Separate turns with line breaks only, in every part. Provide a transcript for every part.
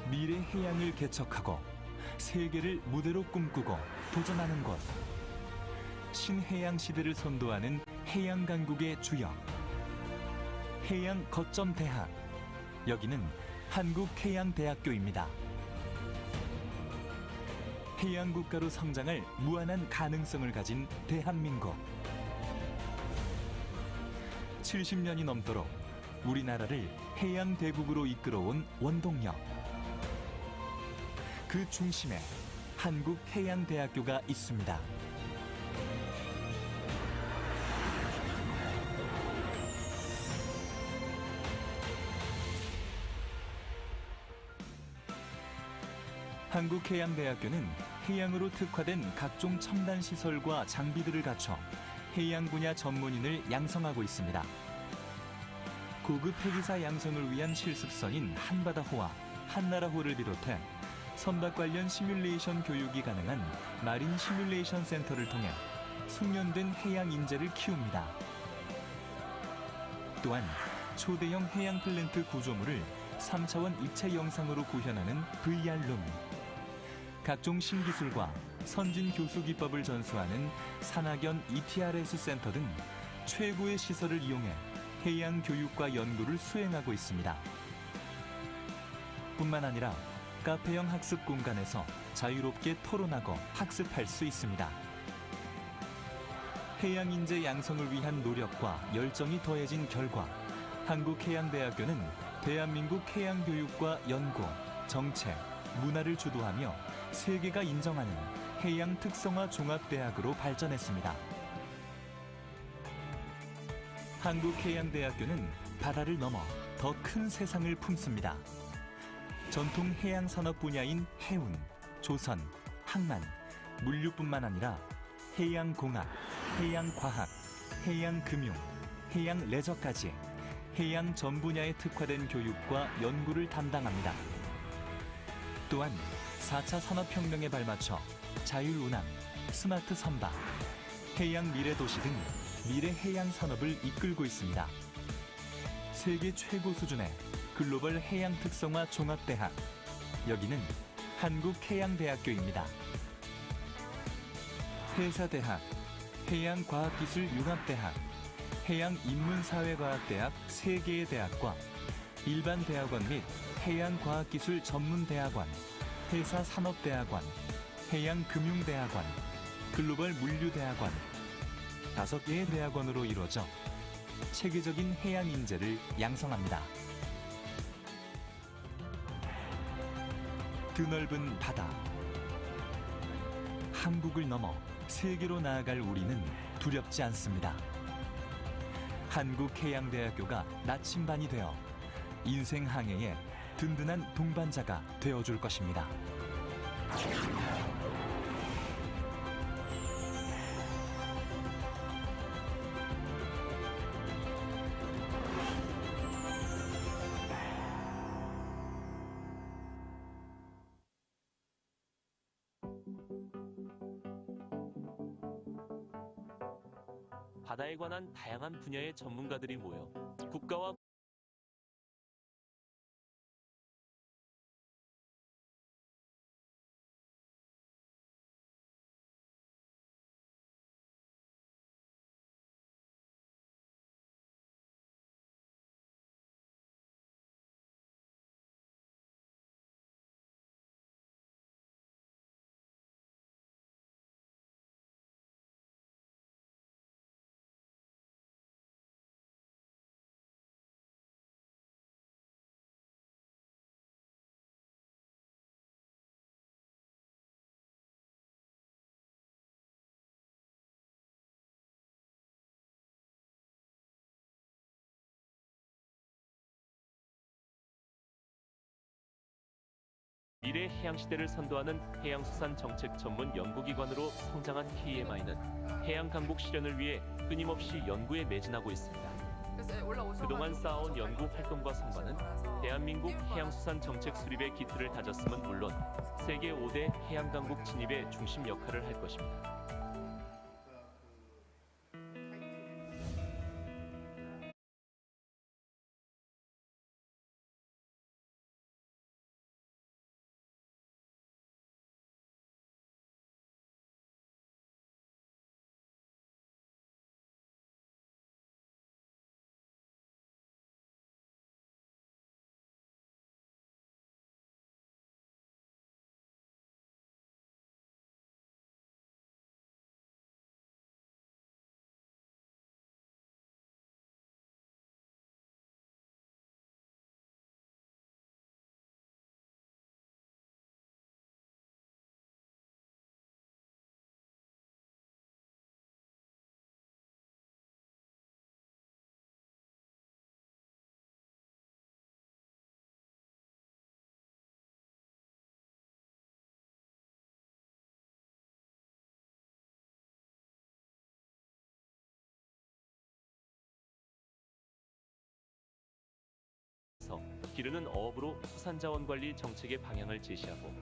미래 해양을 개척하고 세계를 무대로 꿈꾸고 도전하는 곳. 신해양 시대를 선도하는 해양 강국의 주역. 해양 거점 대학. 여기는 한국해양대학교입니다. 해양 국가로 성장할 무한한 가능성을 가진 대한민국. 70년이 넘도록 우리나라를 해양 대국으로 이끌어온 원동력. 그 중심에 한국해양대학교가 있습니다. 한국해양대학교는 해양으로 특화된 각종 첨단 시설과 장비들을 갖춰 해양 분야 전문인을 양성하고 있습니다. 고급 해기사 양성을 위한 실습선인 한바다호와 한나라호를 비롯해 선박 관련 시뮬레이션 교육이 가능한 마린 시뮬레이션 센터를 통해 숙련된 해양 인재를 키웁니다. 또한 초대형 해양 플랜트 구조물을 3차원 입체 영상으로 구현하는 VR룸, 각종 신기술과 선진 교수 기법을 전수하는 산학연 ETRS 센터 등 최고의 시설을 이용해 해양 교육과 연구를 수행하고 있습니다. 뿐만 아니라 카페형 학습 공간에서 자유롭게 토론하고 학습할 수 있습니다. 해양 인재 양성을 위한 노력과 열정이 더해진 결과 한국해양대학교는 대한민국 해양 교육과 연구, 정책, 문화를 주도하며 세계가 인정하는 해양 특성화 종합대학으로 발전했습니다. 한국해양대학교는 바다를 넘어 더 큰 세상을 품습니다. 전통 해양 산업 분야인 해운, 조선, 항만, 물류뿐만 아니라 해양공학, 해양과학, 해양금융, 해양레저까지 해양 전 분야에 특화된 교육과 연구를 담당합니다. 또한 4차 산업혁명에 발맞춰 자율운항, 스마트 선박, 해양 미래도시 등 미래 해양 산업을 이끌고 있습니다. 세계 최고 수준의 글로벌 해양 특성화 종합대학. 여기는 한국해양대학교입니다. 해사대학, 해양과학기술융합대학, 해양인문사회과학대학 3개의 대학과 일반 대학원 및 해양과학기술 전문대학원, 해사산업대학원, 해양금융대학원, 글로벌 물류대학원 5개의 대학원으로 이루어져 체계적인 해양 인재를 양성합니다. 드넓은 바다. 한국을 넘어 세계로 나아갈 우리는 두렵지 않습니다. 한국해양대학교가 나침반이 되어 인생 항해에 든든한 동반자가 되어줄 것입니다.
바다에 관한 다양한 분야의 전문가들이 모여 국가와 미래 해양시대를 선도하는 해양수산 정책 전문 연구기관으로 성장한 KMI는 해양 강국 실현을 위해 끊임없이 연구에 매진하고 있습니다. 그동안 쌓아온 연구 활동과 성과는 대한민국 해양수산 정책 수립의 기틀을 다졌음은 물론 세계 5대 해양 강국 진입의 중심 역할을 할 것입니다. 기르는 어업으로 수산자원관리 정책의 방향을 제시하고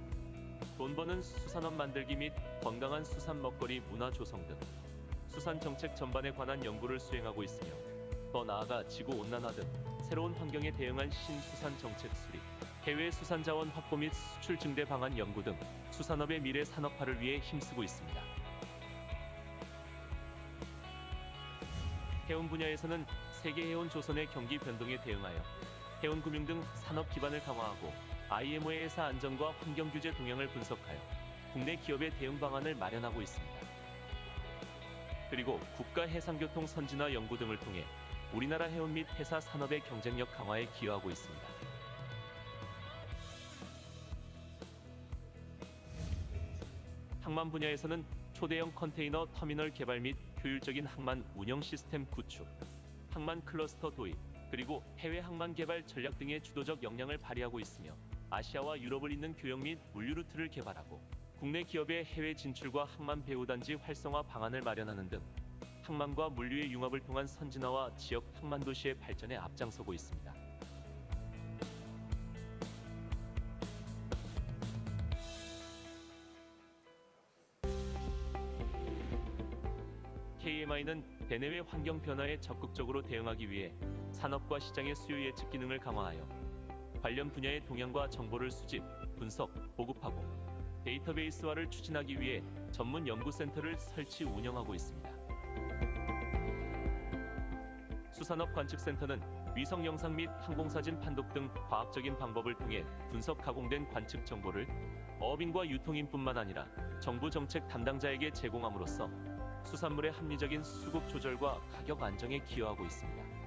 돈 버는 수산업 만들기 및 건강한 수산 먹거리 문화 조성 등 수산 정책 전반에 관한 연구를 수행하고 있으며 더 나아가 지구온난화 등 새로운 환경에 대응한 신수산 정책 수립, 해외 수산자원 확보 및 수출 증대 방안 연구 등 수산업의 미래 산업화를 위해 힘쓰고 있습니다. 해운 분야에서는 세계해운 조선의 경기 변동에 대응하여 해운 금융 등 산업 기반을 강화하고 IMO의 해사 안전과 환경 규제 동향을 분석하여 국내 기업의 대응 방안을 마련하고 있습니다. 그리고 국가 해상교통 선진화 연구 등을 통해 우리나라 해운 및 해사 산업의 경쟁력 강화에 기여하고 있습니다. 항만 분야에서는 초대형 컨테이너 터미널 개발 및 효율적인 항만 운영 시스템 구축, 항만 클러스터 도입, 그리고 해외 항만 개발 전략 등의 주도적 역량을 발휘하고 있으며 아시아와 유럽을 잇는 교역 및 물류 루트를 개발하고 국내 기업의 해외 진출과 항만 배후단지 활성화 방안을 마련하는 등 항만과 물류의 융합을 통한 선진화와 지역 항만 도시의 발전에 앞장서고 있습니다. KMI는 대내외 환경 변화에 적극적으로 대응하기 위해 산업과 시장의 수요 예측 기능을 강화하여 관련 분야의 동향과 정보를 수집, 분석, 보급하고 데이터베이스화를 추진하기 위해 전문 연구센터를 설치 운영하고 있습니다. 수산업 관측센터는 위성 영상 및 항공사진 판독 등 과학적인 방법을 통해 분석 가공된 관측 정보를 어업인과 유통인뿐만 아니라 정부 정책 담당자에게 제공함으로써 수산물의 합리적인 수급 조절과 가격 안정에 기여하고 있습니다.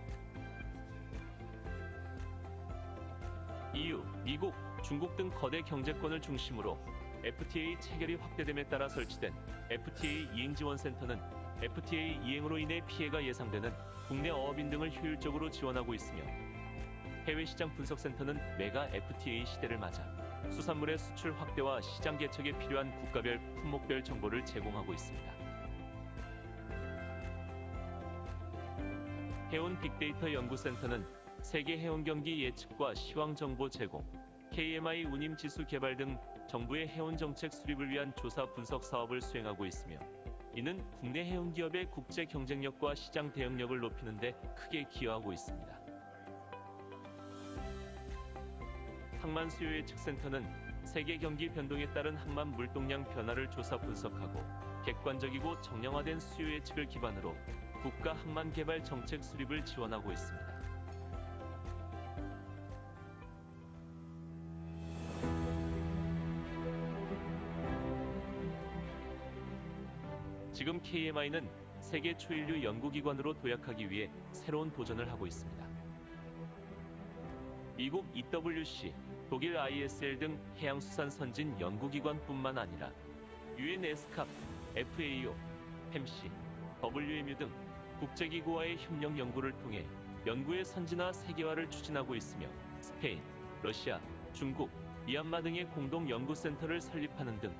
EU, 미국, 중국 등 거대 경제권을 중심으로 FTA 체결이 확대됨에 따라 설치된 FTA 이행 지원센터는 FTA 이행으로 인해 피해가 예상되는 국내 어업인 등을 효율적으로 지원하고 있으며 해외 시장 분석센터는 메가 FTA 시대를 맞아 수산물의 수출 확대와 시장 개척에 필요한 국가별 품목별 정보를 제공하고 있습니다. 해운 빅데이터 연구센터는 세계 해운 경기 예측과 시황 정보 제공, KMI 운임 지수 개발 등 정부의 해운 정책 수립을 위한 조사 분석 사업을 수행하고 있으며 이는 국내 해운 기업의 국제 경쟁력과 시장 대응력을 높이는 데 크게 기여하고 있습니다. 항만 수요 예측 센터는 세계 경기 변동에 따른 항만 물동량 변화를 조사 분석하고 객관적이고 정량화된 수요 예측을 기반으로 국가 항만 개발 정책 수립을 지원하고 있습니다. 지금 KMI는 세계 초인류 연구기관으로 도약하기 위해 새로운 도전을 하고 있습니다. 미국 EWC, 독일 ISL 등 해양수산 선진 연구기관뿐만 아니라 UN 에스캅, FAO, 햄시, WMU 등 국제기구와의 협력 연구를 통해 연구의 선진화 세계화를 추진하고 있으며 스페인, 러시아, 중국, 미얀마 등의 공동 연구센터를 설립하는 등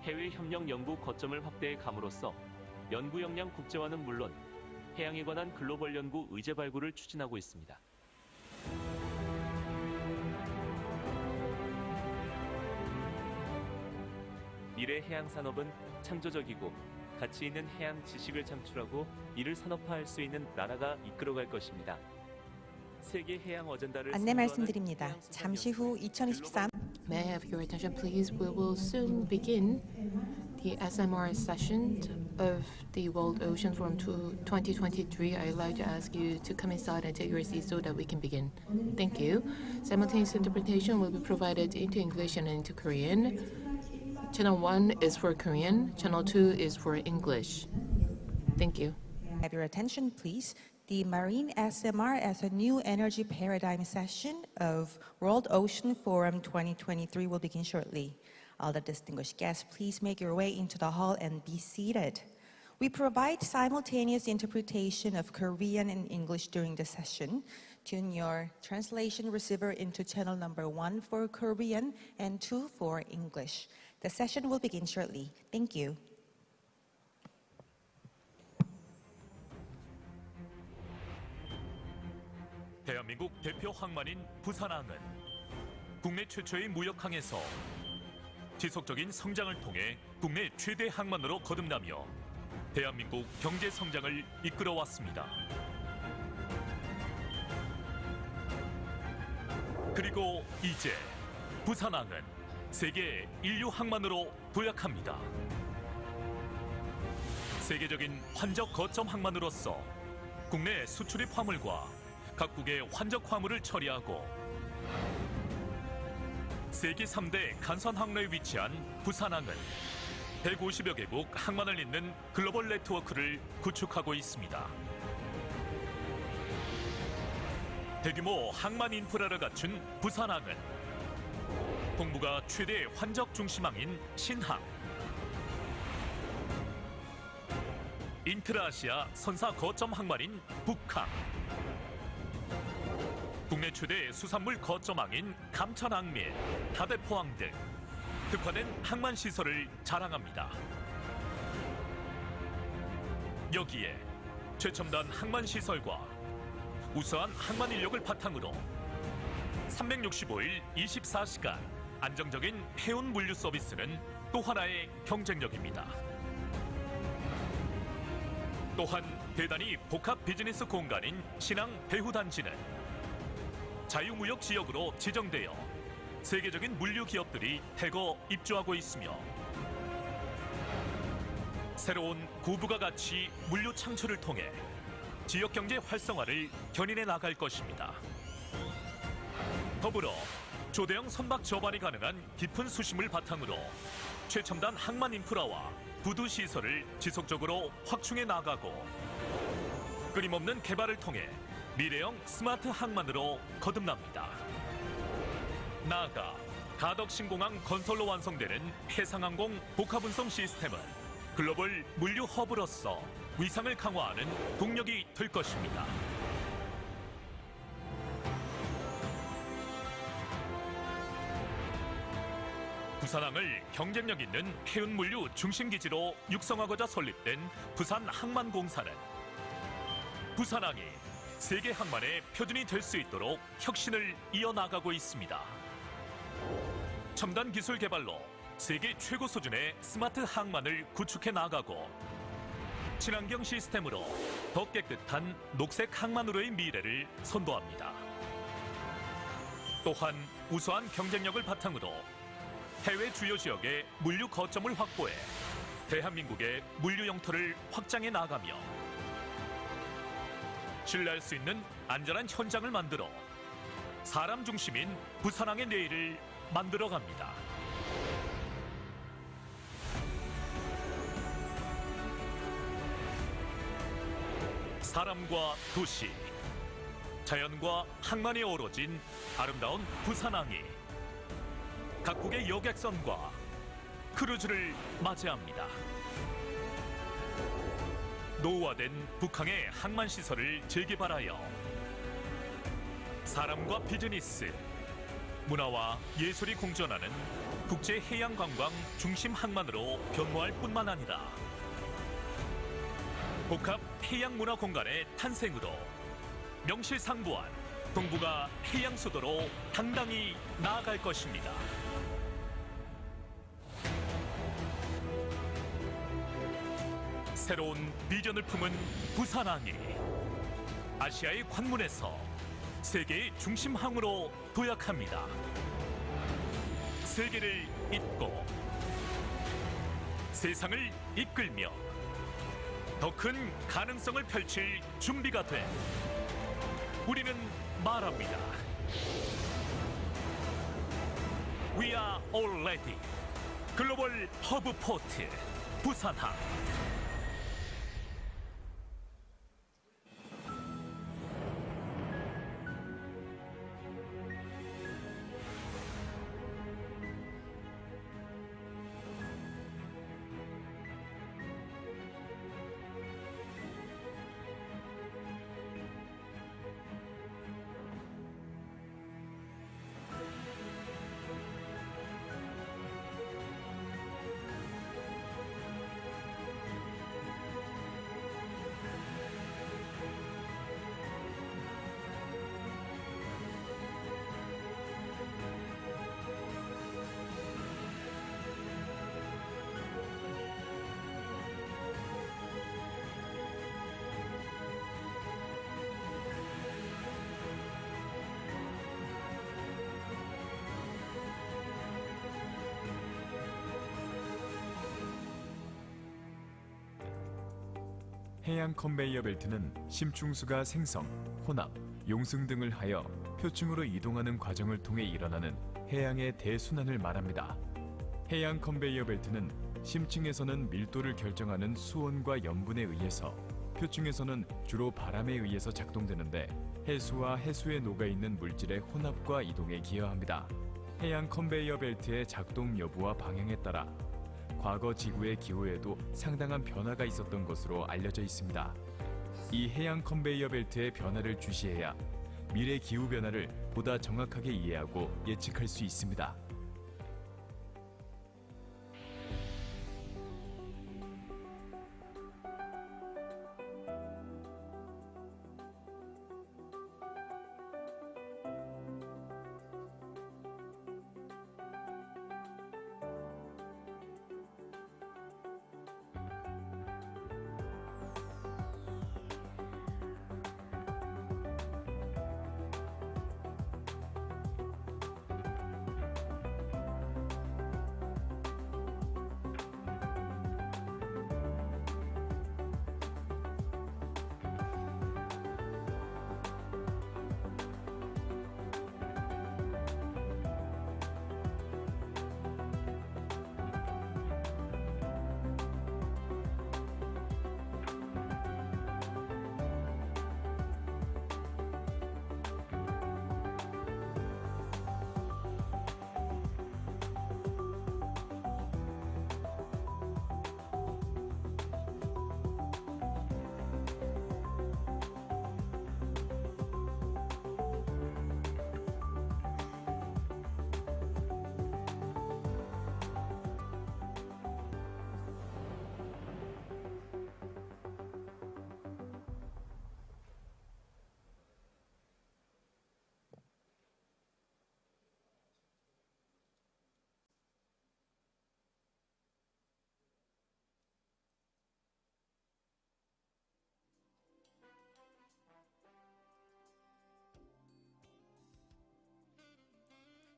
해외 협력 연구 거점을 확대해 감으로써 연구 역량 국제화는 물론 해양에 관한 글로벌 연구 의제 발굴을 추진하고 있습니다. 미래 해양 산업은 창조적이고 가치 있는 해양 지식을 창출하고 이를 산업화할 수 있는 나라가 이끌어갈 것입니다. 세계 해양 어젠다를
안내 말씀드립니다. 잠시 후 2023
May I have your attention, please? We will soon begin the SMR session of the World Ocean Forum 2023. I'd like to ask you to come inside and take your seats so that we can begin. Thank you. Simultaneous interpretation will be provided into English and into Korean. Channel 1 is for Korean, Channel 2 is for English. Thank you.
Have your attention, please. The Marine SMR as a New Energy Paradigm session of World Ocean Forum 2023 will begin shortly. All the distinguished guests, please make your way into the hall and be seated. We provide simultaneous interpretation of Korean and English during the session. Tune your translation receiver into channel number 1 for Korean and 2 for English. The session will begin shortly. Thank you.
대한민국 대표 항만인 부산항은 국내 최초의 무역항에서 지속적인 성장을 통해 국내 최대 항만으로 거듭나며 대한민국 경제 성장을 이끌어왔습니다. 그리고 이제 부산항은 세계 인류 항만으로 도약합니다. 세계적인 환적 거점 항만으로서 국내 수출입 화물과 각국의 환적 화물을 처리하고 세계 3대 간선 항로에 위치한 부산항은 150여 개국 항만을 잇는 글로벌 네트워크를 구축하고 있습니다. 대규모 항만 인프라를 갖춘 부산항은 동부가 최대 환적 중심항인 신항, 인트라아시아 선사 거점 항만인 북항, 국내 최대 수산물 거점항인 감천항 및 다대포항 등 특화된 항만 시설을 자랑합니다. 여기에 최첨단 항만 시설과 우수한 항만 인력을 바탕으로 365일 24시간 안정적인 해운 물류 서비스는 또 하나의 경쟁력입니다. 또한 대단히 복합 비즈니스 공간인 신항 배후단지는 자유무역 지역으로 지정되어 세계적인 물류 기업들이 대거 입주하고 있으며 새로운 고부가 가치 물류 창출을 통해 지역 경제 활성화를 견인해 나갈 것입니다. 더불어 조대형 선박 접안이 가능한 깊은 수심을 바탕으로 최첨단 항만 인프라와 부두 시설을 지속적으로 확충해 나가고 끊임없는 개발을 통해 미래형 스마트 항만으로 거듭납니다. 나아가 가덕신공항 건설로 완성되는 해상항공 복합운송 시스템은 글로벌 물류 허브로서 위상을 강화하는 동력이 될 것입니다. 부산항을 경쟁력 있는 해운 물류 중심 기지로 육성하고자 설립된 부산항만공사는 부산항이 세계 항만의 표준이 될 수 있도록 혁신을 이어나가고 있습니다. 첨단 기술 개발로 세계 최고 수준의 스마트 항만을 구축해 나가고 친환경 시스템으로 더 깨끗한 녹색 항만으로의 미래를 선도합니다. 또한 우수한 경쟁력을 바탕으로 해외 주요 지역의 물류 거점을 확보해 대한민국의 물류 영토를 확장해 나가며 신뢰할 수 있는 안전한 현장을 만들어 사람 중심인 부산항의 내일을 만들어갑니다. 사람과 도시, 자연과 항만이 어우러진 아름다운 부산항이 각국의 여객선과 크루즈를 맞이합니다. 노후화된 북항의 항만 시설을 재개발하여 사람과 비즈니스, 문화와 예술이 공존하는 국제 해양 관광 중심 항만으로 변모할 뿐만 아니라 복합 해양 문화 공간의 탄생으로 명실상부한 동부가 해양 수도로 당당히 나아갈 것입니다. 새로운 비전을 품은 부산항이 아시아의 관문에서 세계의 중심항으로 도약합니다. 세계를 잇고 세상을 이끌며 더 큰 가능성을 펼칠 준비가 된 우리는 말합니다. We are all ready. 글로벌 허브 포트 부산항.
해양 컨베이어 벨트는 심충수가 생성, 혼합, 용승 등을 하여 표층으로 이동하는 과정을 통해 일어나는 해양의 대순환을 말합니다. 해양 컨베이어 벨트는 심층에서는 밀도를 결정하는 수온과 염분에 의해서, 표층에서는 주로 바람에 의해서 작동되는데 해수와 해수에 녹아있는 물질의 혼합과 이동에 기여합니다. 해양 컨베이어 벨트의 작동 여부와 방향에 따라 과거 지구의 기후에도 상당한 변화가 있었던 것으로 알려져 있습니다. 이 해양 컨베이어 벨트의 변화를 주시해야 미래 기후 변화를 보다 정확하게 이해하고 예측할 수 있습니다.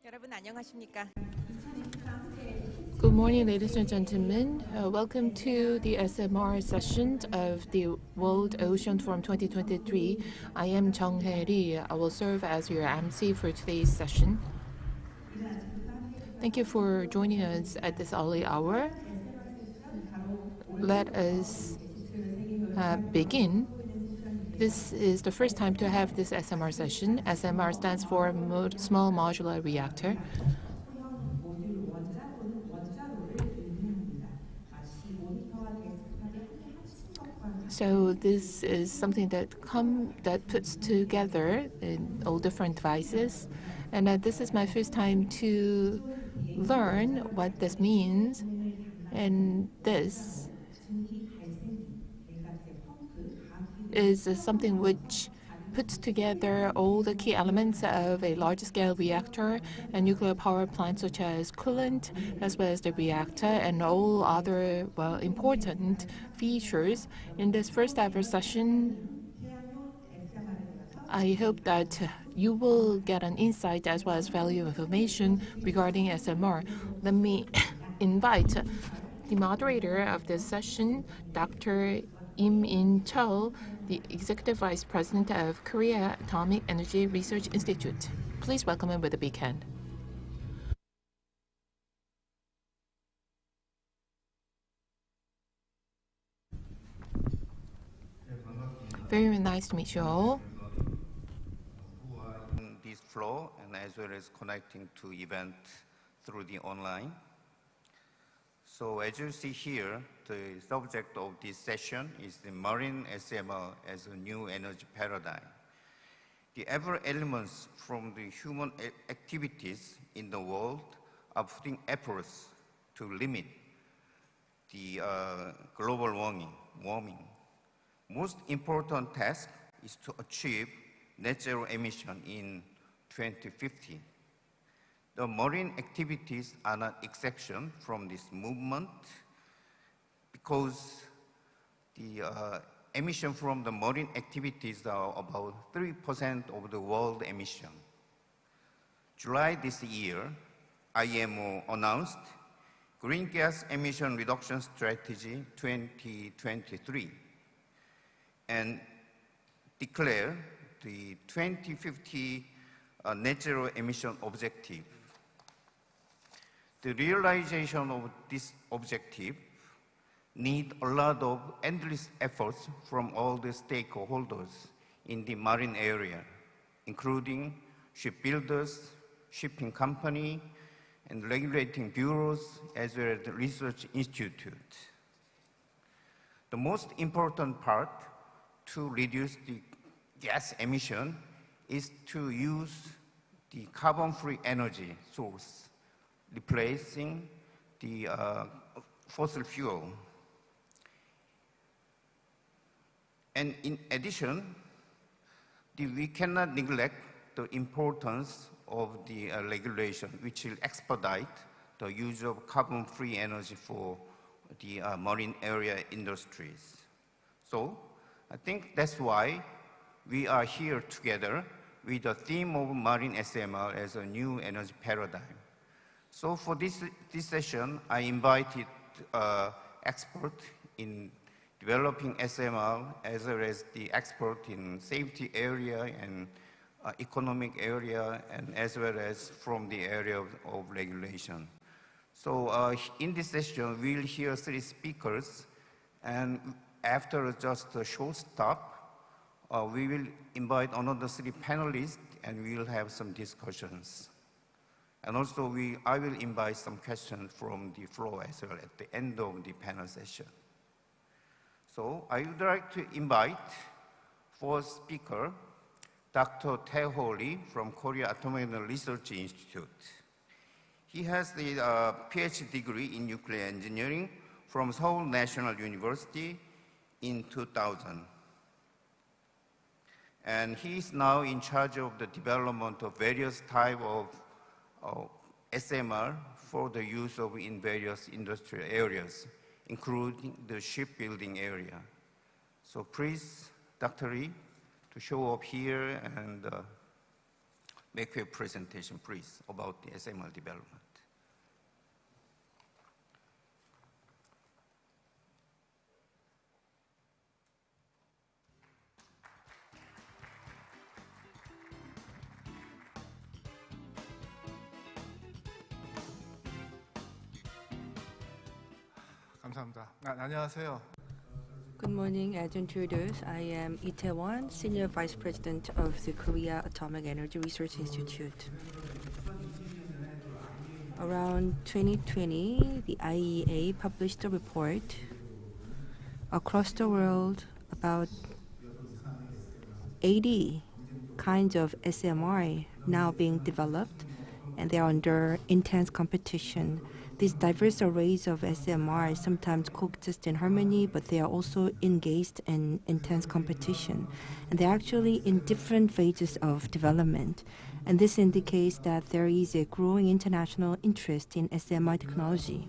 여러분 안녕하십니까?
Good morning, ladies and gentlemen. Welcome to the SMR session of the World Ocean Forum 2023. I am Jung Hae-ri. I will serve as your MC for today's session. Thank you for joining us at this early hour. Let us begin. This is the first time to have this SMR session. SMR stands for Small Modular Reactor. So this is something that puts together all different devices, and this is my first time to learn what this means. And this is something which puts together all the key elements of a large-scale reactor and nuclear power plant, such as coolant, as well as the reactor, and all other important features. In this first ever session, I hope that you will get an insight as well as value information regarding SMR. Let me invite the moderator of this session, Dr. Im-in Cho, the Executive Vice President of Korea Atomic Energy Research Institute. Please welcome him with a big hand. Very nice to meet you all.
This floor, and as well as connecting to event through the online. So as you see here, the subject of this session is the marine SMR as a new energy paradigm. The every elements from the human activities in the world are putting efforts to limit the global warming. Most important task is to achieve net zero emission in 2050. The marine activities are not exception from this movement because the emission from the marine activities are about 3% of the world emission. July this year, IMO announced Green Gas Emission Reduction Strategy 2023. and declare the 2050 net zero emission objective. The realization of this objective need a lot of endless efforts from all the stakeholders in the marine area, including shipbuilders, shipping company, and regulating bureaus, as well as the research institute. The most important part to reduce the gas emission is to use the carbon-free energy source, replacing the fossil fuel. And in addition, we cannot neglect the importance of the regulation, which will expedite the use of carbon-free energy for the marine area industries. So I think that's why we are here together with the theme of marine SMR as a new energy paradigm. So for this session, I invited experts in developing SMR, as well as the expert in safety area and economic area, and as well as from the area of regulation. So in this session, we'll hear 3 speakers, and after just a short stop, we will invite another 3 panelists, and we'll have some discussions. And also, I will invite some questions from the floor as well at the end of the panel session. So I would like to invite first speaker, Dr. Tae-ho Lee from Korea Atomic Research Institute. He has the PhD degree in nuclear engineering from Seoul National University in 2000. And he is now in charge of the development of various types of SMR for the use of in various industrial areas, including the shipbuilding area. So please, Dr. Lee, to show up here and make a presentation, please, about the SMR development.
감사합니다. 안녕하세요.
Good morning. As introduced, I am Lee Tae-won, Senior Vice President of the Korea Atomic Energy Research Institute. Around 2020, the IEA published a report. Across the world, about 80 kinds of SMR now being developed, and they are under intense competition. These diverse arrays of SMR sometimes coexist in harmony, but they are also engaged in intense competition. And they're actually in different phases of development. And this indicates that there is a growing international interest in SMR technology.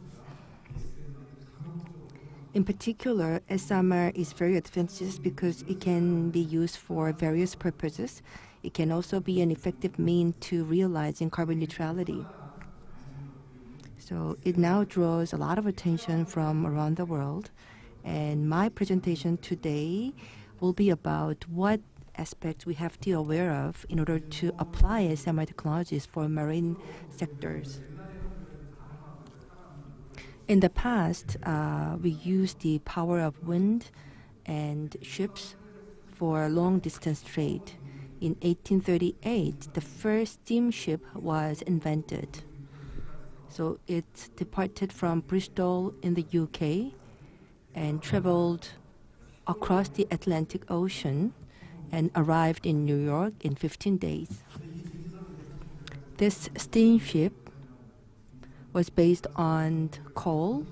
In particular, SMR is very advantageous because it can be used for various purposes. It can also be an effective means to realizing carbon neutrality. So it now draws a lot of attention from around the world. And my presentation today will be about what aspects we have to be aware of in order to apply SMR technologies for marine sectors. In the past, we used the power of wind and ships for long-distance trade. In 1838, the first steamship was invented. So it departed from Bristol in the UK and traveled across the Atlantic Ocean and arrived in New York in 15 days. This steamship was based on coal,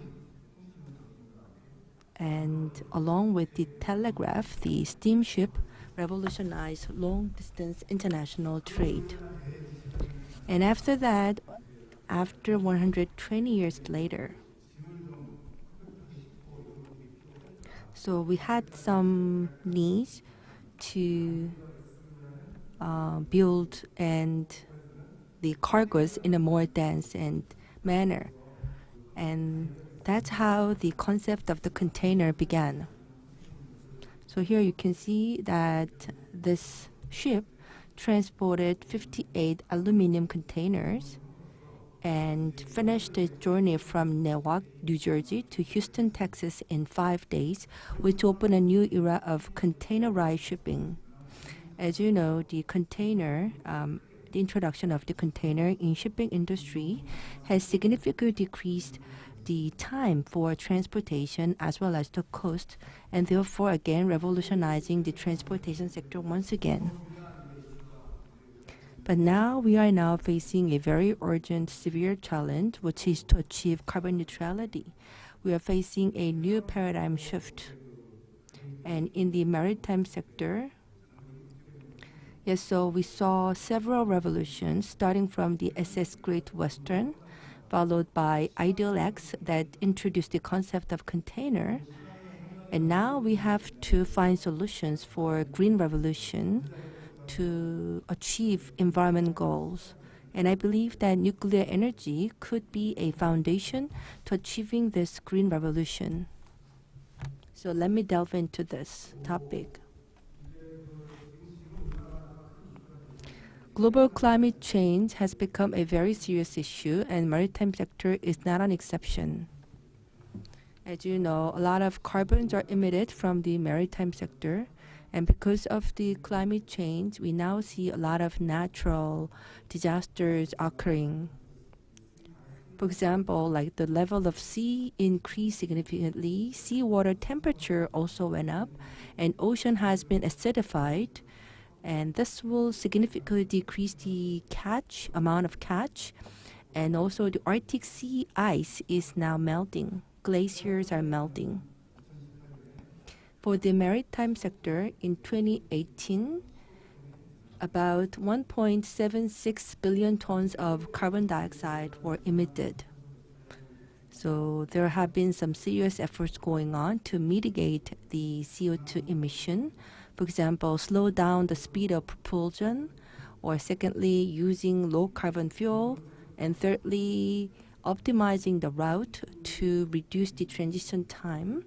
and along with the telegraph, the steamship revolutionized long-distance international trade. And after that, after 120 years later, so we had some needs to build and the cargoes in a more dense and manner. And that's how the concept of the container began. So here you can see that this ship transported 58 aluminum containers and finished its journey from Newark, New Jersey to Houston, Texas in 5 days, which opened a new era of containerized shipping. As you know, the introduction of the container in shipping industry has significantly decreased the time for transportation as well as the cost, and therefore again revolutionizing the transportation sector once again. But now we are now facing a very urgent, severe challenge, which is to achieve carbon neutrality. We are facing a new paradigm shift. And in the maritime sector, yes, so we saw several revolutions starting from the SS Great Western, followed by Ideal X that introduced the concept of container. And now we have to find solutions for green revolution to achieve environment goals. And I believe that nuclear energy could be a foundation to achieving this green revolution. So let me delve into this topic. Global climate change has become a very serious issue, and maritime sector is not an exception. As you know, a lot of carbons are emitted from the maritime sector, and because of the climate change, we now see a lot of natural disasters occurring. For example, like the level of sea increased significantly, seawater temperature also went up, and ocean has been acidified, and this will significantly decrease the amount of catch, and also the Arctic sea ice is now melting. Glaciers are melting. For the maritime sector, in 2018, about 1.76 billion tons of carbon dioxide were emitted. So there have been some serious efforts going on to mitigate the CO2 emission. For example, slow down the speed of propulsion, or secondly, using low carbon fuel, and thirdly, optimizing the route to reduce the transition time,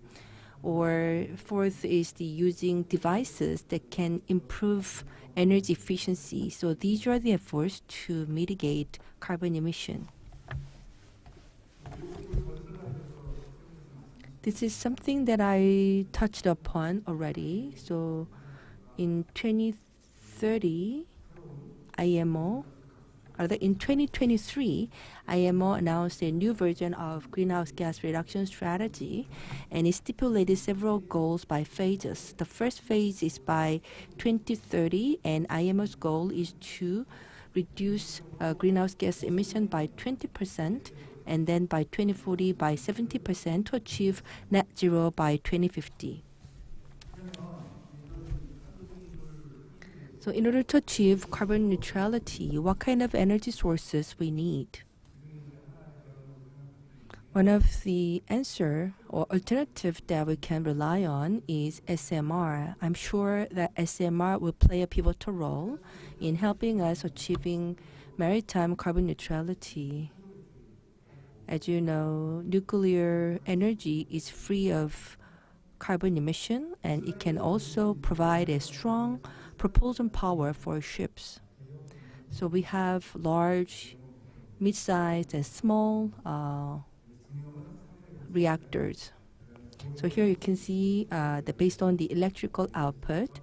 or fourth is the using devices that can improve energy efficiency. So these are the efforts to mitigate carbon emission. This is something that I touched upon already. So in 2023, IMO announced a new version of greenhouse gas reduction strategy, and it stipulated several goals by phases. The first phase is by 2030, and IMO's goal is to reduce greenhouse gas emission by 20%, and then by 2040 by 70% to achieve net zero by 2050. So in order to achieve carbon neutrality, what kind of energy sources we need? One of the answer or alternative that we can rely on is SMR. I'm sure that SMR will play a pivotal role in helping us achieving maritime carbon neutrality. As you know, nuclear energy is free of carbon emission, and it can also provide a strong propulsion power for ships. So we have large, mid-sized, and small reactors. So here you can see that based on the electrical output,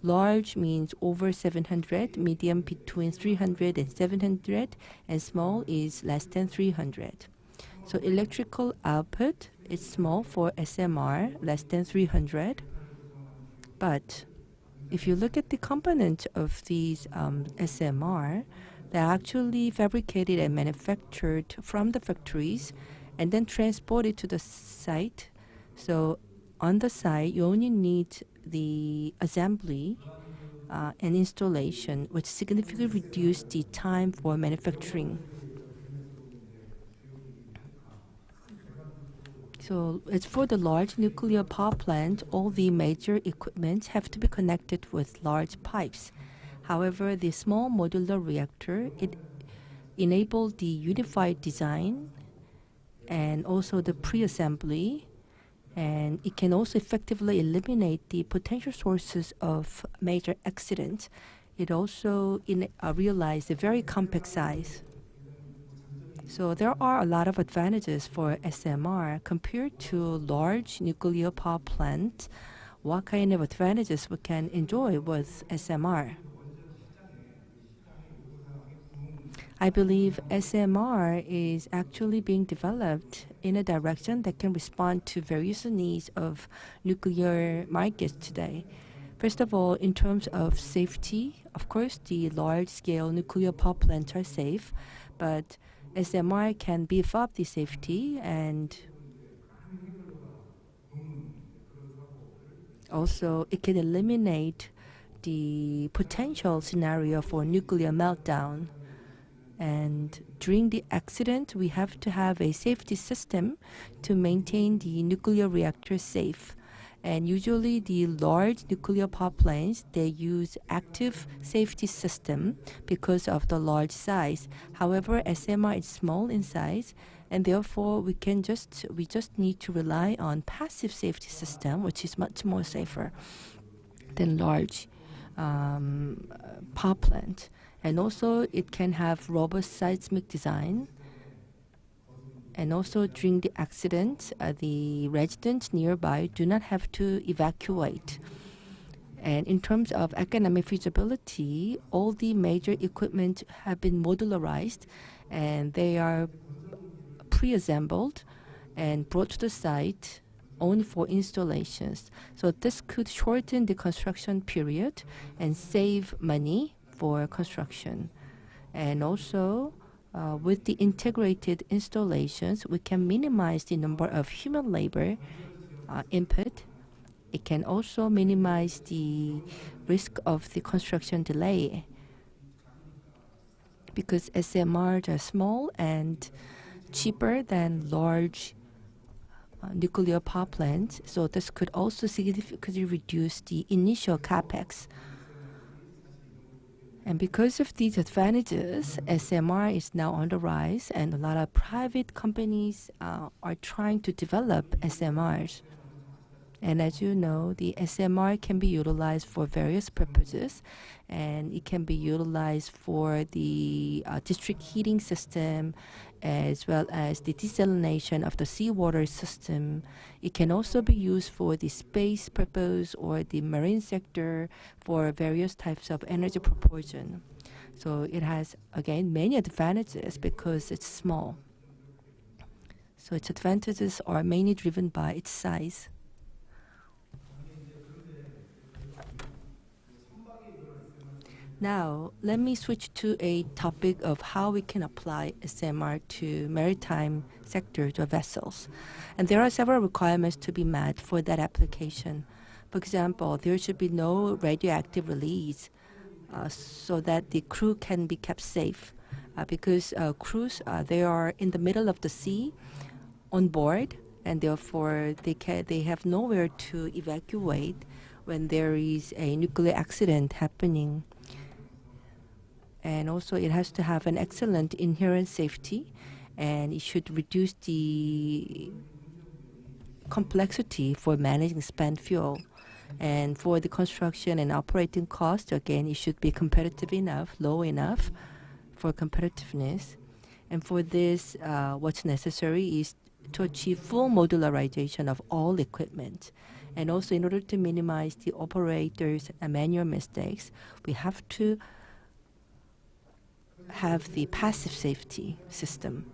large means over 700, medium between 300 and 700, and small is less than 300. So electrical output is small for SMR, less than 300. But if you look at the components of these SMR, they're actually fabricated and manufactured from the factories and then transported to the site. So on the site, you only need the assembly and installation, which significantly reduce the time for manufacturing. So as for the large nuclear power plant, all the major equipment have to be connected with large pipes. However, the small modular reactor, it enabled the unified design and also the pre-assembly And it can also effectively eliminate the potential sources of major accidents. It also realized a very compact size. So there are a lot of advantages for SMR compared to large nuclear power plants. What kind of advantages we can enjoy with SMR? I believe SMR is actually being developed in a direction that can respond to various needs of nuclear markets today. First of all, in terms of safety, of course, the large-scale nuclear power plants are safe, but SMR can beef up the safety, and also it can eliminate the potential scenario for nuclear meltdown. And during the accident, we have to have a safety system to maintain the nuclear reactor safe. And usually the large nuclear power plants, they use active safety system because of the large size. However, SMR is small in size, and therefore we just need to rely on passive safety system, which is much more safer than large power plant. And also it can have robust seismic design. And also during the accident, the residents nearby do not have to evacuate. And in terms of economic feasibility, all the major equipment have been modularized, and they are pre-assembled and brought to the site only for installations. So this could shorten the construction period and save money for construction. And also, with the integrated installations, we can minimize the number of human labor input. It can also minimize the risk of the construction delay, because SMRs are small and cheaper than large nuclear power plants. So this could also significantly reduce the initial capex. And because of these advantages, SMR is now on the rise, and a lot of private companies are trying to develop SMRs. And as you know, the SMR can be utilized for various purposes, and it can be utilized for the district heating system, as well as the desalination of the seawater system. It can also be used for the space purpose or the marine sector for various types of energy propulsion. So it has, again, many advantages because it's small. So its advantages are mainly driven by its size. Now, let me switch to a topic of how we can apply SMR to maritime sectors or vessels. And there are several requirements to be met for that application. For example, there should be no radioactive release so that the crew can be kept safe. Because crews, they are in the middle of the sea on board, and therefore they have nowhere to evacuate when there is a nuclear accident happening. And also it has to have an excellent inherent safety, and it should reduce the complexity for managing spent fuel. And for the construction and operating cost, again, it should be competitive enough, low enough for competitiveness. And for this, what's necessary is to achieve full modularization of all equipment. And also, in order to minimize the operators' manual mistakes, we have to have the passive safety system.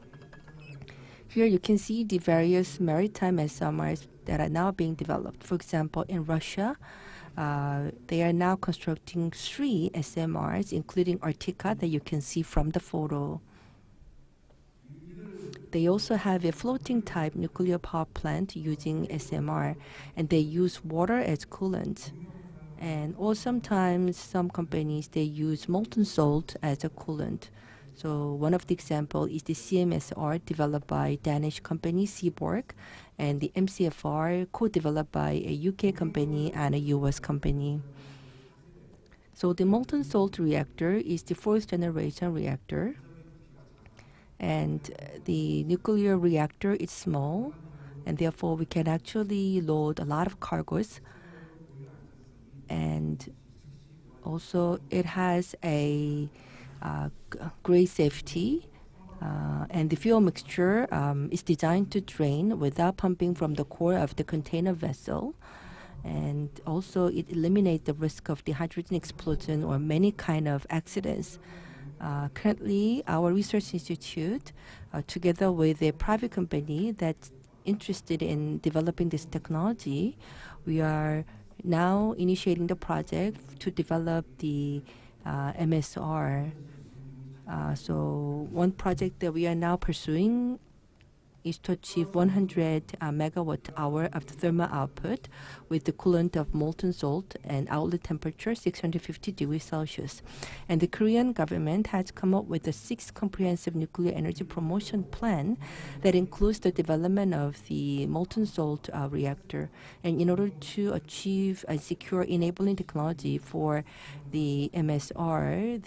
Here you can see the various maritime SMRs that are now being developed. For example, in Russia, they are now constructing 3 SMRs, including Arctica, that you can see from the photo. They also have a floating type nuclear power plant using SMR, and they use water as coolant. Or sometimes some companies, they use molten salt as a coolant. So one of the examples is the CMSR developed by Danish company Seaborg, and the MCFR co-developed by a UK company and a US company. So the molten salt reactor is the 4th generation reactor. And the nuclear reactor is small, and therefore we can actually load a lot of cargoes. And also it has a great safety, and the fuel mixture is designed to drain without pumping from the core of the container vessel. And also it eliminates the risk of the hydrogen explosion or many kind of accidents. Currently, our research institute, together with a private company that's interested in developing this technology, we are now initiating the project to develop the MSR. So one project that we are now pursuing is to achieve 100 megawatt hour of the thermal output with the coolant of molten salt and outlet temperature 650 degrees Celsius. And the Korean government has come up with a 6th comprehensive nuclear energy promotion plan that includes the development of the molten salt reactor. And in order to achieve a secure enabling technology for the MSR,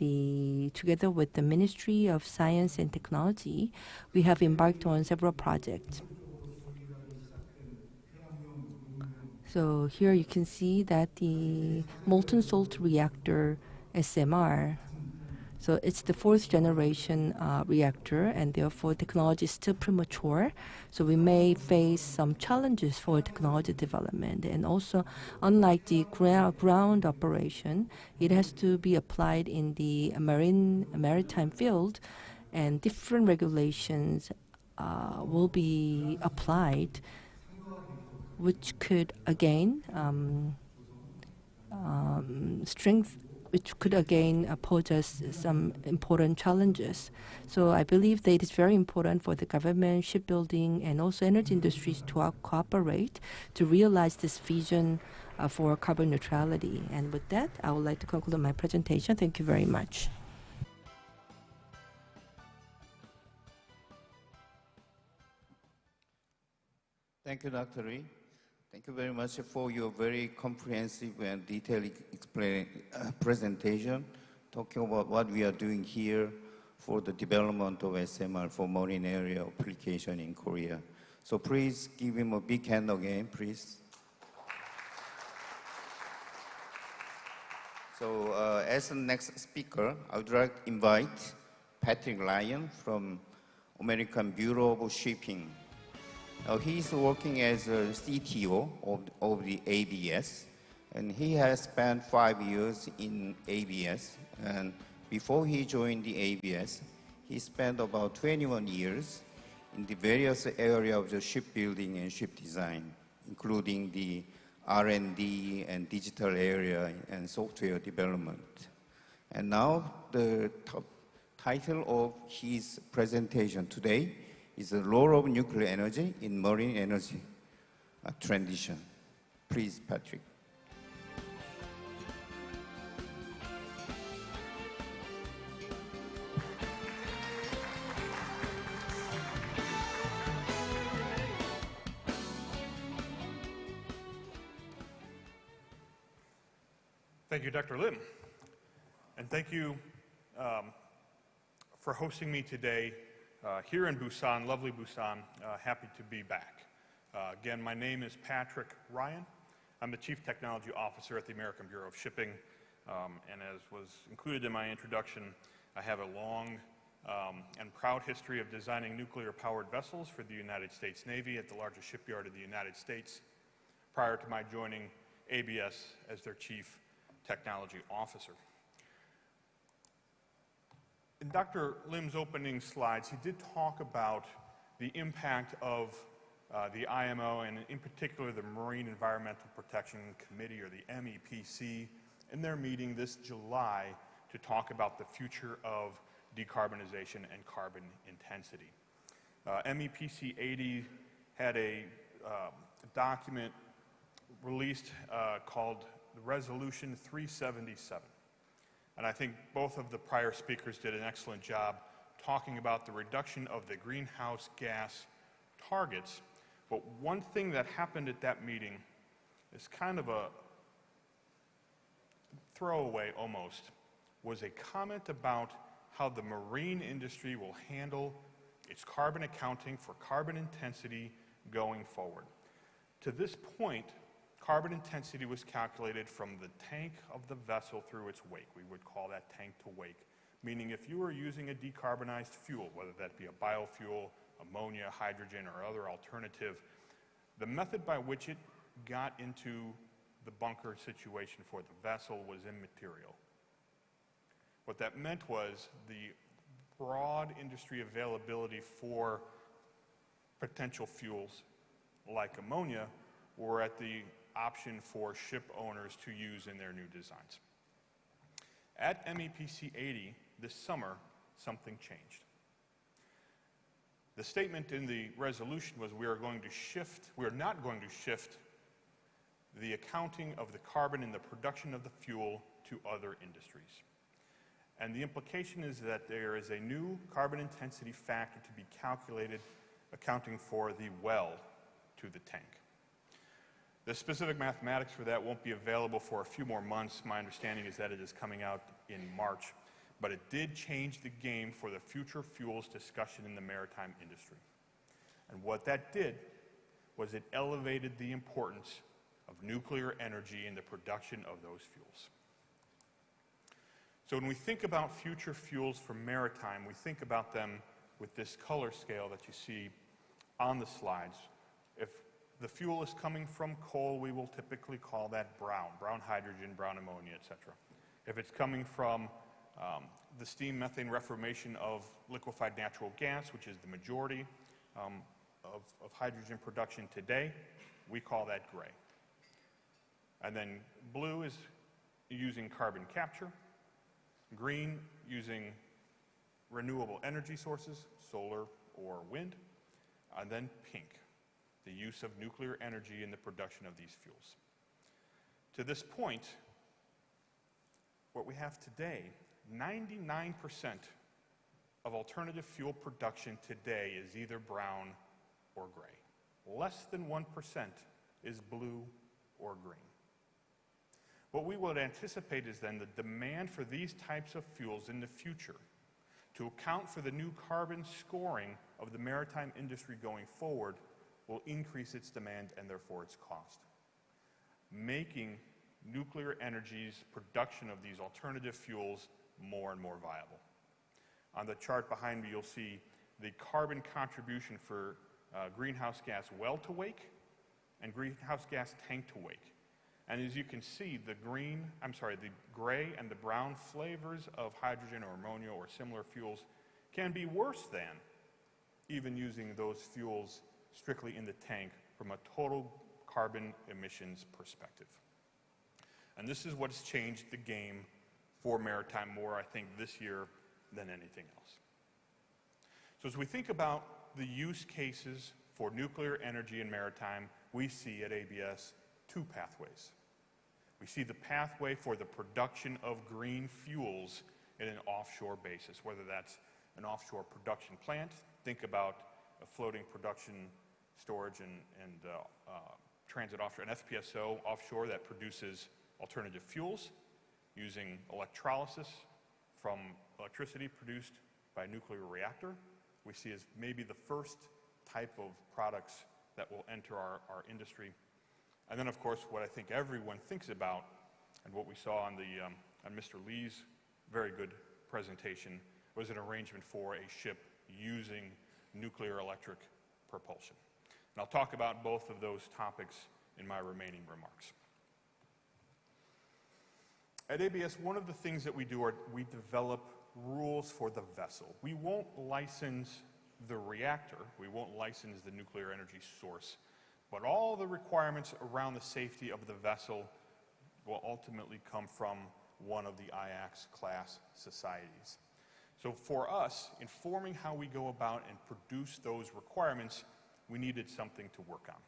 together with the Ministry of Science and Technology, we have embarked on several projects. So here you can see that the molten salt reactor SMR, so it's the 4th generation reactor, and therefore technology is still premature. So we may face some challenges for technology development. And also, unlike the ground operation, it has to be applied in the maritime field, and different regulations will be applied, which could again pose us some important challenges. So I believe that it is very important for the government, shipbuilding, and also energy industries to cooperate to realize this vision for carbon neutrality. And with that, I would like to conclude my presentation. Thank you very much.
Thank you, Dr. Lee. Thank you very much for your very comprehensive and detailed presentation, talking about what we are doing here for the development of SMR for marine area application in Korea. So please give him a big hand again, please. So as the next speaker, I would like to invite Patrick Ryan from American Bureau of Shipping. He's working as a CTO of the ABS, and he has spent 5 years in ABS. And before he joined the ABS, he spent about 21 years in the various areas of the shipbuilding and ship design, including the R&D and digital area and software development. And now the title of his presentation today is the role of nuclear energy in marine energy transition. Please, Patrick.
Thank you, Dr. Lim. And thank you for hosting me today here in Busan, lovely Busan. Happy to be back. Again, my name is Patrick Ryan. I'm the Chief Technology Officer at the American Bureau of Shipping. And as was included in my introduction, I have a long and proud history of designing nuclear-powered vessels for the United States Navy at the largest shipyard in the United States prior to my joining ABS as their Chief Technology Officer. In Dr. Lim's opening slides, he did talk about the impact of the IMO and in particular the Marine Environmental Protection Committee, or the MEPC, in their meeting this July to talk about the future of decarbonization and carbon intensity. MEPC 80 had a document released called Resolution 377. And I think both of the prior speakers did an excellent job talking about the reduction of the greenhouse gas targets. But one thing that happened at that meeting is kind of a throwaway almost, was a comment about how the marine industry will handle its carbon accounting for carbon intensity going forward. To this point, carbon intensity was calculated from the tank of the vessel through its wake. We would call that tank to wake, meaning if you were using a decarbonized fuel, whether that be a biofuel, ammonia, hydrogen, or other alternative, the method by which it got into the bunker situation for the vessel was immaterial. What that meant was the broad industry availability for potential fuels like ammonia were at the option for ship owners to use in their new designs. At MEPC 80 this summer, something changed. The statement in the resolution was we are not going to shift the accounting of the carbon in the production of the fuel to other industries. And the implication is that there is a new carbon intensity factor to be calculated accounting for the well to the tank. The specific mathematics for that won't be available for a few more months. My understanding is that it is coming out in March, but it did change the game for the future fuels discussion in the maritime industry. And what that did was it elevated the importance of nuclear energy in the production of those fuels. So when we think about future fuels for maritime, we think about them with this color scale that you see on the slides. If the fuel is coming from coal, we will typically call that brown hydrogen, brown ammonia, etc. If it's coming from the steam methane reformation of liquefied natural gas, which is the majority of hydrogen production today, we call that gray. And then blue is using carbon capture, green using renewable energy sources, solar or wind, and then pink, the use of nuclear energy in the production of these fuels. To this point, what we have today, 99% of alternative fuel production today is either brown or gray. Less than 1% is blue or green. What we would anticipate is then the demand for these types of fuels in the future to account for the new carbon scoring of the maritime industry going forward will increase its demand and therefore its cost, making nuclear energy's production of these alternative fuels more and more viable. On the chart behind me, you'll see the carbon contribution for greenhouse gas well to wake and greenhouse gas tank to wake. And as you can see, the gray and the brown flavors of hydrogen or ammonia or similar fuels can be worse than even using those fuels strictly in the tank from a total carbon emissions perspective. And this is what's changed the game for maritime more, I think, this year than anything else. So as we think about the use cases for nuclear energy in maritime, we see at ABS two pathways. We see the pathway for the production of green fuels in an offshore basis, whether that's an offshore production plant. Think about a floating production, storage, and transit offshore, an FPSO offshore that produces alternative fuels using electrolysis from electricity produced by a nuclear reactor. We see as maybe the first type of products that will enter our industry. And then, of course, what I think everyone thinks about, and what we saw on Mr. Lee's very good presentation, was an arrangement for a ship using nuclear electric propulsion. And I'll talk about both of those topics in my remaining remarks. At ABS, one of the things that we do are we develop rules for the vessel. We won't license the reactor, we won't license the nuclear energy source, but all the requirements around the safety of the vessel will ultimately come from one of the IACS class societies. So for us, informing how we go about and produce those requirements, we needed something to work on.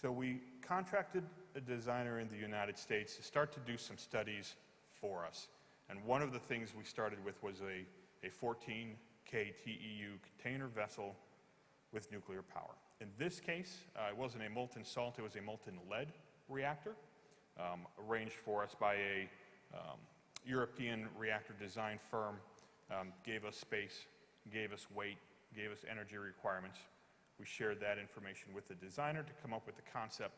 So we contracted a designer in the United States to start to do some studies for us. And one of the things we started with was a 14K TEU container vessel with nuclear power. In this case, it wasn't a molten salt, it was a molten lead reactor, arranged for us by a European reactor design firm, gave us space, gave us weight, gave us energy requirements. We shared that information with the designer to come up with the concept.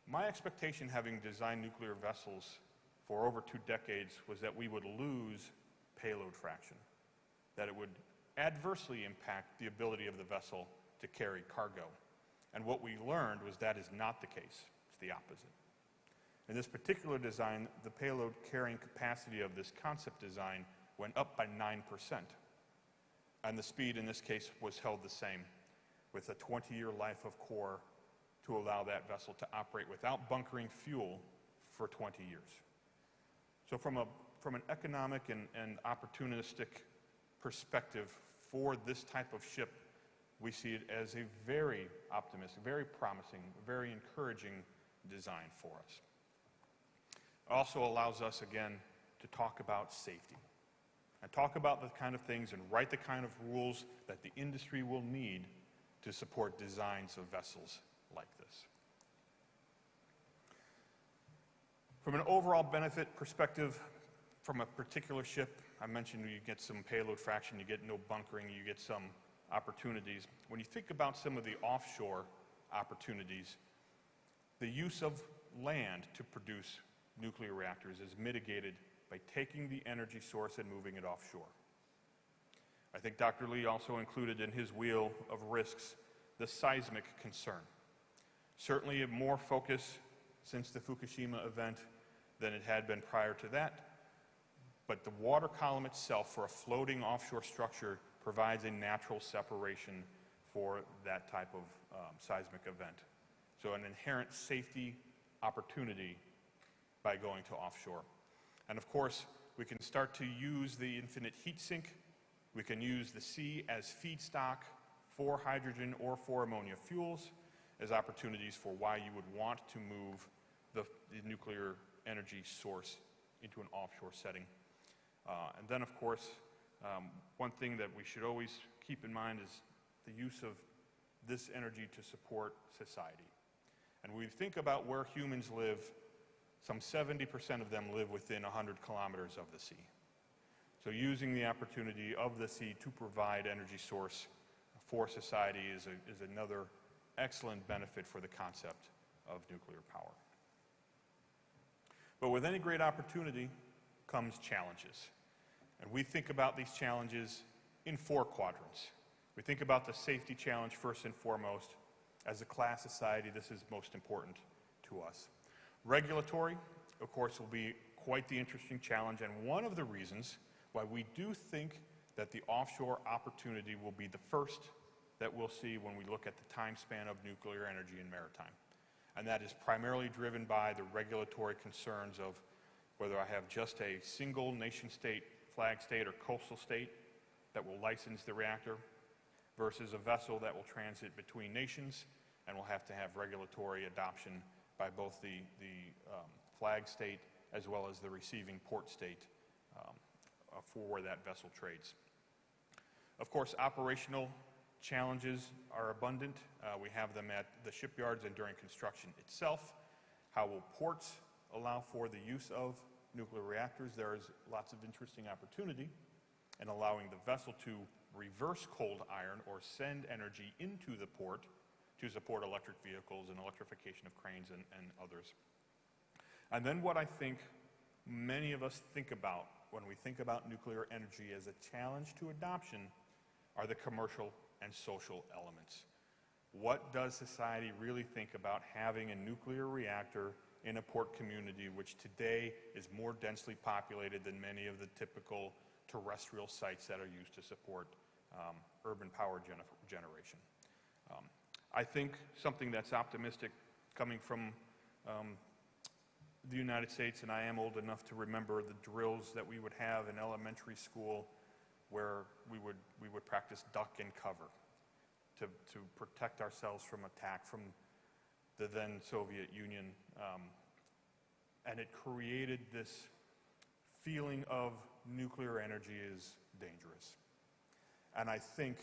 My expectation, having designed nuclear vessels for over 2 decades, was that we would lose payload fraction, that it would adversely impact the ability of the vessel to carry cargo. And what we learned was that is not the case. It's the opposite. In this particular design, the payload carrying capacity of this concept design went up by 9%. And the speed in this case was held the same, with a 20-year life of core to allow that vessel to operate without bunkering fuel for 20 years. So from an economic and opportunistic perspective for this type of ship, we see it as a very optimistic, very promising, very encouraging design for us. It also allows us, again, to talk about safety and talk about the kind of things and write the kind of rules that the industry will need to support designs of vessels like this. From an overall benefit perspective, from a particular ship, I mentioned you get some payload fraction, you get no bunkering, you get some opportunities. When you think about some of the offshore opportunities, the use of land to produce nuclear reactors is mitigated by taking the energy source and moving it offshore. I think Dr. Lee also included in his wheel of risks the seismic concern. Certainly more focus since the Fukushima event than it had been prior to that, but the water column itself for a floating offshore structure provides a natural separation for that type of seismic event. So an inherent safety opportunity by going to offshore. And of course, we can start to use the infinite heat sink. We can use the sea as feedstock for hydrogen or for ammonia fuels as opportunities for why you would want to move the nuclear energy source into an offshore setting. And then, of course, one thing that we should always keep in mind is the use of this energy to support society. And we think about where humans live, some 70% of them live within 100 kilometers of the sea. So using the opportunity of the sea to provide energy source for society is another excellent benefit for the concept of nuclear power. But with any great opportunity comes challenges. And we think about these challenges in 4 quadrants. We think about the safety challenge first and foremost. As a class society, this is most important to us. Regulatory, of course, will be quite the interesting challenge, and one of the reasons why we do think that the offshore opportunity will be the first that we'll see when we look at the time span of nuclear energy and maritime. And that is primarily driven by the regulatory concerns of whether I have just a single nation state, flag state, or coastal state that will license the reactor versus a vessel that will transit between nations and will have to have regulatory adoption by both the flag state as well as the receiving port state for where that vessel trades. Of course, operational challenges are abundant. We have them at the shipyards and during construction itself. How will ports allow for the use of nuclear reactors? There is lots of interesting opportunity in allowing the vessel to reverse cold iron or send energy into the port to support electric vehicles and electrification of cranes and others. And then what I think many of us think about when we think about nuclear energy as a challenge to adoption are the commercial and social elements. What does society really think about having a nuclear reactor in a port community which today is more densely populated than many of the typical terrestrial sites that are used to support urban power generation? I think something that's optimistic coming from the United States, and I am old enough to remember the drills that we would have in elementary school where we would practice duck and cover to protect ourselves from attack from the then Soviet Union. And it created this feeling of nuclear energy is dangerous. And I think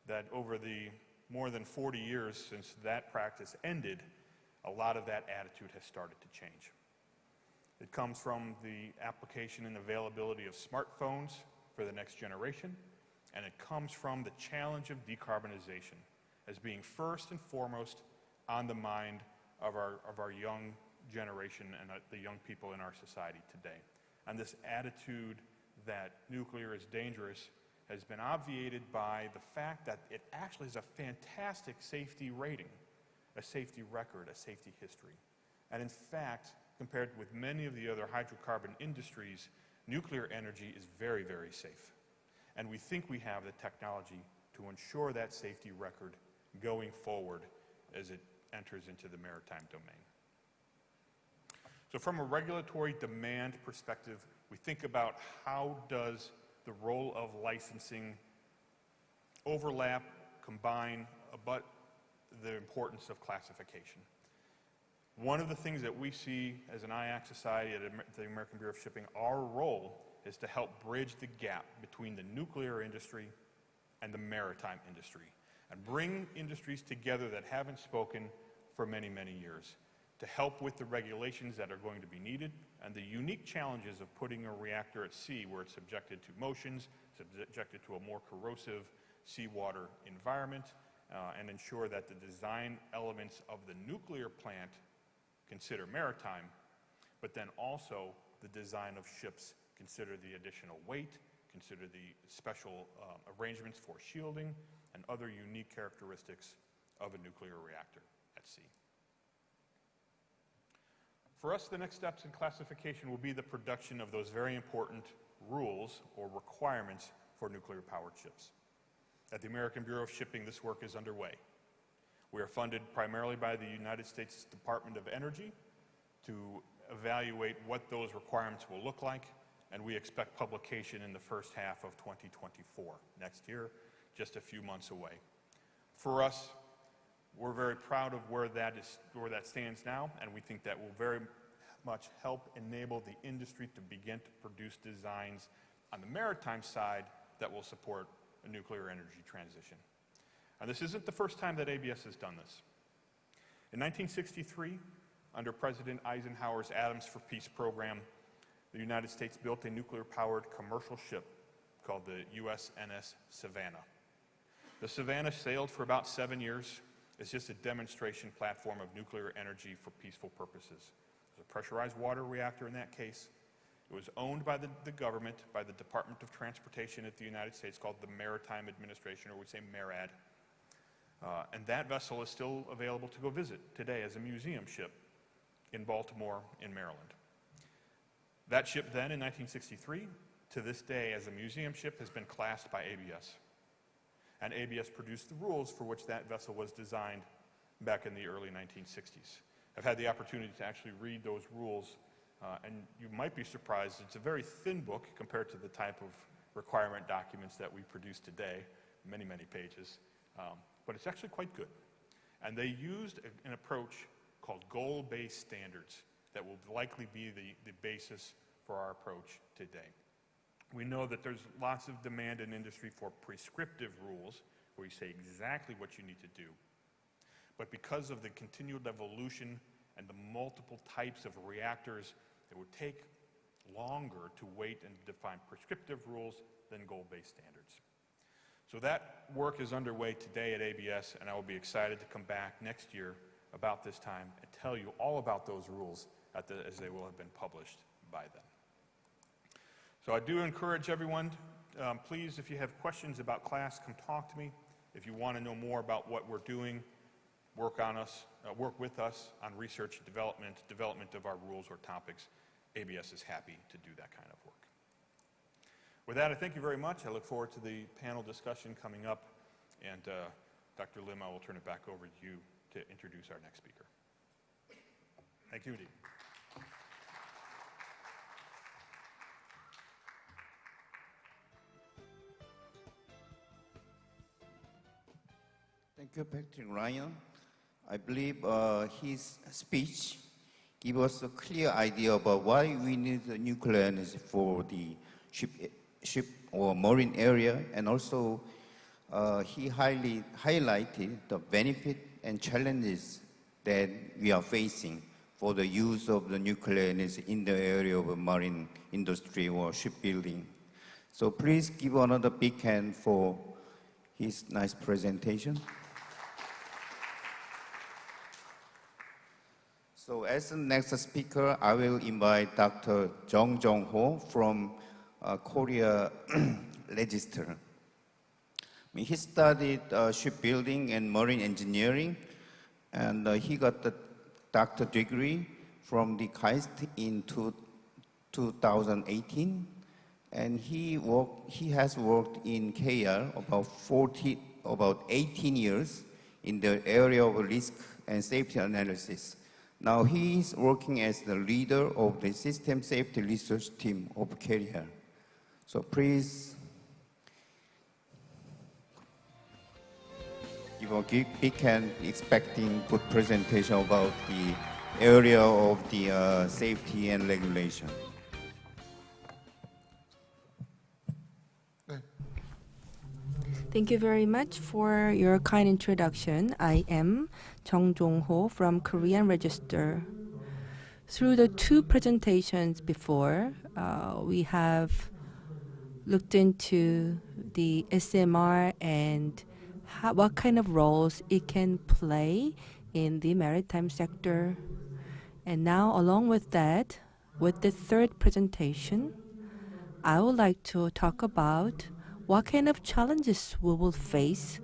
that over the more than 40 years since that practice ended, a lot of that attitude has started to change. It comes from the application and availability of smartphones for the next generation, and it comes from the challenge of decarbonization. as being first and foremost on the mind of our young generation and the young people in our society today. And this attitude that nuclear is dangerous has been obviated by the fact that it actually is a fantastic safety rating, a safety record, a safety history. And in fact, compared with many of the other hydrocarbon industries, nuclear energy is very, very safe. And we think we have the technology to ensure that safety record going forward as it enters into the maritime domain. So from a regulatory demand perspective, we think about how does the role of licensing overlap, combine, but the importance of classification. One of the things that we see as an IAC society at the American Bureau of Shipping, our role is to help bridge the gap between the nuclear industry and the maritime industry, and bring industries together that haven't spoken for many, many years, to help with the regulations that are going to be needed and the unique challenges of putting a reactor at sea where it's subjected to motions, subjected to a more corrosive seawater environment, and ensure that the design elements of the nuclear plant consider maritime, but then also the design of ships consider the additional weight, consider the special arrangements for shielding, and other unique characteristics of a nuclear reactor at sea. For us, the next steps in classification will be the production of those very important rules or requirements for nuclear-powered ships. At the American Bureau of Shipping, this work is underway. We are funded primarily by the United States Department of Energy to evaluate what those requirements will look like, and we expect publication in the first half of 2024, next year, just a few months away. For us, we're very proud of where that stands now, and we think that will very much help enable the industry to begin to produce designs on the maritime side that will support a nuclear energy transition. And this isn't the first time that ABS has done this. In 1963, under President Eisenhower's Atoms for Peace program, the United States built a nuclear-powered commercial ship called the USNS Savannah. The Savannah sailed for about 7 years. It's just a demonstration platform of nuclear energy for peaceful purposes. It was a pressurized water reactor in that case. It was owned by the government, by the Department of Transportation at the United States, called the Maritime Administration, or we say MARAD. And that vessel is still available to go visit today as a museum ship in Baltimore, in Maryland. That ship then, in 1963, to this day, as a museum ship, has been classed by ABS. And ABS produced the rules for which that vessel was designed back in the early 1960s. I've had the opportunity to actually read those rules, and you might be surprised. It's a very thin book compared to the type of requirement documents that we produce today, many, many pages, but it's actually quite good. And they used an approach called goal-based standards that will likely be the basis for our approach today. We know that there's lots of demand in industry for prescriptive rules, where you say exactly what you need to do. But because of the continued evolution and the multiple types of reactors, it would take longer to wait and define prescriptive rules than goal-based standards. So that work is underway today at ABS, and I will be excited to come back next year about this time and tell you all about those rules as they will have been published by then. So I do encourage everyone, please, if you have questions about class, come talk to me. If you want to know more about what we're doing, work with us on research and development of our rules or topics. ABS is happy to do that kind of work. With that, I thank you very much. I look forward to the panel discussion coming up. And Dr. Lim, I will turn it back over to you to introduce our next speaker. Thank you indeed.
Thank you, Patrick Ryan. I believe his speech gives us a clear idea about why we need the nuclear energy for the ship or marine area, and also he highlighted the benefit and challenges that we are facing for the use of the nuclear energy in the area of marine industry or shipbuilding. So please give another big hand for his nice presentation. So as the next speaker, I will invite Dr. Jung Jong-ho from Korea Register. He studied shipbuilding and marine engineering, and he got the doctor degree from the KAIST in 2018. And he has worked in KR about 18 years in the area of risk and safety analysis. Now he is working as the leader of the system safety research team of KR. So please give a big hand, expecting good presentation about the area of the safety and regulation.
Thank you very much for your kind introduction. I am Jung Jong-ho from Korean Register. Through the two presentations before, we have looked into the SMR and what kind of roles it can play in the maritime sector. And now, along with that, with the third presentation, I would like to talk about what kind of challenges we will face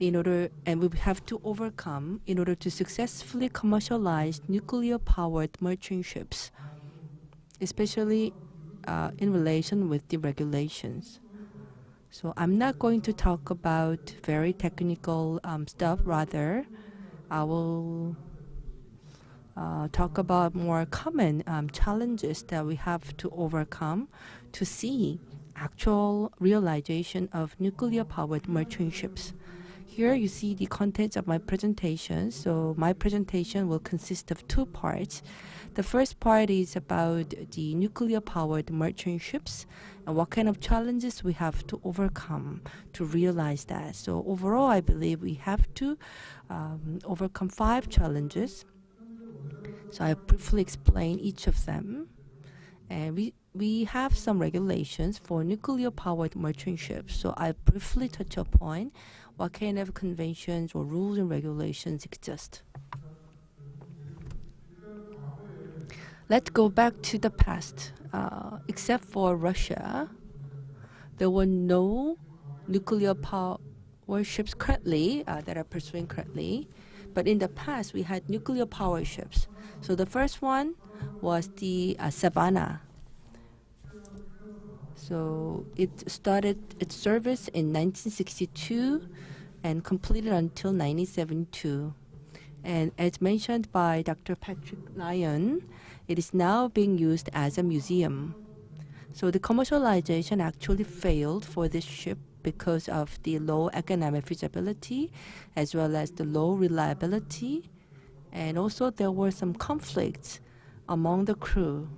and we have to overcome in order to successfully commercialize nuclear-powered merchant ships, especially in relation with the regulations. So I'm not going to talk about very technical stuff. Rather, I will talk about more common challenges that we have to overcome to see actual realization of nuclear-powered merchant ships. Here you see the contents of my presentation. So my presentation will consist of two parts. The first part is about the nuclear-powered merchant ships and what kind of challenges we have to overcome to realize that. So overall, I believe we have to overcome 5 challenges. So I briefly explain each of them. And we have some regulations for nuclear-powered merchant ships. So I briefly touch upon what kind of conventions or rules and regulations exist. Let's go back to the past. Except for Russia, there were no nuclear power ships currently that are pursuing currently. But in the past, we had nuclear power ships. So the first one was the Savannah. So it started its service in 1962 and completed until 1972. And as mentioned by Dr. Patrick Lyon, it is now being used as a museum. So the commercialization actually failed for this ship because of the low economic feasibility as well as the low reliability. And also there were some conflicts among the crew.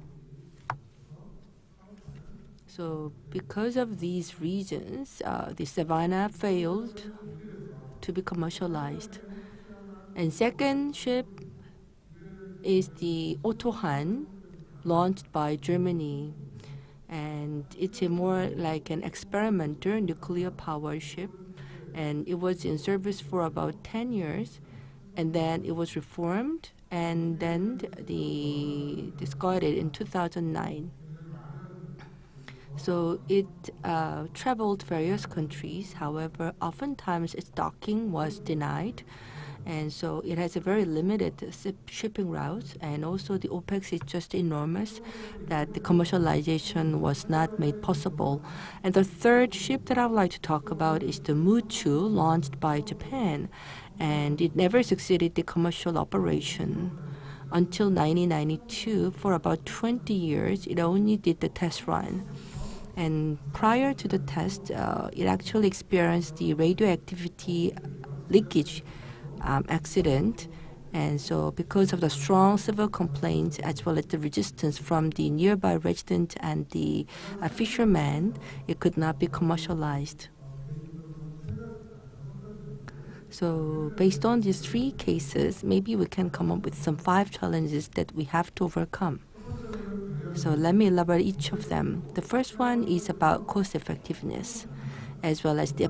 So because of these reasons, the Savannah failed to be commercialized. And second ship is the Otto Hahn, launched by Germany. And it's a more like an experimental nuclear power ship. And it was in service for about 10 years. And then it was reformed and then discarded in 2009. So it traveled various countries. However, oftentimes its docking was denied. And so it has a very limited shipping routes. And also the OPEX is just enormous that the commercialization was not made possible. And the third ship that I would like to talk about is the Muchu, launched by Japan. And it never succeeded the commercial operation. Until 1992, for about 20 years, it only did the test run. And prior to the test, it actually experienced the radioactivity leakage accident. And so because of the strong civil complaints as well as the resistance from the nearby residents and the fishermen, it could not be commercialized. So based on these 3 cases, maybe we can come up with some 5 challenges that we have to overcome. So let me elaborate each of them. The first one is about cost effectiveness, as well as the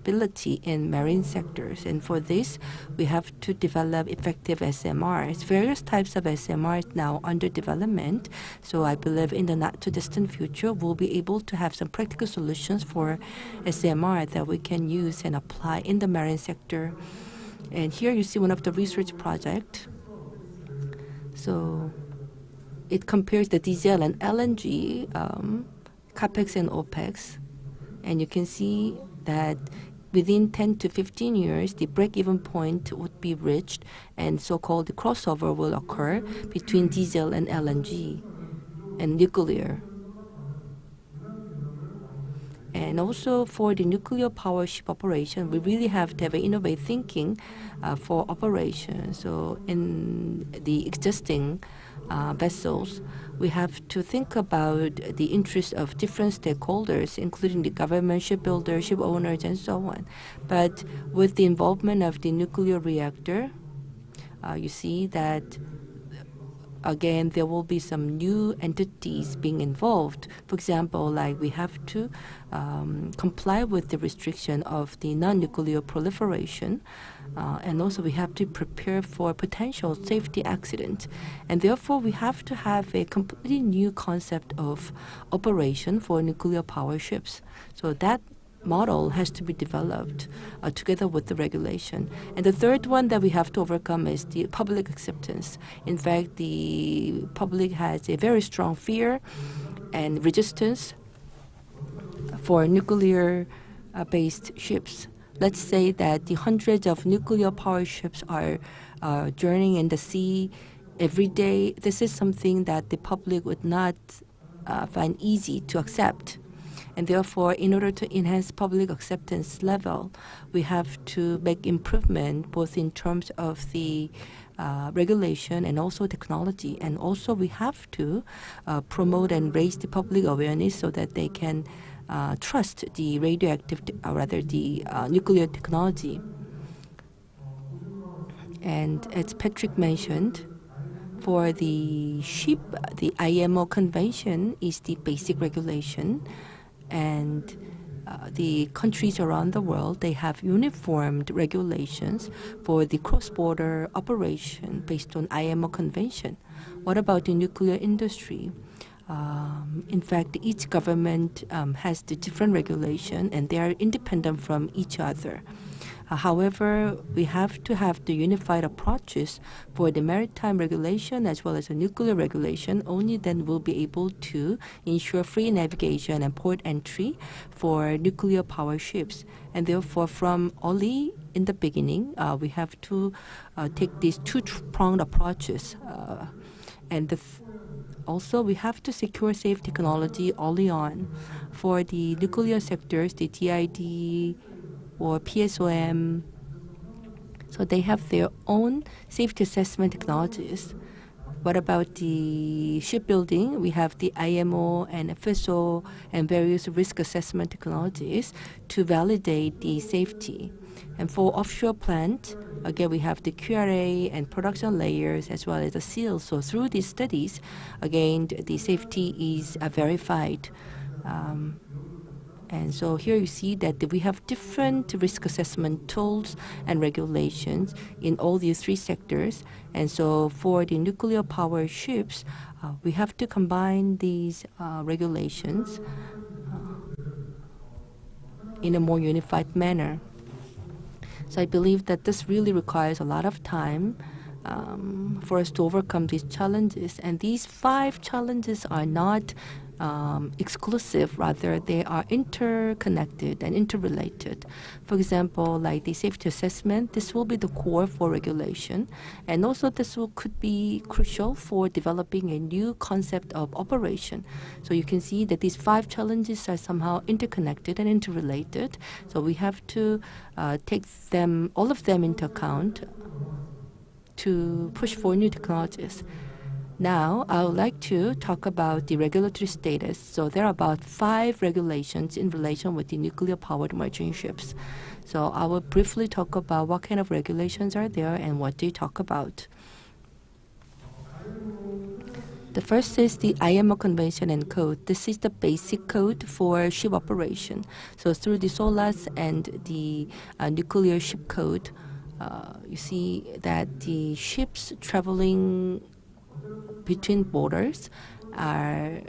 sustainability in marine sectors. And for this, we have to develop effective SMRs. Various types of SMRs now under development. So I believe in the not too distant future, we'll be able to have some practical solutions for SMR that we can use and apply in the marine sector. And here you see one of the research projects. So it compares the diesel and LNG CAPEX and OPEX. And you can see that within 10 to 15 years, the break-even point would be reached, and so-called crossover will occur between diesel and LNG and nuclear. And also for the nuclear power ship operation, we really have to have innovative thinking for operation. So in the existing vessels, we have to think about the interests of different stakeholders, including the government, shipbuilders, ship owners, and so on. But with the involvement of the nuclear reactor, you see that again, there will be some new entities being involved. For example, like we have to comply with the restriction of the non-nuclear proliferation, and also we have to prepare for potential safety accident. And therefore, we have to have a completely new concept of operation for nuclear power ships. So that model has to be developed together with the regulation. And the third one that we have to overcome is the public acceptance. In fact, the public has a very strong fear and resistance for nuclear-based ships. Let's say that the hundreds of nuclear power ships are journeying in the sea every day. This is something that the public would not find easy to accept. And therefore, in order to enhance public acceptance level, we have to make improvement both in terms of the regulation and also technology. And also we have to promote and raise the public awareness so that they can trust the radioactive, or rather the nuclear technology. And as Patrick mentioned, for the ship, the IMO convention is the basic regulation. And the countries around the world, they have uniformed regulations for the cross-border operation based on IMO convention. What about the nuclear industry? In fact, each government has the different regulation, and they are independent from each other. However, we have to have the unified approaches for the maritime regulation as well as the nuclear regulation. Only then we'll be able to ensure free navigation and port entry for nuclear power ships. And therefore, from early in the beginning, we have to take these two-pronged approaches. Also, we have to secure safe technology early on. For the nuclear sectors, the TID, or PSOM. So they have their own safety assessment technologies. What about the shipbuilding? We have the IMO and FSO and various risk assessment technologies to validate the safety. And for offshore plant, again, we have the QRA and production layers as well as the seals. So through these studies, again, the safety is verified. And so here you see that we have different risk assessment tools and regulations in all these three sectors. And so for the nuclear power ships, we have to combine these regulations in a more unified manner. So I believe that this really requires a lot of time for us to overcome these challenges. And these 5 challenges are not exclusive, rather they are interconnected and interrelated. For example, like the safety assessment, this will be the core for regulation, and also this could be crucial for developing a new concept of operation. So you can see that these 5 challenges are somehow interconnected and interrelated. So we have to take them, all of them, into account to push for new technologies. Now, I would like to talk about the regulatory status. So there are about 5 regulations in relation with the nuclear-powered merchant ships. So I will briefly talk about what kind of regulations are there and what they talk about. The first is the IMO Convention and Code. This is the basic code for ship operation. So through the SOLAS and the nuclear ship code, you see that the ships traveling between borders have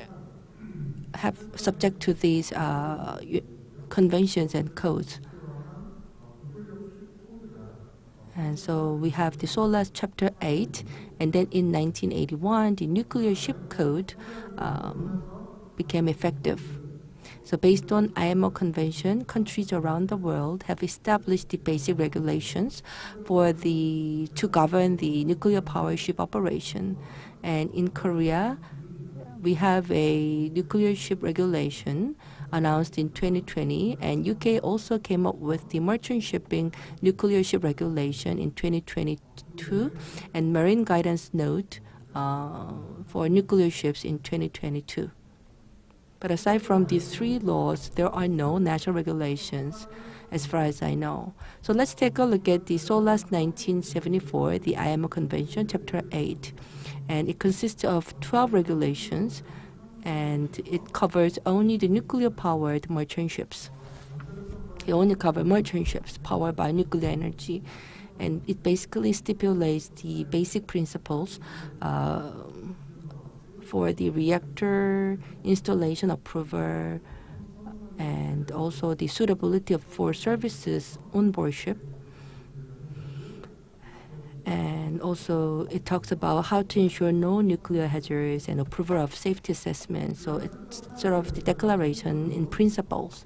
subject to these conventions and codes. And so we have the SOLAS Chapter 8, and then in 1981, the Nuclear Ship Code became effective. So based on IMO Convention, countries around the world have established the basic regulations to govern the nuclear power ship operation. And in Korea, we have a nuclear ship regulation announced in 2020, and UK also came up with the merchant shipping nuclear ship regulation in 2022, and marine guidance note for nuclear ships in 2022. But aside from these three laws, there are no national regulations as far as I know. So let's take a look at the SOLAS 1974, the IMO Convention, Chapter 8. And it consists of 12 regulations, and it covers only the nuclear-powered merchant ships. It only covers merchant ships powered by nuclear energy. And it basically stipulates the basic principles for the reactor installation approval, and also the suitability for services on board ship. And also it talks about how to ensure no nuclear hazards and approval of safety assessment. So it's sort of the declaration in principles.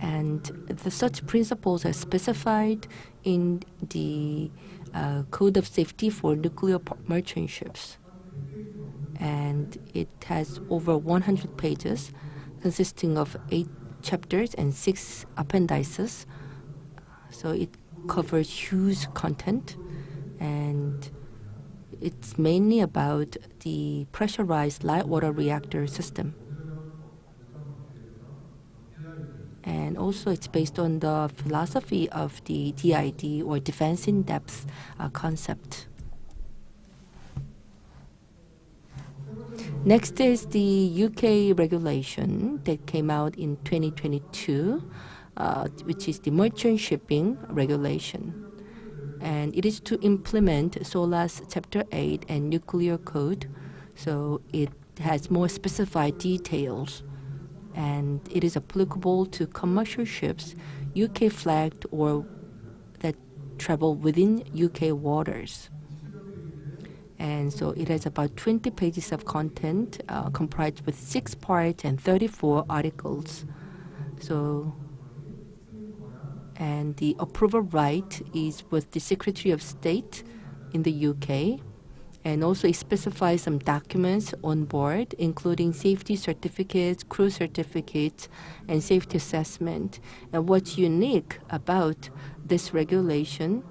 And such principles are specified in the Code of Safety for Nuclear Merchant Ships. And it has over 100 pages, consisting of 8 chapters and 6 appendices. So it covers huge content, and it's mainly about the pressurized light water reactor system. And also it's based on the philosophy of the DID, or Defense in Depth concept. Next is the UK regulation that came out in 2022, which is the Merchant Shipping Regulation. And it is to implement SOLAS Chapter 8 and Nuclear Code, so it has more specified details. And it is applicable to commercial ships, UK flagged or that travel within UK waters. And so it has about 20 pages of content, comprised with 6 parts and 34 articles. And the approval right is with the Secretary of State in the UK. And also it specifies some documents on board, including safety certificates, crew certificates, and safety assessment. And what's unique about this regulation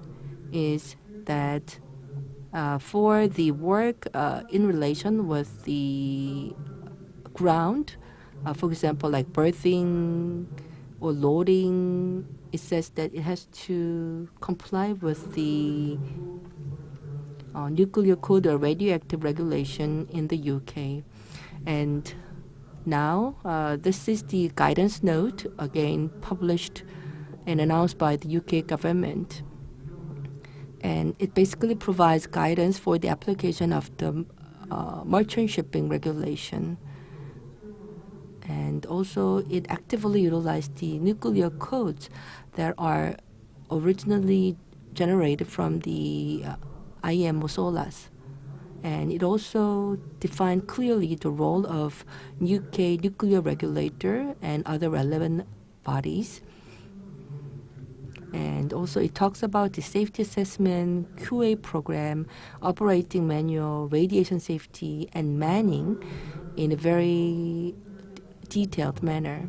is that for the work in relation with the ground, for example, like berthing or loading, it says that it has to comply with the nuclear code or radioactive regulation in the UK. And now this is the guidance note, again published and announced by the UK government. And it basically provides guidance for the application of the merchant shipping regulation. And also it actively utilized the nuclear codes that are originally generated from the IMO SOLAS. And it also defined clearly the role of UK nuclear regulator and other relevant bodies. And also it talks about the safety assessment, QA program, operating manual, radiation safety, and manning in a very detailed manner.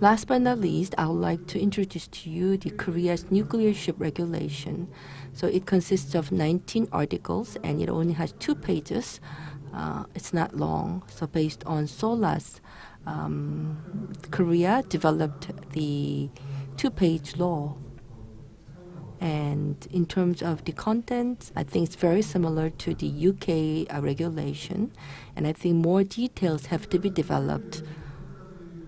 Last but not least, I would like to introduce to you the Korea's nuclear ship regulation. So it consists of 19 articles, and it only has 2 pages. It's not long. So based on SOLAS, Korea developed the 2-page law And in terms of the content, I think it's very similar to the UK regulation. And I think more details have to be developed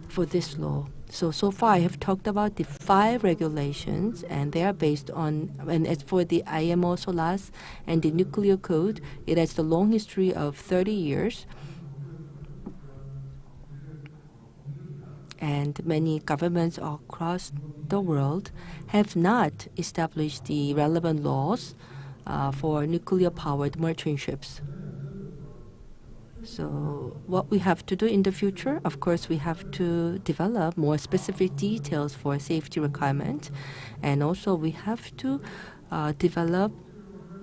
for this law. So far I have talked about the 5 regulations, and they are based on, and as for the IMO SOLAS and the nuclear code, it has the long history of 30 years. And many governments across the world have not established the relevant laws for nuclear-powered merchant ships. So what we have to do in the future, of course, we have to develop more specific details for safety requirements. And also we have to develop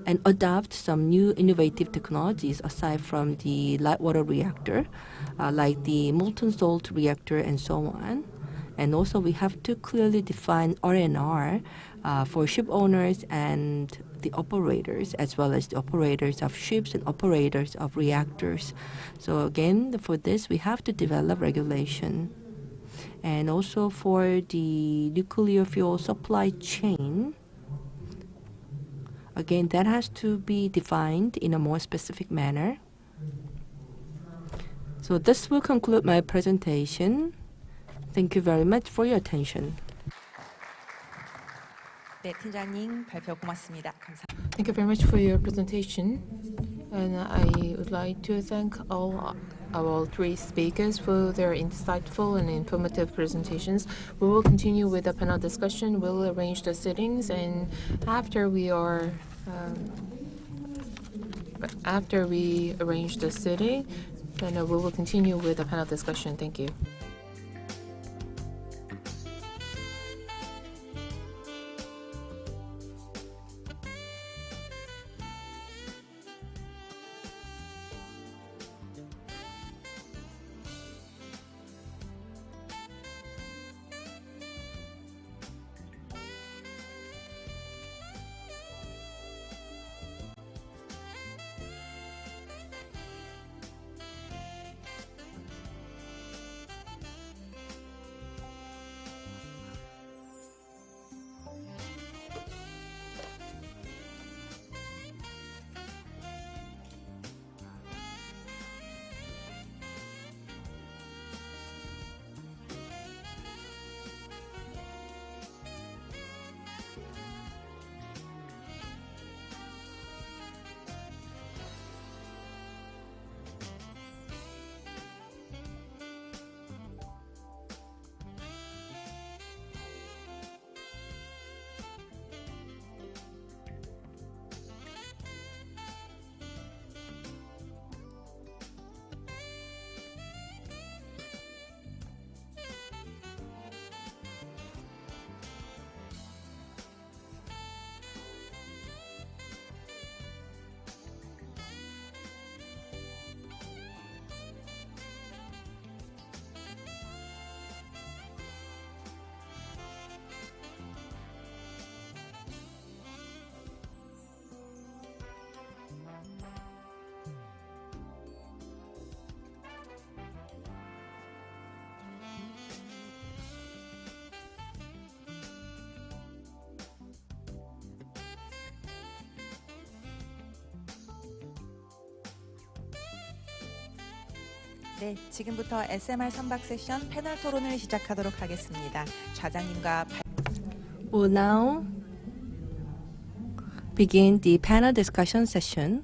and adopt some new innovative technologies aside from the light water reactor, like the molten salt reactor and so on. And also we have to clearly define R&R for ship owners and the operators, as well as the operators of ships and operators of reactors. So again, for this, we have to develop regulation. And also for the nuclear fuel supply chain, again, that has to be defined in a more specific manner. So this will conclude my presentation. Thank you very much for your attention.
네, 팀장님 발표 고맙습니다. 감사합니다.
Thank you very much for your presentation. And I would like to thank all our 3 speakers for their insightful and informative presentations. We will continue with the panel discussion. We'll arrange the sittings, and after we arrange the sitting, then we will continue with the panel discussion. Thank you.
네, 지금부터 SMR 선박 세션 패널 토론을 시작하도록 하겠습니다. 좌장님과
We'll now begin the panel discussion session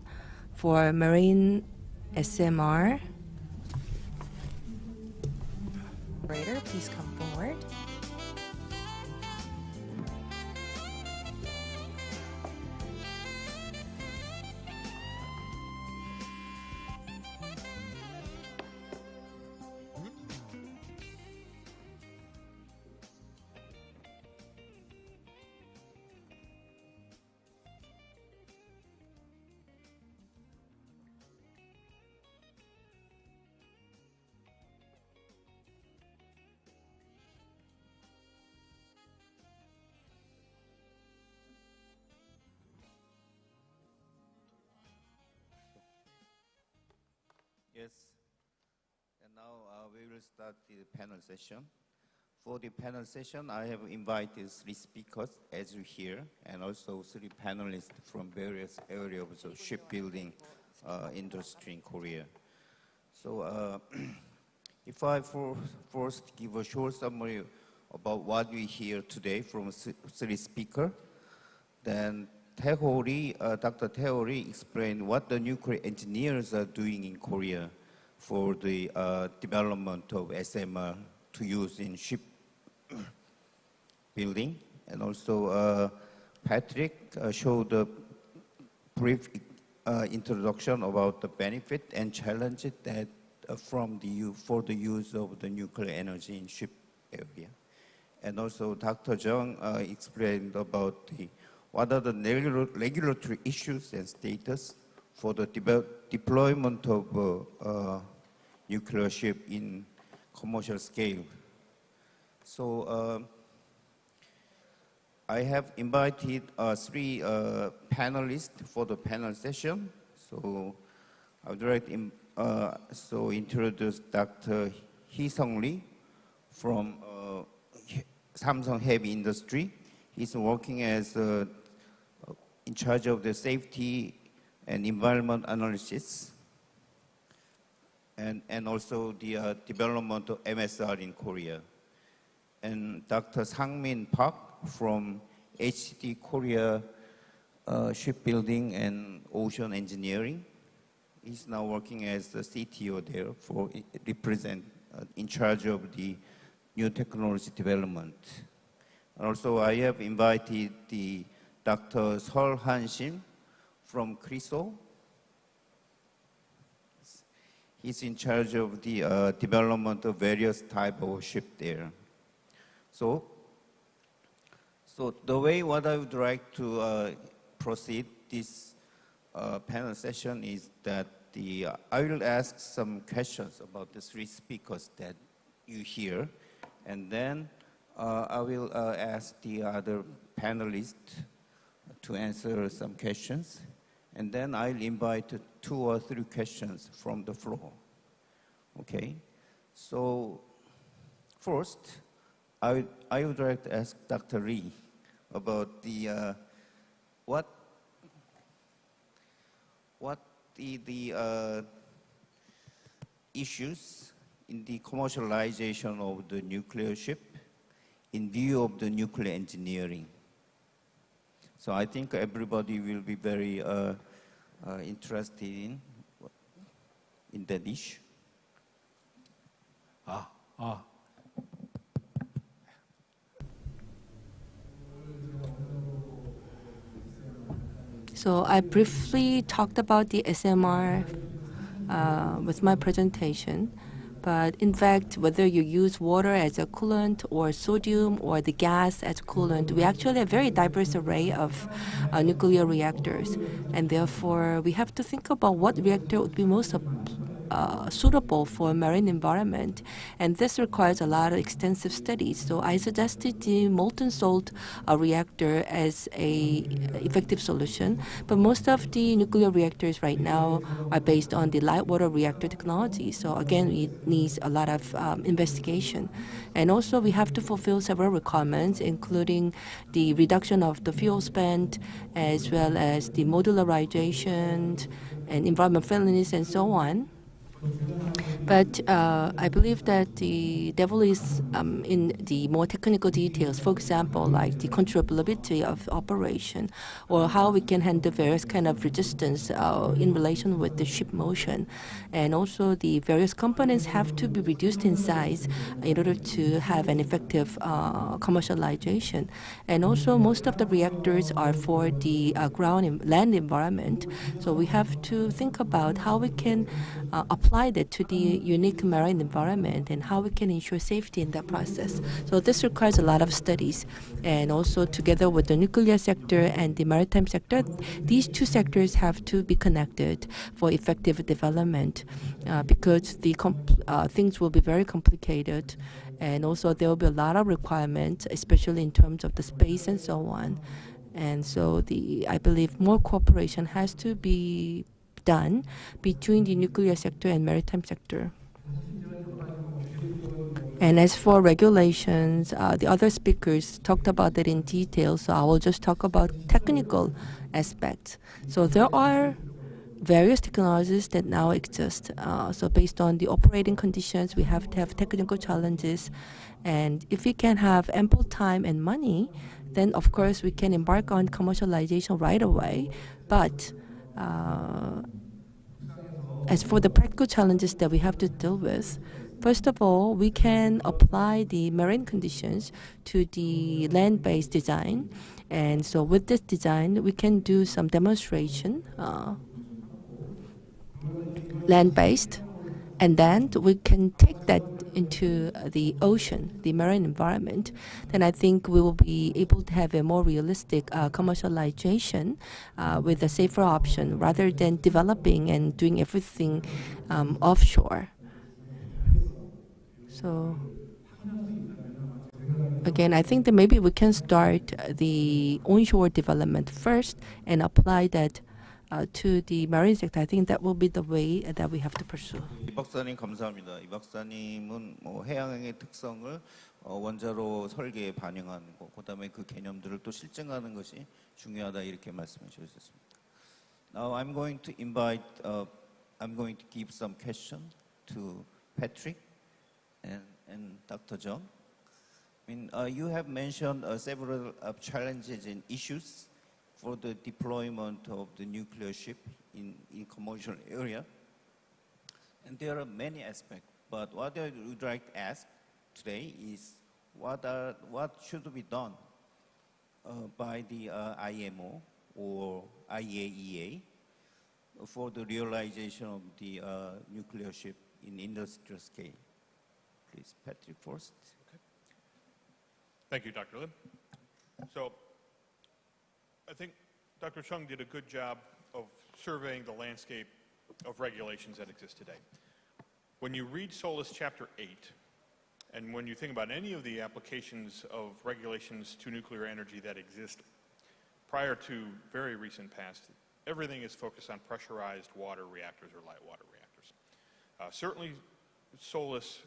for marine SMR.
operator, please come forward.
Yes. And now we will start the panel session. For the panel session, I have invited 3 speakers, as you hear, and also 3 panelists from various areas of shipbuilding industry in Korea. So if I first give a short summary about what we hear today from 3 speakers, then Dr. Tae-Ori explained what the nuclear engineers are doing in Korea for the development of SMR to use in ship building. And also Patrick showed a brief introduction about the benefit and challenges that for the use of the nuclear energy in ship area. And also Dr. Jung explained about what are the regulatory issues and status for the deployment of nuclear ship in commercial scale. So I have invited 3 panelists for the panel session. So I would like to introduce Dr. Hee-Sung Lee from Samsung Heavy Industry. He's working as in charge of the safety and environment analysis, and also the development of MSR in Korea. And Dr. Sang-Min Park from HCD Korea Shipbuilding and Ocean Engineering. He's now working as the CTO there in charge of the new technology development. And also I have invited Dr. Seol Han-sim from CRISO. He's in charge of the development of various types of ship there. So the way what I would like to proceed this panel session is that I will ask some questions about the 3 speakers that you hear, and then I will ask the other panelists to answer some questions, and then I'll invite 2 or 3 questions from the floor. Okay? So first, I would like to ask Dr. Lee about what the issues in the commercialization of the nuclear ship in view of the nuclear engineering. So I think everybody will be very interested in that issue.
So I briefly talked about the SMR with my presentation. But in fact, whether you use water as a coolant or sodium or the gas as coolant, we actually have a very diverse array of nuclear reactors. And therefore, we have to think about what reactor would be most suitable for marine environment. And this requires a lot of extensive studies. So I suggested the molten salt reactor as a effective solution. But most of the nuclear reactors right now are based on the light water reactor technology. So again, it needs a lot of investigation. And also we have to fulfill several requirements, including the reduction of the fuel spent, as well as the modularization and environment friendliness and so on. But I believe that the devil is in the more technical details. For example, like the controllability of operation, or how we can handle various kind of resistance in relation with the ship motion. And also the various components have to be reduced in size in order to have an effective commercialization. And also most of the reactors are for the ground and land environment. So we have to think about how we can apply that to the unique marine environment and how we can ensure safety in that process. So this requires a lot of studies. And also together with the nuclear sector and the maritime sector, these 2 sectors have to be connected for effective development because the things will be very complicated. And also there will be a lot of requirements, especially in terms of the space and so on. And so I believe more cooperation has to be done between the nuclear sector and maritime sector. And as for regulations, the other speakers talked about it in detail, so I will just talk about technical aspects. So there are various technologies that now exist. So based on the operating conditions, we have to have technical challenges. And if we can have ample time and money, then of course we can embark on commercialization right away. But as for the practical challenges that we have to deal with, first of all, we can apply the marine conditions to the land-based design. And so with this design, we can do some demonstration, land-based, and then we can take that into the ocean, the marine environment. Then I think we will be able to have a more realistic commercialization with a safer option rather than developing and doing everything offshore. So again, I think that maybe we can start the onshore development first and apply that to the marine sector. I think that will be the way that we have to pursue.
이 박사님 감사합니다. 이 박사님은 해양의 특성을 원자로 설계에 반영하는 거, 그다음에 그 개념들을 또 실증하는 것이 중요하다 이렇게 말씀해 주셨습니다. Now I'm going to give some questions to Patrick and Dr. Jung. I mean, you have mentioned several challenges and issues for the deployment of the nuclear ship in commercial area. And there are many aspects, but what I would like to ask today is what should be done by the IMO or IAEA for the realization of the nuclear ship in industrial scale. Please, Patrick first.
Okay. Thank you, Dr. Lim. So I think Dr. Chung did a good job of surveying the landscape of regulations that exist today. When you read SOLAS Chapter 8, and when you think about any of the applications of regulations to nuclear energy that exist prior to very recent past, everything is focused on pressurized water reactors or light water reactors. Certainly, SOLAS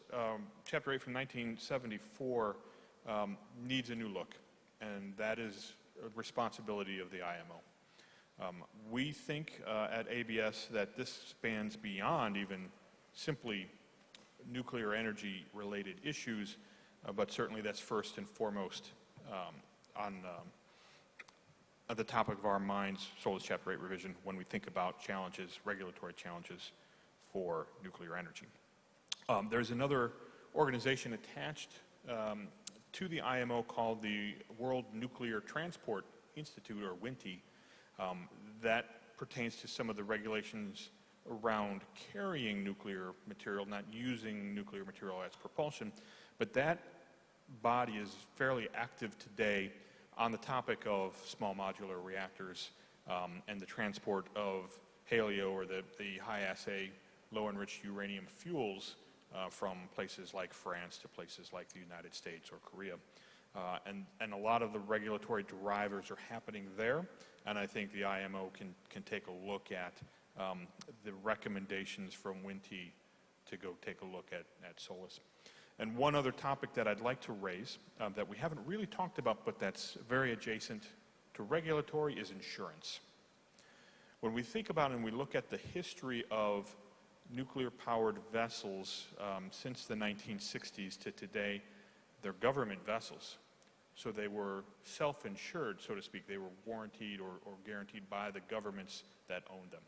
Chapter 8 from 1974 needs a new look, and that is a responsibility of the IMO. We think at ABS that this spans beyond even simply nuclear energy related issues, but certainly that's first and foremost on the topic of our minds, SOLAS Chapter 8 revision, when we think about challenges, regulatory challenges for nuclear energy. There's another organization attached to the IMO called the World Nuclear Transport Institute, or WNTI, that pertains to some of the regulations around carrying nuclear material, not using nuclear material as propulsion. But that body is fairly active today on the topic of small modular reactors and the transport of HALEU, or the high-assay, low-enriched uranium fuels from places like France to places like the United States or Korea. And a lot of the regulatory drivers are happening there, and I think the IMO can take a look at the recommendations from WNTI to go take a look at SOLAS. And one other topic that I'd like to raise that we haven't really talked about, but that's very adjacent to regulatory, is insurance. When we think about and we look at the history of nuclear-powered vessels since the 1960s to today, they're government vessels. So they were self-insured, so to speak. They were warranted or guaranteed by the governments that owned them.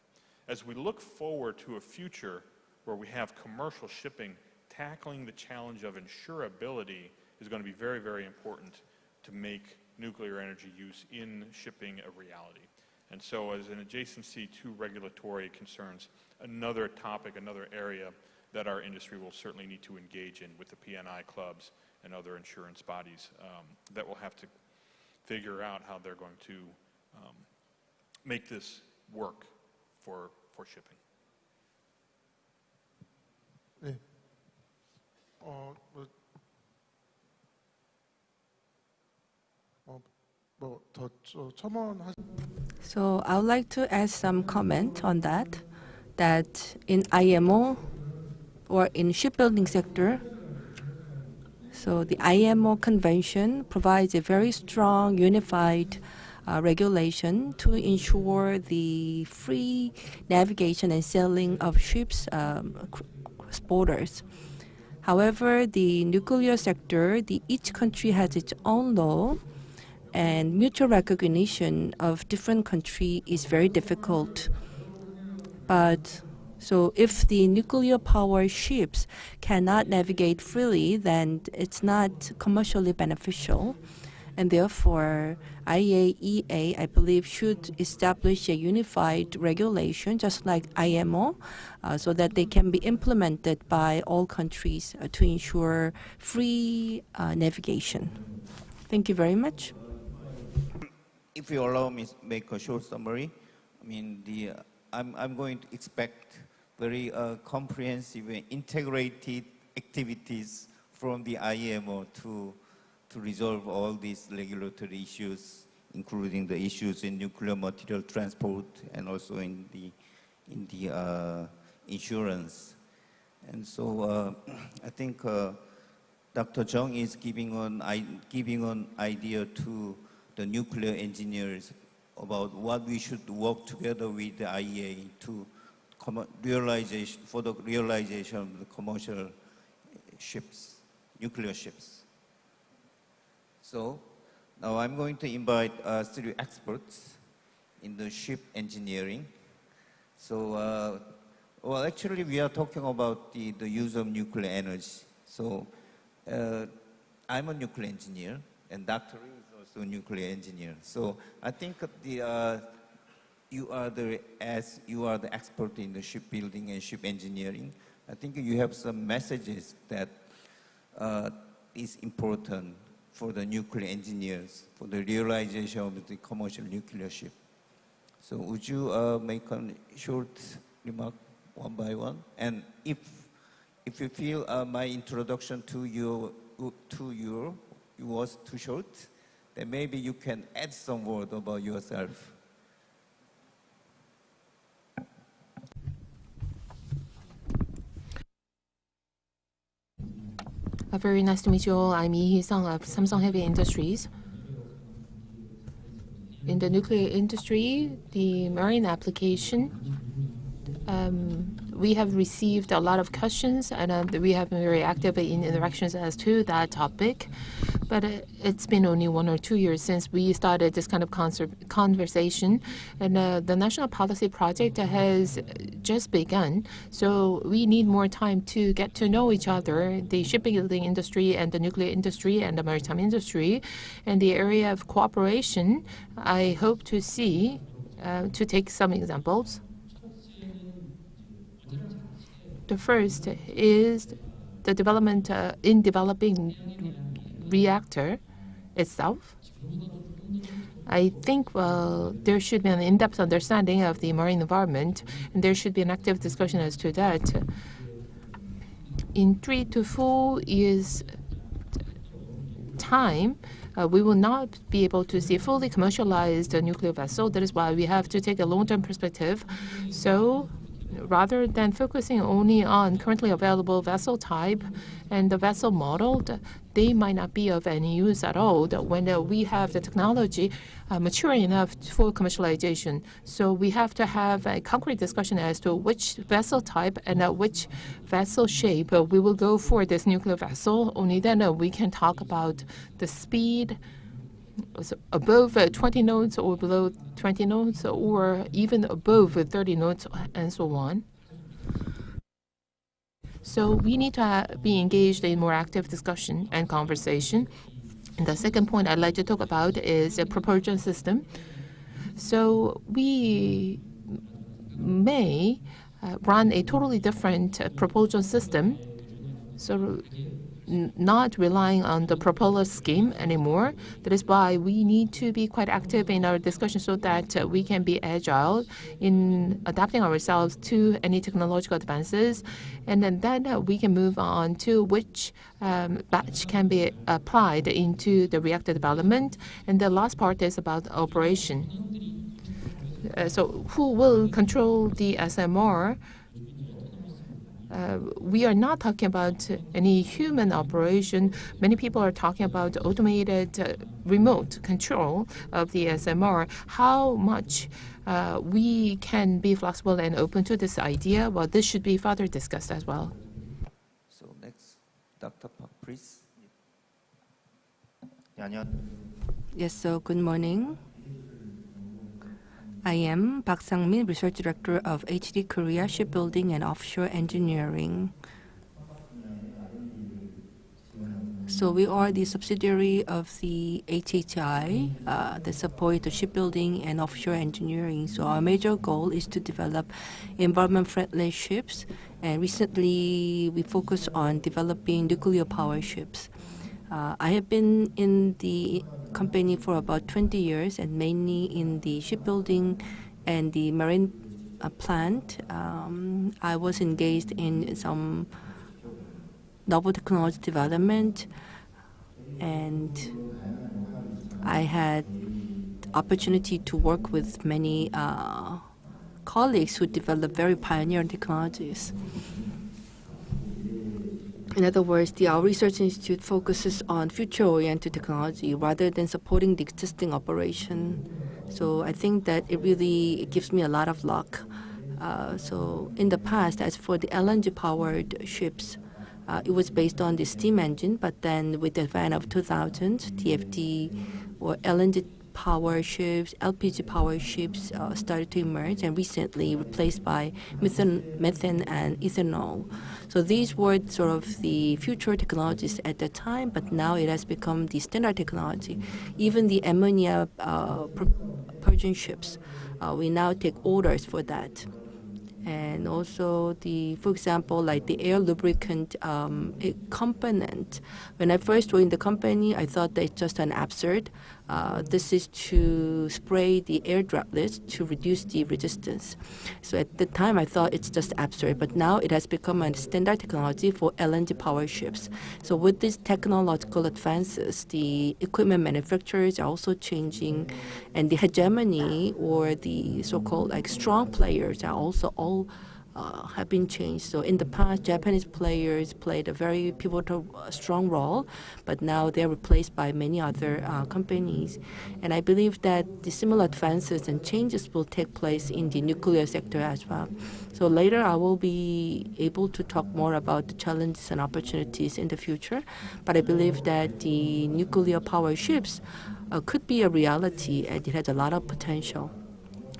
As we look forward to a future where we have commercial shipping, tackling the challenge of insurability is going to be very, very important to make nuclear energy use in shipping a reality. And so as an adjacency to regulatory concerns, another topic, another area that our industry will certainly need to engage in with the P&I clubs and other insurance bodies that will have to figure out how they're going to make this work for shipping.
네.
So I would like to add some comment on that in IMO or in shipbuilding sector, So the IMO convention provides a very strong, unified regulation to ensure the free navigation and sailing of ships cross borders. However, the nuclear sector, each country has its own law, and mutual recognition of different countries is very difficult. But so if the nuclear power ships cannot navigate freely, then it's not commercially beneficial. And therefore, IAEA, I believe, should establish a unified regulation, just like IMO, so that they can be implemented by all countries to ensure free navigation. Thank you very much.
If you allow me to make a short summary, I mean, I'm going to expect very comprehensive and integrated activities from the IMO to resolve all these regulatory issues, including the issues in nuclear material transport and also in the insurance. And so I think Dr. Jung is giving an idea to the nuclear engineers about what we should work together with the IEA to for the realization of the commercial ships, nuclear ships. So now I'm going to invite 3 experts in the ship engineering. So, well, actually we are talking about the use of nuclear energy. So I'm a nuclear engineer, and Dr. Lee is also a nuclear engineer. So I think you are the expert in the shipbuilding and ship engineering. I think you have some messages that is important for the nuclear engineers for the realization of the commercial nuclear ship. So would you make a short remark one by one? And if you feel my introduction to you was too short, then maybe you can add some word about yourself.
Very nice to meet you all. I'm Lee Hee-sung of Samsung Heavy Industries. In the nuclear industry, the marine application, we have received a lot of questions, and we have been very active in interactions as to that topic. But it's been only 1 or 2 years since we started this kind of conversation, and the national policy project has just begun. So we need more time to get to know each other, the shipbuilding industry and the nuclear industry and the maritime industry. And the area of cooperation, I hope to see, to take some examples. The first is the development in developing reactor itself. I think, well, there should be an in-depth understanding of the marine environment, and there should be an active discussion as to that. In 3 to 4 years' time, we will not be able to see fully commercialized nuclear vessel. That is why we have to take a long-term perspective. So rather than focusing only on currently available vessel type and the vessel model, they might not be of any use at all when we have the technology mature enough for commercialization. So we have to have a concrete discussion as to which vessel type and which vessel shape we will go for this nuclear vessel. Only then we can talk about the speed, above 20 knots or below 20 knots, or even above 30 knots, and so on. So we need to be engaged in more active discussion and conversation. And the second point I'd like to talk about is a propulsion system. So we may run a totally different propulsion system, so not relying on the propeller scheme anymore. That is why we need to be quite active in our discussion so that we can be agile in adapting ourselves to any technological advances. And then we can move on to which batch can be applied into the reactor development. And the last part is about operation. So who will control the SMR? we are not talking about any human operation. Many people are talking about automated remote control of the SMR. How much we can be flexible and open to this idea? Well, this should be further discussed as well.
So next, Dr. Park, please.
Yes, so good morning. I am Park Sang-min, Research Director of HD Korea Shipbuilding and Offshore Engineering. So we are the subsidiary of the HHI that support the shipbuilding and offshore engineering. So our major goal is to develop environment-friendly ships. And recently, we focus on developing nuclear power ships. I have been in the company for about 20 years and mainly in the shipbuilding and the marine plant. I was engaged in some novel technology development, and I had opportunity to work with many colleagues who developed very pioneering technologies. In other words, our research institute focuses on future-oriented technology rather than supporting the existing operation. So I think that it really gives me a lot of luck. So in the past, as for the LNG-powered ships, it was based on the steam engine, but then with the advent of 2000, TFD or LNG power ships, LPG power ships started to emerge and recently replaced by methane and ethanol. So these were sort of the future technologies at the time, but now it has become the standard technology. Even the ammonia propulsion ships, we now take orders for that. And also, for example, like the air lubricant component. When I first joined the company, I thought that it's just an absurd. This is to spray the air droplets to reduce the resistance. So at the time, I thought it's just absurd. But now it has become a standard technology for LNG power ships. So with these technological advances, the equipment manufacturers are also changing, and the hegemony or the so-called like strong players are also all have been changed. So in the past, Japanese players played a very pivotal, strong role, but now they're replaced by many other companies. And I believe that the similar advances and changes will take place in the nuclear sector as well. So later, I will be able to talk more about the challenges and opportunities in the future. But I believe that the nuclear power ships could be a reality, and it has a lot of potential,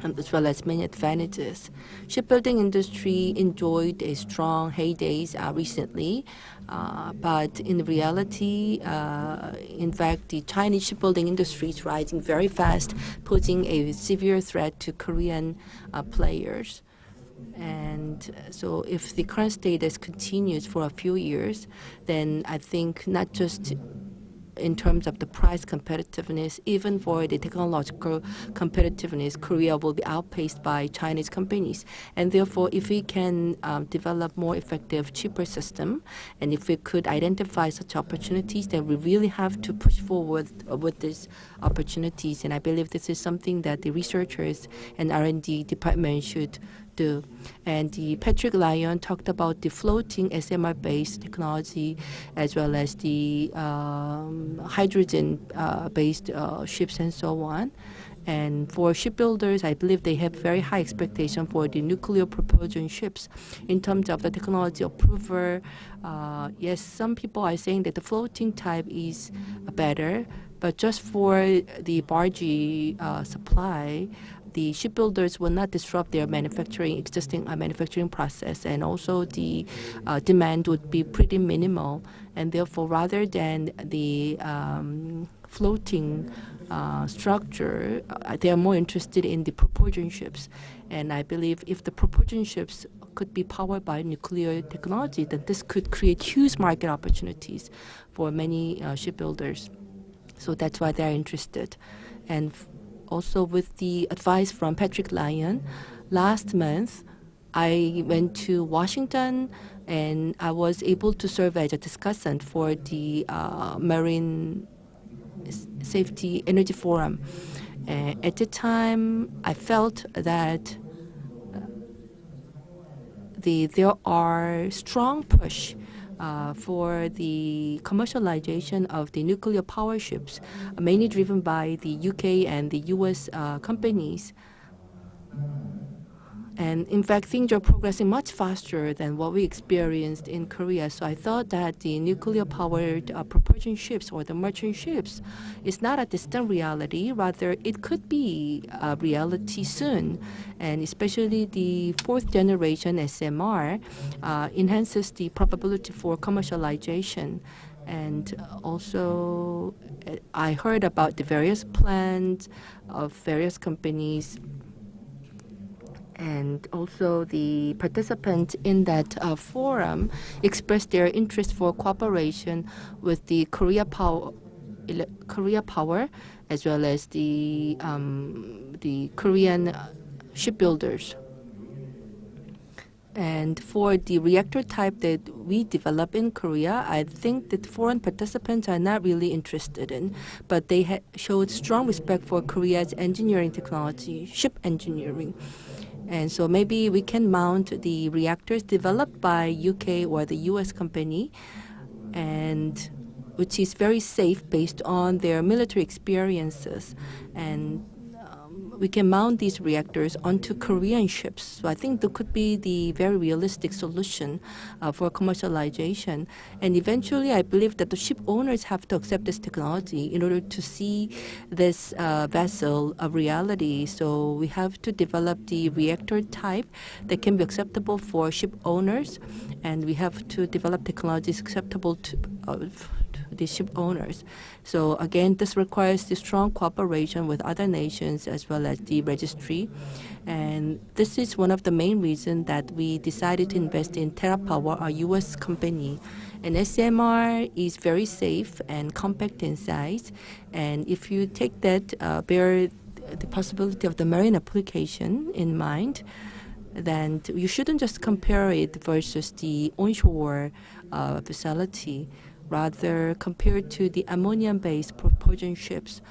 as well as many advantages. Shipbuilding industry enjoyed a strong heydays recently, but in reality, in fact, the Chinese shipbuilding industry is rising very fast, posing a severe threat to Korean players. And so if the current status continues for a few years, then I think not just in terms of the price competitiveness, even for the technological competitiveness, Korea will be outpaced by Chinese companies. And therefore, if we can develop more effective, cheaper system, and if we could identify such opportunities, then we really have to push forward with these opportunities. And I believe this is something that the researchers and R&D department should do. And Patrick Lyon talked about the floating SMR-based technology, as well as the hydrogen-based ships and so on. And for shipbuilders, I believe they have very high expectation for the nuclear propulsion ships in terms of the technology approval. Yes, some people are saying that the floating type is better, but just for the barge supply, the shipbuilders will not disrupt their existing manufacturing process, and also the demand would be pretty minimal. And therefore, rather than the floating structure, they are more interested in the propulsion ships. And I believe if the propulsion ships could be powered by nuclear technology, then this could create huge market opportunities for many shipbuilders. So that's why they're interested. And also with the advice from Patrick Lyon, last month I went to Washington and I was able to serve as a discussant for the Marine Safety Energy Forum. At the time, I felt that there are strong push for the commercialization of the nuclear power ships, mainly driven by the UK and the US companies. And in fact, things are progressing much faster than what we experienced in Korea. So I thought that the nuclear-powered propulsion ships or the merchant ships is not a distant reality. Rather, it could be a reality soon. And especially the fourth generation SMR enhances the probability for commercialization. And also, I heard about the various plans of various companies. And also the participants in that forum expressed their interest for cooperation with the Korea Power, as well as the Korean shipbuilders. And for the reactor type that we develop in Korea, I think that foreign participants are not really interested in, but they showed strong respect for Korea's engineering technology, ship engineering. And so maybe we can mount the reactors developed by UK or the US company, and which is very safe based on their military experiences. And we can mount these reactors onto Korean ships. So I think that could be the very realistic solution for commercialization. And eventually, I believe that the ship owners have to accept this technology in order to see this vessel a reality. So we have to develop the reactor type that can be acceptable for ship owners, and we have to develop technologies acceptable to the ship owners. So again, this requires the strong cooperation with other nations as well as the registry. And this is one of the main reasons that we decided to invest in TerraPower, a US company. And SMR is very safe and compact in size. And if you take that, bear the possibility of the marine application in mind, then you shouldn't just compare it versus the onshore facility. Rather, compared to the ammonia-based propulsion ships,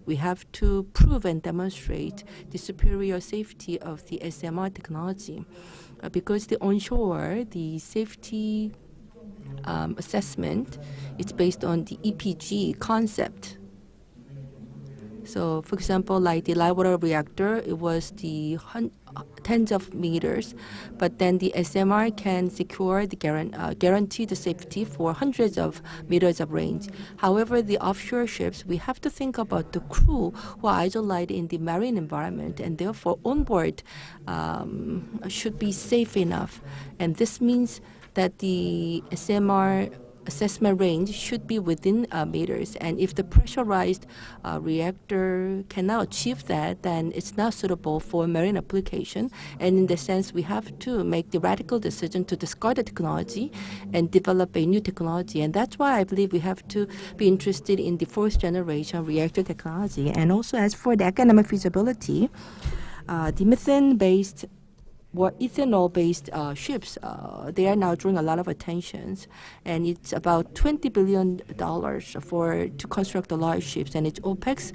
we have to prove and demonstrate the superior safety of the SMR technology. Because the onshore, the safety assessment is based on the EPG concept. So, for example, like the light water reactor, it was the tens of meters, but then the SMR can secure the guarantee the safety for hundreds of meters of range. However, the offshore ships, we have to think about the crew who are isolated in the marine environment, and therefore onboard should be safe enough. And this means that the SMR assessment range should be within meters. And if the pressurized reactor cannot achieve that, then it's not suitable for marine application. And in the sense, we have to make the radical decision to discard the technology and develop a new technology. And that's why I believe we have to be interested in the fourth generation reactor technology. And also, as for the economic feasibility, the methane-based or ethanol-based ships, they are now drawing a lot of attention, and it's about $20 billion to construct the large ships, and its OPEX,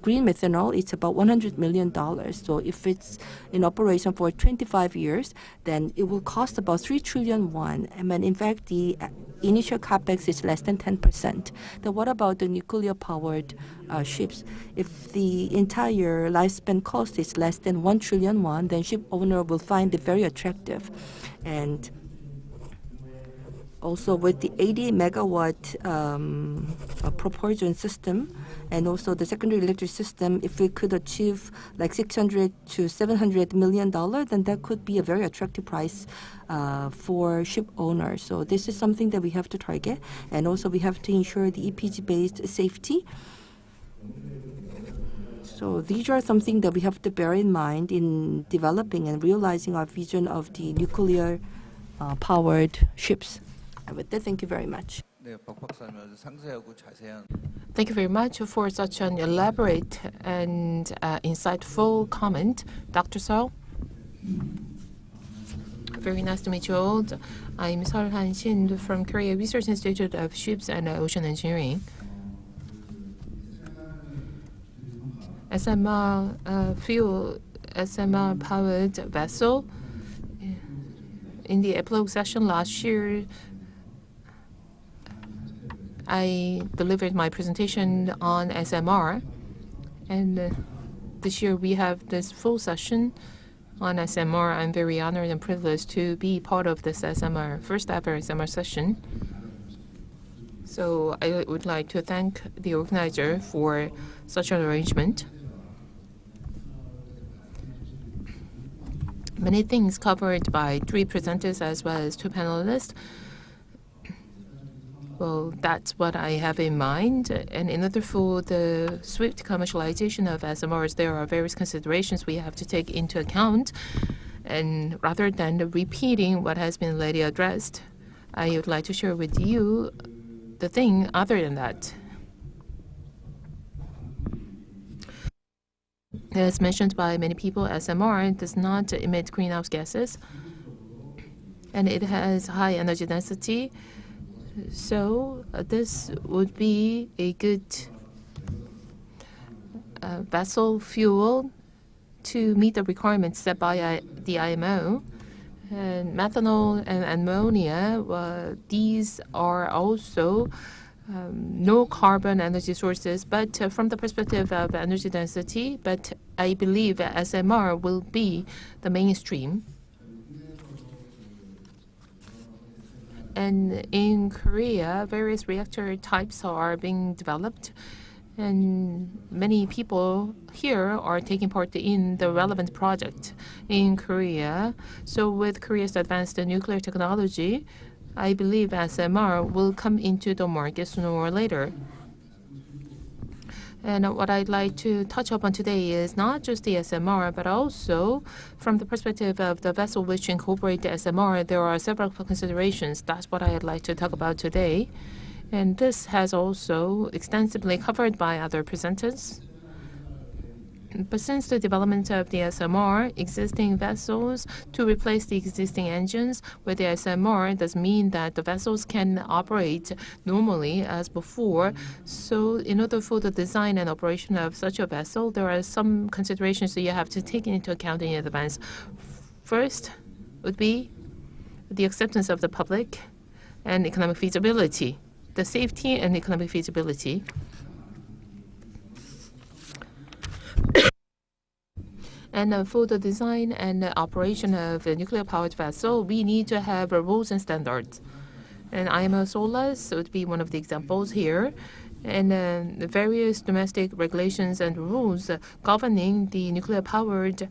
green methanol, it's about $100 million. So if it's in operation for 25 years, then it will cost about 3 trillion won. And in fact, the initial capex is less than 10%. Then what about the nuclear-powered ships? If the entire lifespan cost is less than 1 trillion won, then ship owner will find it very attractive. And also with the 80 megawatt propulsion system and also the secondary electric system, if we could achieve like $600 to $700 million, then that could be a very attractive price for ship owners. So this is something that we have to target, and also we have to ensure the EPG-based safety. So these are something that we have to bear in mind in developing and realizing our vision of the nuclear-powered ships. And with that, thank you very much.
Thank you very much for such an elaborate and insightful comment. Dr. Seol? Very nice to meet you all. I'm Seol Han-shin from Korea Research Institute of Ships and Ocean Engineering. SMR fuel, SMR powered vessel In the epilogue session last year, I delivered my presentation on SMR, and this year we have this full session on SMR. I'm very honored and privileged to be part of this SMR, first ever SMR session. So I would like to thank the organizer for such an arrangement. Many things covered by 3 presenters as well as 2 panelists. Well, that's what I have in mind. And in order for the swift commercialization of SMRs, there are various considerations we have to take into account. And rather than repeating what has been already addressed, I would like to share with you the thing other than that. As mentioned by many people, SMR does not emit greenhouse gases, and it has high energy density. So this would be a good vessel fuel to meet the requirements set by the IMO. And methanol and ammonia, these are also no carbon energy sources, but from the perspective of energy density, but I believe SMR will be the mainstream. And in Korea, various reactor types are being developed, and many people here are taking part in the relevant project in Korea. So with Korea's advanced nuclear technology, I believe SMR will come into the market sooner or later. And what I'd like to touch upon today is not just the SMR, but also from the perspective of the vessel which incorporate the SMR, there are several considerations. That's what I'd like to talk about today. And this has also extensively covered by other presenters. But since the development of the SMR, existing vessels to replace the existing engines with the SMR does mean that the vessels can operate normally as before. So in order for the design and operation of such a vessel, there are some considerations that you have to take into account in advance. First would be the acceptance of the public and economic feasibility, the safety and economic feasibility. And for the design and operation of a nuclear-powered vessel, we need to have rules and standards. And IMO SOLAS would be one of the examples here. And the various domestic regulations and rules governing the nuclear-powered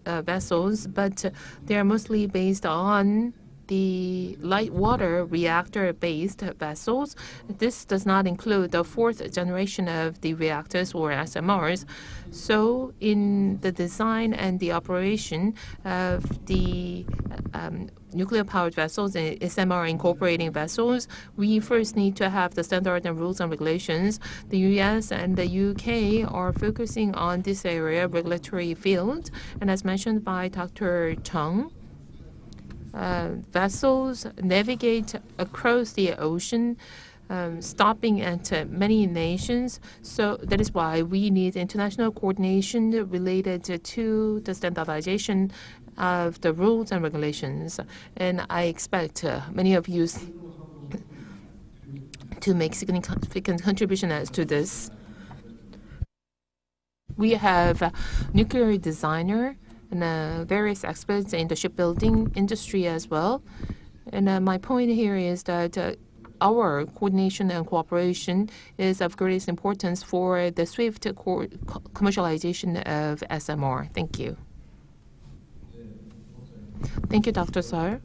vessels, but they are mostly based on the light water reactor-based vessels. This does not include the 4th generation of the reactors or SMRs. So in the design and the operation of the nuclear-powered vessels and SMR incorporating vessels, we first need to have the standard and rules and regulations. The US and the UK are focusing on this area, regulatory field. And as mentioned by Dr. Chung, vessels navigate across the ocean, stopping at many nations. So that is why we need international coordination related to the standardization of the rules and regulations. And I expect many of you to make significant contribution as to this. We have a nuclear designer and various experts in the shipbuilding industry as well. And my point here is that our coordination and cooperation is of greatest importance for the swift commercialization of SMR. Thank you. Thank you, Dr. Sar.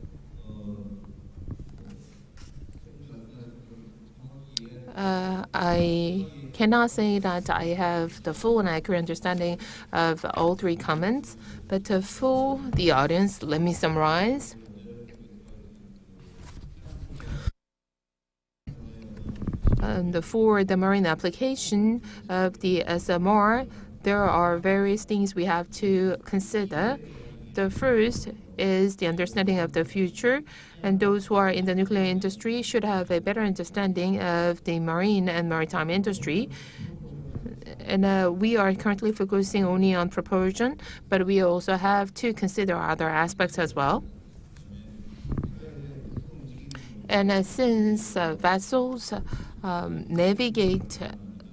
I cannot say that I have the full and accurate understanding of all 3 comments, but for the audience, let me summarize. For the marine application of the SMR, there are various things we have to consider. The first is the understanding of the future, and those who are in the nuclear industry should have a better understanding of the marine and maritime industry. And we are currently focusing only on propulsion, but we also have to consider other aspects as well. And since vessels navigate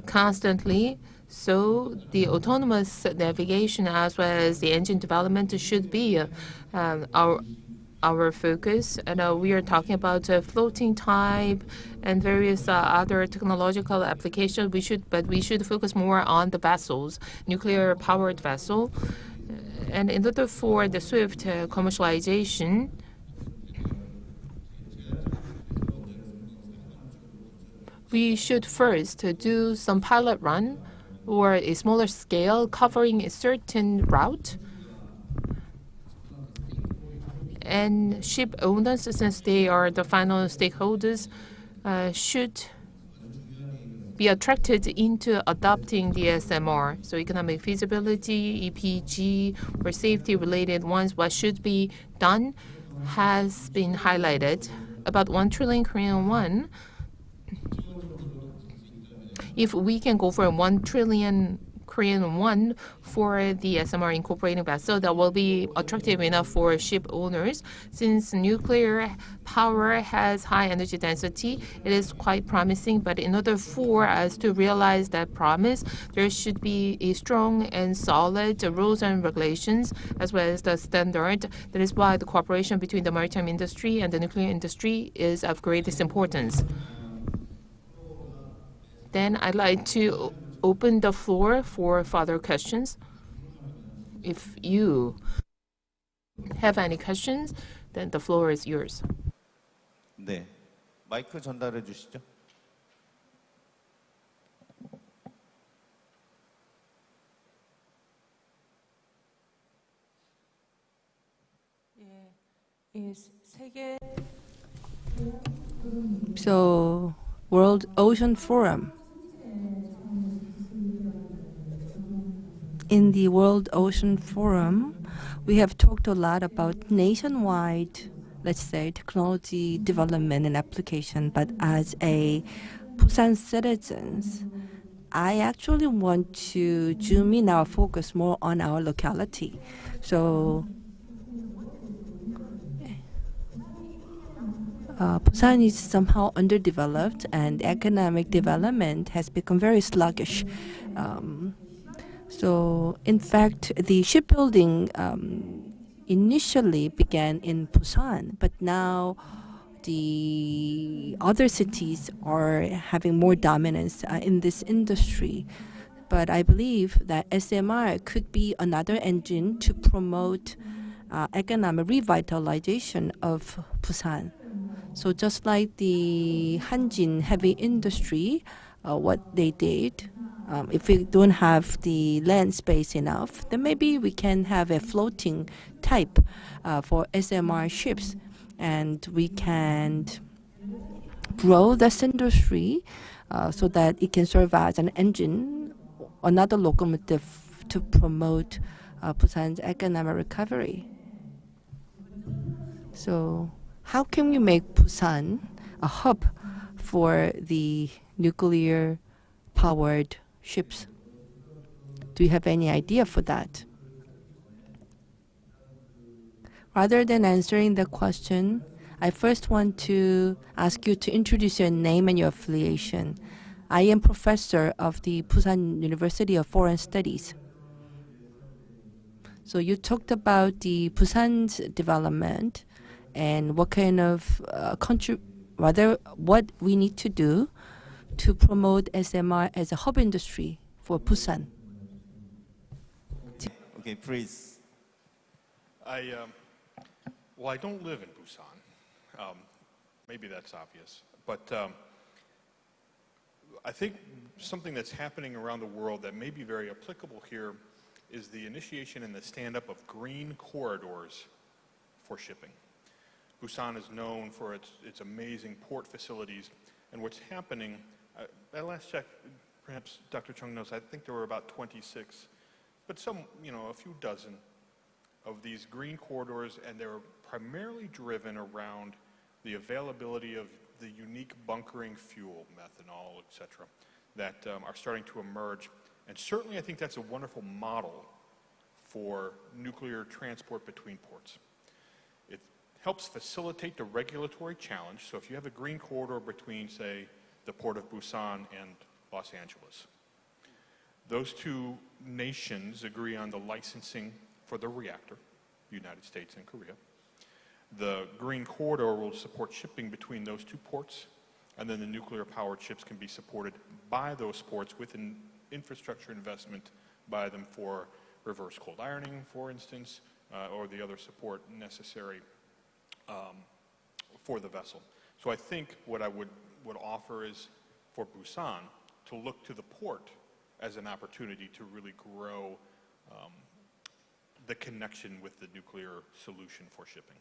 constantly, so the autonomous navigation as well as the engine development should be our focus. And we are talking about floating type and various other technological applications. But we should focus more on the vessels, nuclear-powered vessel. And in order for the swift commercialization, we should first do some pilot run or a smaller scale covering a certain route. And ship owners, since they are the final stakeholders, should be attracted into adopting the SMR. So economic feasibility, EPG, or safety-related ones, what should be done has been highlighted. About 1 trillion Korean won. If we can go for 1 trillion Korean won for the SMR incorporating vessel, that will be attractive enough for ship owners. Since nuclear power has high energy density, it is quite promising. But in order for us to realize that promise, there should be a strong and solid rules and regulations as well as the standard. That is why the cooperation between the maritime industry and the nuclear industry is of greatest importance. Then I'd like to open the floor for further questions. If you have any questions, then the floor is yours.
네, 마이크 전달해 주시죠.
So, World Ocean Forum. In the World Ocean Forum, we have talked a lot about nationwide, let's say, technology development and application. But as a Busan citizens, I actually want to zoom in our focus more on our locality. So, Busan is somehow underdeveloped, and economic development has become very sluggish. So, in fact, the shipbuilding initially began in Busan, but now the other cities are having more dominance in this industry. But I believe that SMR could be another engine to promote economic revitalization of Busan. So just like the Hanjin heavy industry, what they did, if we don't have the land space enough, then maybe we can have a floating type for SMR ships, and we can grow this industry so that it can serve as an engine, another locomotive to promote Busan's economic recovery. So how can we make Busan a hub for the nuclear-powered ships? Do you have any idea for that? Rather than answering the question, I first want to ask you to introduce your name and your affiliation. I am professor of the Busan University of Foreign Studies. So you talked about the Busan's development and what kind of what we need to do to promote SMR as a hub industry for Busan.
Okay, please.
Well, I don't live in Busan. Maybe that's obvious. But I think something that's happening around the world that may be very applicable here is the initiation and the stand-up of green corridors for shipping. Busan is known for its amazing port facilities, and what's happening, at last check, perhaps Dr. Chung knows, I think there were about 26, but a few dozen of these green corridors, and they're primarily driven around the availability of the unique bunkering fuel, methanol, et cetera, that are starting to emerge. And certainly I think that's a wonderful model for nuclear transport between ports. helps facilitate the regulatory challenge. So if you have a green corridor between, say, the port of Busan and Los Angeles, those two nations agree on the licensing for the reactor, the United States and Korea. The green corridor will support shipping between those two ports, and then the nuclear-powered ships can be supported by those ports with an infrastructure investment by them for reverse cold ironing, for instance, or the other support necessary for the vessel. So I think what I would offer is for Busan to look to the port as an opportunity to really grow the connection with the nuclear solution for shipping.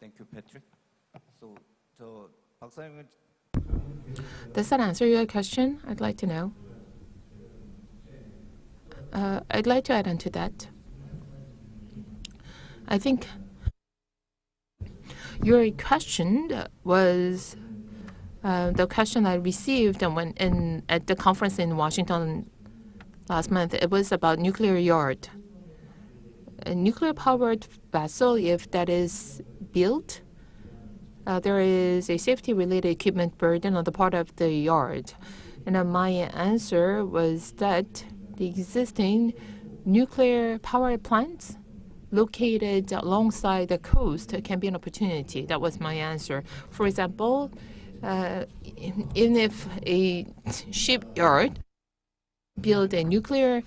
Thank you, Patrick. So, 박사님은
Does that answer your question? I'd like to know. I'd like to add on to that. I think your question was the question I received at the conference in Washington last month. It was about nuclear yard. A nuclear-powered vessel, if that is built, there is a safety-related equipment burden on the part of the yard. And my answer was that the existing nuclear power plants located alongside the coast can be an opportunity. That was my answer. For example, even if a shipyard build a nuclear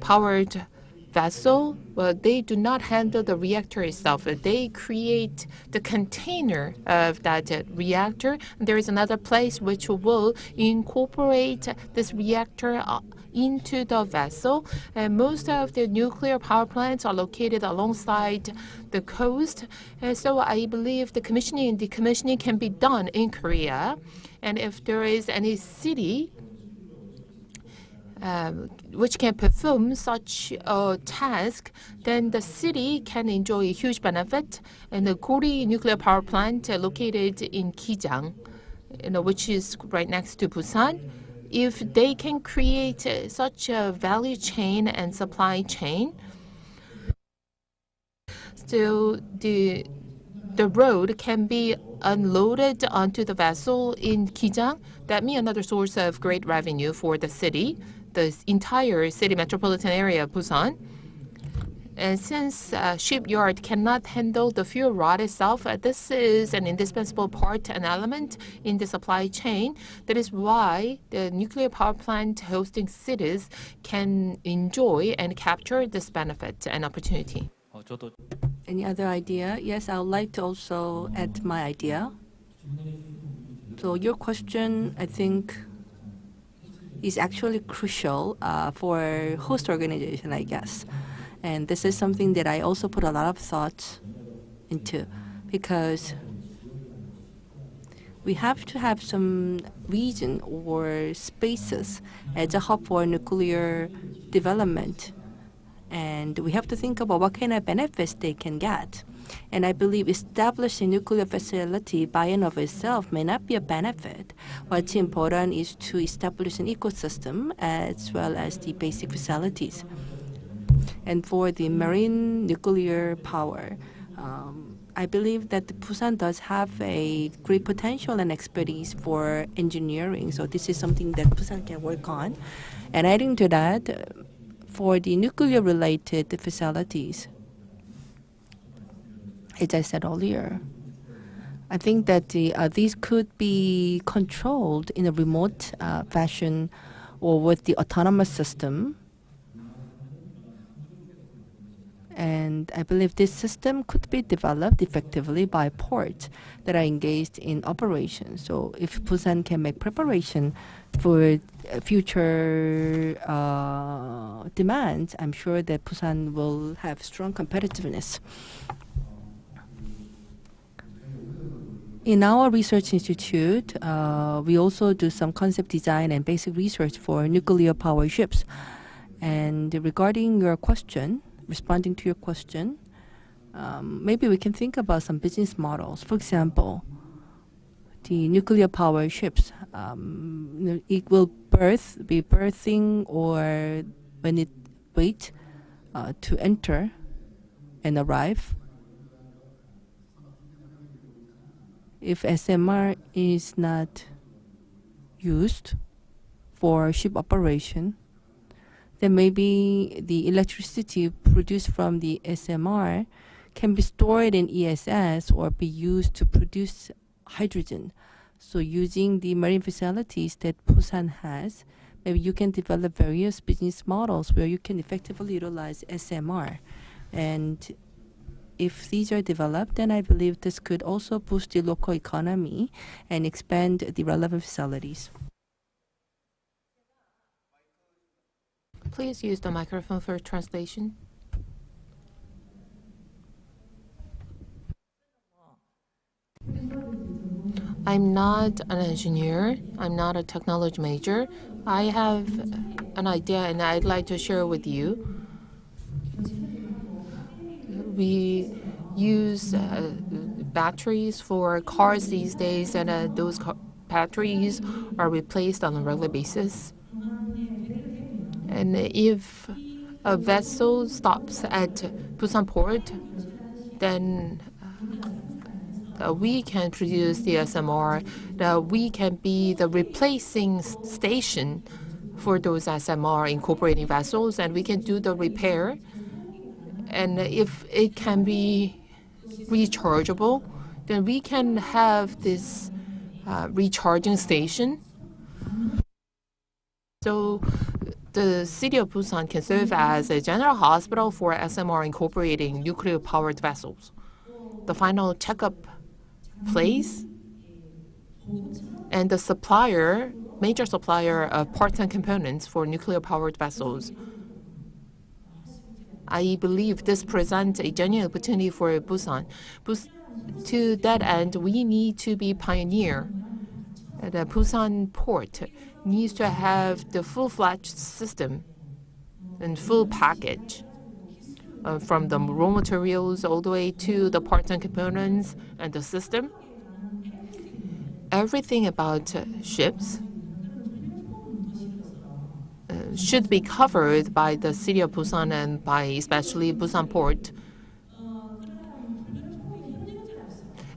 powered vessel, well, they do not handle the reactor itself. They create the container of that reactor. There is another place which will incorporate this reactor into the vessel. And most of the nuclear power plants are located alongside the coast. So I believe the commissioning and decommissioning can be done in Korea. And if there is any city which can perform such a task, then the city can enjoy a huge benefit. And the Gori nuclear power plant located in Kijang, which is right next to Busan, if they can create such a value chain and supply chain, so the road can be unloaded onto the vessel in Kijang, that means another source of great revenue for the city, the entire city metropolitan area of Busan. And since shipyard cannot handle the fuel rod itself, this is an indispensable part and element in the supply chain. That is why the nuclear power plant hosting cities can enjoy and capture this benefit and opportunity.
Any other idea? Yes, I would like to also add my idea. So your question, I think, is actually crucial for host organization, I guess. And this is something that I also put a lot of thought into, because we have to have some region or spaces as a hub for nuclear development. And we have to think about what kind of benefits they can get. And I believe establishing nuclear facility by and of itself may not be a benefit. What's important is to establish an ecosystem as well as the basic facilities. And for the marine nuclear power, I believe that Busan does have a great potential and expertise for engineering. So this is something that Busan can work on. And adding to that, for the nuclear-related facilities, as I said earlier, I think that these could be controlled in a remote fashion or with the autonomous system. And I believe this system could be developed effectively by ports that are engaged in operations. So if Busan can make preparation for future demands, I'm sure that Busan will have strong competitiveness. In our research institute, we also do some concept design and basic research for nuclear power ships. And regarding your question, responding to your question, maybe we can think about some business models. For example, the nuclear power ships, it will be berthing, or when it wait to enter and arrive. If SMR is not used for ship operation, then maybe the electricity produced from the SMR can be stored in ESS or be used to produce hydrogen. So using the marine facilities that Busan has, maybe you can develop various business models where you can effectively utilize SMR. And if these are developed, then I believe this could also boost the local economy and expand the relevant facilities.
Please use the microphone for translation. I'm not an engineer. I'm not a technology major. I have an idea and I'd like to share with you. We use batteries for cars these days, and those batteries are replaced on a regular basis. And if a vessel stops at Busan port, then we can produce the SMR. We can be the replacing station for those SMR incorporating vessels, and we can do the repair. And if it can be rechargeable, then we can have this recharging station. So the city of Busan can serve as a general hospital for SMR incorporating nuclear-powered vessels. The final checkup place and the supplier, major supplier of parts and components for nuclear-powered vessels. I believe this presents a genuine opportunity for Busan. To that end, we need to be pioneer. The Busan port needs to have the full-fledged system and full package, from the raw materials all the way to the parts and components and the system. Everything about ships should be covered by the city of Busan and by especially Busan port.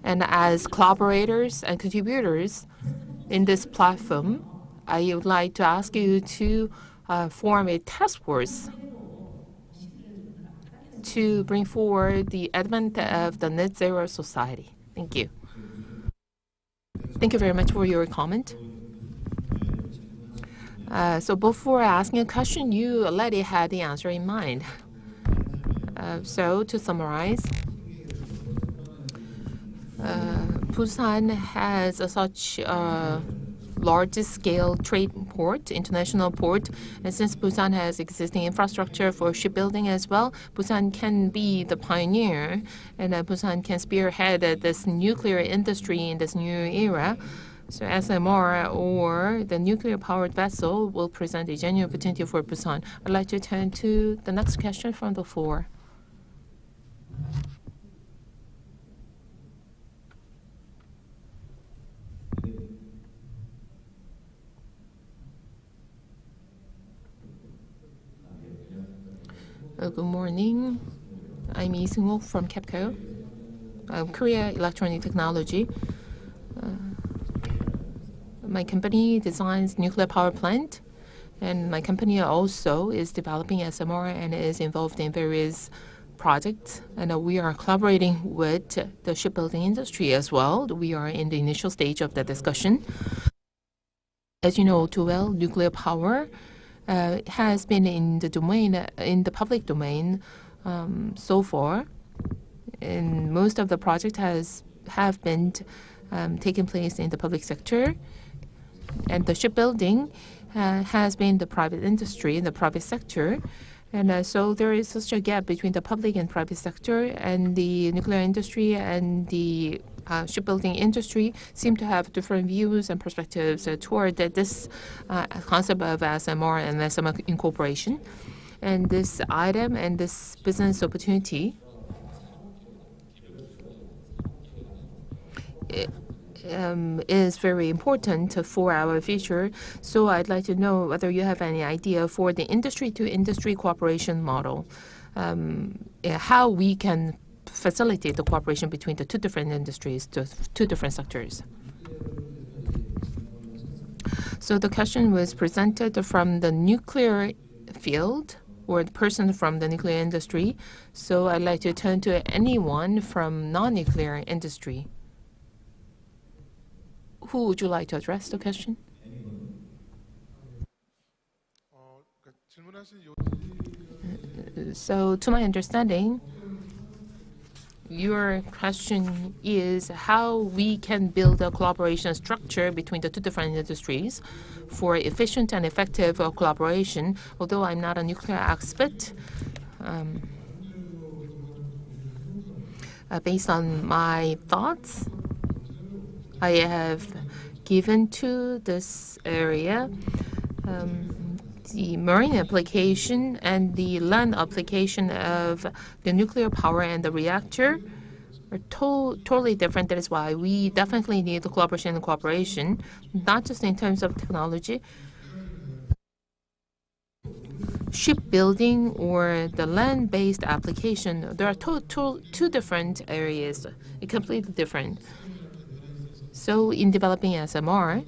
And as collaborators and contributors in this platform, I would like to ask you to form a task force to bring forward the advent of the net zero society. Thank you. Thank you very much for your comment. So before asking a question, you already had the answer in mind. So to summarize, Busan has such a large-scale trade port, international port, and since Busan has existing infrastructure for shipbuilding as well, Busan can be the pioneer, and Busan can spearhead this nuclear industry in this new era. So SMR or the nuclear-powered vessel will present a genuine opportunity for Busan. I'd like to turn to the next question from the floor. Good morning. I'm Lee Seung-wook from KEPCO, Korea Electronic Technology. My company designs nuclear power plant, and my company also is developing SMR and is involved in various projects. And we are collaborating with the shipbuilding industry as well. We are in the initial stage of the discussion. As you know too well, nuclear power has been in the public domain so far, and most of the projects have been taking place in the public sector, and the shipbuilding has been the private industry in the private sector, and so there is such a gap between the public and private sector, and the nuclear industry and the shipbuilding industry seem to have different views and perspectives toward this concept of SMR and SMR incorporation. And this item and this business opportunity is very important for our future. So I'd like to know whether you have any idea for the industry-to-industry cooperation model. how we can facilitate the cooperation between the two different industries, the two different sectors. So the question was presented from the nuclear field or the person from the nuclear industry. So I'd like to turn to anyone from non-nuclear industry. Who would you like to address the question? So to my understanding, your question is how we can build a collaboration structure between the two different industries for efficient and effective collaboration. Although I'm not a nuclear expert, based on my thoughts, I have given to this area the marine application and the land application of the nuclear power and the reactor are totally different. That is why we definitely need the collaboration and cooperation, not just in terms of technology. Shipbuilding or the land-based application, there are two different areas, completely different. So in developing SMR,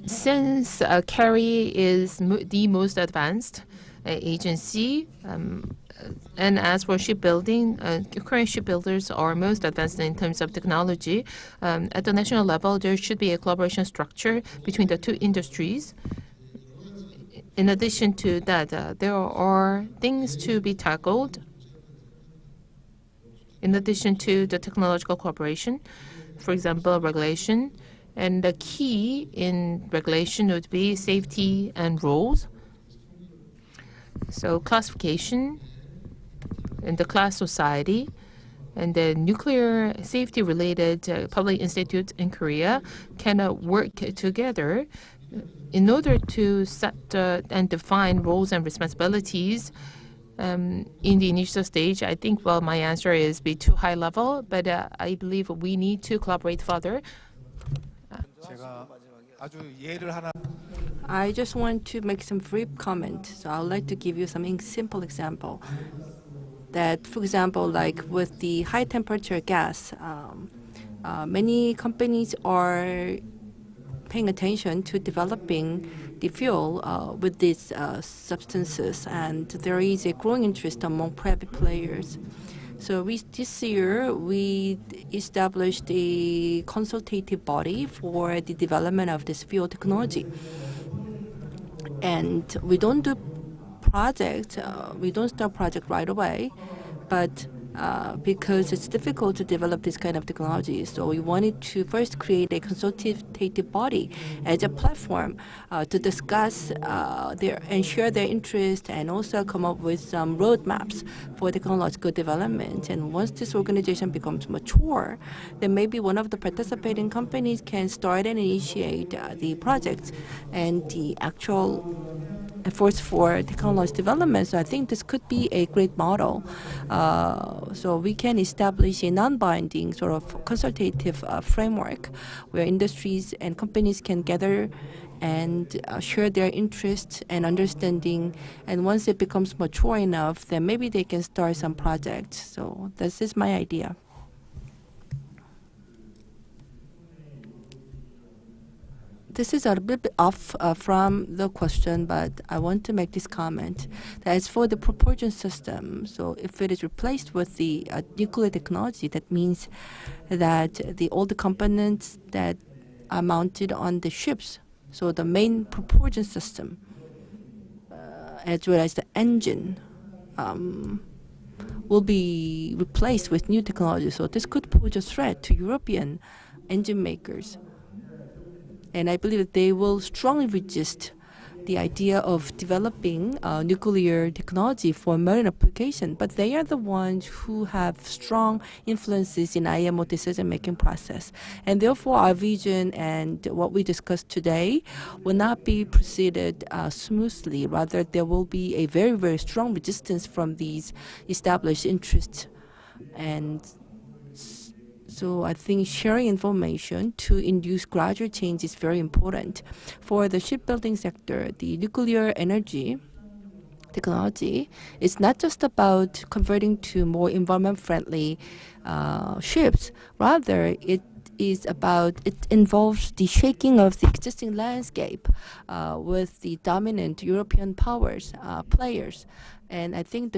since CARI is the most advanced agency, and as for shipbuilding, current shipbuilders are most advanced in terms of technology. At the national level, there should be a collaboration structure between the two industries. In addition to that, there are things to be tackled in addition to the technological cooperation, for example, regulation. And the key in regulation would be safety and rules. So classification in the class society and the nuclear safety related public institutes in Korea can work together in order to set and define roles and responsibilities. In the initial stage, I think, well, my answer is be too high level, but I believe we need to collaborate further.
I just want to make some brief comment. So I would like to give you some simple example. That, for example, like with the high temperature gas, many companies are paying attention to developing the fuel with these substances, and there is a growing interest among private players. So this year, we established a consultative body for the development of this fuel technology. And we don't do project, we don't start project right away, but because it's difficult to develop this kind of technology, so we wanted to first create a consultative body as a platform to discuss and share their interest, and also come up with some roadmaps for technological development. And once this organization becomes mature, then maybe one of the participating companies can start and initiate the project and the actual efforts for technology development. So I think this could be a great model. So we can establish a non-binding sort of consultative framework where industries and companies can gather and share their interests and understanding. And once it becomes mature enough, then maybe they can start some projects. So this is my idea. This is a little bit off from the question, but I want to make this comment. That as for the propulsion system, so if it is replaced with the nuclear technology, that means that all the components that are mounted on the ships, so the main propulsion system, as well as the engine, will be replaced with new technology. So this could pose a threat to European engine makers. And I believe that they will strongly resist the idea of developing nuclear technology for marine application. But they are the ones who have strong influences in IMO decision-making process. And therefore, our vision and what we discussed today will not be proceeded smoothly. Rather, there will be a very, very strong resistance from these established interests. And So I think sharing information to induce gradual change is very important. For the shipbuilding sector, the nuclear energy technology is not just about converting to more environment-friendly ships. Rather, it involves the shaking of the existing landscape with the dominant European players. And I think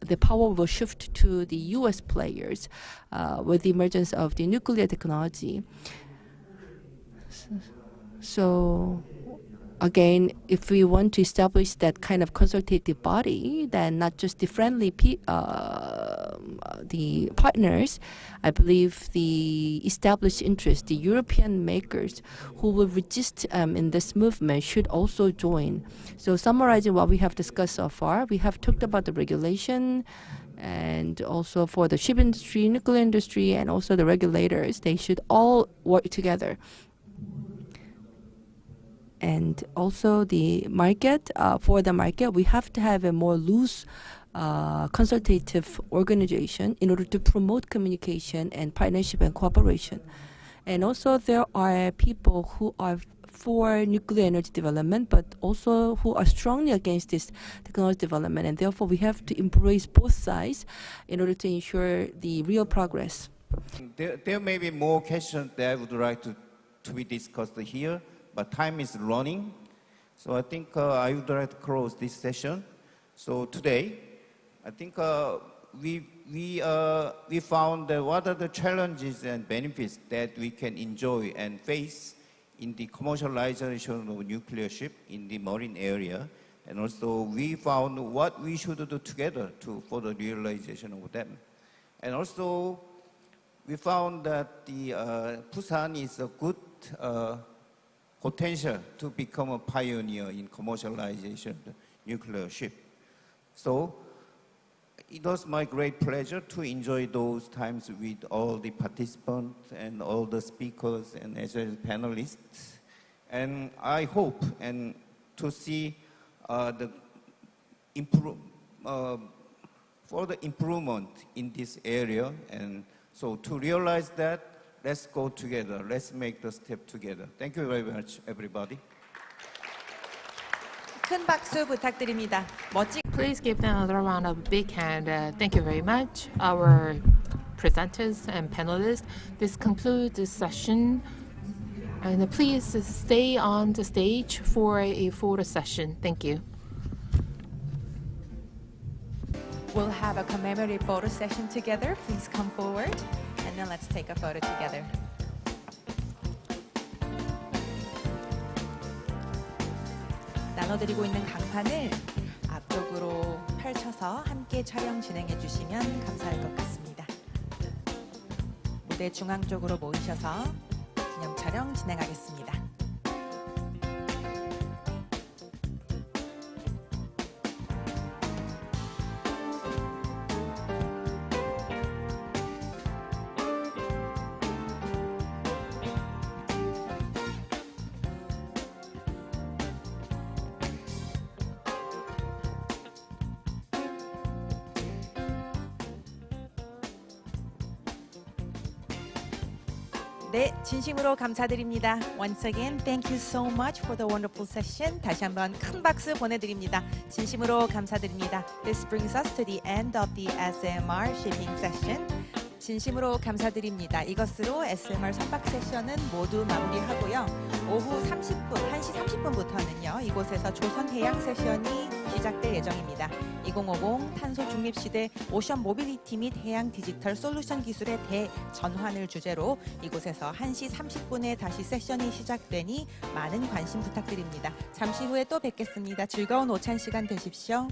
the power will shift to the US players with the emergence of the nuclear technology. So again, if we want to establish that kind of consultative body, then not just the friendly the partners, I believe the established interest, the European makers who will resist in this movement should also join. So summarizing what we have discussed so far, we have talked about the regulation and also for the ship industry, nuclear industry, and also the regulators. They should all work together. And also the market, for the market, we have to have a more loose consultative organization in order to promote communication and partnership and cooperation. And also there are people who are for nuclear energy development, but also who are strongly against this technology development. And therefore we have to embrace both sides in order to ensure the real progress.
There may be more questions that I would like to be discussed here, but time is running. So I think I would like to close this session. So today, I think we found that what are the challenges and benefits that we can enjoy and face in the commercialization of nuclear ship in the marine area. And also we found what we should do together for the realization of them. And also we found that the Busan is a good potential to become a pioneer in commercialization of the nuclear ship. So it was my great pleasure to enjoy those times with all the participants and all the speakers and as well as panelists. And I hope and to see the further improvement in this area. And so to realize that, let's go together. Let's make the step together. Thank you very much, everybody.
큰 박수 부탁드립니다.
Please give them another round of big hand. Thank you very much, our presenters and panelists. This concludes this session. And please stay on the stage for a photo session. Thank you.
We'll have a commemorative photo session together. Please come forward, and then let's take a photo together. 나눠드리고 있는 강판을 앞쪽으로 펼쳐서 함께 촬영 진행해 주시면 감사할 것 같습니다. 무대 중앙 쪽으로 모이셔서 기념 촬영 진행하겠습니다. 네, 진심으로 감사드립니다. Once again, thank you so much for the wonderful session. 다시 한번 큰 박수 보내드립니다. 진심으로 감사드립니다. This brings us to the end of the SMR shipping session. 진심으로 감사드립니다. 이것으로 SMR 선박 세션은 모두 마무리하고요. 오후 30분, 1시 30분부터는요. 이곳에서 조선해양 세션이 시작될 예정입니다. 2050 탄소 중립 시대 오션 모빌리티 및 해양 디지털 솔루션 기술의 대전환을 주제로 이곳에서 1시 30분에 다시 세션이 시작되니 많은 관심 부탁드립니다. 잠시 후에 또 뵙겠습니다. 즐거운 오찬 시간 되십시오.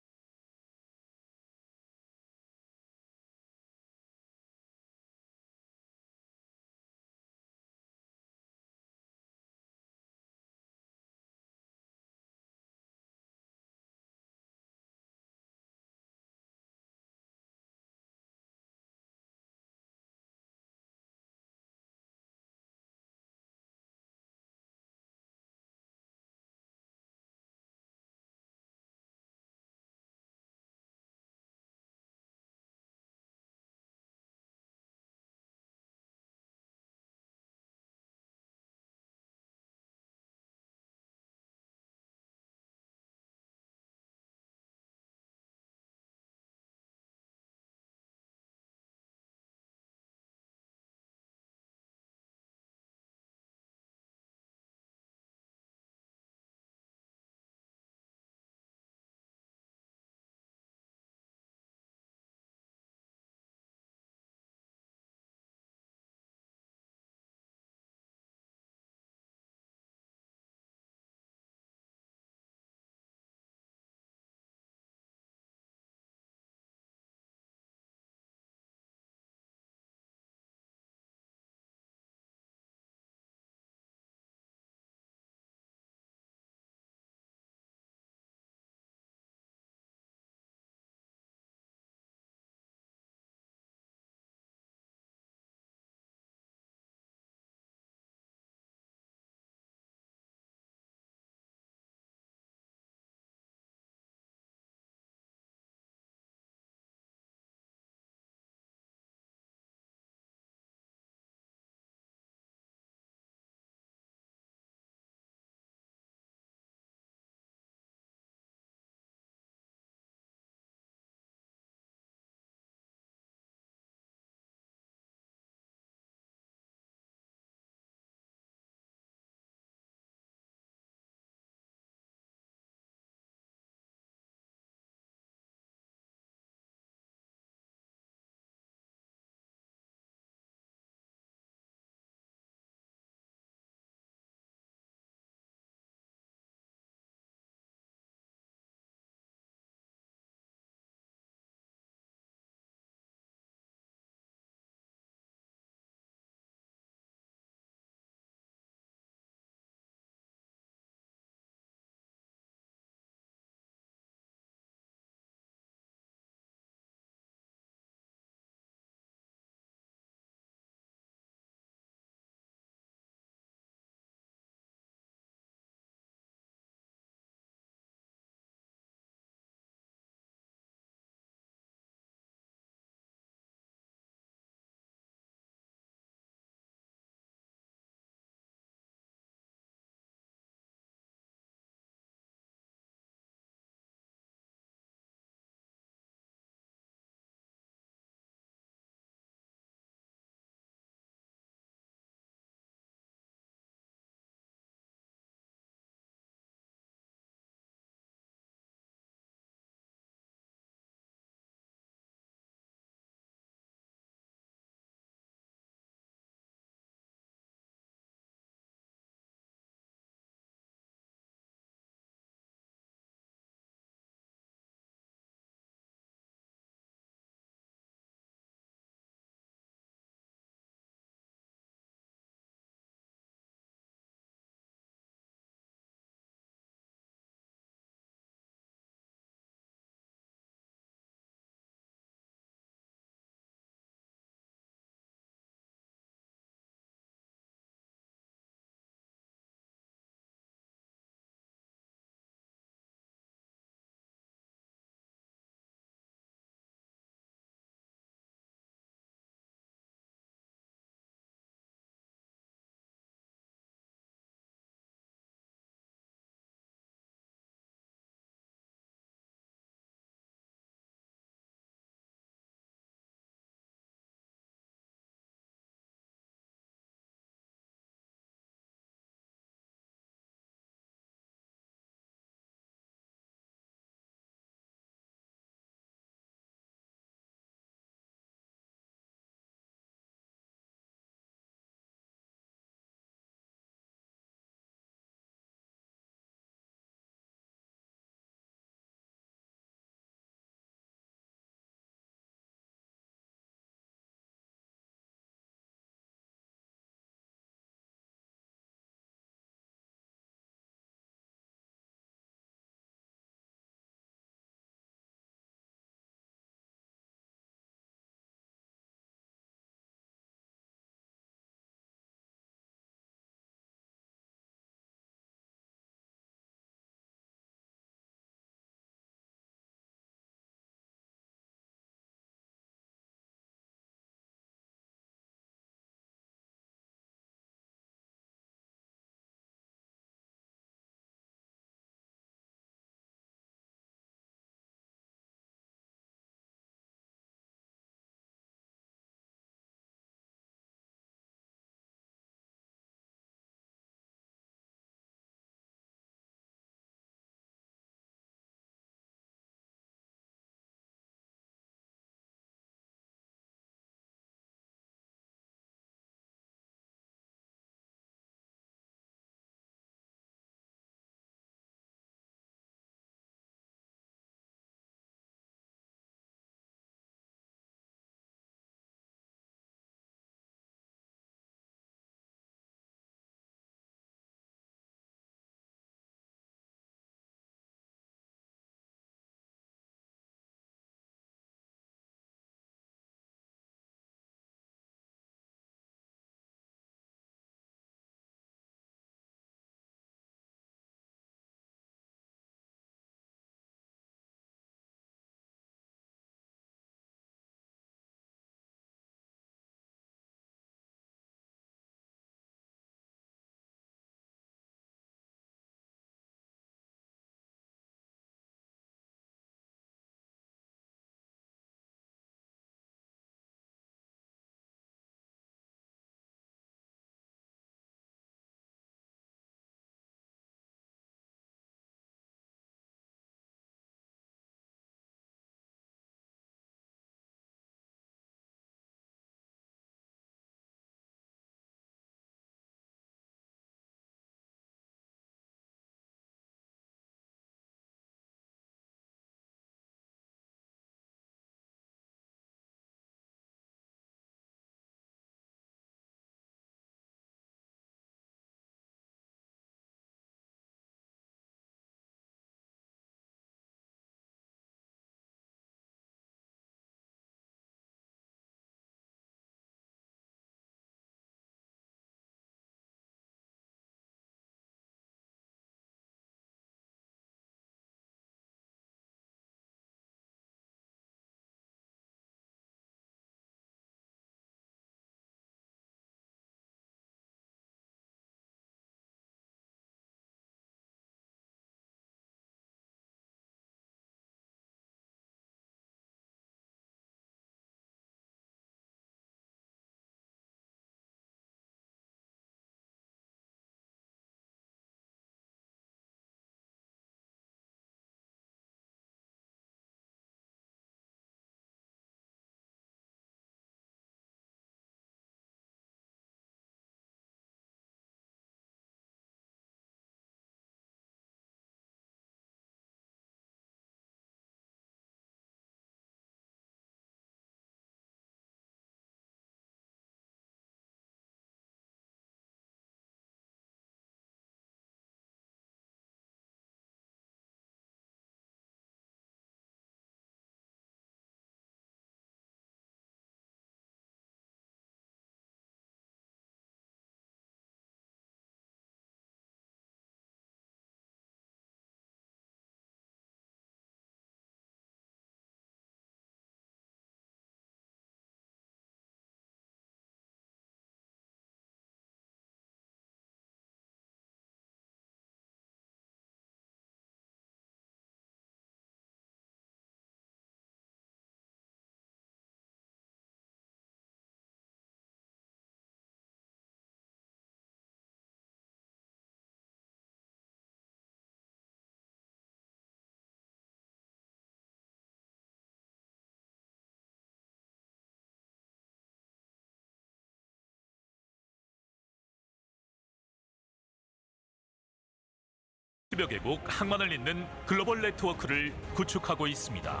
30여 개국 항만을 잇는 글로벌 네트워크를 구축하고 있습니다.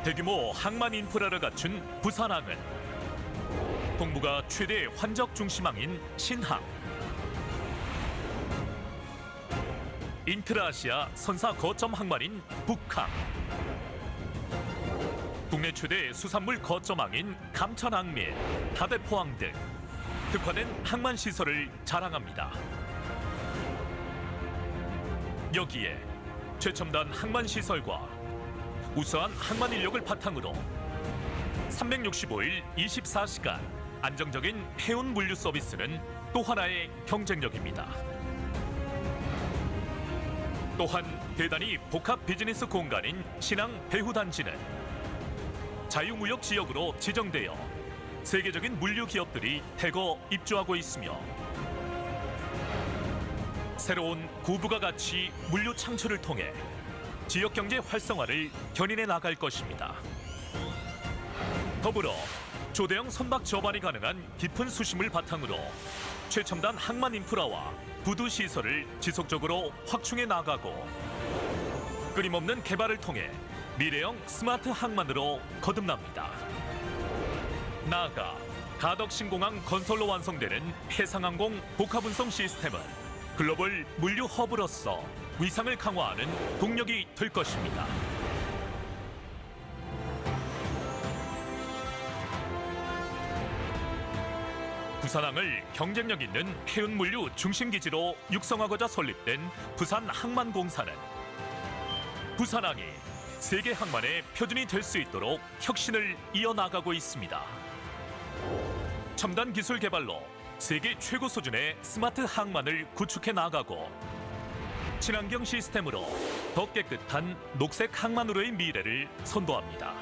대규모 항만 인프라를 갖춘 부산항은 동부가 최대 환적 중심항인 신항, 인트라아시아 선사 거점 항만인 북항, 국내 최대 수산물 거점항인 감천항 및 다대포항 등 특화된 항만 시설을 자랑합니다. 여기에 최첨단 항만 시설과 우수한 항만 인력을 바탕으로 365일 24시간 안정적인 해운 물류 서비스는 또 하나의 경쟁력입니다. 또한 대단히 복합 비즈니스 공간인 신항 배후단지는 자유무역 지역으로 지정되어 세계적인 물류 기업들이 대거 입주하고 있으며 새로운 고부가 가치 물류 창출을 통해 지역 경제 활성화를 견인해 나갈 것입니다. 더불어 조대형 선박 저반이 가능한 깊은 수심을 바탕으로 최첨단 항만 인프라와 부두 시설을 지속적으로 확충해 나가고 끊임없는 개발을 통해 미래형 스마트 항만으로 거듭납니다. 나아가 가덕신공항 건설로 완성되는 해상항공 복합운송 시스템은 글로벌 물류 허브로서 위상을 강화하는 동력이 될 것입니다. 부산항을 경쟁력 있는 해운 물류 중심 기지로 육성하고자 설립된 부산항만공사는 부산항이 세계 항만의 표준이 될 수 있도록 혁신을 이어나가고 있습니다. 첨단 기술 개발로 세계 최고 수준의 스마트 항만을 구축해 나가고 친환경 시스템으로 더 깨끗한 녹색 항만으로의 미래를 선도합니다.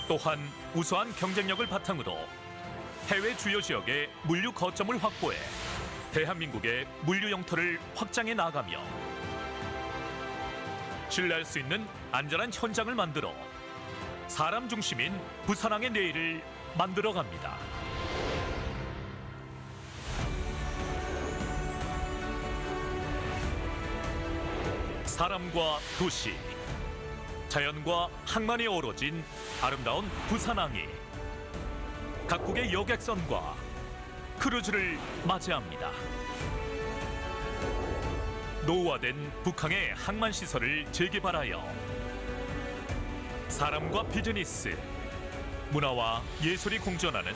또한 우수한 경쟁력을 바탕으로 해외 주요 지역의 물류 거점을 확보해 대한민국의 물류 영토를 확장해 나가며 신뢰할 수 있는 안전한 현장을 만들어 사람 중심인 부산항의 내일을 만들어갑니다. 사람과 도시, 자연과 항만이 어우러진 아름다운 부산항이 각국의 여객선과 크루즈를 맞이합니다. 노후화된 북항의 항만 시설을 재개발하여 사람과 비즈니스, 문화와 예술이 공존하는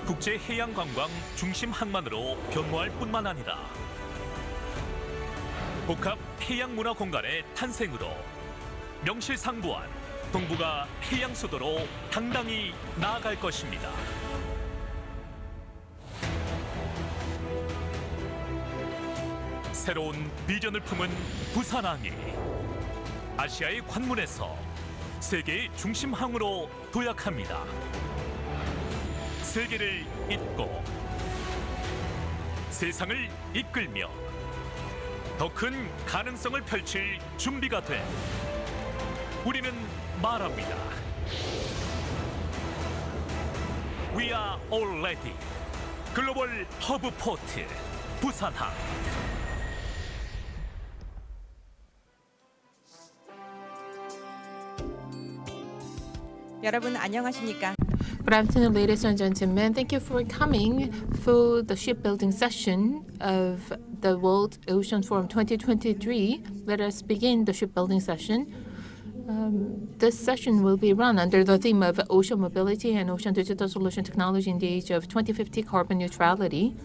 국제 해양 관광 중심 항만으로 변모할 뿐만 아니라 복합 해양 문화 공간의 탄생으로 명실상부한 동부가 해양 수도로 당당히 나아갈 것입니다. 새로운 비전을 품은 부산항이 아시아의 관문에서 세계의 중심항으로 도약합니다. 세계를 잇고 세상을 이끌며 더 큰 가능성을 펼칠 준비가 된 우리는 말합니다. We are all ready. 글로벌 허브 포트 부산항.
여러분 안녕하십니까?
Good afternoon, ladies and gentlemen. Thank you for coming for the shipbuilding session of the World Ocean Forum 2023. Let us begin the shipbuilding session. This session will be run under the theme of Ocean Mobility and Ocean Digital Solution Technology in the Age of 2050 Carbon Neutrality.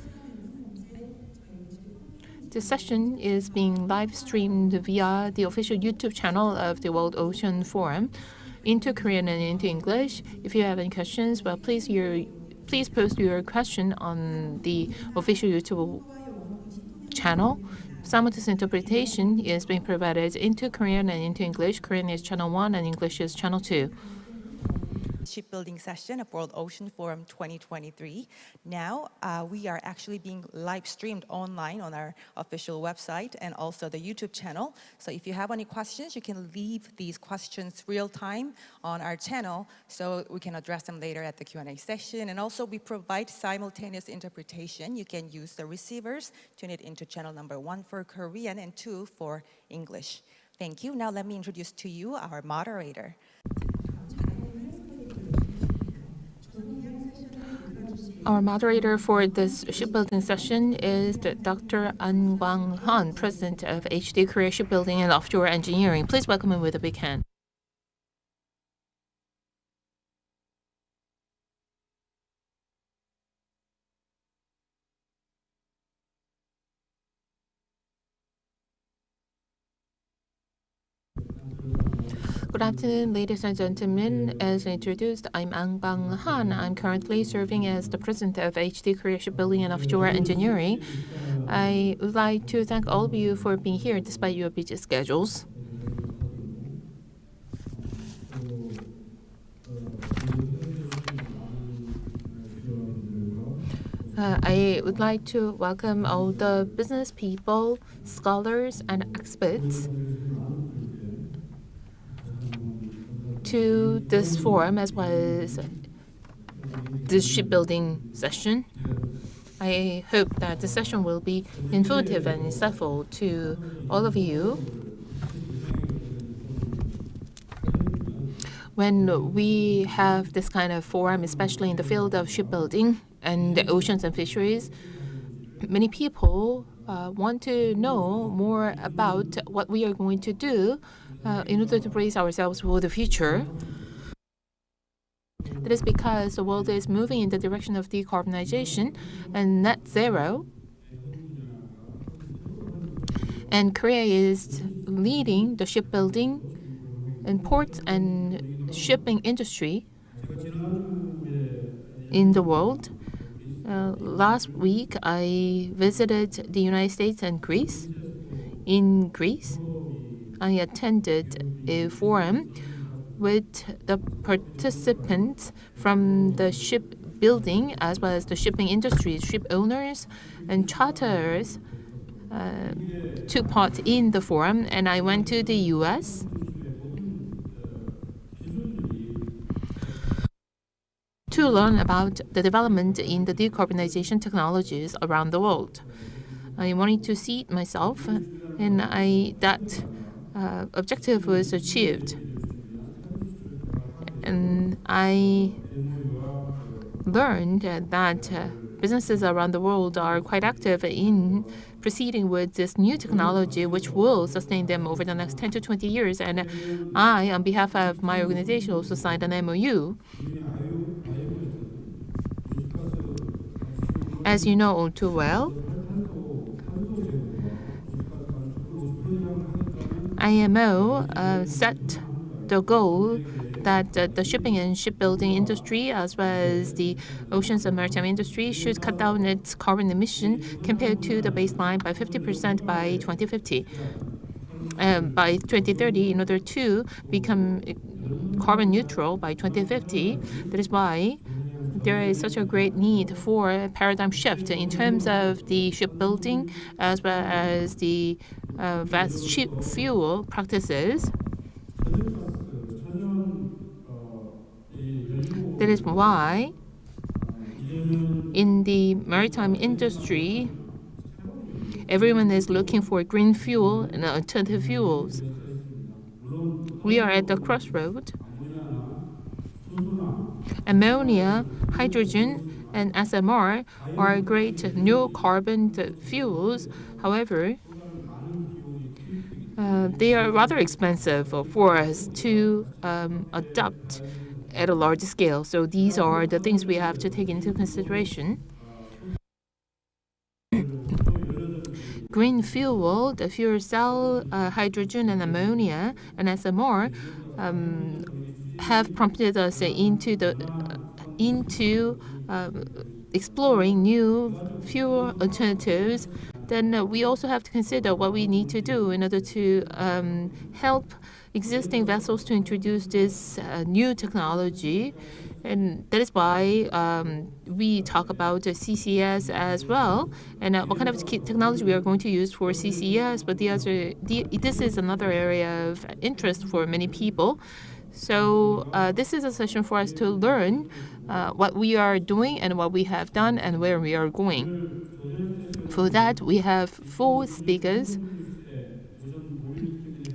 This session is being live streamed via the official YouTube channel of the World Ocean Forum, into Korean and into English. If you have any questions, well, please post your question on the official YouTube channel. Simultaneous interpretation is being provided into Korean and into English. Korean is channel 1 and English is channel 2.
shipbuilding session of World Ocean Forum 2023. Now, we are actually being live streamed online on our official website and also the YouTube channel. So if you have any questions, you can leave these questions real time on our channel so we can address them later at the Q&A session. And also we provide simultaneous interpretation. You can use the receivers, tune it into channel number 1 for Korean and 2 for English. Thank you. Now let me introduce to you our moderator.
Our moderator for this shipbuilding session is Dr. An Kwang-han, President of HD Korea Shipbuilding and Offshore Engineering. Please welcome him with a big hand. Good afternoon, ladies and gentlemen. As introduced, I'm An Kwang-han. I'm currently serving as the president of HD Korea Shipbuilding and Offshore Engineering. I would like to thank all of you for being here despite your busy schedules. I would like to welcome all the business people, scholars, and experts to this forum as well as this shipbuilding session. I hope that the session will be informative and insightful to all of you. When we have this kind of forum, especially in the field of shipbuilding and the oceans and fisheries, many people want to know more about what we are going to do in order to brace ourselves for the future. That is because the world is moving in the direction of decarbonization and net zero. And Korea is leading the shipbuilding and ports and shipping industry in the world. Last week, I visited the United States and Greece. In Greece, I attended a forum with the participants from the shipbuilding as well as the shipping industry. Ship owners and charterers took part in the forum, and I went to the US to learn about the development in the decarbonization technologies around the world. I wanted to see it myself, and that objective was achieved. And I learned that businesses around the world are quite active in proceeding with this new technology, which will sustain them over the next 10 to 20 years. And I, on behalf of my organization, also signed an MOU. As you know all too well, IMO set the goal that the shipping and shipbuilding industry, as well as the oceans and maritime industry, should cut down its carbon emission compared to the baseline by 50% by 2050. By 2030, in order to become carbon neutral by 2050, that is why there is such a great need for a paradigm shift in terms of the shipbuilding as well as the vast ship fuel practices. That is why in the maritime industry, everyone is looking for green fuel and alternative fuels. We are at the crossroad. Ammonia, hydrogen, and SMR are great no-carbon fuels. However, they are rather expensive for us to adopt at a large scale. So these are the things we have to take into consideration. Green fuel, the fuel cell, hydrogen and ammonia, and SMR have prompted us into exploring new fuel alternatives then we also have to consider what we need to do in order to help existing vessels to introduce this new technology. And that is why we talk about CCS as well, and what kind of technology we are going to use for CCS. But this is another area of interest for many people. So this is a session for us to learn what we are doing and what we have done and where we are going. For that, we have 4 speakers.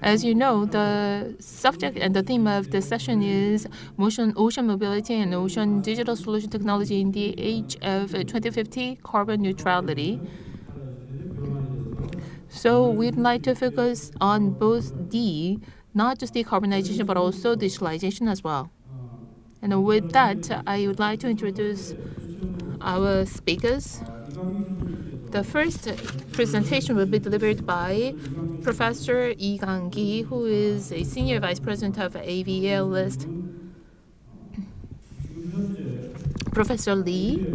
As you know, the subject and the theme of the session is ocean mobility and ocean digital solution technology in the age of 2050 carbon neutrality. So we'd like to focus on both not just decarbonization, but also digitalization as well. And with that, I would like to introduce our speakers. The first presentation will be delivered by Professor Lee Gang-gi, who is a Senior Vice President of AVL List. Professor Lee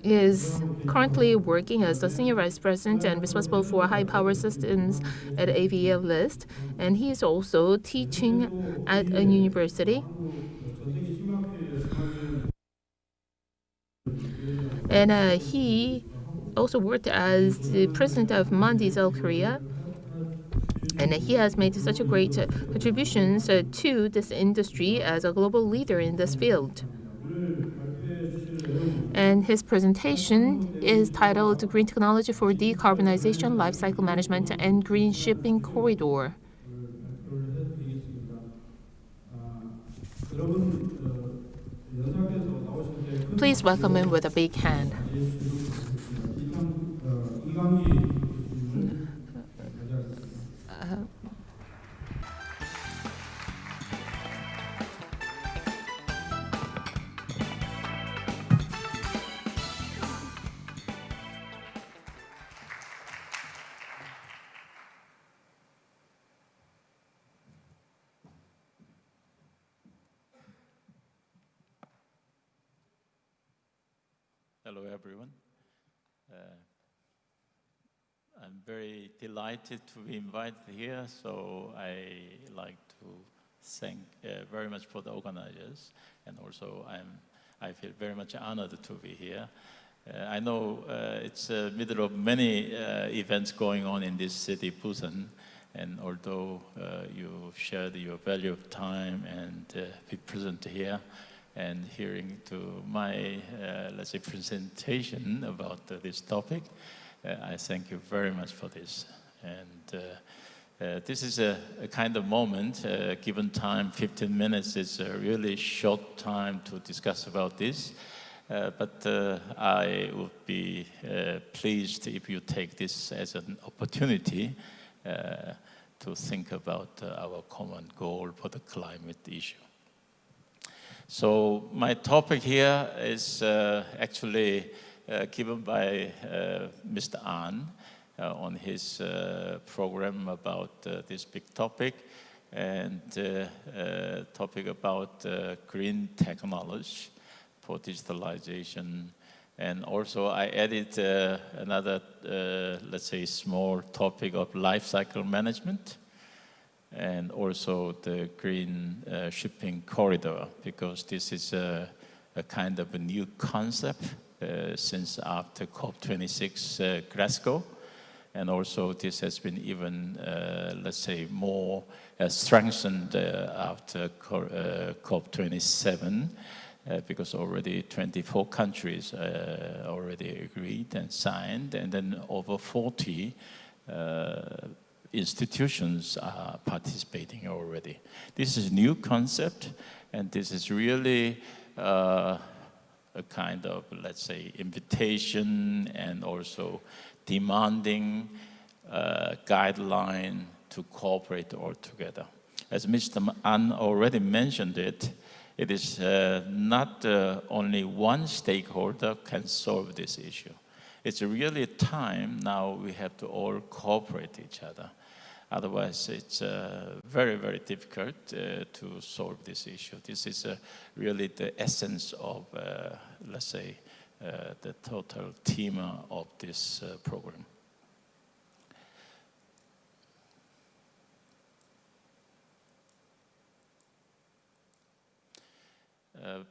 is currently working as the Senior Vice President and responsible for high power systems at AVL List, and he is also teaching at a university. And he also worked as the president of MAN Diesel Korea. And he has made such a great contributions to this industry as a global leader in this field. And his presentation is titled Green Technology for Decarbonization, Lifecycle Management, and Green Shipping Corridor. Please welcome him with a big hand.
Hello, everyone. I'm very delighted to be invited here, so I like to thank very much for the organizers, and also I feel very much honored to be here. I know it's middle of many events going on in this city, Busan, and although you shared your value of time and be present here, and hearing to my, let's say, presentation about this topic. I thank you very much for this. And this is a kind of moment, given time, 15 minutes is a really short time to discuss about this. But I would be pleased if you take this as an opportunity to think about our common goal for the climate issue. So my topic here is actually given by Mr. An on his program about this big topic, and topic about green technology for digitalization. And also I added another, let's say, small topic of life cycle management, and also the green shipping corridor, because this is a kind of a new concept since after COP26 Glasgow. And also this has been even, let's say, more strengthened after COP27, because already 24 countries already agreed and signed, and then over 40 institutions are participating already. This is a new concept, and this is really a kind of, let's say, invitation and also demanding guideline to cooperate all together. As Mr. An already mentioned it, it is not only one stakeholder can solve this issue. It's really a time now we have to all cooperate each other. Otherwise, it's very, very difficult to solve this issue. This is really the essence of, let's say, the total team of this program.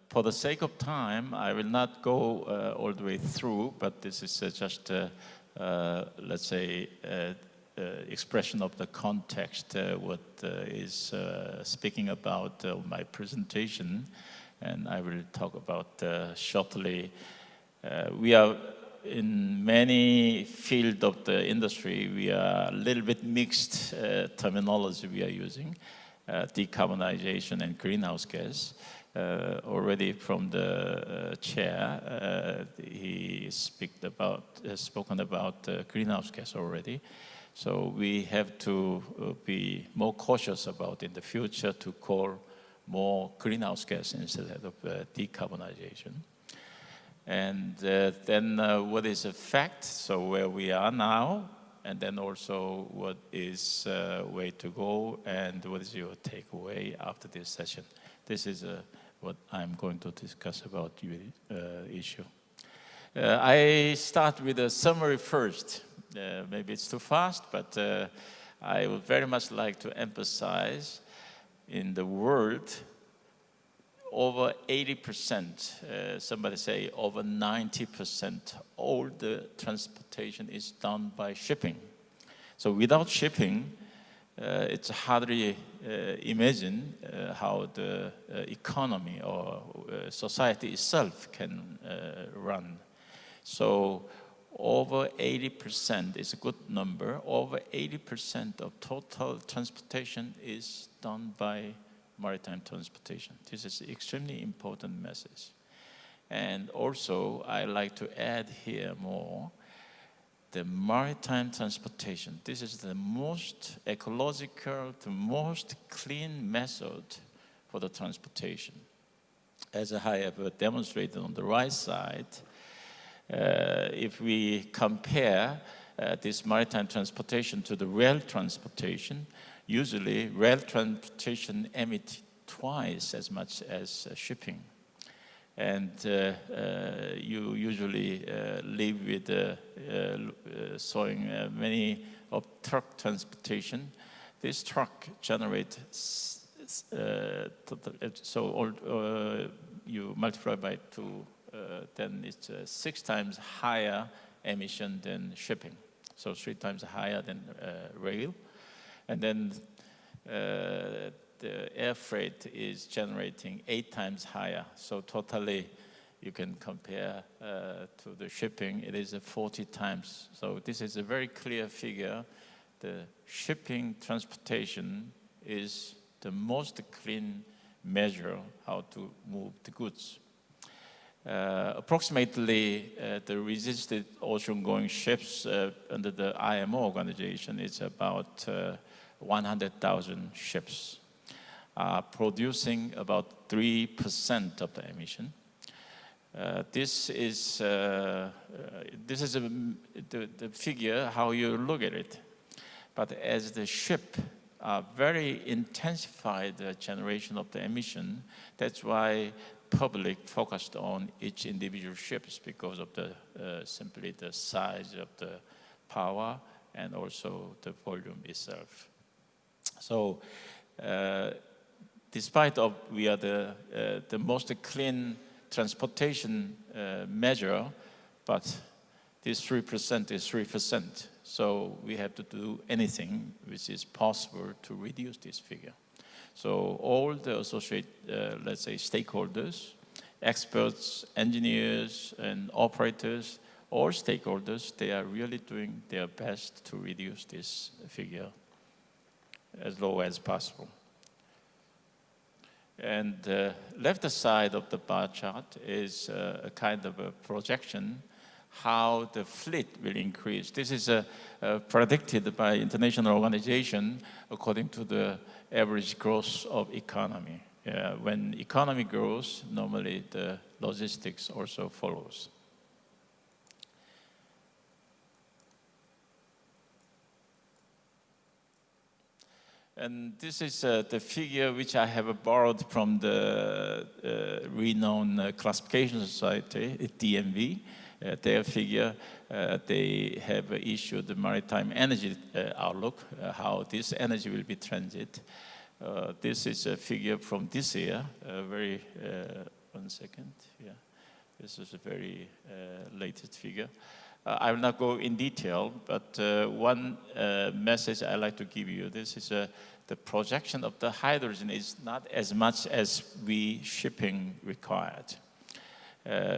For the sake of time, I will not go all the way through, but this is just, let's say, expression of the context, what is speaking about my presentation, and I will talk about shortly. We are in many fields of the industry, we are a little bit mixed terminology we are using, decarbonization and greenhouse gas. Already from the chair, he spoken about greenhouse gas already. So we have to be more cautious about in the future to call more greenhouse gas instead of decarbonization. And then what is a fact, so where we are now, and then also what is way to go, and what is your takeaway after this session. This is what I'm going to discuss about your issue. I start with a summary first. Maybe it's too fast, but I would very much like to emphasize in the world, over 80%, somebody say over 90%, all the transportation is done by shipping. So without shipping, it's hardly imagine how the economy or society itself can run. So over 80% is a good number. Over 80% of total transportation is done by maritime transportation. This is an extremely important message. And also, I like to add here more, the maritime transportation. This is the most ecological, the most clean method for the transportation. As I have demonstrated on the right side, if we compare this maritime transportation to the rail transportation, usually rail transportation emits twice as much as shipping. And you usually live with showing many of truck transportation. This truck generates, you multiply by 2, then it's 6 times higher emission than shipping. So 3 times higher than rail. And then the air freight is generating 8 times higher. So totally, you can compare to the shipping, it is 40 times. So this is a very clear figure. The shipping transportation is the most clean measure how to move the goods. Approximately, the resisted ocean-going ships under the IMO organization is about 100,000 ships. Producing about 3% of the emission. This is the figure how you look at it. But as the ship are very intensified generation of the emission, that's why public focused on each individual ships because of the simply the size of the power and also the volume itself. So. Despite of we are the most clean transportation measure, but this 3% is 3%. So we have to do anything which is possible to reduce this figure. So all the associate, let's say, stakeholders, experts, engineers, and operators, all stakeholders, they are really doing their best to reduce this figure as low as possible. And the left side of the bar chart is a kind of a projection how the fleet will increase. This is predicted by international organization according to the average growth of economy. When economy grows, normally the logistics also follows. And this is the figure which I have borrowed from the renowned classification society, DMV. Their figure, they have issued the maritime energy outlook, how this energy will be transit. This is a figure from this year, one second, yeah. This is a very latest figure. I will not go in detail, but one message I like to give you, this is the projection of the hydrogen is not as much as we shipping required.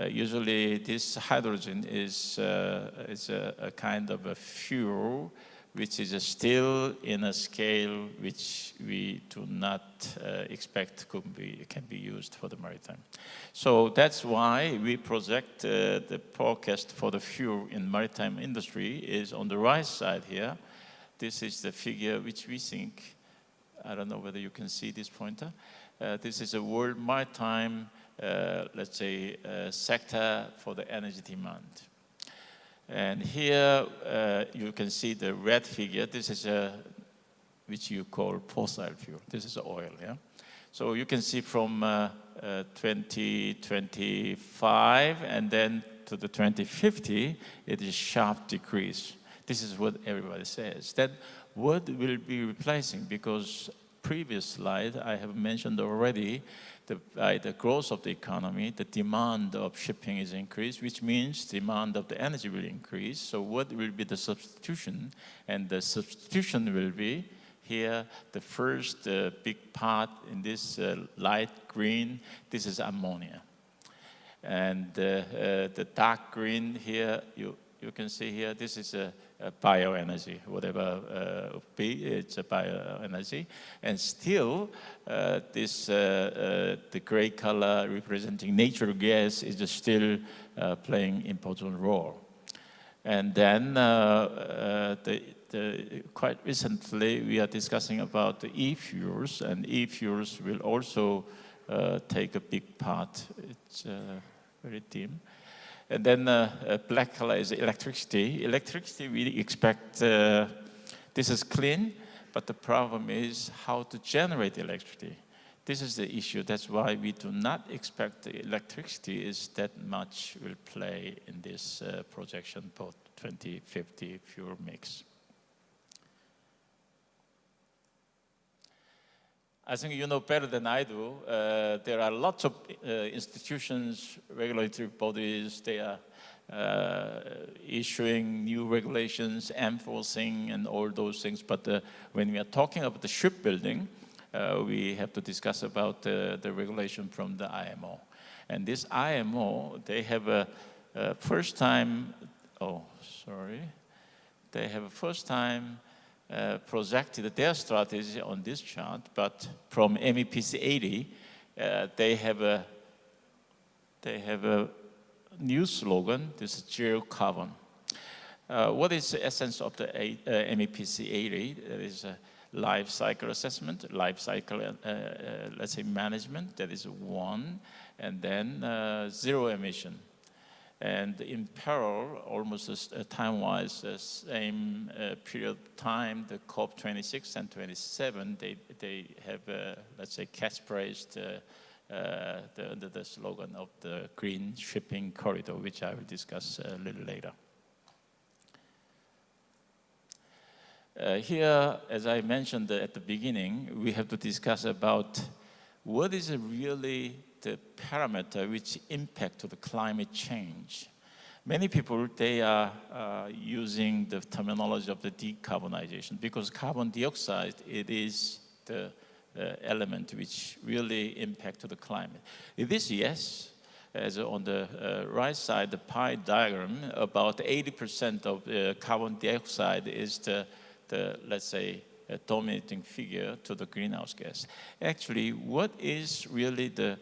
Usually this hydrogen is a kind of a fuel which is still in a scale which we do not expect can be used for the maritime. So that's why we project the forecast for the fuel in maritime industry is on the right side here. This is the figure which we think, I don't know whether you can see this pointer. This is a world maritime, let's say, sector for the energy demand. And here you can see the red figure. This is which you call fossil fuel. This is oil, yeah? So you can see from 2025 and then to the 2050, it is sharp decrease. This is what everybody says. Then what will be replacing? Because previous slide, I have mentioned already, the growth of the economy, the demand of shipping is increased, which means demand of the energy will increase. So what will be the substitution? And the substitution will be here, the first big part in this light green, this is ammonia. And the dark green here, you can see here, this is a bioenergy, whatever be, it's a bioenergy. And still, the gray color representing natural gas is still playing important role. And then quite recently, we are discussing about the e-fuels, and e-fuels will also take a big part. It's very dim. And then black color is electricity. Electricity, we expect this is clean, but the problem is how to generate electricity. This is the issue. That's why we do not expect the electricity is that much will play in this projection for 2050 fuel mix. I think you know better than I do. There are lots of institutions, regulatory bodies, they are issuing new regulations, enforcing, and all those things. But when we are talking about the shipbuilding, we have to discuss about the regulation from the IMO. And this IMO, they have a first time, they have a first time projected their strategy on this chart, but from MEPC 80, they have a new slogan. This is zero carbon. What is the essence of the MEPC 80? There is a life cycle assessment, life cycle, let's say management. That is one, and then zero emission. And in parallel, almost time-wise, the same period of time, the COP26 and 27, they have, let's say, catchphrased under the slogan of the green shipping corridor, which I will discuss a little later. Here, as I mentioned at the beginning, we have to discuss about what is really the parameter which impact to the climate change. Many people, they are using the terminology of the decarbonization because carbon dioxide, it is the element which really impact to the climate. It is, yes, as on the right side, the pie diagram, about 80% of carbon dioxide is the let's say, a dominating figure to the greenhouse gas. Actually, what is really the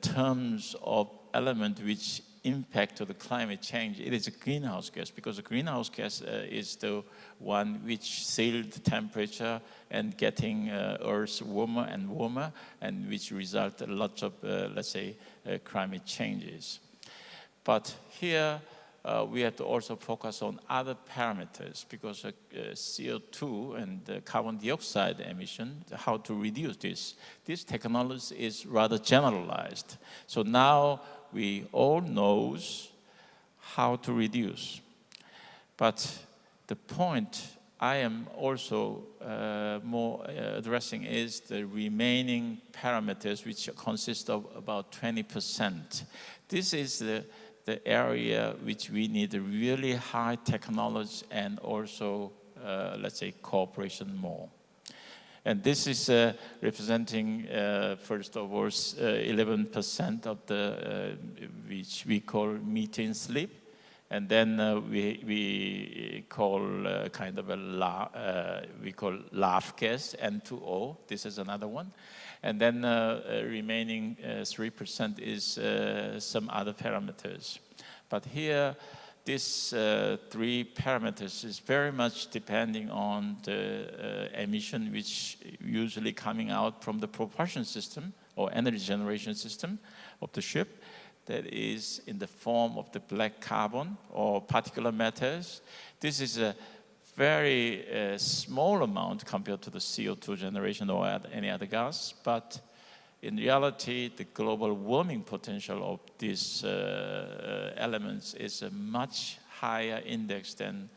terms of element which impact to the climate change? It is a greenhouse gas, because the greenhouse gas is the one which sealed the temperature and getting Earth warmer and warmer, and which result in lots of, let's say, climate changes. But here, we have to also focus on other parameters because CO2 and carbon dioxide emission, how to reduce this. This technology is rather generalized. So now we all knows how to reduce. But the point I am also more addressing is the remaining parameters, which consist of about 20%. This is the area which we need really high technology and also, let's say, cooperation more. And this is representing, first of all, 11% of the, which we call methane slip. And then we call kind of we call laugh gas, N2O. This is another one. And then remaining 3% is some other parameters. But here, these 3 parameters is very much depending on the emission which usually coming out from the propulsion system or energy generation system of the ship. That is in the form of the black carbon or particulate matters. This is a very small amount compared to the CO2 generation or any other gas, but in reality, the global warming potential of these elements is a much higher index than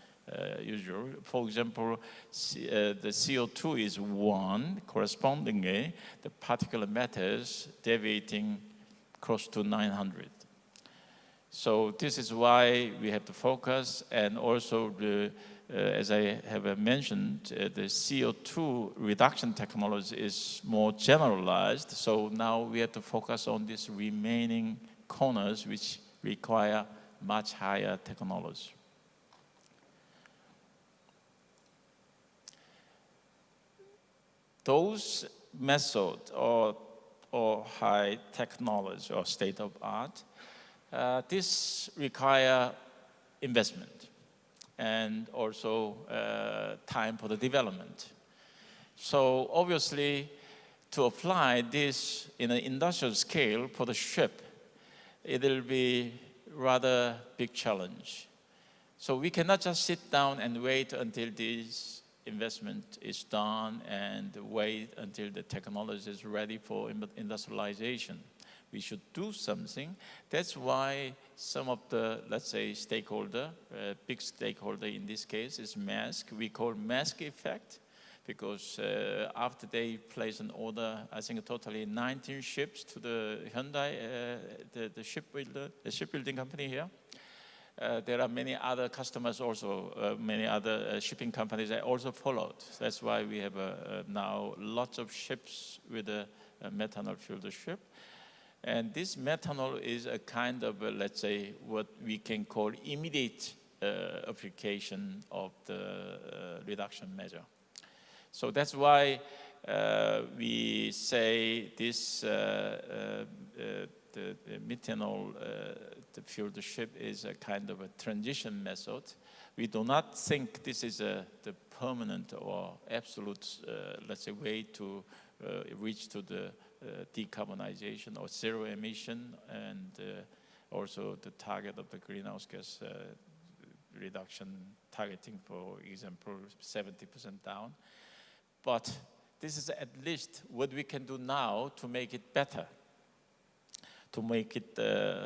usual. For example, the CO2 is 1, correspondingly, the particulate matters deviating close to 900. So this is why we have to focus, and also the as I have mentioned, the CO2 reduction technology is more generalized. So now we have to focus on these remaining corners which require much higher technology. Those methods or high technology or state of art, this require investment and also time for the development. So obviously, to apply this in an industrial scale for the ship, it will be rather big challenge. So we cannot just sit down and wait until this investment is done and wait until the technology is ready for industrialization. We should do something. That's why some of the, let's say, stakeholder, big stakeholder in this case is Maersk. We call Maersk effect because after they place an order, I think totally 19 ships to the Hyundai, the shipbuilding company here. There are many other customers also, many other shipping companies that also followed. That's why we have now lots of ships with a methanol fueled ship. And this methanol is a kind of, let's say, what we can call immediate application of the reduction measure. So that's why we say this, the methanol the fueled ship is a kind of a transition method. We do not think this is the permanent or absolute, let's say, way to reach to the decarbonization or zero emission, and also the target of the greenhouse gas reduction targeting, for example, 70% down. But this is at least what we can do now to make it better, to make it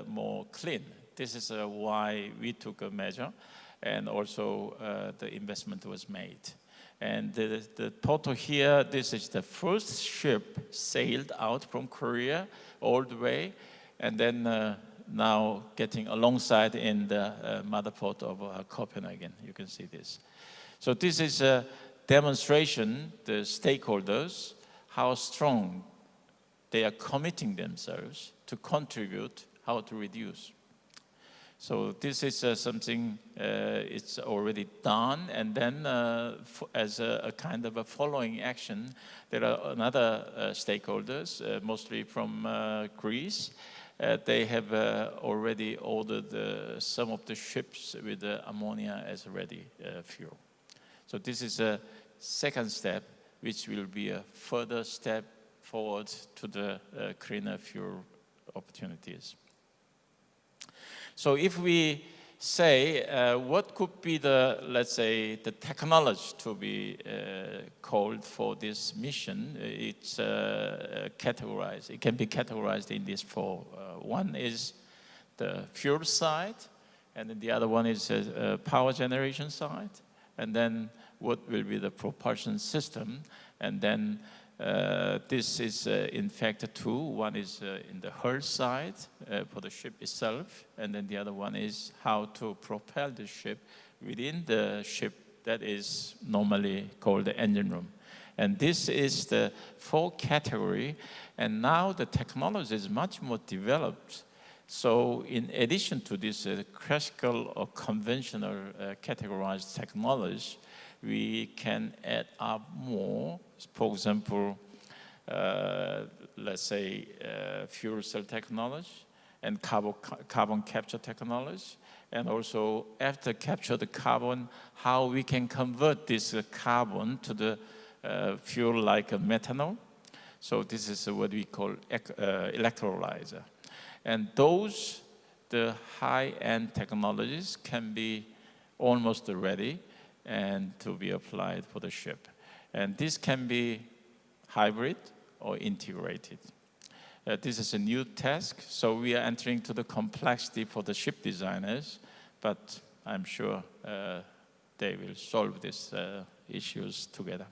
more clean. This is why we took a measure, and also the investment was made. And the total here, this is the first ship sailed out from Korea all the way, and then now getting alongside in the mother port of Copenhagen. You can see this. So this is a demonstration, the stakeholders, how strong they are committing themselves to contribute how to reduce. So this is something it's already done, and then as a kind of a following action, there are another stakeholders, mostly from Greece. They have already ordered some of the ships with ammonia as ready fuel. So this is a second step, which will be a further step forward to the cleaner fuel opportunities. So if we say what could be the, let's say, the technology to be called for this mission, it's categorized. It can be categorized in these four. One is the fuel side, and then the other one is power generation side, and then what will be the propulsion system, and then this is in fact two. One is in the hull side for the ship itself, and then the other one is how to propel the ship within the ship that is normally called the engine room. And this is the four category, and now the technology is much more developed. So in addition to this classical or conventional categorized technology, we can add up more. For example, let's say fuel cell technology and carbon capture technology, and also after capture the carbon, how we can convert this carbon to the fuel like methanol. So this is what we call electrolyzer. And those, the high-end technologies can be almost ready and to be applied for the ship. And this can be hybrid or integrated. This is a new task, so we are entering to the complexity for the ship designers, but I'm sure they will solve these issues together.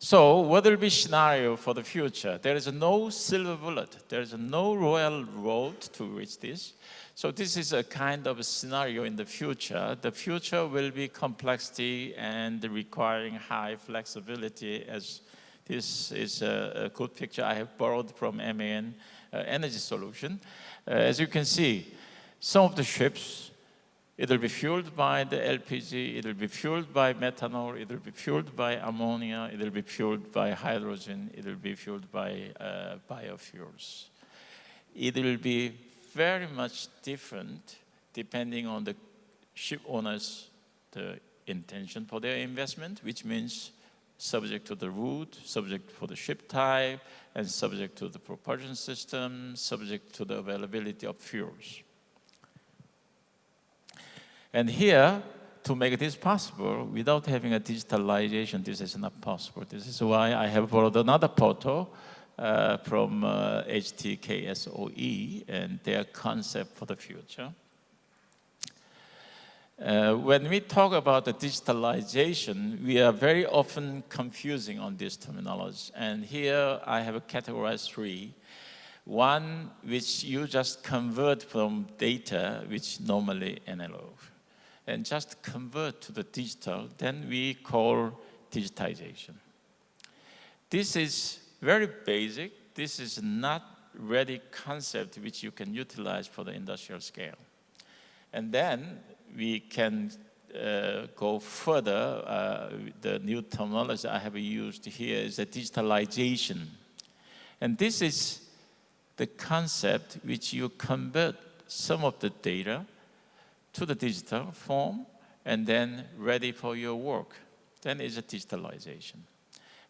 So what will be scenario for the future? There is no silver bullet. There is no royal road to reach this. So this is a kind of a scenario in the future. The future will be complexity and requiring high flexibility, as this is a good picture I have borrowed from MAN Energy Solution. As you can see, some of the ships, it will be fueled by the LPG, it will be fueled by methanol, it will be fueled by ammonia, it will be fueled by hydrogen, it will be fueled by biofuels. It will be very much different depending on the ship owners, the intention for their investment, which means subject to the route, subject for the ship type, and subject to the propulsion system, subject to the availability of fuels. And here, to make this possible, without having a digitalization, this is not possible. This is why I have borrowed another photo from HTKSOE and their concept for the future. When we talk about the digitalization, we are very often confusing on this terminology. And here I have categorized three. One, which you just convert from data, which normally analog, and just convert to the digital, then we call digitization. This is very basic. This is not ready concept which you can utilize for the industrial scale. And then we can go further. The new terminology I have used here is the digitalization. And this is the concept which you convert some of the data to the digital form and then ready for your work. Then is a digitalization.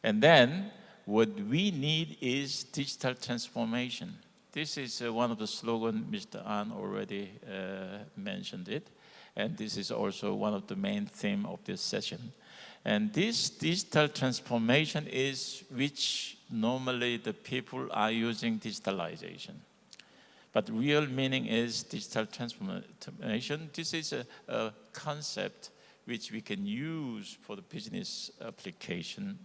And then what we need is digital transformation. This is one of the slogans Mr. An already mentioned it. And this is also one of the main themes of this session. And this digital transformation is which normally the people are using digitalization. But real meaning is digital transformation. This is a concept which we can use for the business application.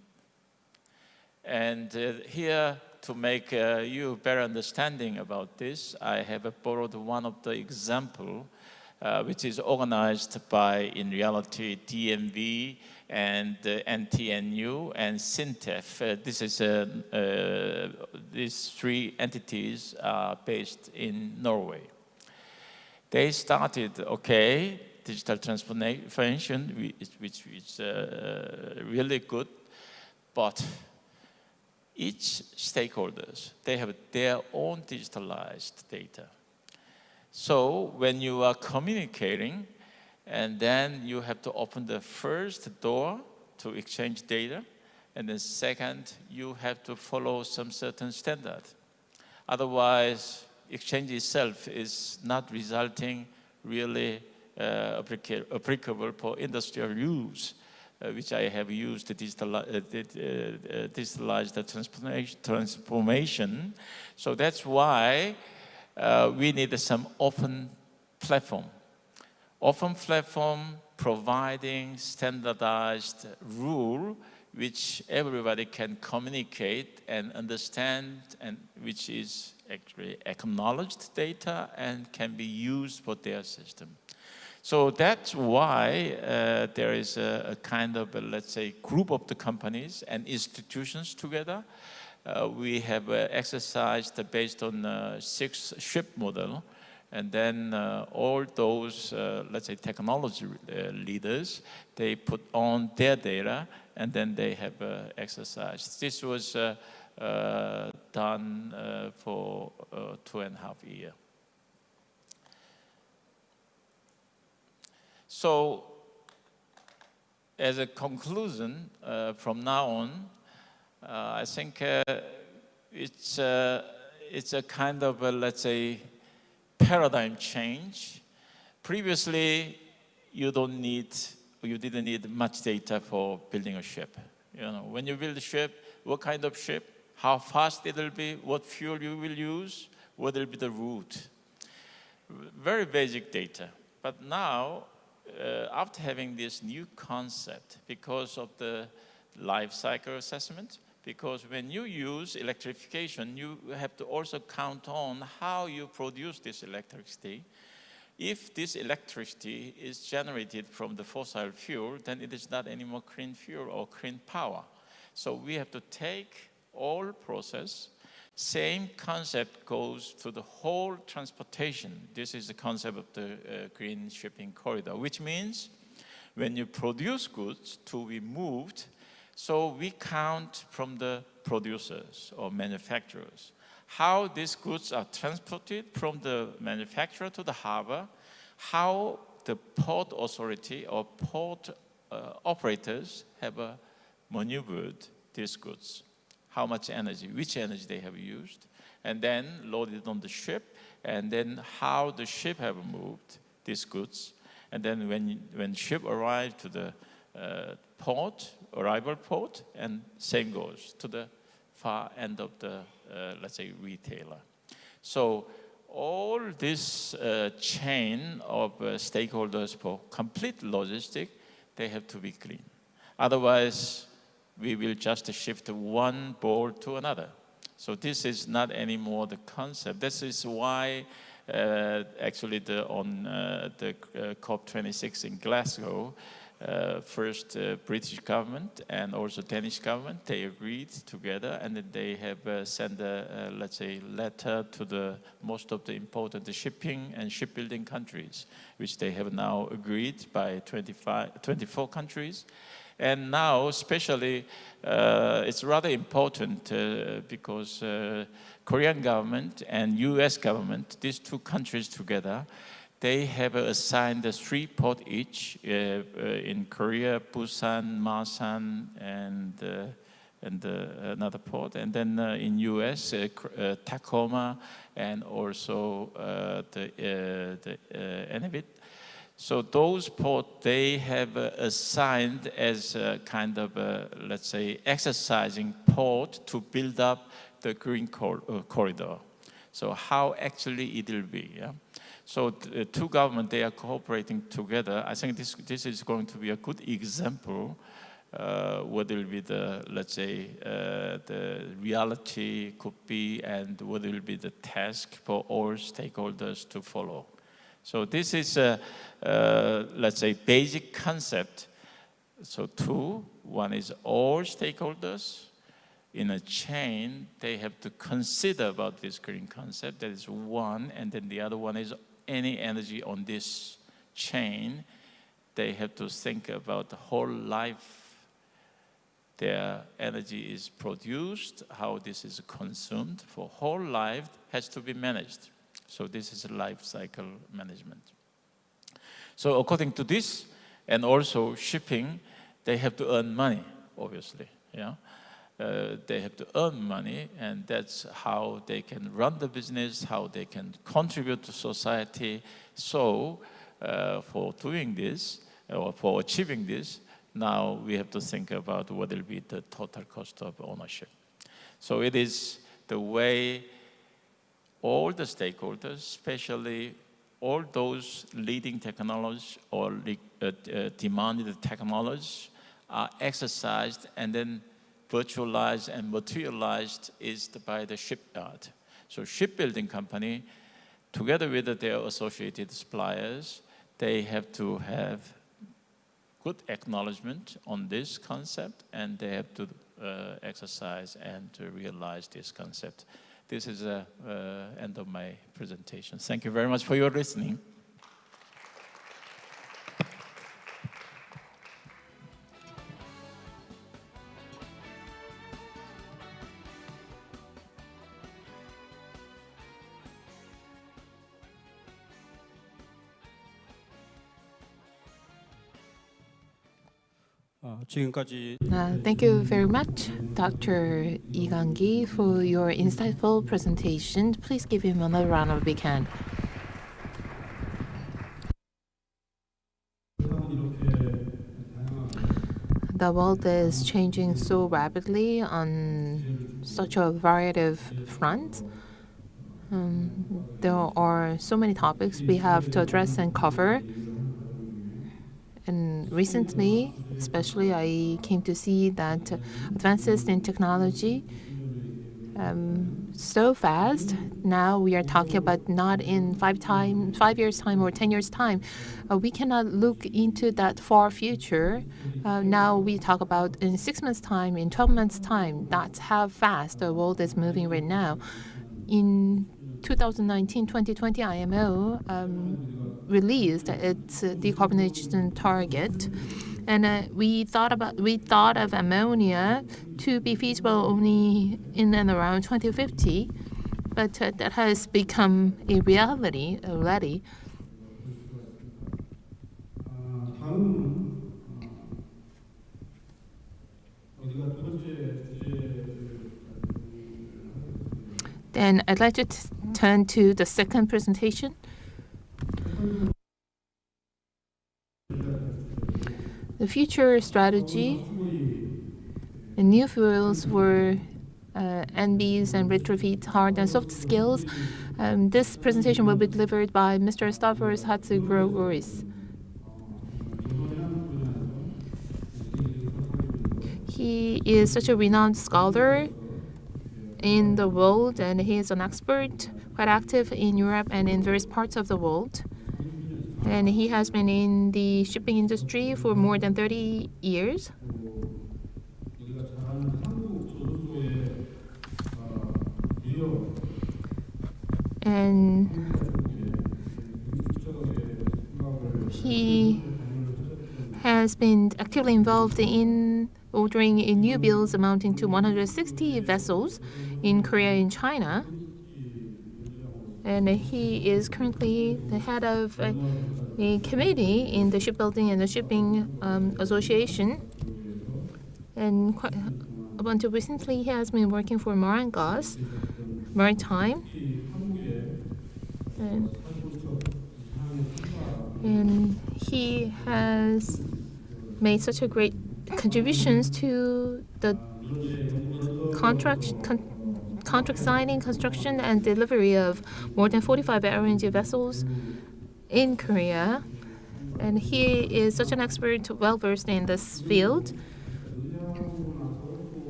And here, to make you better understanding about this, I have borrowed one of the example which is organized by, in reality, DMV and NTNU and SINTEF. This is these three entities are based in Norway. They started, digital transformation, which is really good, but each stakeholders, they have their own digitalized data. So when you are communicating, and then you have to open the first door to exchange data, and then second, you have to follow some certain standard. Otherwise, exchange itself is not resulting really applicable for industrial use, which I have used digitalized transformation. So that's why we need some open platform. Open platform providing standardized rule which everybody can communicate and understand, and which is actually acknowledged data and can be used for their system. So that's why there is a kind of, let's say, group of the companies and institutions together. We have exercised based on 6 ship model, and then all those, let's say, technology leaders, they put on their data, and then they have exercised. This was done for 2.5 years. So, as a conclusion, from now on, I think it's a kind of, let's say, paradigm change. Previously, you didn't need much data for building a ship. You know, when you build a ship, what kind of ship, how fast it will be, what fuel you will use, what will be the route. Very basic data. But now, after having this new concept, because of the life cycle assessment, because when you use electrification, you have to also count on how you produce this electricity. If this electricity is generated from the fossil fuel, then it is not anymore clean fuel or clean power. So we have to take all process. Same concept goes to the whole transportation. This is the concept of the green shipping corridor, which means when you produce goods to be moved, so we count from the producers or manufacturers how these goods are transported from the manufacturer to the harbor, how the port authority or port operators have maneuvered these goods, how much energy, which energy they have used, and then loaded on the ship, and then how the ship have moved these goods, and then when ship arrived to the port, arrival port, and same goes to the far end of the, let's say, retailer. So all this chain of stakeholders for complete logistic, they have to be clean. Otherwise, we will just shift one ball to another. So this is not anymore the concept. This is why actually on the COP26 in Glasgow, first British government and also Danish government, they agreed together, and then they have sent a, let's say, letter to most of the important shipping and shipbuilding countries, which they have now agreed by 24 countries. And now, especially, it's rather important because Korean government and US government, these 2 countries together, they have assigned 3 ports each in Korea, Busan, Masan, and another port. And then in US, Tacoma, and also the Enebit. So those ports, they have assigned as a kind of, let's say, exercising port to build up the green corridor. So how actually it will be, yeah? So the 2 governments, they are cooperating together. I think this is going to be a good example what will be the, let's say, the reality could be, and what will be the task for all stakeholders to follow. So this is, let's say, basic concept. So 2, one is all stakeholders in a chain, they have to consider about this green concept. That is one, and then the other one is any energy on this chain. They have to think about the whole life. Their energy is produced, how this is consumed for whole life has to be managed. So this is a life cycle management. So according to this, and also shipping, they have to earn money, obviously. Yeah. they have to earn money, and that's how they can run the business, how they can contribute to society. So for doing this, or for achieving this, now we have to think about what will be the total cost of ownership. So it is the way all the stakeholders, especially all those leading technologies or demanded technologies, are exercised and then virtualized and materialized is by the shipyard. So shipbuilding company, together with their associated suppliers, they have to have good acknowledgement on this concept, and they have to exercise and to realize this concept. This is the end of my presentation. Thank you very much for your listening.
Thank you very much, Dr. Lee Gang-gi, for your insightful presentation. Please give him another round of big hand. The world is changing so rapidly on such a variety of fronts. There are so many topics we have to address and cover. And recently, especially, I came to see that advances in technology so fast. Now we are talking about not in 5 years' time or 10 years' time. We cannot look into that far future. Now we talk about in 6 months' time, in 12 months' time. That's how fast the world is moving right now. In 2019-2020, IMO released its decarbonization target, and we thought of ammonia to be feasible only in and around 2050, but that has become a reality already. Then I'd like to turn to the second presentation. The future strategy and new fuels for NBs and retrofit hard and soft skills. This presentation will be delivered by Mr. Stavros Hatzigrogoris. He is such a renowned scholar in the world, and he is an expert, quite active in Europe and in various parts of the world. And he has been in the shipping industry for more than 30 years. And he has been actively involved in ordering new builds amounting to 160 vessels in Korea and China. And he is currently the head of a committee in the Shipbuilding and the Shipping Association. And up until recently, he has been working for Maritime. And he has made such a great contributions to the contract signing, construction, and delivery of more than 45 LNG vessels in Korea. And he is such an expert, well-versed in this field.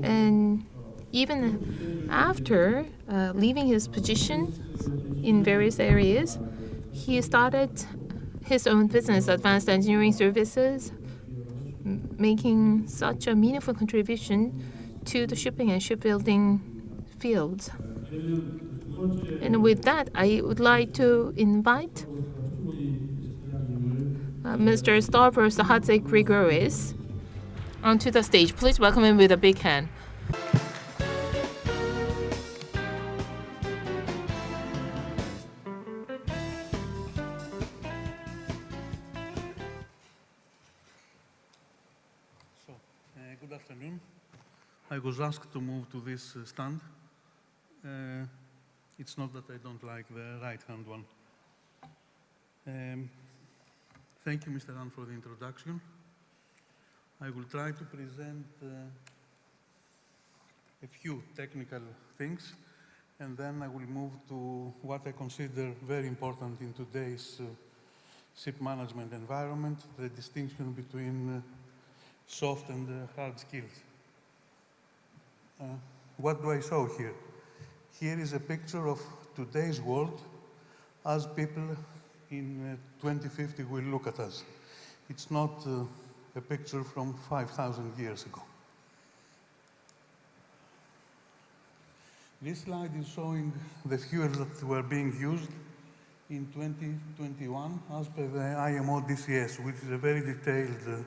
And even after leaving his position in various areas, he started his own business, Advanced Engineering Services, making such a meaningful contribution to the shipping and shipbuilding fields. And with that, I would like to invite Mr. Stavros Hatzigrogoris onto the stage. Please welcome him with a big hand.
Good afternoon. I was asked to move to this stand. It's not that I don't like the right-hand one. Thank you, Mr. Ann, for the introduction. I will try to present a few technical things, and then I will move to what I consider very important in today's ship management environment, the distinction between soft and hard skills. What do I show here? Here is a picture of today's world as people in 2050 will look at us. It's not a picture from 5,000 years ago. This slide is showing the fuels that were being used in 2021 as per the IMO DCS, which is a very detailed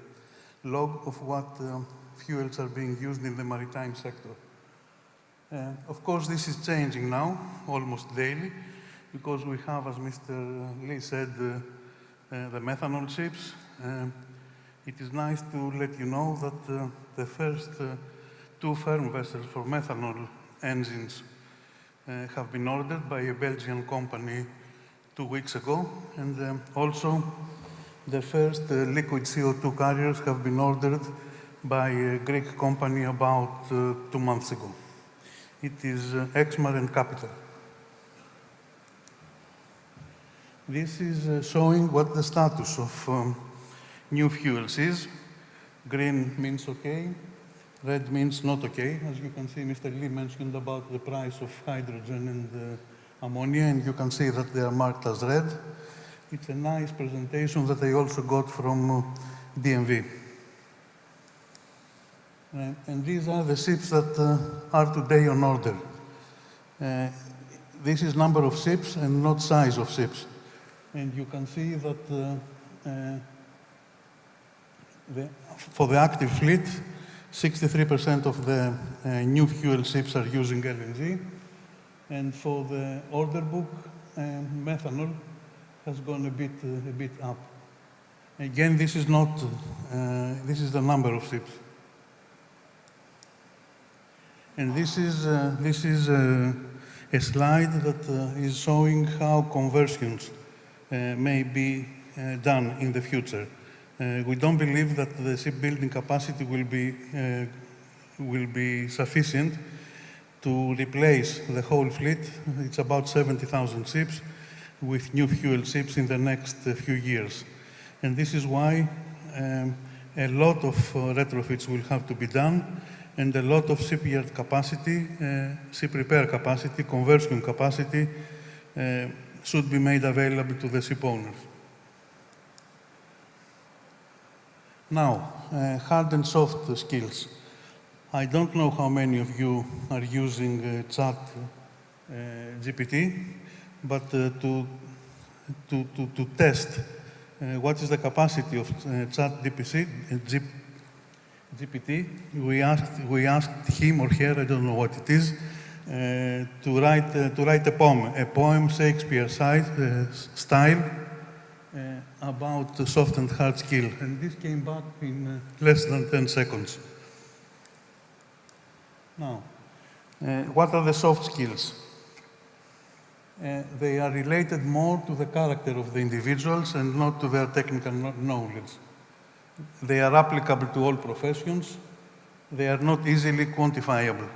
log of what fuels are being used in the maritime sector. Of course, this is changing now, almost daily, because we have, as Mr. Lee said, the methanol ships. It is nice to let you know that the first two firm vessels for methanol engines have been ordered by a Belgian company 2 weeks ago, and also the first liquid CO2 carriers have been ordered by a Greek company about 2 months ago. It is Exmar and Capital. This is showing what the status of new fuels is. Green means okay, red means not okay. As you can see, Mr. Lee mentioned about the price of hydrogen and ammonia, and you can see that they are marked as red. It's a nice presentation that I also got from DMV. And these are the ships that are today on order. This is number of ships and not size of ships. And you can see that for the active fleet, 63% of the new fuel ships are using LNG. And for the order book, methanol has gone a bit up. Again, this is not, this is the number of ships. And this is a slide that is showing how conversions may be done in the future. We don't believe that the shipbuilding capacity will be sufficient to replace the whole fleet. It's about 70,000 ships with new fuel ships in the next few years. And this is why a lot of retrofits will have to be done, and a lot of shipyard capacity, ship repair capacity, conversion capacity should be made available to the ship owners. Now, hard and soft skills. I don't know how many of you are using Chat GPT, but to test what is the capacity of Chat GPT, we asked him or her, I don't know what it is, to write a poem Shakespeare style about soft and hard skill, and this came back in less than 10 seconds. Now, what are the soft skills? They are related more to the character of the individuals and not to their technical knowledge. They are applicable to all professions. They are not easily quantifiable.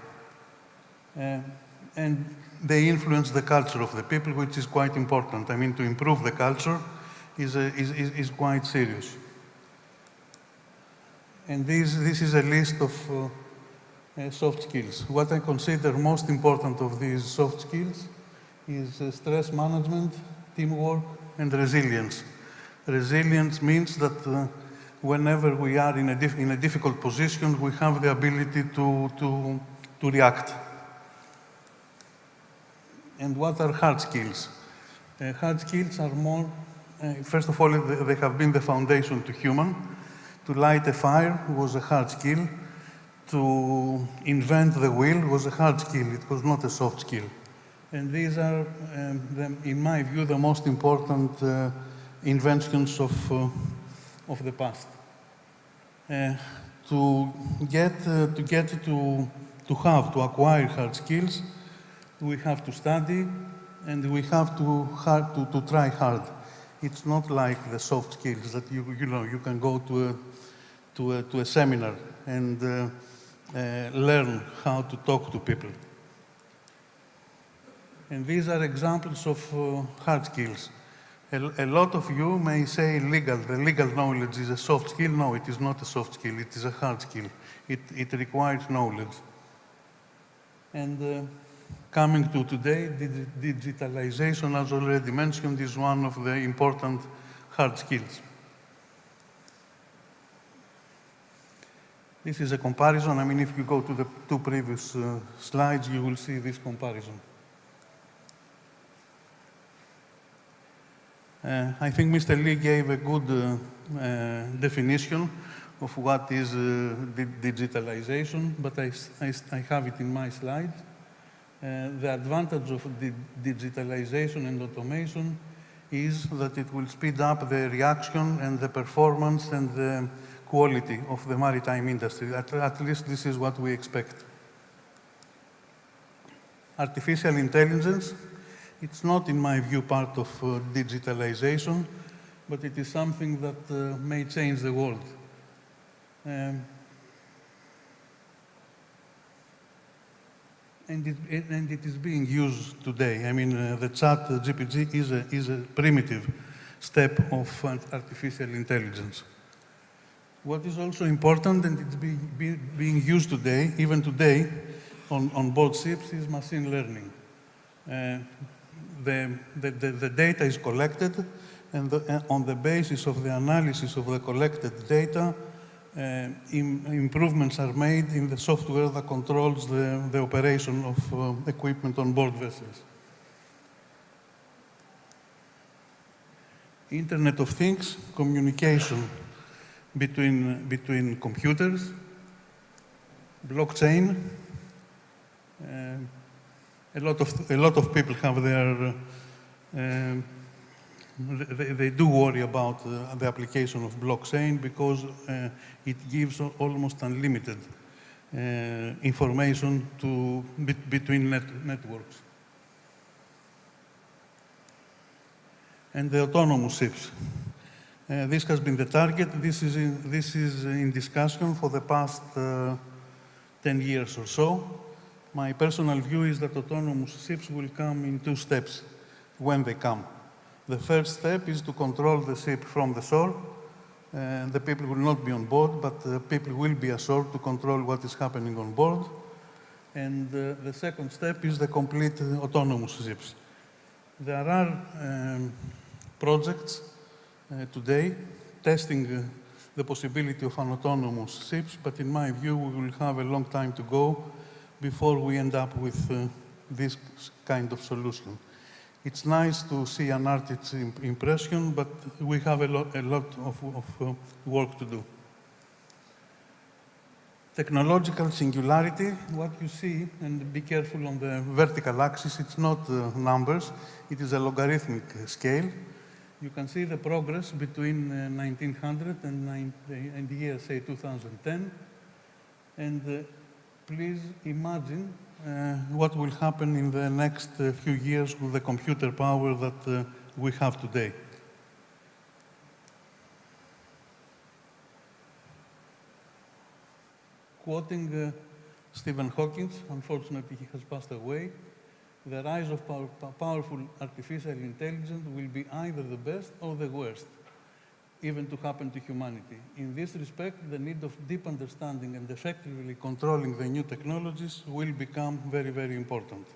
And they influence the culture of the people, which is quite important. I mean, to improve the culture is quite serious. And this is a list of soft skills. What I consider most important of these soft skills is stress management, teamwork, and resilience. Resilience means that whenever we are in a difficult position, we have the ability to react. And what are hard skills? Hard skills are more, first of all, they have been the foundation to human. To light a fire was a hard skill. To invent the wheel was a hard skill. It was not a soft skill. And these are, in my view, the most important inventions of the past. to acquire hard skills, we have to study and we have to try hard. It's not like the soft skills that you can go to a seminar and learn how to talk to people. And these are examples of hard skills. A lot of you may say the legal knowledge is a soft skill. No, it is not a soft skill, it is a hard skill. It requires knowledge. And coming to today, digitalization, as already mentioned, is one of the important hard skills. This is a comparison. I mean, if you go to the two previous slides, you will see this comparison. I think Mr. Lee gave a good definition of what is digitalization, but I have it in my slide. The advantage of digitalization and automation is that it will speed up the reaction and the performance and the quality of the maritime industry. At least this is what we expect. Artificial intelligence, it's not, in my view, part of digitalization, but it is something that may change the world. And it is being used today. I mean, the chat GPT is a primitive step of artificial intelligence. What is also important, and it's being used today, even today, on board ships, is machine learning. The data is collected, and on the basis of the analysis of the collected data, improvements are made in the software that controls the operation of equipment on board vessels. Internet of Things, communication between computers, blockchain. A lot of people have their, they do worry about the application of blockchain because it gives almost unlimited information between networks. And the autonomous ships. This has been the target. This is in discussion for the past 10 years or so. My personal view is that autonomous ships will come in two steps when they come. The first step is to control the ship from the shore. The people will not be on board, but the people will be ashore to control what is happening on board. And the second step is the complete autonomous ships. There are projects today testing the possibility of an autonomous ships, but in my view, we will have a long time to go before we end up with this kind of solution. It's nice to see an artist's impression, but we have a lot of work to do. Technological singularity, what you see, and be careful on the vertical axis, it's not numbers, it is a logarithmic scale. You can see the progress between 1900 and the year, say, 2010. And please imagine what will happen in the next few years with the computer power that we have today. Quoting Stephen Hawking, unfortunately he has passed away, the rise of powerful artificial intelligence will be either the best or the worst, even to happen to humanity. In this respect, the need of deep understanding and effectively controlling the new technologies will become very, very important.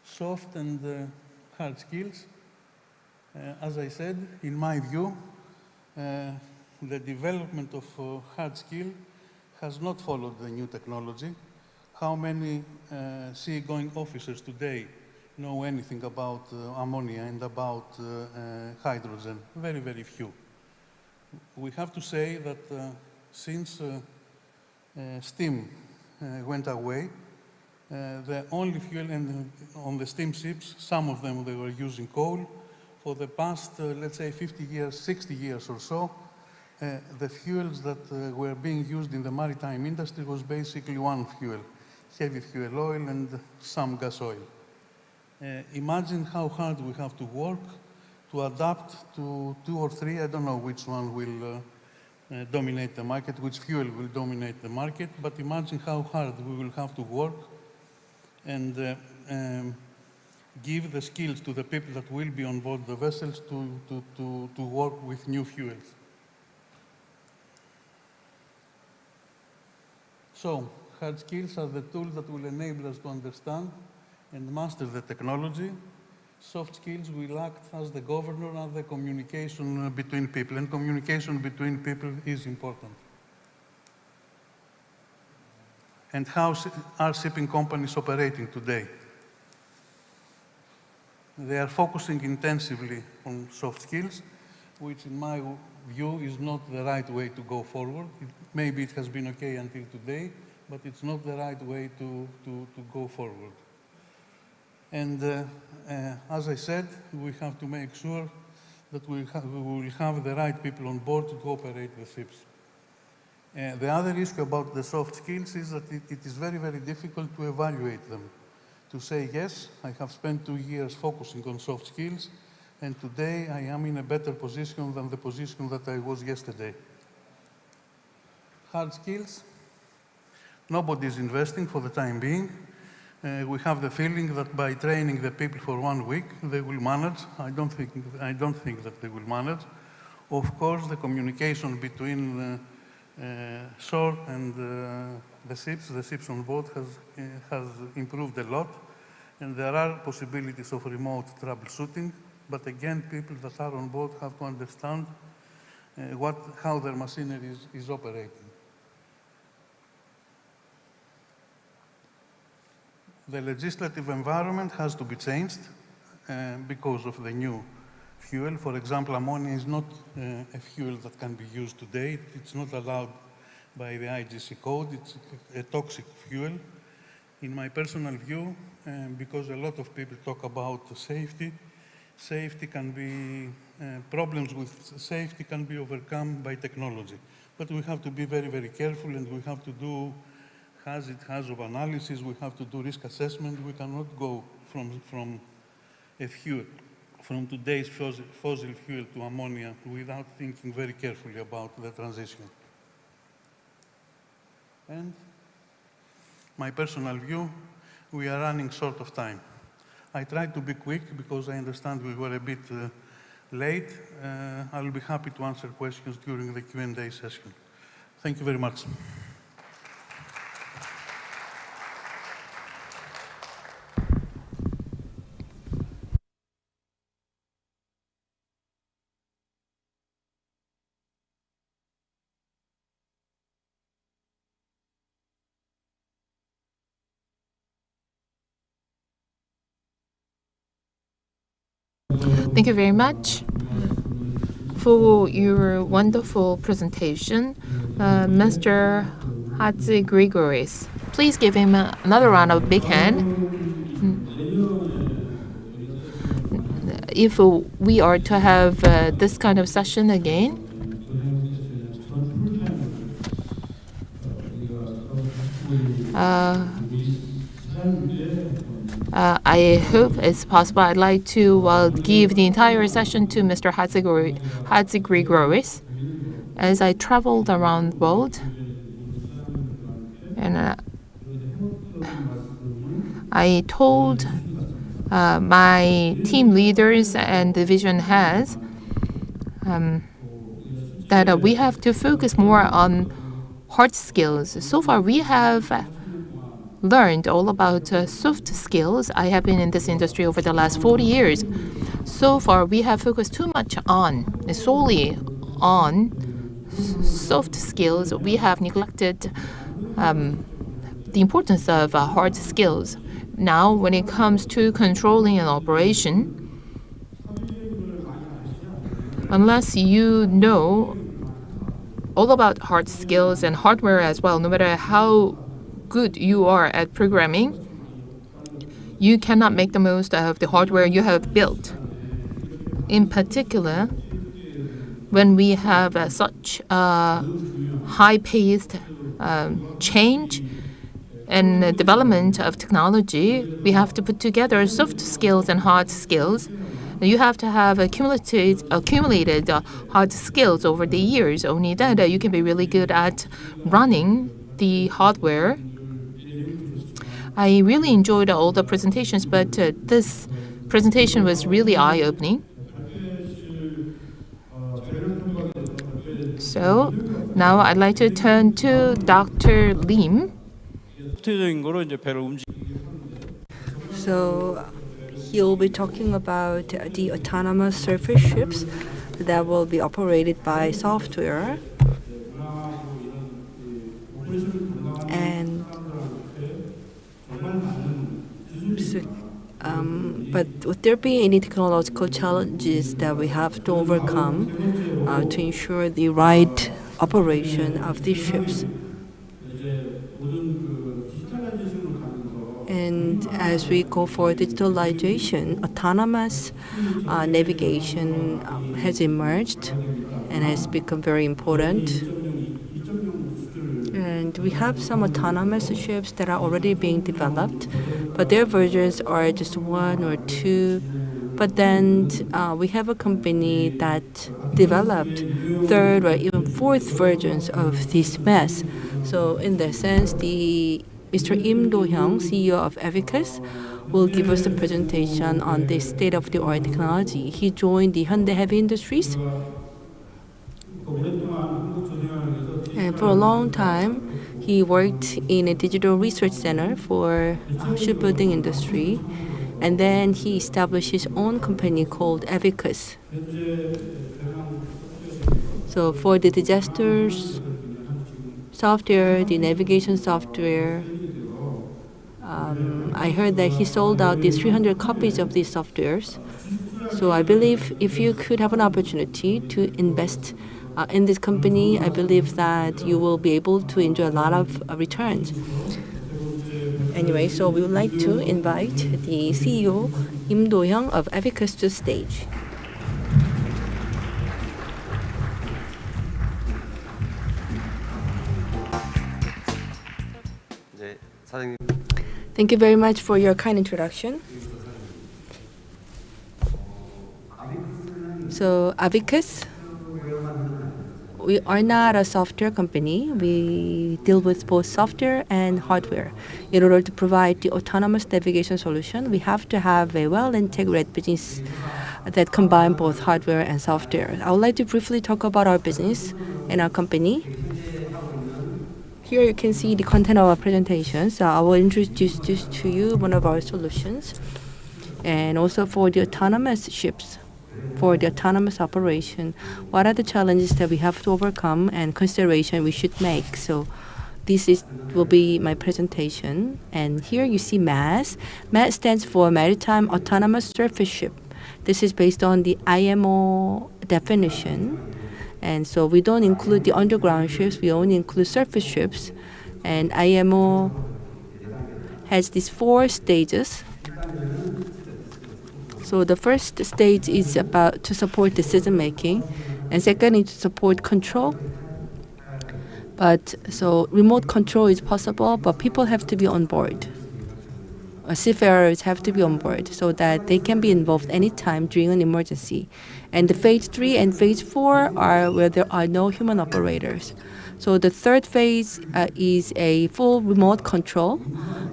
Soft and hard skills. As I said, in my view, the development of hard skill has not followed the new technology. How many seagoing officers today know anything about ammonia and about hydrogen? Very, very few. We have to say that since steam went away, the only fuel on the steam ships, some of them they were using coal, for the past, let's say, 50 years, 60 years or so, the fuels that were being used in the maritime industry was basically one fuel, heavy fuel oil and some gas oil. Imagine how hard we have to work to adapt to 2 or 3, I don't know which one will dominate the market, which fuel will dominate the market, but imagine how hard we will have to work and give the skills to the people that will be on board the vessels to work with new fuels. So, hard skills are the tools that will enable us to understand and master the technology. Soft skills will act as the governor and the communication between people, and communication between people is important. And how are shipping companies operating today? They are focusing intensively on soft skills, which in my view is not the right way to go forward. Maybe it has been okay until today, but it's not the right way to go forward. And as I said, we have to make sure that we will have the right people on board to operate the ships. The other issue about the soft skills is that it is very, very difficult to evaluate them. To say, yes, I have spent 2 years focusing on soft skills, and today I am in a better position than the position that I was yesterday. Hard skills, nobody is investing for the time being. We have the feeling that by training the people for 1 week, they will manage. I don't think that they will manage. Of course, the communication between shore and the ships on board has improved a lot, and there are possibilities of remote troubleshooting. But again, people that are on board have to understand how their machinery is operating. The legislative environment has to be changed because of the new fuel. For example, ammonia is not a fuel that can be used today. It's not allowed by the IGC code. It's a toxic fuel. In my personal view, because a lot of people talk about safety can be, problems with safety can be overcome by technology. But we have to be very, very careful, and we have to do hazard analysis, we have to do risk assessment. We cannot go from a fuel, from today's fossil fuel to ammonia without thinking very carefully about the transition. And my personal view, we are running short of time. I tried to be quick because I understand we were a bit late. I will be happy to answer questions during the Q&A session. Thank you very much.
Thank you very much for your wonderful presentation, Mr. Hatzigrigouris. Please give him another round of big hand. If we are to have this kind of session again, I hope it's possible. I'd like to give the entire session to Mr. Hatzigrigouris. As I traveled around the world, and I told my team leaders and division heads that we have to focus more on hard skills. So far, we have learned all about soft skills. I have been in this industry over the last 40 years. So far, we have focused too much solely on soft skills. We have neglected the importance of hard skills. Now, when it comes to controlling an operation, unless you know all about hard skills and hardware as well, no matter how good you are at programming, you cannot make the most of the hardware you have built. In particular, when we have such a high-paced change and development of technology, we have to put together soft skills and hard skills. You have to have accumulated hard skills over the years. Only then you can be really good at running the hardware. I really enjoyed all the presentations, but this presentation was really eye-opening. So now I'd like to turn to Dr. Lim.
So he'll be talking about the autonomous surface ships that will be operated by software. And but would there be any technological challenges that we have to overcome to ensure the right operation of these ships? And as we go for digitalization, autonomous navigation has emerged and has become very important. And we have some autonomous ships that are already being developed, but their versions are just 1 or 2. But then we have a company that developed 3rd or even 4th versions of this mess. So in that sense, Mr. Im Do-hyung, CEO of Avicus, will give us a presentation on the state-of-the-art technology. He joined the Hyundai Heavy Industries. And for a long time, he worked in a digital research center for shipbuilding industry. And then he established his own company called Avicus. So for the disasters software, the navigation software, I heard that he sold out these 300 copies of these softwares. So I believe if you could have an opportunity to invest in this company, I believe that you will be able to enjoy a lot of returns. Anyway, so we would like to invite the CEO, Im Do-hyung of Avicus, to the stage. Thank you very much for your kind introduction. So, Avicus, we are not a software company. We deal with both software and hardware. In order to provide the autonomous navigation solution, we have to have a well-integrated business that combines both hardware and software. I would like to briefly talk about our business and our company. Here you can see the content of our presentation. So I will introduce to you one of our solutions. And also for the autonomous ships, for the autonomous operation, what are the challenges that we have to overcome and consideration we should make? So this will be my presentation. And here you see MAS. MAS stands for Maritime Autonomous Surface Ship. This is based on the IMO definition. And so we don't include the underground ships, we only include surface ships. And IMO has these 4 stages. So the first stage is about to support decision making, and second is to support control. But so remote control is possible, but people have to be on board. Seafarers have to be on board so that they can be involved anytime during an emergency. And the phase 3 and phase 4 are where there are no human operators. So the third phase is a full remote control,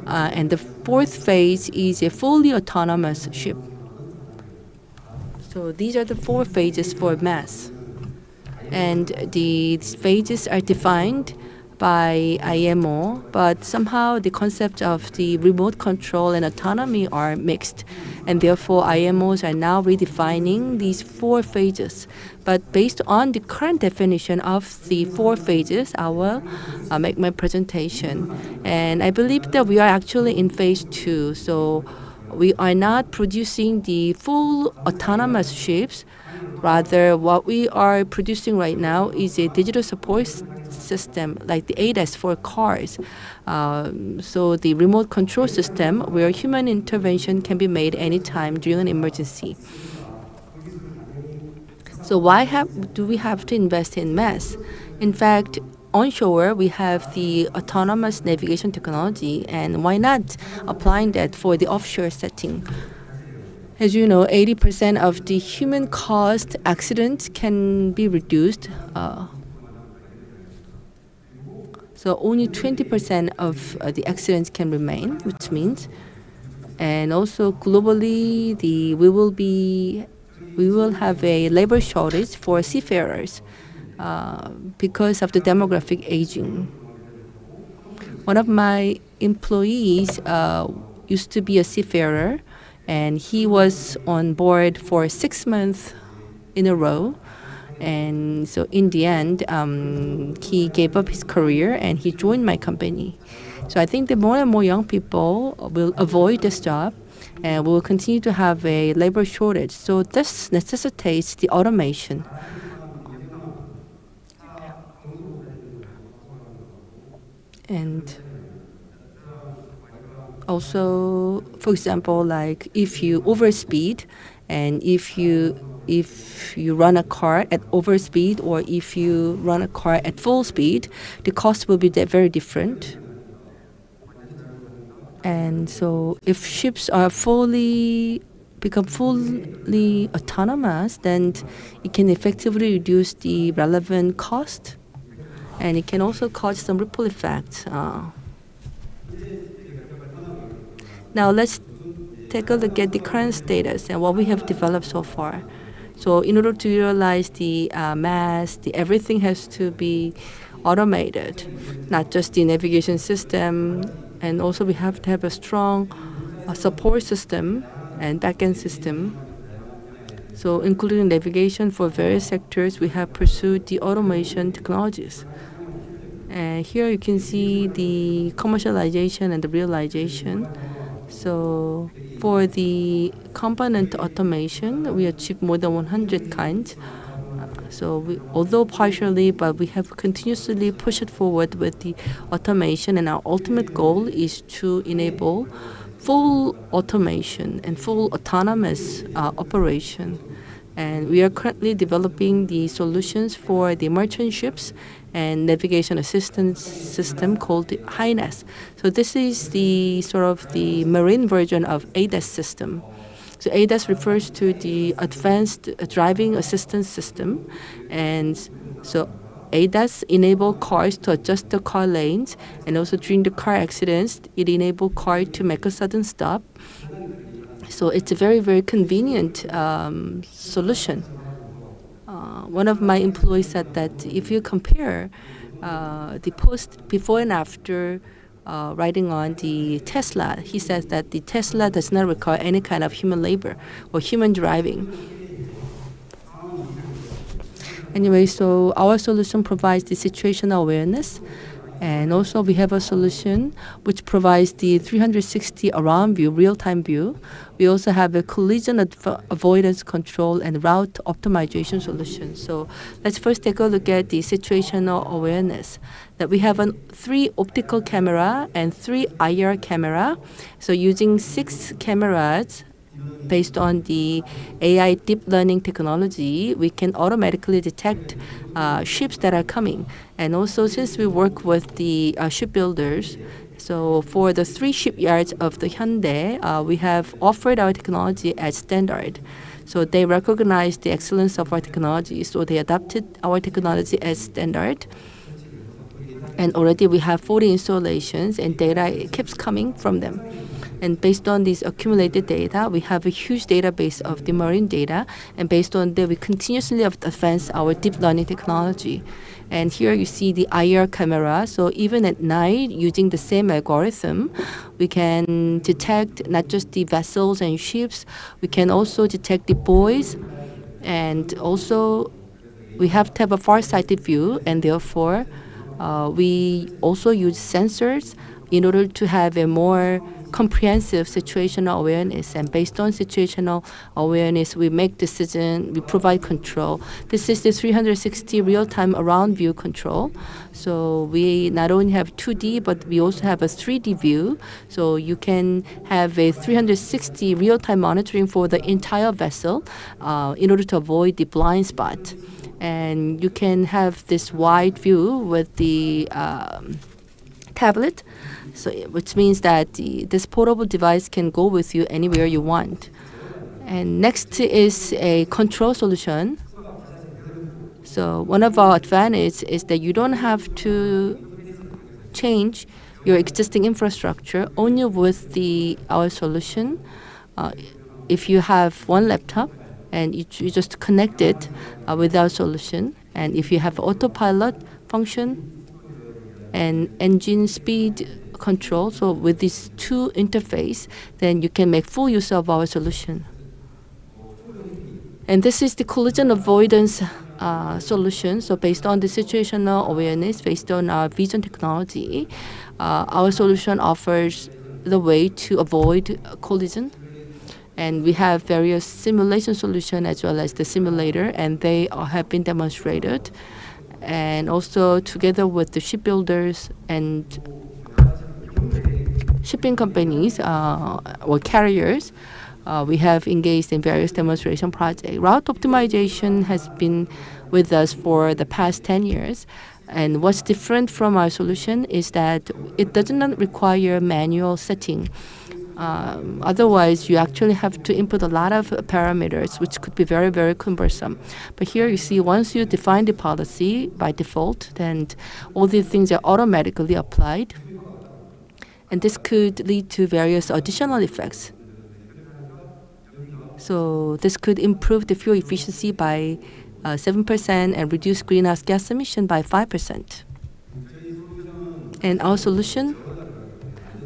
and the fourth phase is a fully autonomous ship. So these are the 4 phases for MAS. And these phases are defined by IMO, but somehow the concept of the remote control and autonomy are mixed, and therefore IMOs are now redefining these 4 phases. But based on the current definition of the 4 phases, I will make my presentation. And I believe that we are actually in phase 2, so we are not producing the full autonomous ships. Rather, what we are producing right now is a digital support system like the ADAS for cars. So the remote control system where human intervention can be made anytime during an emergency. So why do we have to invest in mass? In fact, onshore, we have the autonomous navigation technology, and why not applying that for the offshore setting? As you know, 80% of the human-caused accidents can be reduced. So only 20% of the accidents can remain, which means, and also globally, we will have a labor shortage for seafarers because of the demographic aging. One of my employees used to be a seafarer, and he was on board for 6 months in a row. And so in the end, he gave up his career and he joined my company. So I think that more and more young people will avoid this job, and we will continue to have a labor shortage. So this necessitates the automation. And also, for example, like if you overspeed, and if you run a car at overspeed, or if you run a car at full speed, the cost will be very different. And so if ships are become fully autonomous, then it can effectively reduce the relevant cost, and it can also cause some ripple effects. Now let's take a look at the current status and what we have developed so far. So in order to utilize the mass, everything has to be automated, not just the navigation system, and also we have to have a strong support system and backend system. So including navigation for various sectors, we have pursued the automation technologies. And here you can see the commercialization and the realization. So for the component automation, we achieved more than 100 kinds. So although partially, but we have continuously pushed it forward with the automation, and our ultimate goal is to enable full automation and full autonomous operation. And we are currently developing the solutions for the merchant ships and navigation assistance system called the HINAS. So this is the sort of the marine version of ADAS system. So ADAS refers to the Advanced Driving Assistance System, and so ADAS enable cars to adjust the car lanes, and also during the car accidents, it enable car to make a sudden stop. So it's a very, very convenient solution. One of my employees said that if you compare the before and after riding on the Tesla, he says that the Tesla does not require any kind of human labor or human driving. Anyway, so our solution provides the situational awareness, and also we have a solution which provides the 360 around view, real-time view. We also have a collision avoidance control and route optimization solution. So let's first take a look at the situational awareness. That we have 3 optical camera and 3 IR camera. So using 6 cameras based on the AI deep learning technology, we can automatically detect ships that are coming. And also, since we work with the shipbuilders, so for the 3 shipyards of the Hyundai, we have offered our technology as standard. So they recognize the excellence of our technology, so they adopted our technology as standard. And already we have 40 installations, and data keeps coming from them. And based on these accumulated data, we have a huge database of the marine data. And based on that, we continuously advance our deep learning technology. And here you see the IR camera. So even at night, using the same algorithm, we can detect not just the vessels and ships, we can also detect the buoys. And also, we have to have a far-sighted view, and therefore, we also use sensors in order to have a more comprehensive situational awareness. And based on situational awareness, we make decision, we provide control. This is the 360 real-time around view control. So we not only have 2D, but we also have a 3D view. So you can have a 360 real-time monitoring for the entire vessel in order to avoid the blind spot. And you can have this wide view with the tablet, so which means that this portable device can go with you anywhere you want. And next is a control solution. So one of our advantages is that you don't have to change your existing infrastructure only with our solution. If you have one laptop and you just connect it with our solution, and if you have autopilot function and engine speed control, so with these two interface, then you can make full use of our solution. And this is the collision avoidance solution. So based on the situational awareness, based on our vision technology, our solution offers the way to avoid collision. And we have various simulation solutions as well as the simulator, and they have been demonstrated. And also together with the shipbuilders and shipping companies or carriers, we have engaged in various demonstration projects. Route optimization has been with us for the past 10 years. And what's different from our solution is that it does not require manual setting. Otherwise, you actually have to input a lot of parameters, which could be very, very cumbersome. But here you see, once you define the policy by default, then all these things are automatically applied. And this could lead to various additional effects. So this could improve the fuel efficiency by 7% and reduce greenhouse gas emission by 5%. And our solution,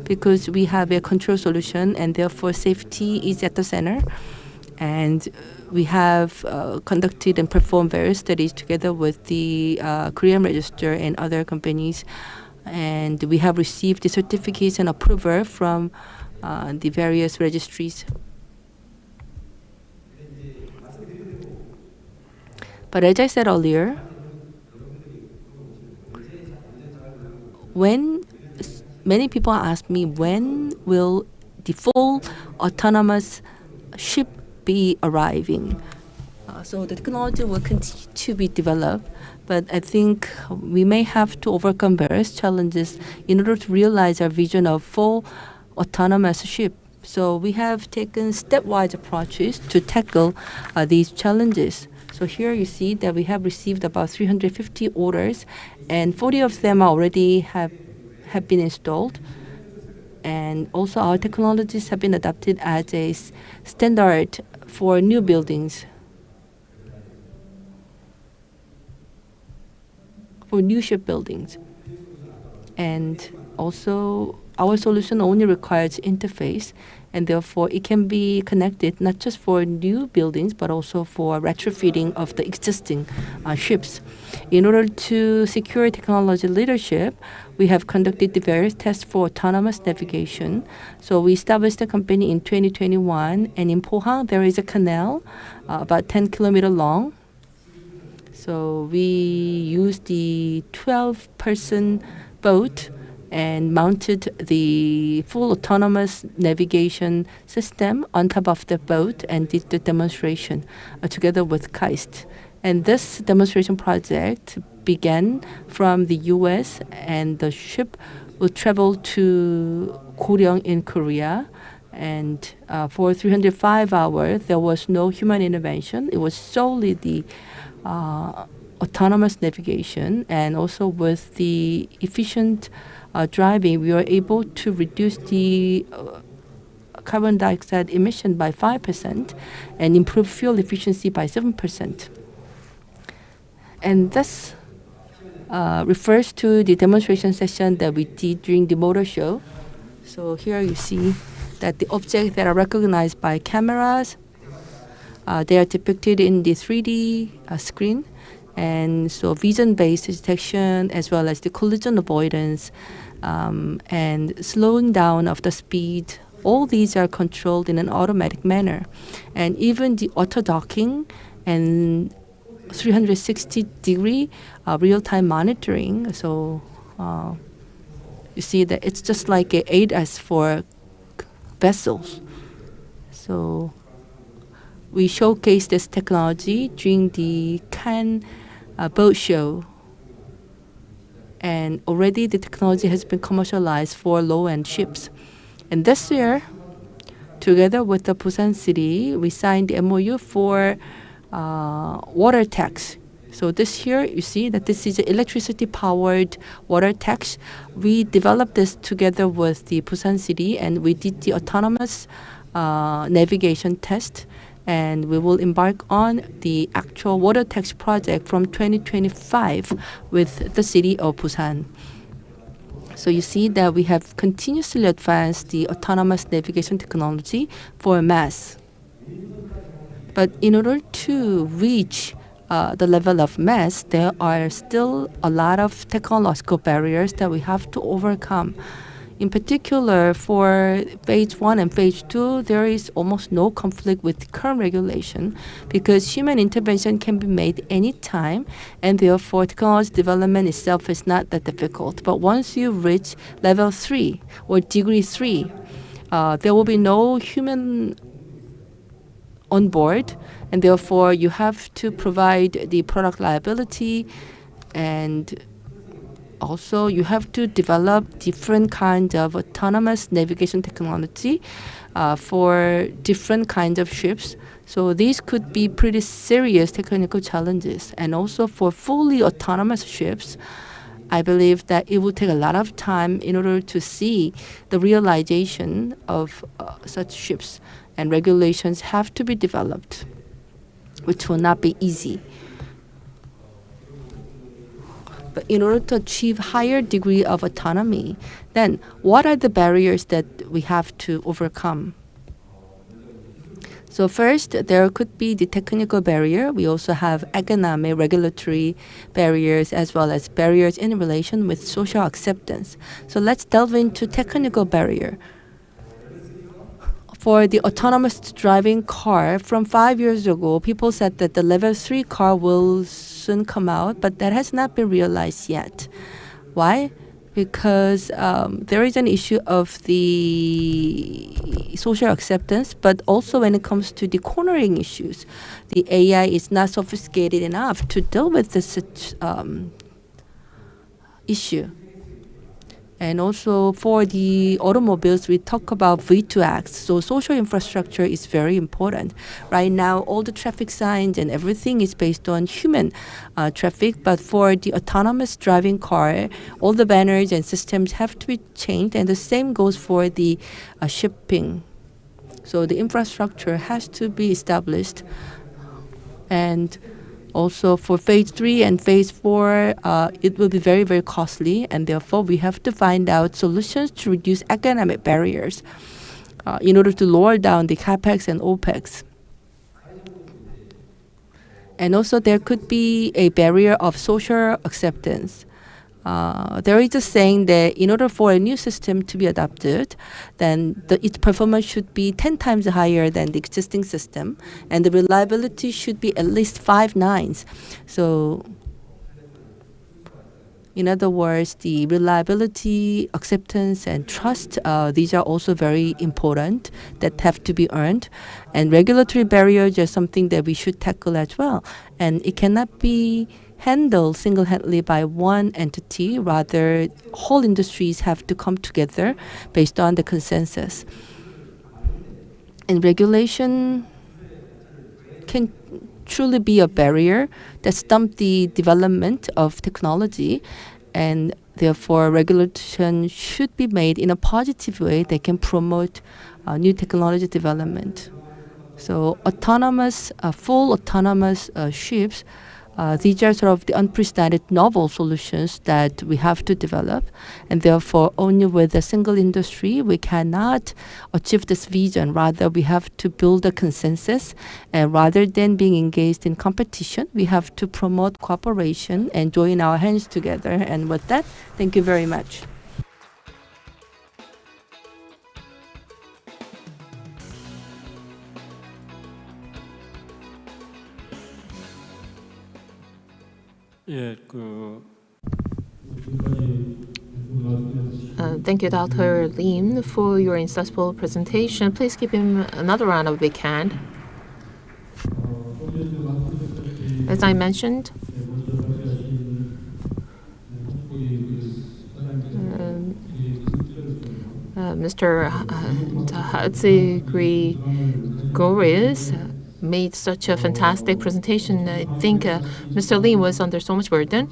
because we have a control solution and therefore safety is at the center, and we have conducted and performed various studies together with the Korean Register and other companies, and we have received the certificates and approval from the various registries. But as I said earlier, many people ask me, when will the full autonomous ship be arriving? So the technology will continue to be developed, but I think we may have to overcome various challenges in order to realize our vision of full autonomous ship. So we have taken stepwise approaches to tackle these challenges. So here you see that we have received about 350 orders, and 40 of them already have been installed. And also our technologies have been adopted as a standard for new buildings, for new shipbuildings. And also our solution only requires interface, and therefore it can be connected not just for new buildings but also for retrofitting of the existing ships. In order to secure technology leadership, we have conducted the various tests for autonomous navigation. So we established a company in 2021, and in Pohang there is a canal about 10 kilometers long. So we used the 12-person boat and mounted the full autonomous navigation system on top of the boat and did the demonstration together with KAIST. And this demonstration project began from the US, and the ship will travel to Goryeo in Korea. And for 305 hours, there was no human intervention. It was solely the autonomous navigation, and also with the efficient driving, we were able to reduce the carbon dioxide emission by 5% and improve fuel efficiency by 7%. And this refers to the demonstration session that we did during the motor show. So here you see that the objects that are recognized by cameras, they are depicted in the 3D screen. And so vision-based detection as well as the collision avoidance and slowing down of the speed. All these are controlled in an automatic manner. And even the auto-docking and 360-degree real-time monitoring. So you see that it's just like a ADAS for vessels. So we showcased this technology during the Cannes boat show. And already the technology has been commercialized for low-end ships. And this year, together with the Busan City, we signed the MOU for water tax. So this year, you see that this is an electricity-powered water tax. We developed this together with the Busan City, and we did the autonomous navigation test. And we will embark on the actual water tax project from 2025 with the city of Busan. So you see that we have continuously advanced the autonomous navigation technology for mass. But in order to reach the level of mass, there are still a lot of technological barriers that we have to overcome. In particular, for phase 1 and phase 2, there is almost no conflict with the current regulation because human intervention can be made anytime, and therefore technology development itself is not that difficult. But once you reach level 3 or degree 3, there will be no human on board, and therefore you have to provide the product liability, and also you have to develop different kinds of autonomous navigation technology for different kinds of ships. So these could be pretty serious technical challenges. And also for fully autonomous ships, I believe that it will take a lot of time in order to see the realization of such ships. And regulations have to be developed, which will not be easy. But in order to achieve higher degree of autonomy, then what are the barriers that we have to overcome? So first, there could be the technical barrier. We also have economic, regulatory barriers, as well as barriers in relation with social acceptance. So let's delve into technical barrier. For the autonomous driving car, from 5 years ago, people said that the level 3 car will soon come out, but that has not been realized yet. Why? Because there is an issue of the social acceptance, but also when it comes to the cornering issues, the AI is not sophisticated enough to deal with this issue. And also for the automobiles, we talk about V2X. So social infrastructure is very important. Right now, all the traffic signs and everything is based on human traffic. But for the autonomous driving car, all the banners and systems have to be changed. And the same goes for the shipping. So the infrastructure has to be established. And also for phase 3 and phase 4, it will be very, very costly, and therefore we have to find out solutions to reduce economic barriers in order to lower down the capex and opex. And also there could be a barrier of social acceptance. There is a saying that in order for a new system to be adopted, then its performance should be 10 times higher than the existing system, and the reliability should be at least 5 nines. So, in other words, the reliability, acceptance, and trust, these are also very important that have to be earned. And regulatory barriers are something that we should tackle as well. And it cannot be handled single-handedly by one entity. Rather, whole industries have to come together based on the consensus. And regulation can truly be a barrier that stumps the development of technology, and therefore regulation should be made in a positive way that can promote new technology development. So autonomous, full autonomous ships, these are sort of the unprecedented novel solutions that we have to develop, and therefore only with a single industry we cannot achieve this vision. Rather, we have to build a consensus, and rather than being engaged in competition, we have to promote cooperation and join our hands together. And with that, thank you very much.
Thank you, Dr. Lim, for your insightful presentation. Please give him another round of big hand. As I mentioned, Mr. Hatzigrigoris made such a fantastic presentation. I think Mr. Lee was under so much burden.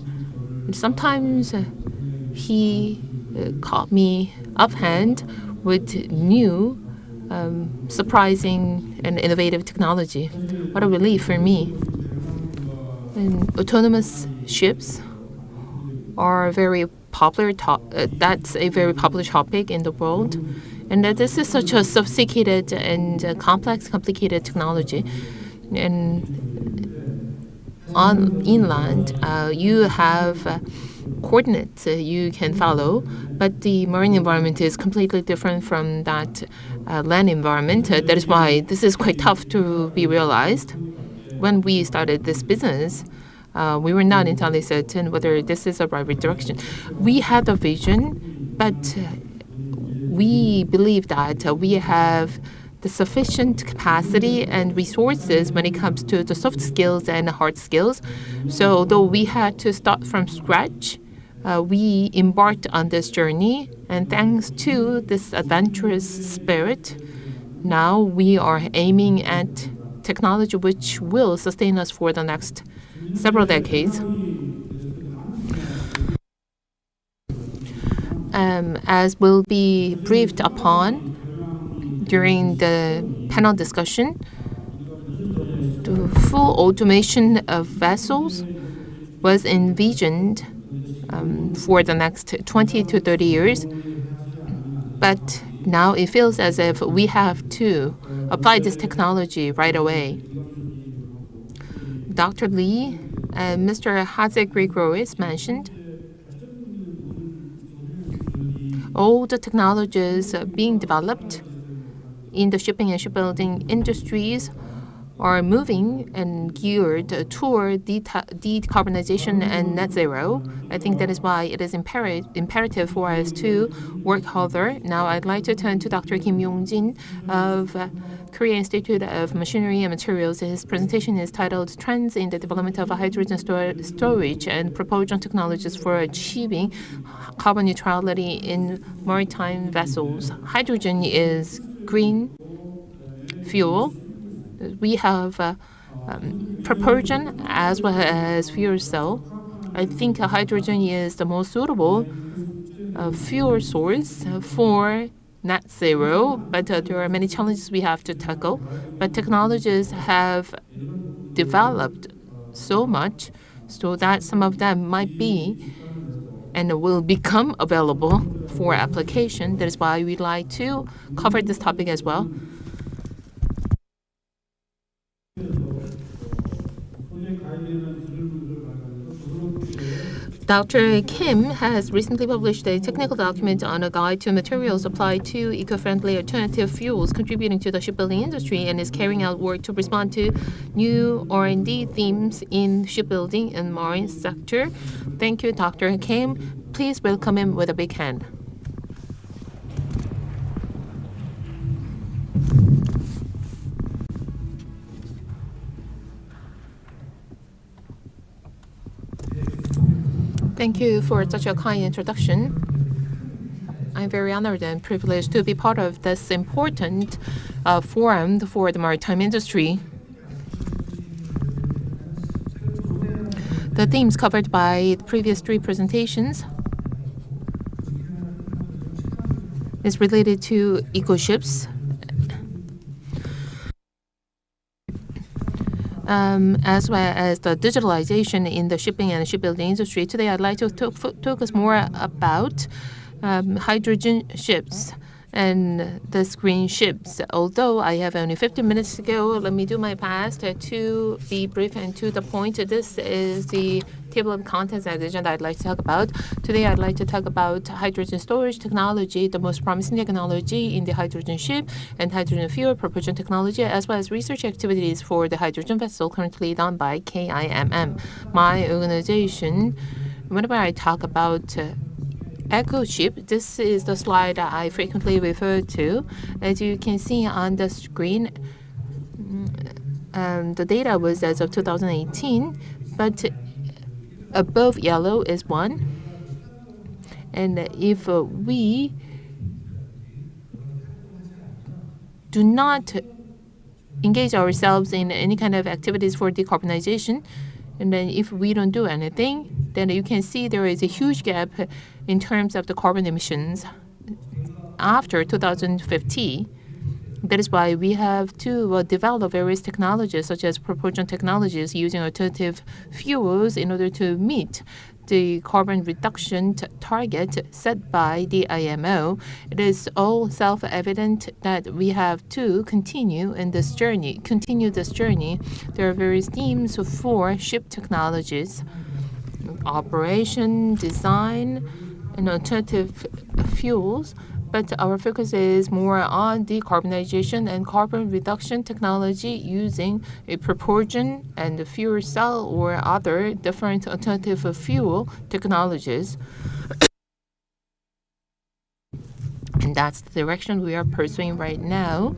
Sometimes he caught me offhand with new, surprising, and innovative technology. What a relief for me. And autonomous ships are very popular. That's a very popular topic in the world, and this is such a sophisticated and complex, complicated technology. And on inland, you have coordinates you can follow, but the marine environment is completely different from that land environment. That is why this is quite tough to be realized. When we started this business, we were not entirely certain whether this is the right direction. We had a vision, but we believe that we have the sufficient capacity and resources when it comes to the soft skills and hard skills. So though we had to start from scratch, we embarked on this journey, and thanks to this adventurous spirit, now we are aiming at technology which will sustain us for the next several decades. As will be briefed upon during the panel discussion, the full automation of vessels was envisioned for the next 20 to 30 years. But now it feels as if we have to apply this technology right away. Dr. Lee and Mr. Hatzigrigoris mentioned all the technologies being developed in the shipping and shipbuilding industries are moving and geared toward decarbonization and net zero. I think that is why it is imperative for us to work harder. Now I'd like to turn to Dr. Kim Yong-jin of Korea Institute of Machinery and Materials. His presentation is titled Trends in the Development of Hydrogen Storage and Propulsion Technologies for Achieving Carbon Neutrality in Maritime Vessels. Hydrogen is green fuel. We have propulsion as well as fuel cell. I think hydrogen is the most suitable fuel source for net zero, but there are many challenges we have to tackle. But technologies have developed so much so that some of them might be and will become available for application. That is why we'd like to cover this topic as well. Dr. Kim has recently published a technical document on a guide to materials applied to eco-friendly alternative fuels contributing to the shipbuilding industry, and is carrying out work to respond to new R&D themes in shipbuilding and marine sector. Thank you, Dr. Kim. Please welcome him with a big hand. Thank you for such a kind introduction. I'm very honored and privileged to be part of this important forum for the maritime industry. The themes covered by the previous three presentations is related to eco-ships, as well as the digitalization in the shipping and shipbuilding industry. Today, I'd like to focus more about hydrogen ships and the screen ships. Although I have only 15 minutes to go, let me do my best to be brief and to the point. This is the table of contents agenda I'd like to talk about. Today I'd like to talk about hydrogen storage technology, the most promising technology in the hydrogen ship and hydrogen fuel propulsion technology, as well as research activities for the hydrogen vessel currently done by KIMM. My organization, whenever I talk about Eco ship, this is the slide I frequently refer to. As you can see on the screen, the data was as of 2018, but above yellow is 1. And if we do not engage ourselves in any kind of activities for decarbonization, and then if we don't do anything, then you can see there is a huge gap in terms of the carbon emissions after 2050. That is why we have to develop various technologies such as propulsion technologies using alternative fuels in order to meet the carbon reduction target set by the IMO. It is all self-evident that we have to continue this journey. There are various themes for ship technologies, operation, design, and alternative fuels. But our focus is more on decarbonization and carbon reduction technology using a propulsion and a fuel cell or other different alternative fuel technologies. And that's the direction we are pursuing right now.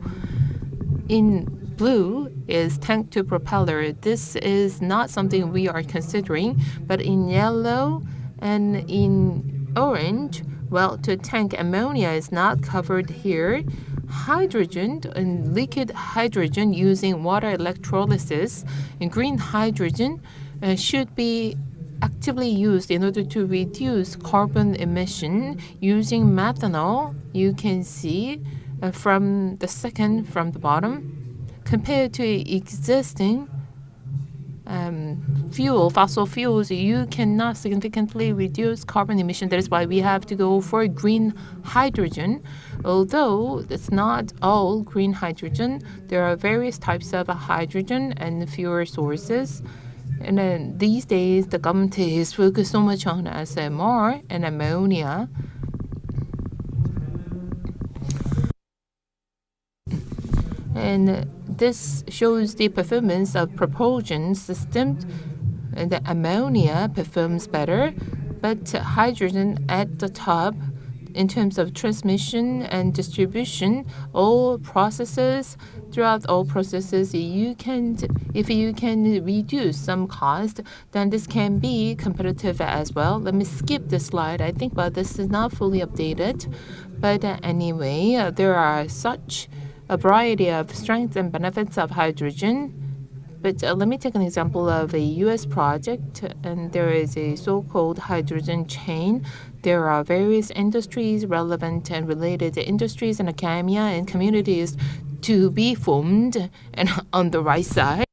In blue is tank to propeller. This is not something we are considering, but in yellow and in orange, well, to tank ammonia is not covered here. Hydrogen and liquid hydrogen using water electrolysis and green hydrogen should be actively used in order to reduce carbon emission using methanol. You can see from the second from the bottom, compared to existing fossil fuels, you cannot significantly reduce carbon emission. That is why we have to go for green hydrogen. Although it's not all green hydrogen, there are various types of hydrogen and fuel sources. And then these days, the government is focused so much on SMR and ammonia. And this shows the performance of propulsion system. And the ammonia performs better, but hydrogen at the top in terms of transmission and distribution, throughout all processes, if you can reduce some cost, then this can be competitive as well. Let me skip this slide. I think this is not fully updated. But anyway, there are such a variety of strengths and benefits of hydrogen. But let me take an example of a U.S. project, and there is a so-called hydrogen chain. There are various industries, relevant and related industries and academia and communities to be formed. And on the right side,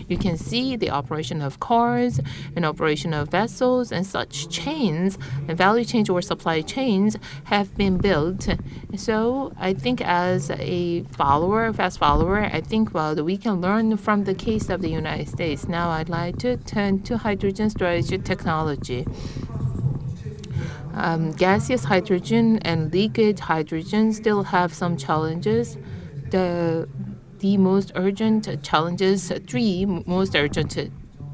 you can see the operation of cars and operation of vessels, and such chains and value chains or supply chains have been built. So I think as a fast follower, I think we can learn from the case of the United States. Now I'd like to turn to hydrogen storage technology. Gaseous hydrogen and liquid hydrogen still have some challenges. The most urgent challenges, 3 most urgent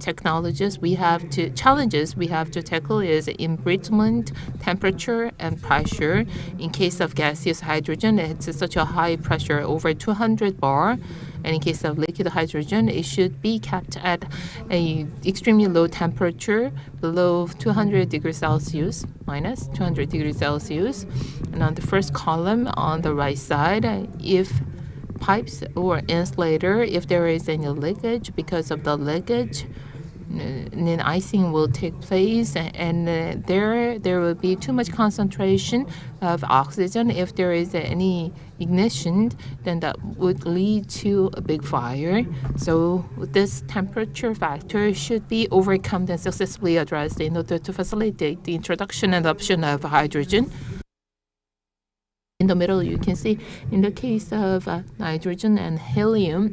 challenges we have to tackle is embrittlement, temperature, and pressure. In case of gaseous hydrogen, it's such a high pressure, over 200 bar. And in case of liquid hydrogen, it should be kept at a extremely low temperature, below 200 degrees Celsius, minus 200 degrees Celsius. And on the first column on the right side, if pipes or insulator, if there is any leakage, because of the leakage, then icing will take place, and there will be too much concentration of oxygen. If there is any ignition, then that would lead to a big fire. So this temperature factor should be overcome and successfully addressed in order to facilitate the introduction and adoption of hydrogen. In the middle, you can see in the case of nitrogen and helium,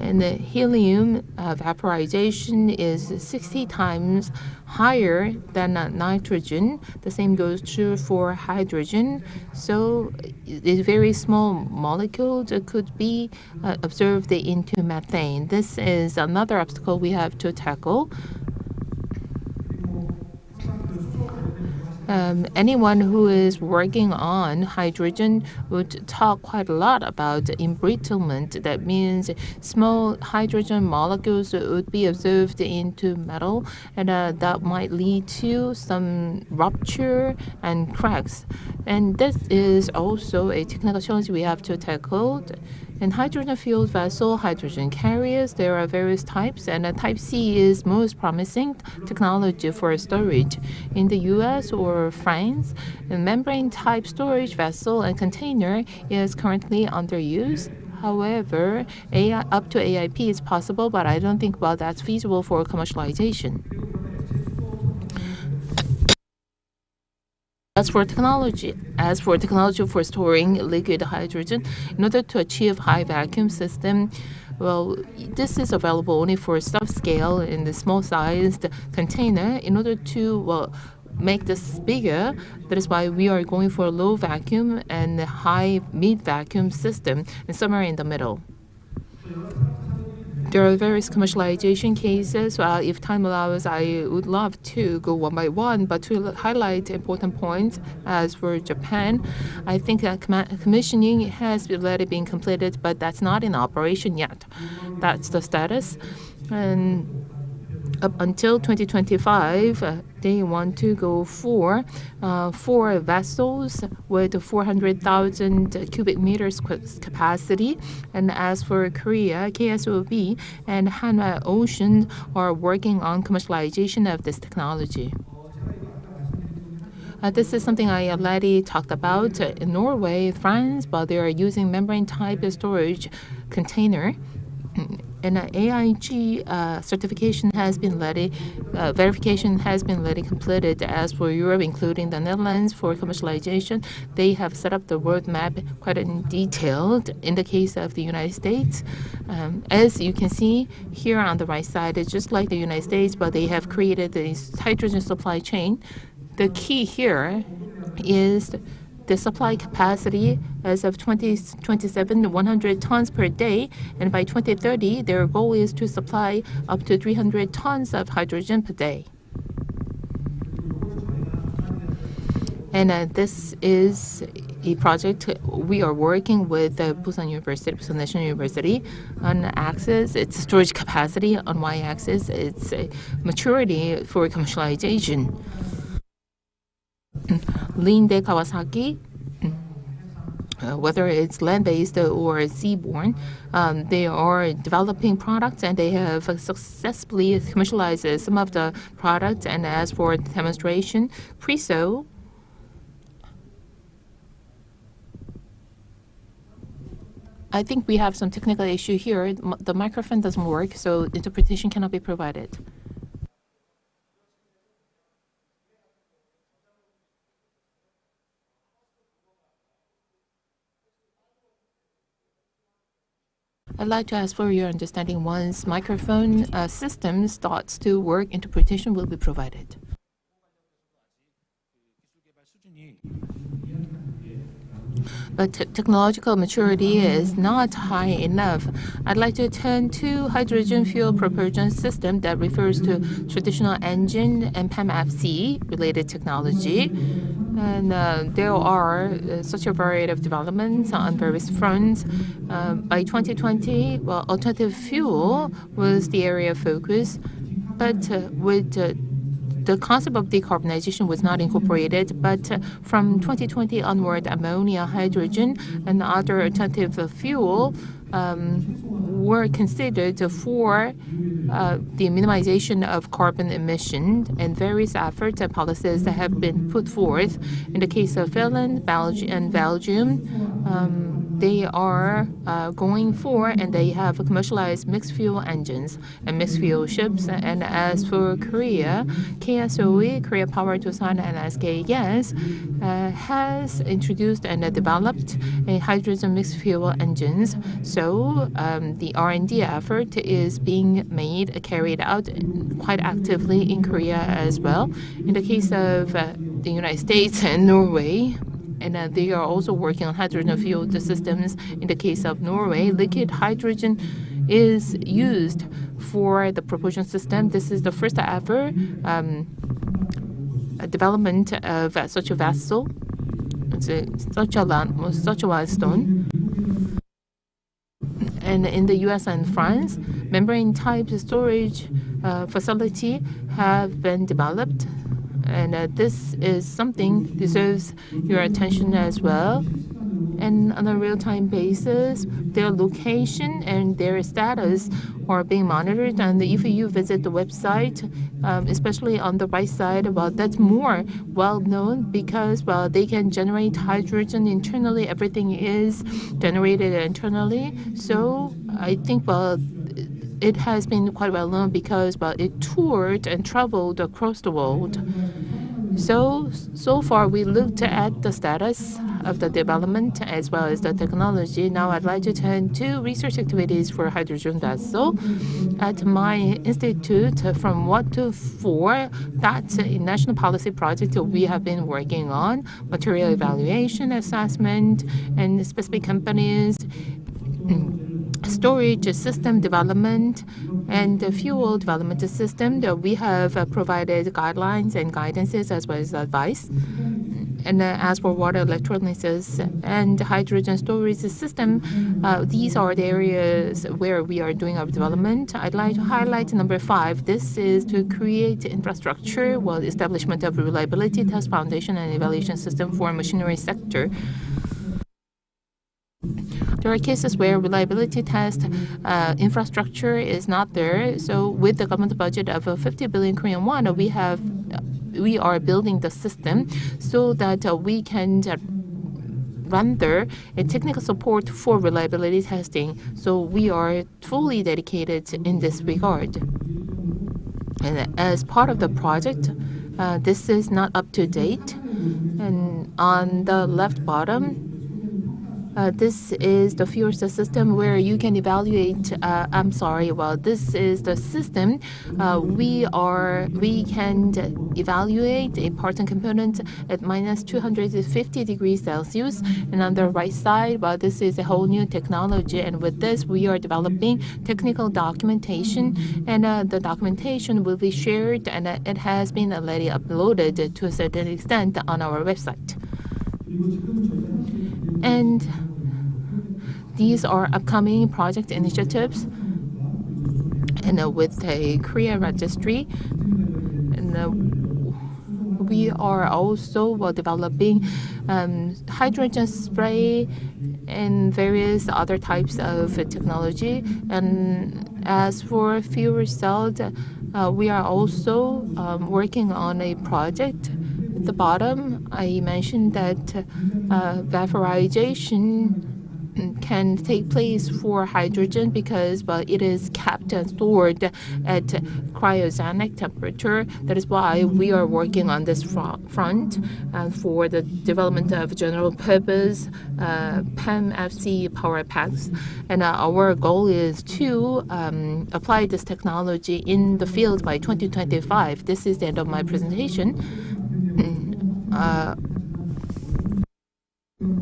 and the helium vaporization is 60 times higher than nitrogen. The same goes true for hydrogen. So a very small molecule could be observed into methane. This is another obstacle we have to tackle. Anyone who is working on hydrogen would talk quite a lot about embrittlement. That means small hydrogen molecules would be observed into metal, and that might lead to some rupture and cracks. And this is also a technical challenge we have to tackle. In hydrogen-fueled vessel, hydrogen carriers, there are various types, and Type C is most promising technology for storage. In the US or France, a membrane-type storage vessel and container is currently under use. However, up to AIP is possible, but I don't think that's feasible for commercialization. As for technology for storing liquid hydrogen, in order to achieve high vacuum system, this is available only for subscale in the small-sized container. In order to make this bigger, that is why we are going for a low vacuum and high mid vacuum system, and somewhere in the middle. There are various commercialization cases. If time allows, I would love to go one by one, but to highlight important points, as for Japan, I think that commissioning has already been completed, but that's not in operation yet. That's the status. And up until 2025, they want to go for 4 vessels with 400,000 cubic meters capacity. And as for Korea, KSOB and Hanwha Ocean are working on commercialization of this technology. This is something I already talked about in Norway, France, but they are using membrane-type storage container. And AIG certification has been verification has been completed. As for Europe, including the Netherlands, for commercialization, they have set up the roadmap quite in detail. In the case of the United States, as you can see here on the right side, it's just like the United States, but they have created this hydrogen supply chain. The key here is the supply capacity as of 2027, 100 tons per day, and by 2030, their goal is to supply up to 300 tons of hydrogen per day. And this is a project we are working with Busan University, Busan National University. On axis, it's storage capacity. On y-axis, it's maturity for commercialization. Linde Kawasaki, whether it's land-based or seaborne, they are developing products, and they have successfully commercialized some of the products. And as for demonstration, Preso, I think we have some technical issue here. The microphone doesn't work, so interpretation cannot be provided. I'd like to ask for your understanding. Once microphone system starts to work, interpretation will be provided. But technological maturity is not high enough. I'd like to turn to hydrogen fuel propulsion system that refers to traditional engine and PEM-FC related technology. And there are such a variety of developments on various fronts. By 2020, alternative fuel was the area of focus, but with the concept of decarbonization was not incorporated, but from 2020 onward, ammonia, hydrogen, and other alternative fuel were considered for the minimization of carbon emission, and various efforts and policies that have been put forth. In the case of Finland, Belgium, they are going for, and they have commercialized mixed fuel engines and mixed fuel ships. And as for Korea, KSOE, Korea Power, Tucson, and SK Gas has introduced and developed a hydrogen mixed fuel engines. So the R&D effort is being carried out quite actively in Korea as well. In the case of the United States and Norway, and they are also working on hydrogen-fueled systems. In the case of Norway, liquid hydrogen is used for the propulsion system. This is the first ever development of such a vessel. It's such a milestone. And in the US and France, membrane-type storage facility have been developed. And this is something deserves your attention as well. And on a real-time basis, their location and their status are being monitored. And if you visit the website, especially on the right side, well, that's more well-known because, well, they can generate hydrogen internally. Everything is generated internally. So I think, well, it has been quite well known because, well, it toured and traveled across the world. So far we looked at the status of the development as well as the technology. Now I'd like to turn to research activities for hydrogen vessel. At my institute, from 1 to 4, that's a national policy project that we have been working on, material evaluation, assessment, and specific companies, storage system development, and the fuel development system. That we have provided guidelines and guidances as well as advice. And as for water electrolysis and hydrogen storage system, these are the areas where we are doing our development. I'd like to highlight number 5. This is to create infrastructure, well, establishment of reliability test foundation and evaluation system for machinery sector. There are cases where reliability test infrastructure is not there. So with the government budget of 50 billion Korean won, we are building the system so that we can render a technical support for reliability testing. So we are fully dedicated in this regard. And as part of the project, this is not up to date. And on the left bottom, this is the fuel system where you can evaluate. This is the system. We can evaluate a part and component at minus 250 degrees Celsius. And on the right side, well, this is a whole new technology. And with this, we are developing technical documentation. And the documentation will be shared, and it has been already uploaded to a certain extent on our website. And these are upcoming project initiatives, and with a Korea registry. And we are also developing hydrogen spray and various other types of technology. And as for fuel cells, we are also working on a project. At the bottom, I mentioned that vaporization can take place for hydrogen because, well, it is kept and stored at cryogenic temperature. That is why we are working on this front for the development of general purpose PEM-FC power packs. And our goal is to apply this technology in the field by 2025. This is the end of my presentation.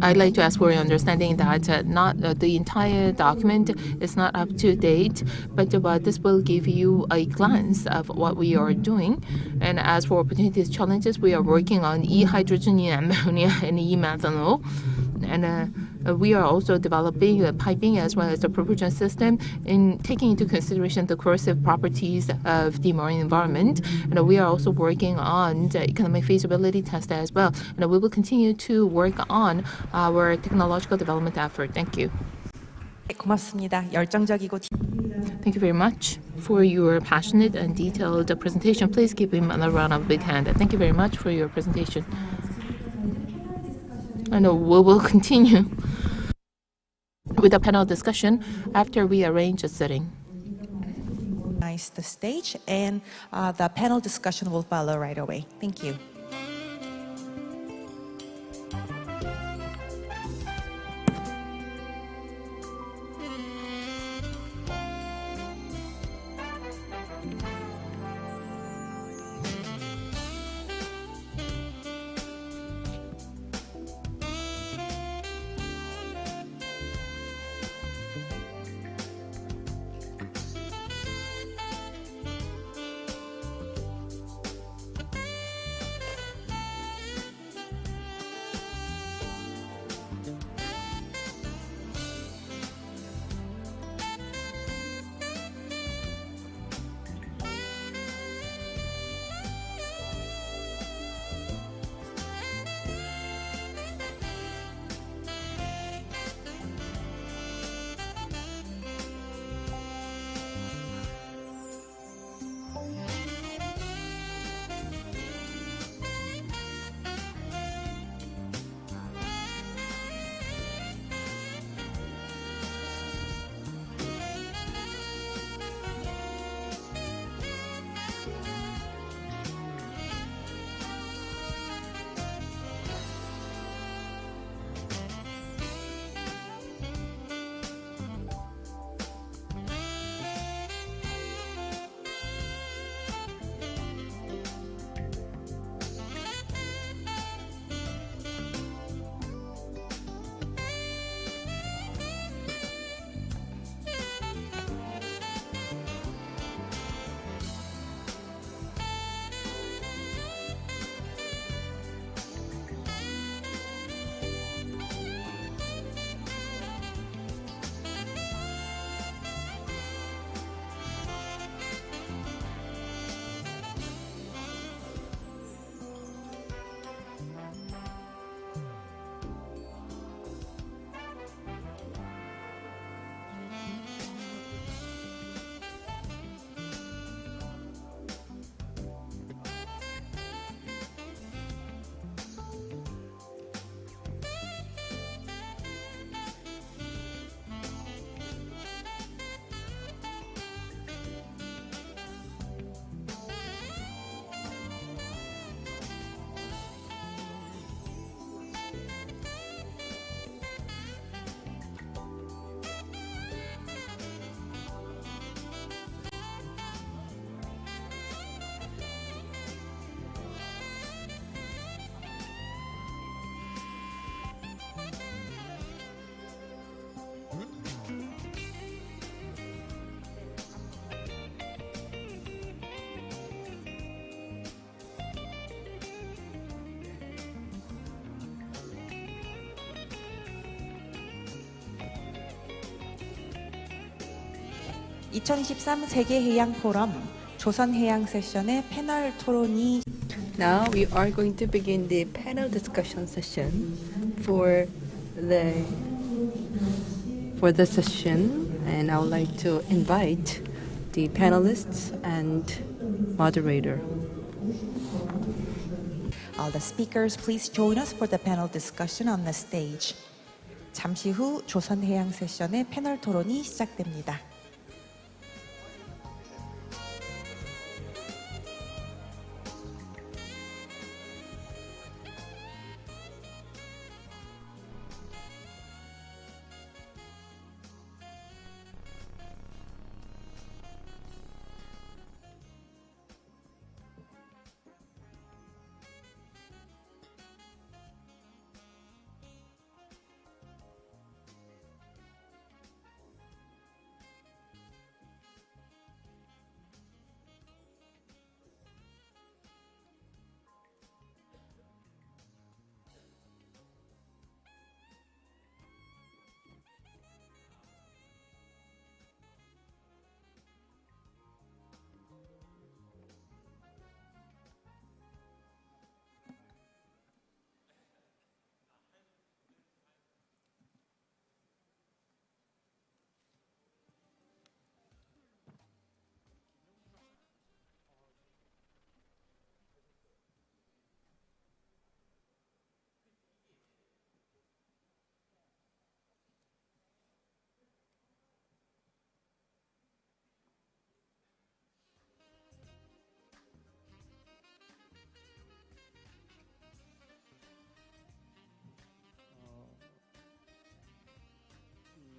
I'd like to ask for your understanding that not the entire document is not up to date, but this will give you a glance of what we are doing. And as for opportunities, challenges, we are working on e-hydrogen, e-ammonia, and e-methanol. And we are also developing the piping as well as the propulsion system in taking into consideration the corrosive properties of the marine environment. And we are also working on the economic feasibility test as well. And we will continue to work on our technological development effort. Thank you.
고맙습니다. 열정적이고.
Thank you very much for your passionate and detailed presentation. Please give him a round of big hand. Thank you very much for your presentation. I know we will continue. with the panel discussion after we arrange a setting.
The stage, and the panel discussion will follow right away. Thank you. (2023) 세계해양 포럼 조선해양 세션의 패널 토론이
Now we are going to begin the panel discussion session for the session, and I would like to invite the panelists and moderator.
All the speakers, please join us for the panel discussion on the stage. 잠시 후 조선해양 세션의 패널 토론이 시작됩니다.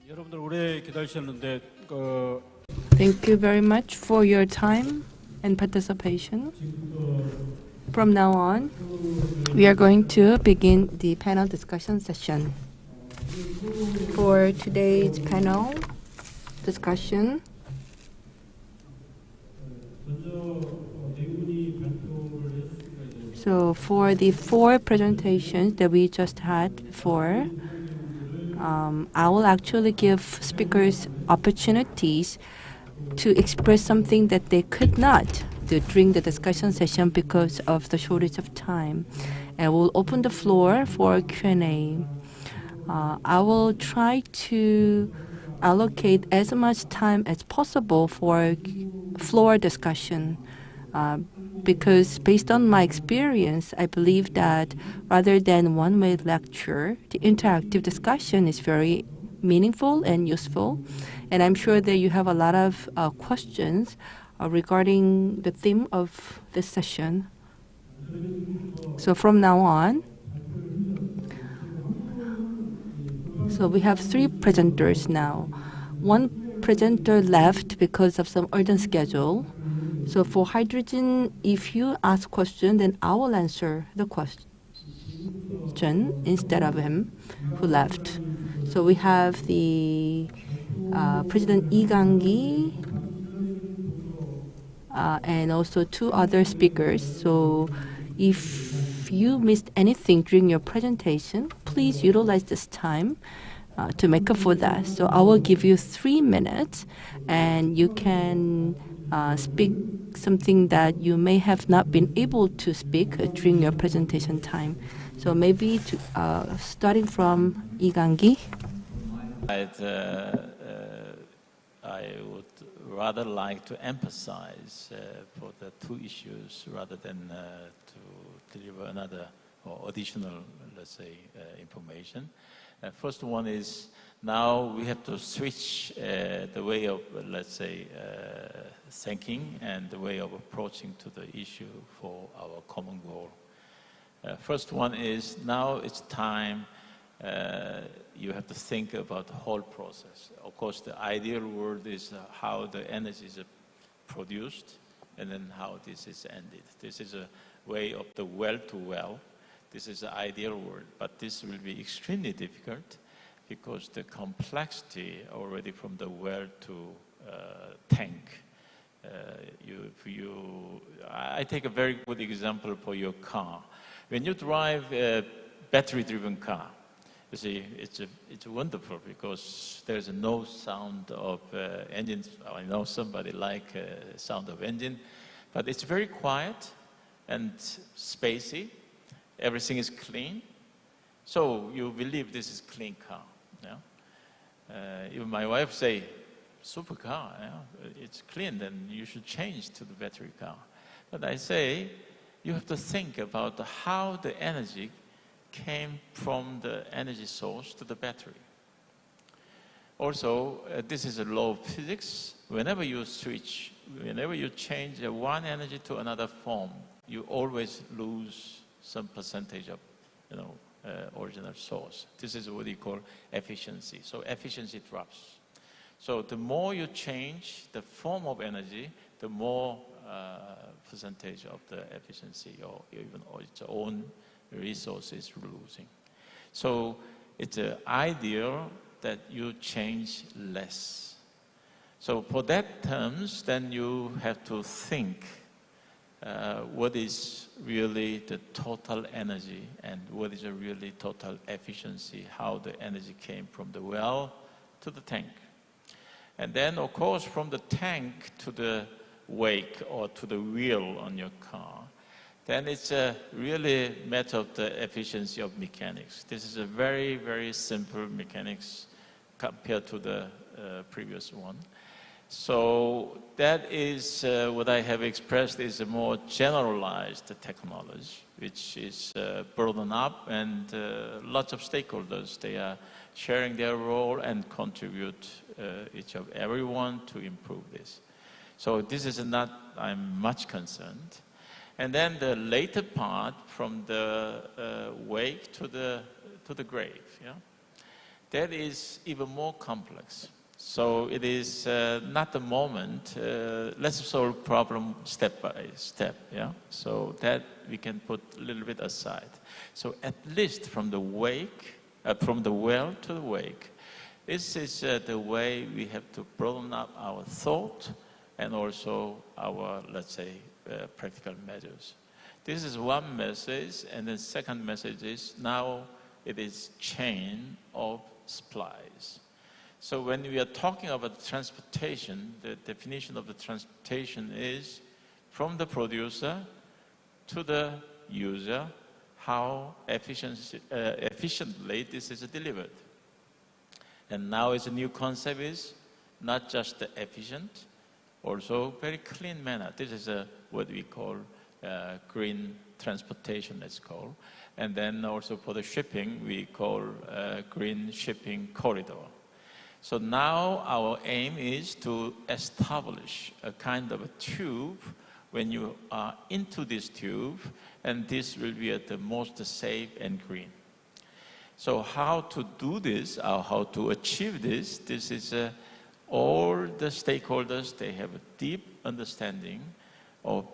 여러분들 오래 기다리셨는데
Thank you very much for your time and participation. From now on, we are going to begin the panel discussion session. For today's panel discussion, so for the 4 presentations that we just had before, I will actually give speakers opportunities to express something that they could not do during the discussion session because of the shortage of time. And we'll open the floor for Q&A. I will try to allocate as much time as possible for floor discussion because based on my experience, I believe that rather than one-way lecture, the interactive discussion is very meaningful and useful. And I'm sure that you have a lot of questions regarding the theme of this session. So from now on, so we have 3 presenters now. 1 presenter left because of some urgent schedule. So for hydrogen, if you ask question, then I will answer the question instead of him who left. So we have the President Igangi and also 2 other speakers. So if you missed anything during your presentation, please utilize this time to make up for that. So I will give you 3 minutes and you can speak something that you may have not been able to speak during your presentation time. So maybe starting from Igangi.
I would rather like to emphasize for the 2 issues rather than to deliver another or additional, let's say, information. First one is now we have to switch the way of, let's say, thinking and the way of approaching to the issue for our common goal. First one is now it's time you have to think about the whole process. Of course, the ideal world is how the energy is produced and then how this is ended. This is a way of the well to well. This is the ideal world, but this will be extremely difficult because the complexity already from the well to tank. I take a very good example for your car. When you drive a battery-driven car, you see, it's wonderful because there's no sound of engines. I know somebody like sound of engine, but it's very quiet and spacey. Everything is clean, so you believe this is clean car. Yeah? Even my wife say, super car, yeah? It's clean, then you should change to the battery car. But I say, you have to think about how the energy came from the energy source to the battery. Also, this is a law of physics. Whenever you switch, whenever you change one energy to another form, you always lose some percentage of, original source. This is what we call efficiency. So efficiency drops. So the more you change the form of energy, the more percentage of the efficiency or even its own resources losing. So it's ideal that you change less. So for that terms, then you have to think what is really the total energy and what is really total efficiency, how the energy came from the well to the tank. And then, of course, from the tank to the wake or to the wheel on your car, then it's a really matter of the efficiency of mechanics. This is a very, very simple mechanics compared to the previous one. So that is what I have expressed is a more generalized technology, which is broadened up and lots of stakeholders, they are sharing their role and contribute each of everyone to improve this. So this is not, I'm much concerned. And then the later part from the wake to the grave, yeah? that is even more complex. So it is not the moment. Let's solve problem step by step. Yeah. So that we can put a little bit aside. So at least from the from the well to the wake, this is the way we have to broaden up our thought and also our, let's say, practical measures. This is one message, and the second message is now it is chain of supplies. So when we are talking about transportation, the definition of the transportation is from the producer to the user, how efficiently this is delivered. And now it's a new concept is not just efficient, also very clean manner. This is what we call green transportation, let's call. And then also for the shipping, we call green shipping corridor. So now our aim is to establish a kind of a tube when you are into this tube, and this will be at the most safe and green. So how to do this, or how to achieve this, this is all the stakeholders, they have a deep understanding of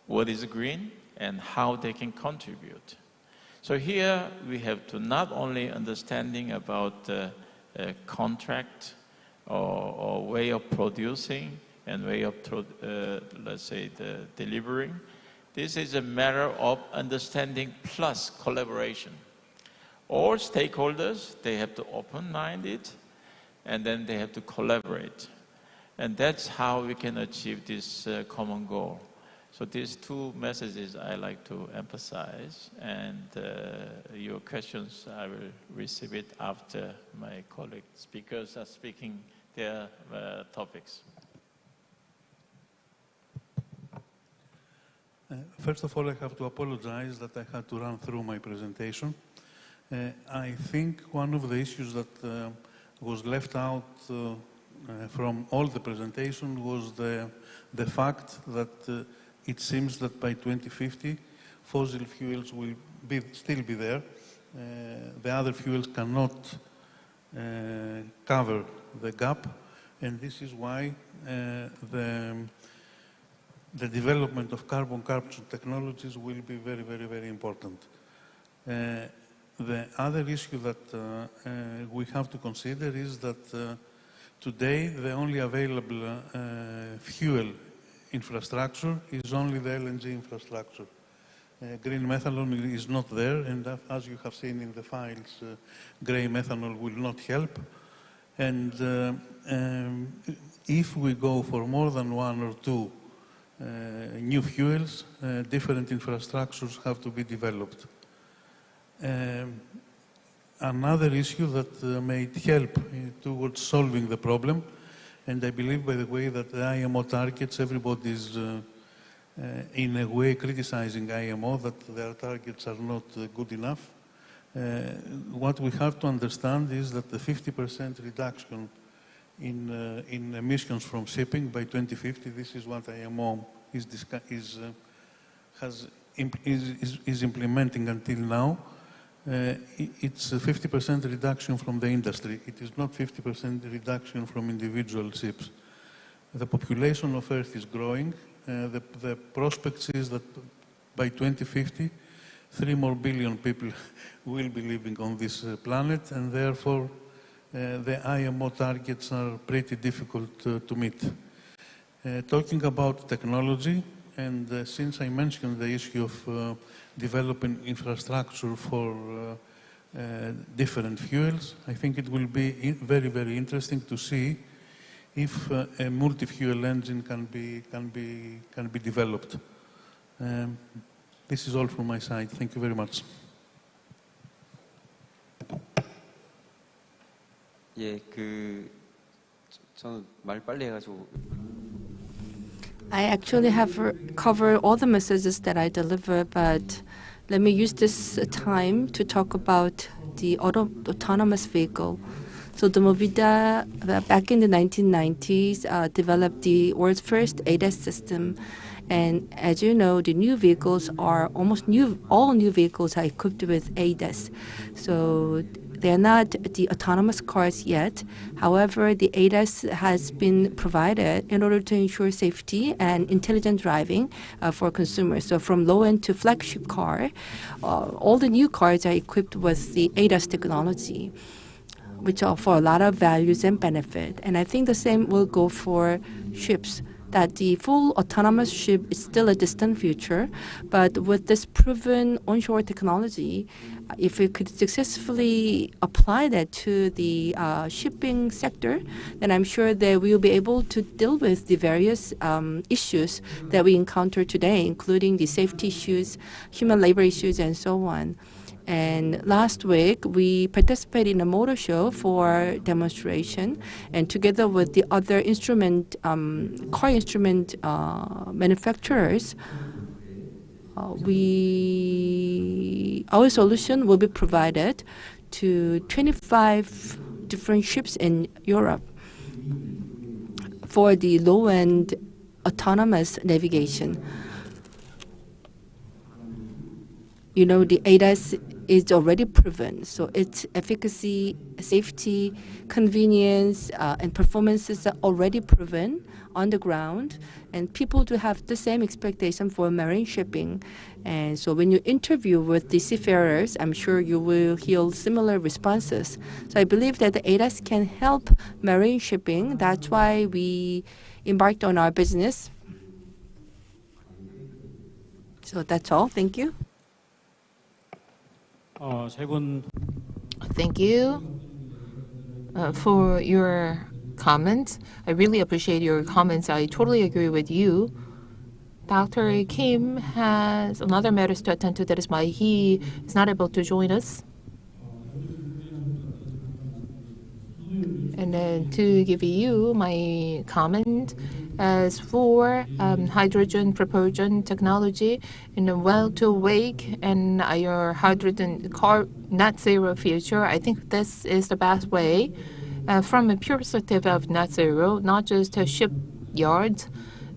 what is green and how they can contribute. So here we have to not only understanding about contract or way of producing and way of, let's say, the delivering. This is a matter of understanding plus collaboration. All stakeholders, they have to open-minded, and then they have to collaborate. And that's how we can achieve this common goal. So these two messages I like to emphasize, and your questions I will receive it after my colleague speakers are speaking their topics.
First of all, I have to apologize that I had to run through my presentation. I think one of the issues that was left out from all the presentation was the fact that it seems that by 2050, fossil fuels will still be there. The other fuels cannot cover the gap, and this is why the development of carbon capture technologies will be very, very, very important. The other issue that we have to consider is that today the only available fuel infrastructure is only the LNG infrastructure. Green methanol is not there, and as you have seen in the files, grey methanol will not help. And if we go for more than one or two new fuels, different infrastructures have to be developed. Another issue that may help towards solving the problem, and I believe, by the way, that the IMO targets, everybody is in a way criticizing IMO that their targets are not good enough. What we have to understand is that the 50% reduction in emissions from shipping by 2050, this is what IMO is implementing until now. It's a 50% reduction from the industry. It is not 50% reduction from individual ships. The population of Earth is growing. The prospects is that by 2050, 3 more billion people will be living on this planet, and therefore the IMO targets are pretty difficult to meet. Talking about technology, and since I mentioned the issue of developing infrastructure for different fuels, I think it will be very, very interesting to see if a multi-fuel engine can be developed. This is all from my side. Thank you very much.
저는 말 빨리 해가지고.
I actually have covered all the messages that I deliver, but let me use this time to talk about the autonomous vehicle. So the Movida, back in the 1990s, developed the world's first ADAS system. And as you know, the new vehicles are almost new, all new vehicles are equipped with ADAS. So They're not the autonomous cars yet. However, the ADAS has been provided in order to ensure safety and intelligent driving for consumers. So from low-end to flagship car, all the new cars are equipped with the ADAS technology, which offer a lot of values and benefit. And I think the same will go for ships, that the full autonomous ship is still a distant future, but with this proven onshore technology, if we could successfully apply that to the shipping sector, then I'm sure that we will be able to deal with the various issues that we encounter today, including the safety issues, human labor issues, and so on. And last week, we participated in a motor show for demonstration, and together with the other car instrument manufacturers, our solution will be provided to 25 different ships in Europe for the low-end autonomous navigation. You know, the ADAS is already proven, so its efficacy, safety, convenience, and performances are already proven on the ground, and people do have the same expectation for marine shipping. And so when you interview with the seafarers, I'm sure you will hear similar responses. So I believe that the ADAS can help marine shipping. That's why we embarked on our business. So that's all. Thank you.
Thank you for your comments. I really appreciate your comments. I totally agree with you. Dr. Kim has another matters to attend to. That is why he is not able to join us. And then to give you my comment, as for hydrogen propulsion technology in a well-to-wake and your hydrogen car net zero future, I think this is the best way from a pure perspective of net zero, not just shipyards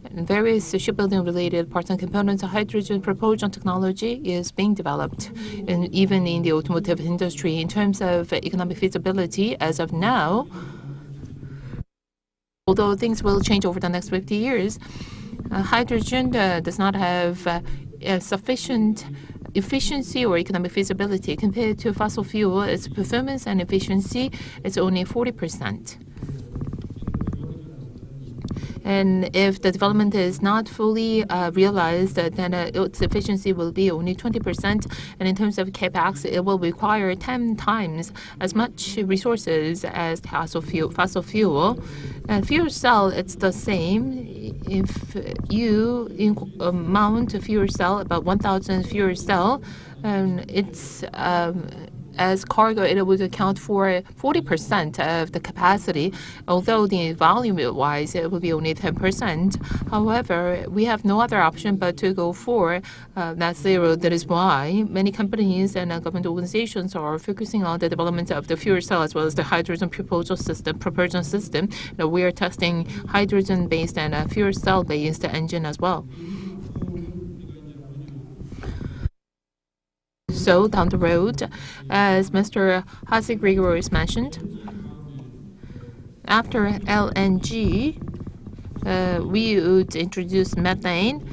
and various shipbuilding-related parts and components. Hydrogen propulsion technology is being developed, and even in the automotive industry. In terms of economic feasibility, as of now, although things will change over the next 50 years, hydrogen does not have sufficient efficiency or economic feasibility compared to fossil fuel. Its performance and efficiency is only 40%. And if the development is not fully realized, then its efficiency will be only 20%. And in terms of capex, it will require 10 times as much resources as fossil fuel. And fuel cell, it's the same. If you mount a fuel cell, about 1,000 fuel cell, it's as cargo, it would account for 40% of the capacity, although the volume-wise, it will be only 10%. However, we have no other option but to go for net zero. That is why many companies and government organizations are focusing on the development of the fuel cell as well as the hydrogen propulsion system. Now, we are testing hydrogen-based and fuel cell-based engine as well. So down the road, as Mr. Hasi Gregorius mentioned, after LNG, we would introduce methane.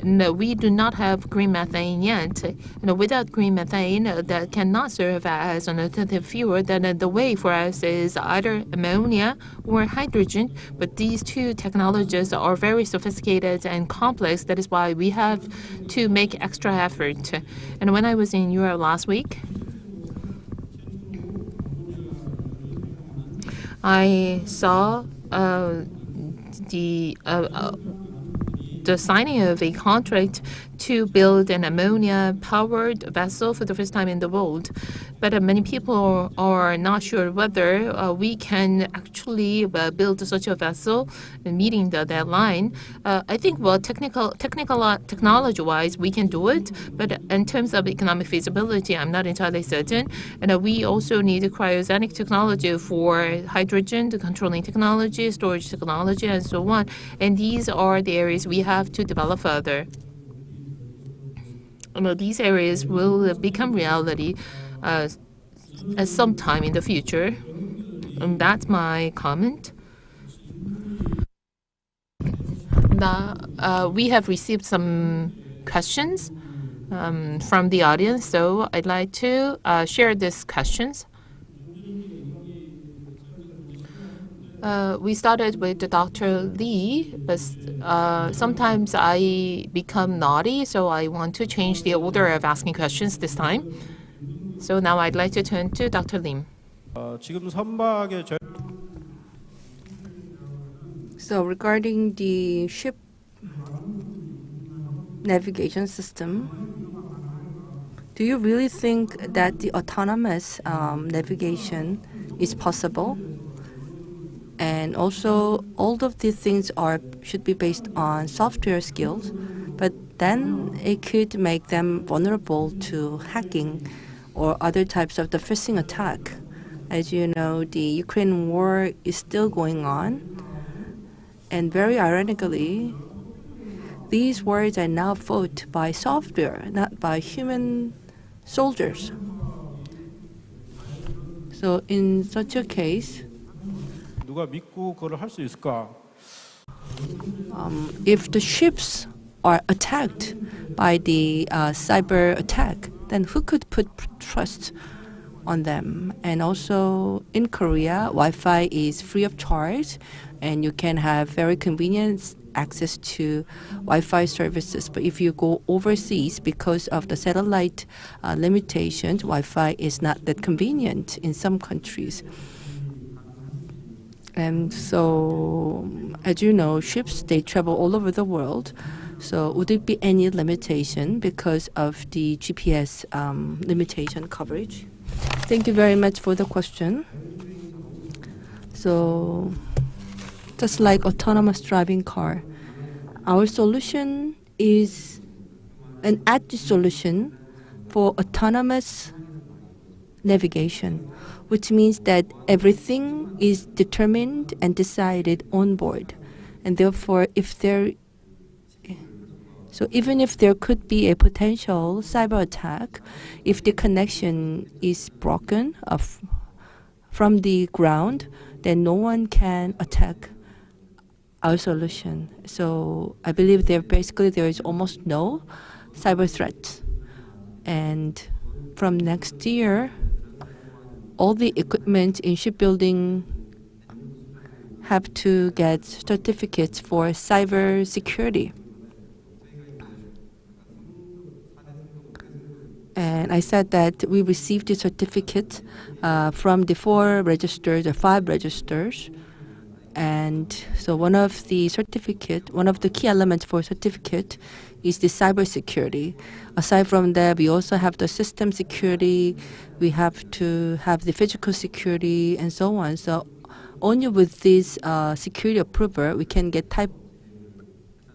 No, we do not have green methane yet. Without green methane, that cannot serve as an alternative fuel. Then the way for us is either ammonia or hydrogen. But these two technologies are very sophisticated and complex. That is why we have to make extra effort. And when I was in Europe last week, I saw the signing of a contract to build an ammonia-powered vessel for the first time in the world. But many people are not sure whether we can actually build such a vessel meeting the deadline. I think, well, technology-wise, we can do it. But in terms of economic feasibility, I'm not entirely certain. And we also need cryogenic technology for hydrogen, the controlling technology, storage technology, and so on. And these are the areas we have to develop further. These areas will become reality at some time in the future. And that's my comment. Now, we have received some questions from the audience, so I'd like to share these questions. We started with Dr. Lee, but sometimes I become naughty, so I want to change the order of asking questions this time. So now I'd like to turn to Dr. Lim.
지금 선박의
So regarding the ship navigation system, do you really think that the autonomous navigation is possible? And also, all of these things should be based on software skills, but then it could make them vulnerable to hacking or other types of the phishing attack. As you know, the Ukraine war is still going on, and very ironically, these wars are now fought by software, not by human soldiers. So in such a case,
누가 믿고 그걸 할 수 있을까?
If the ships are attacked by the cyber attack, then who could put trust on them? And also in Korea, Wi-Fi is free of charge, and you can have very convenient access to Wi-Fi services. But if you go overseas, because of the satellite limitations, Wi-Fi is not that convenient in some countries. And so, as you know, ships, they travel all over the world. So would it be any limitation because of the GPS limitation coverage? Thank you very much for the question. So just like autonomous driving car, our solution is an edge solution for autonomous navigation, which means that everything is determined and decided on board. And therefore, even if there could be a potential cyber attack, if the connection is broken from the ground, then no one can attack our solution. So I believe there is almost no cyber threat. And from next year, all the equipment in shipbuilding have to get certificates for cyber security. And I said that we received the certificate from the 5 registers. And so one of the key elements for certificate is the cybersecurity. Aside from that, we also have the system security. We have to have the physical security and so on. So only with this security approver, we can get type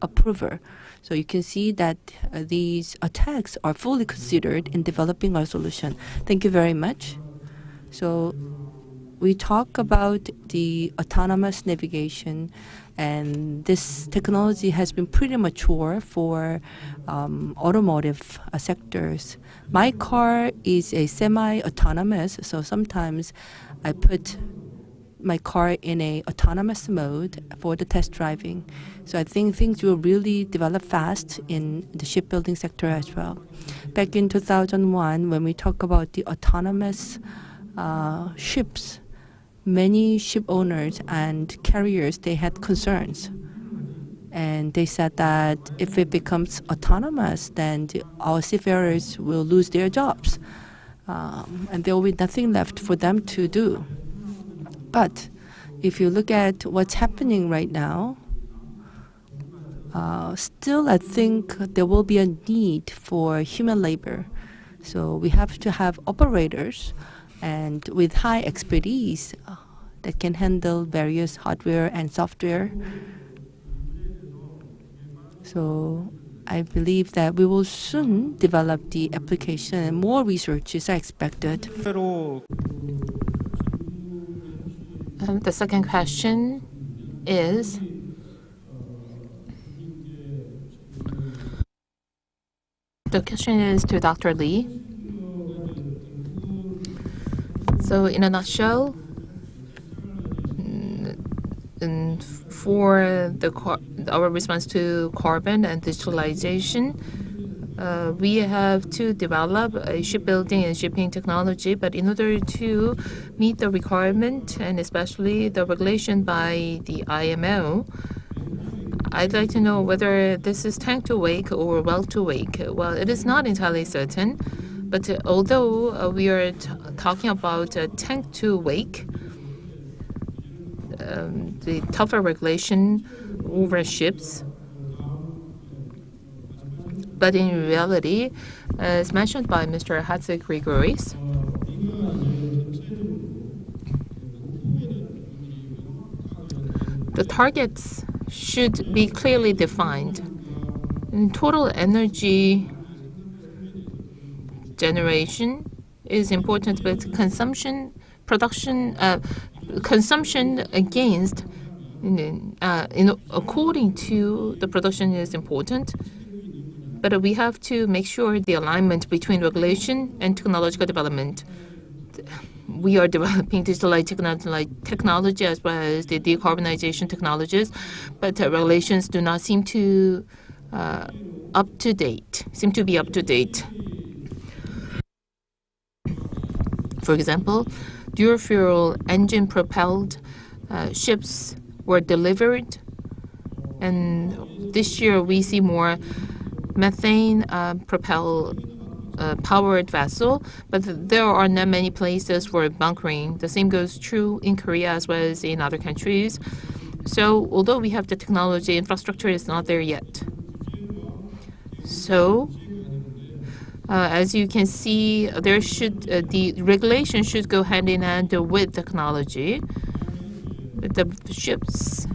approver. So you can see that these attacks are fully considered in developing our solution. Thank you very much. So we talk about the autonomous navigation, and this technology has been pretty mature for automotive sectors. My car is a semi-autonomous, so sometimes I put my car in a autonomous mode for the test driving. So I think things will really develop fast in the shipbuilding sector as well. Back in 2001, when we talk about the autonomous ships, many ship owners and carriers, they had concerns. And they said that if it becomes autonomous, then our seafarers will lose their jobs. And there will be nothing left for them to do. But if you look at what's happening right now, still I think there will be a need for human labor. So we have to have operators and with high expertise that can handle various hardware and software. So I believe that we will soon develop the application and more researches are expected.
The second question is, the question is to Dr. Lee. So in a nutshell, and for our response to carbon and digitalization, we have to develop a shipbuilding and shipping technology, but in order to meet the requirement and especially the regulation by the IMO, I'd like to know whether this is tank to wake or well to wake. Well, it is not entirely certain, but although we are talking about tank to wake, the tougher regulation over ships. But in reality, as mentioned by Mr. Hatzic-Grigoris, the targets should be clearly defined. And total energy generation is important, but consumption against according to the production is important. But we have to make sure the alignment between regulation and technological development. We are developing digitalized technology as well as the decarbonization technologies, but regulations do not seem to be up to date. For example, dual-fuel engine-propelled ships were delivered, and this year we see more methane powered vessel, but there are not many places for bunkering. The same goes true in Korea as well as in other countries. So although we have the technology, infrastructure is not there yet. So as you can see, there should the regulation should go hand in hand with technology. The ships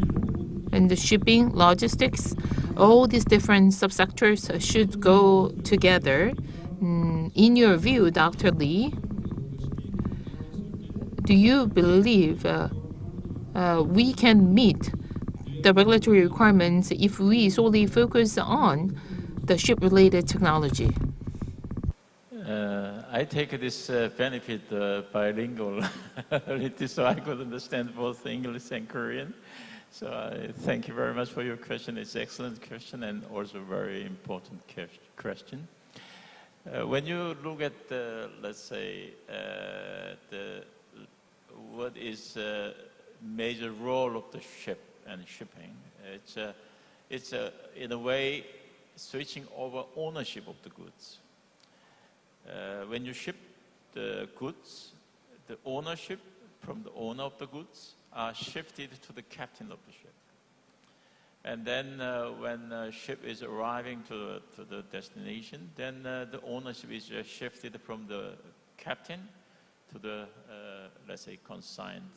and the shipping, logistics, all these different subsectors should go together. In your view, Dr. Lee, do you believe we can meet the regulatory requirements if we solely focus on the ship-related technology?
I take this benefit bilingual, so I could understand both English and Korean. So thank you very much for your question. It's an excellent question and also very important question. When you look at let's say, what is the major role of the ship and shipping, it's in a way switching over ownership of the goods. When you ship the goods, the ownership from the owner of the goods are shifted to the captain of the ship. And then when the ship is arriving to the destination, then the ownership is shifted from the captain to the, let's say, consigned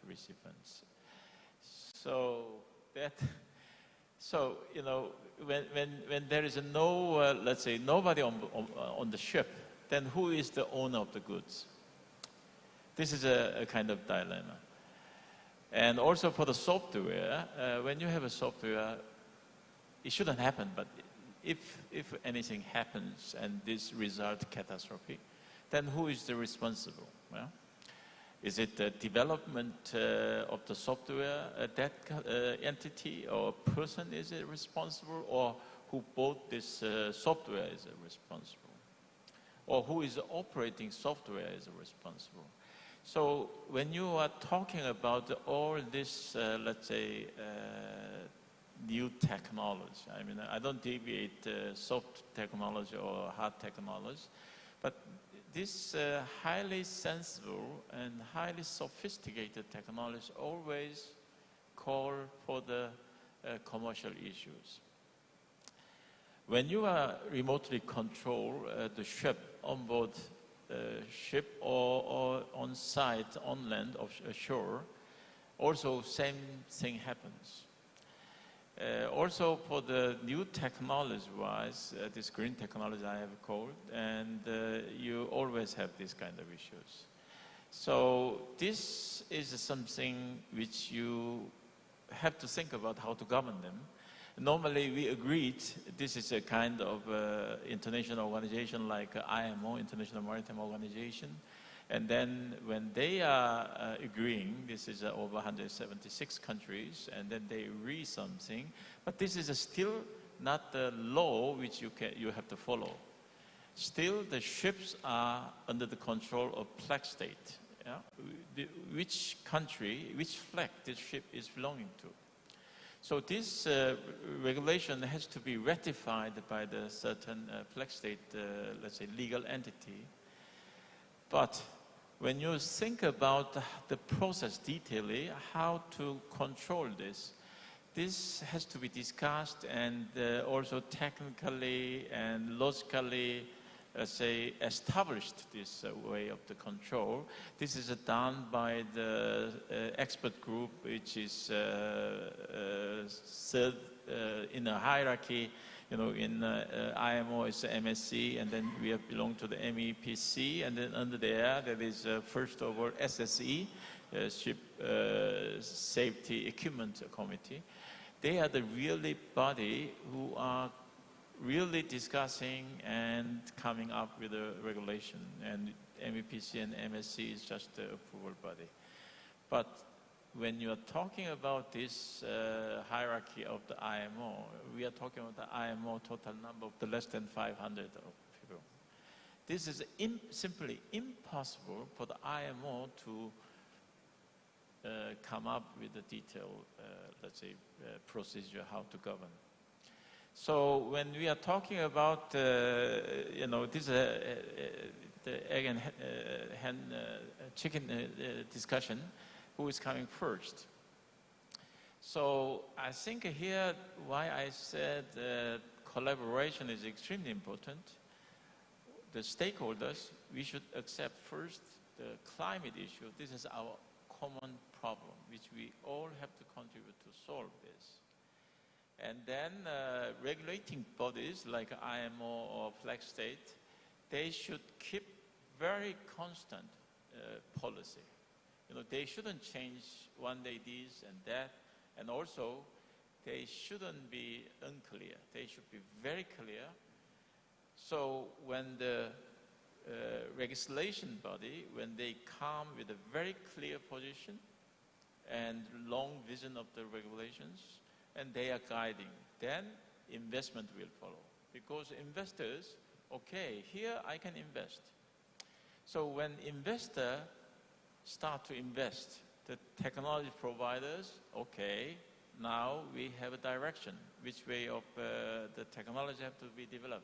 recipients. So you know, when there is no, let's say, nobody on the ship, then who is the owner of the goods? This is a kind of dilemma. And also for the software, when you have a software, it shouldn't happen, but if anything happens and this result catastrophic, then who is the responsible? Well, is it the development of the software, that entity or person is responsible, or who bought this software is responsible? Or who is operating software is responsible? So when you are talking about all this, let's say, new technology, I mean, I don't deviate soft technology or hard technology, but this highly sensible and highly sophisticated technology always call for the commercial issues. When you are remotely control the ship on board ship or on site, on land, ashore, also same thing happens. Also for the new technology-wise, this green technology I have called, and you always have this kind of issues. So this is something which you have to think about how to govern them. Normally we agreed this is a kind of international organization like IMO, International Maritime Organization, And then when they are agreeing, this is over 176 countries, and then they agree something, but this is still not the law which you have to follow. Still, the ships are under the control of flag state. Yeah? Which country, which flag this ship is belonging to. So this regulation has to be ratified by the certain flag state, let's say, legal entity. But when you think about the process detailedly, how to control this has to be discussed and also technically and logically, let's say, established this way of the control. This is done by the expert group, which is third in a hierarchy. You know, in IMO is MSC, and then we belong to the MEPC, and then under there is first of all SSE, Ship Safety Equipment Committee. They are the really body who are really discussing and coming up with a regulation, and MEPC and MSC is just the approval body. But when you are talking about this hierarchy of the IMO, we are talking about the IMO total number of the less than 500 people. This is simply impossible for the IMO to come up with a detailed, let's say, procedure how to govern. So when we are talking about, you know, this the egg and hen, chicken discussion, who is coming first? So I think here why I said collaboration is extremely important. The stakeholders, we should accept first the climate issue. This is our common problem, which we all have to contribute to solve this. And then regulating bodies like IMO or flag state, they should keep very constant policy. You know, they shouldn't change one day this and that, and also they shouldn't be unclear. They should be very clear. So when the legislation body, when they come with a very clear position and long vision of the regulations, and they are guiding, then investment will follow. Because investors, okay, here I can invest. So when investor start to invest, the technology providers, okay, now we have a direction, which way of the technology have to be developed.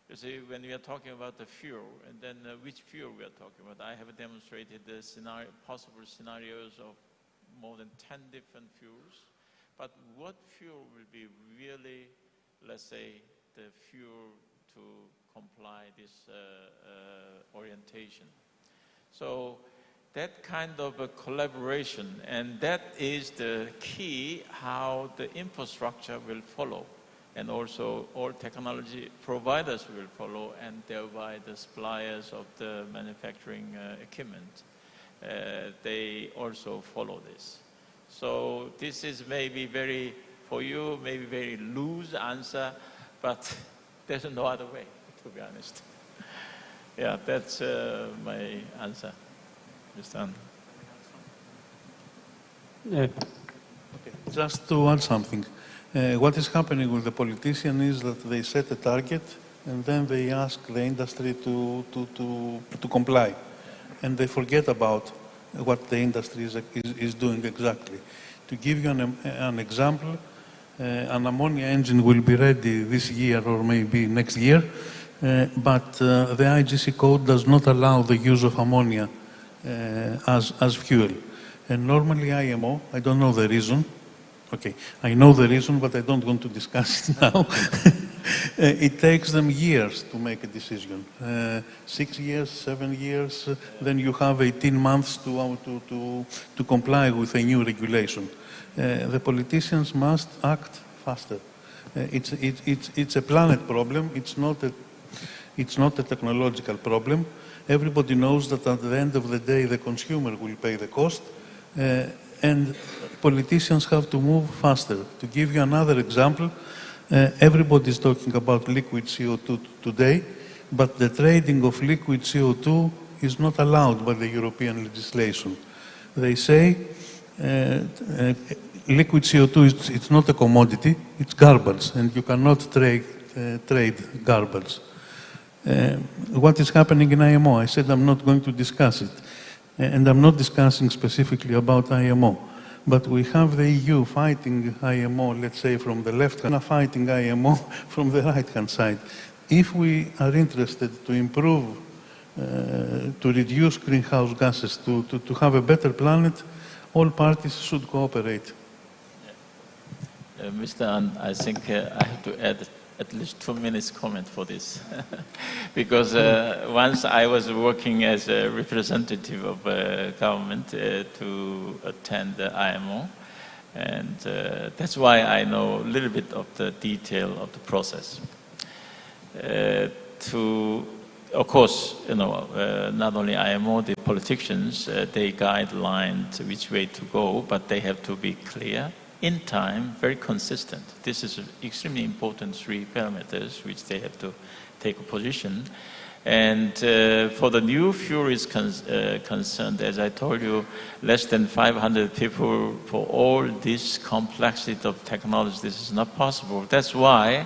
You see, when we are talking about the fuel, and then which fuel we are talking about, I have demonstrated the possible scenarios of more than 10 different fuels. But what fuel will be really, let's say, the fuel to comply this orientation? So that kind of a collaboration, and that is the key how the infrastructure will follow, and also all technology providers will follow, and thereby the suppliers of the manufacturing equipment, they also follow this. So this is maybe very, for you, maybe very loose answer, but there's no other way, to be honest. Yeah, that's my answer. Understand?
Yeah. Okay. Just to add something. What is happening with the politician is that they set a target and then they ask the industry to comply. And they forget about what the industry is doing exactly. To give you an example, an ammonia engine will be ready this year or maybe next year, but the IGC code does not allow the use of ammonia as fuel. And normally IMO, I don't know the reason. Okay, I know the reason, but I don't want to discuss it now. It takes them years to make a decision. 6 years, 7 years, then you have 18 months to comply with a new regulation. The politicians must act faster. It's a planet problem. It's not a technological problem. Everybody knows that at the end of the day, the consumer will pay the cost, and politicians have to move faster. To give you another example, everybody is talking about liquid CO2 today, but the trading of liquid CO2 is not allowed by the European legislation. They say liquid CO2 it's not a commodity, it's garbage, and you cannot trade garbage. What is happening in IMO? I said I'm not going to discuss it. And I'm not discussing specifically about IMO. But we have the EU fighting IMO, let's say, from the left hand, fighting IMO from the right-hand side. If we are interested to improve, to reduce greenhouse gases, to have a better planet, all parties should cooperate.
Mr. An, I think I have to add at least 2 minutes comment for this. Because once I was working as a representative of government to attend the IMO, and that's why I know a little bit of the detail of the process. Of course, not only IMO, the politicians, they guidelines which way to go, but they have to be clear, in time, very consistent. This is extremely important 3 parameters which they have to take a position. And for the new fuel is concerned, as I told you, less than 500 people for all this complexity of technology, this is not possible. That's why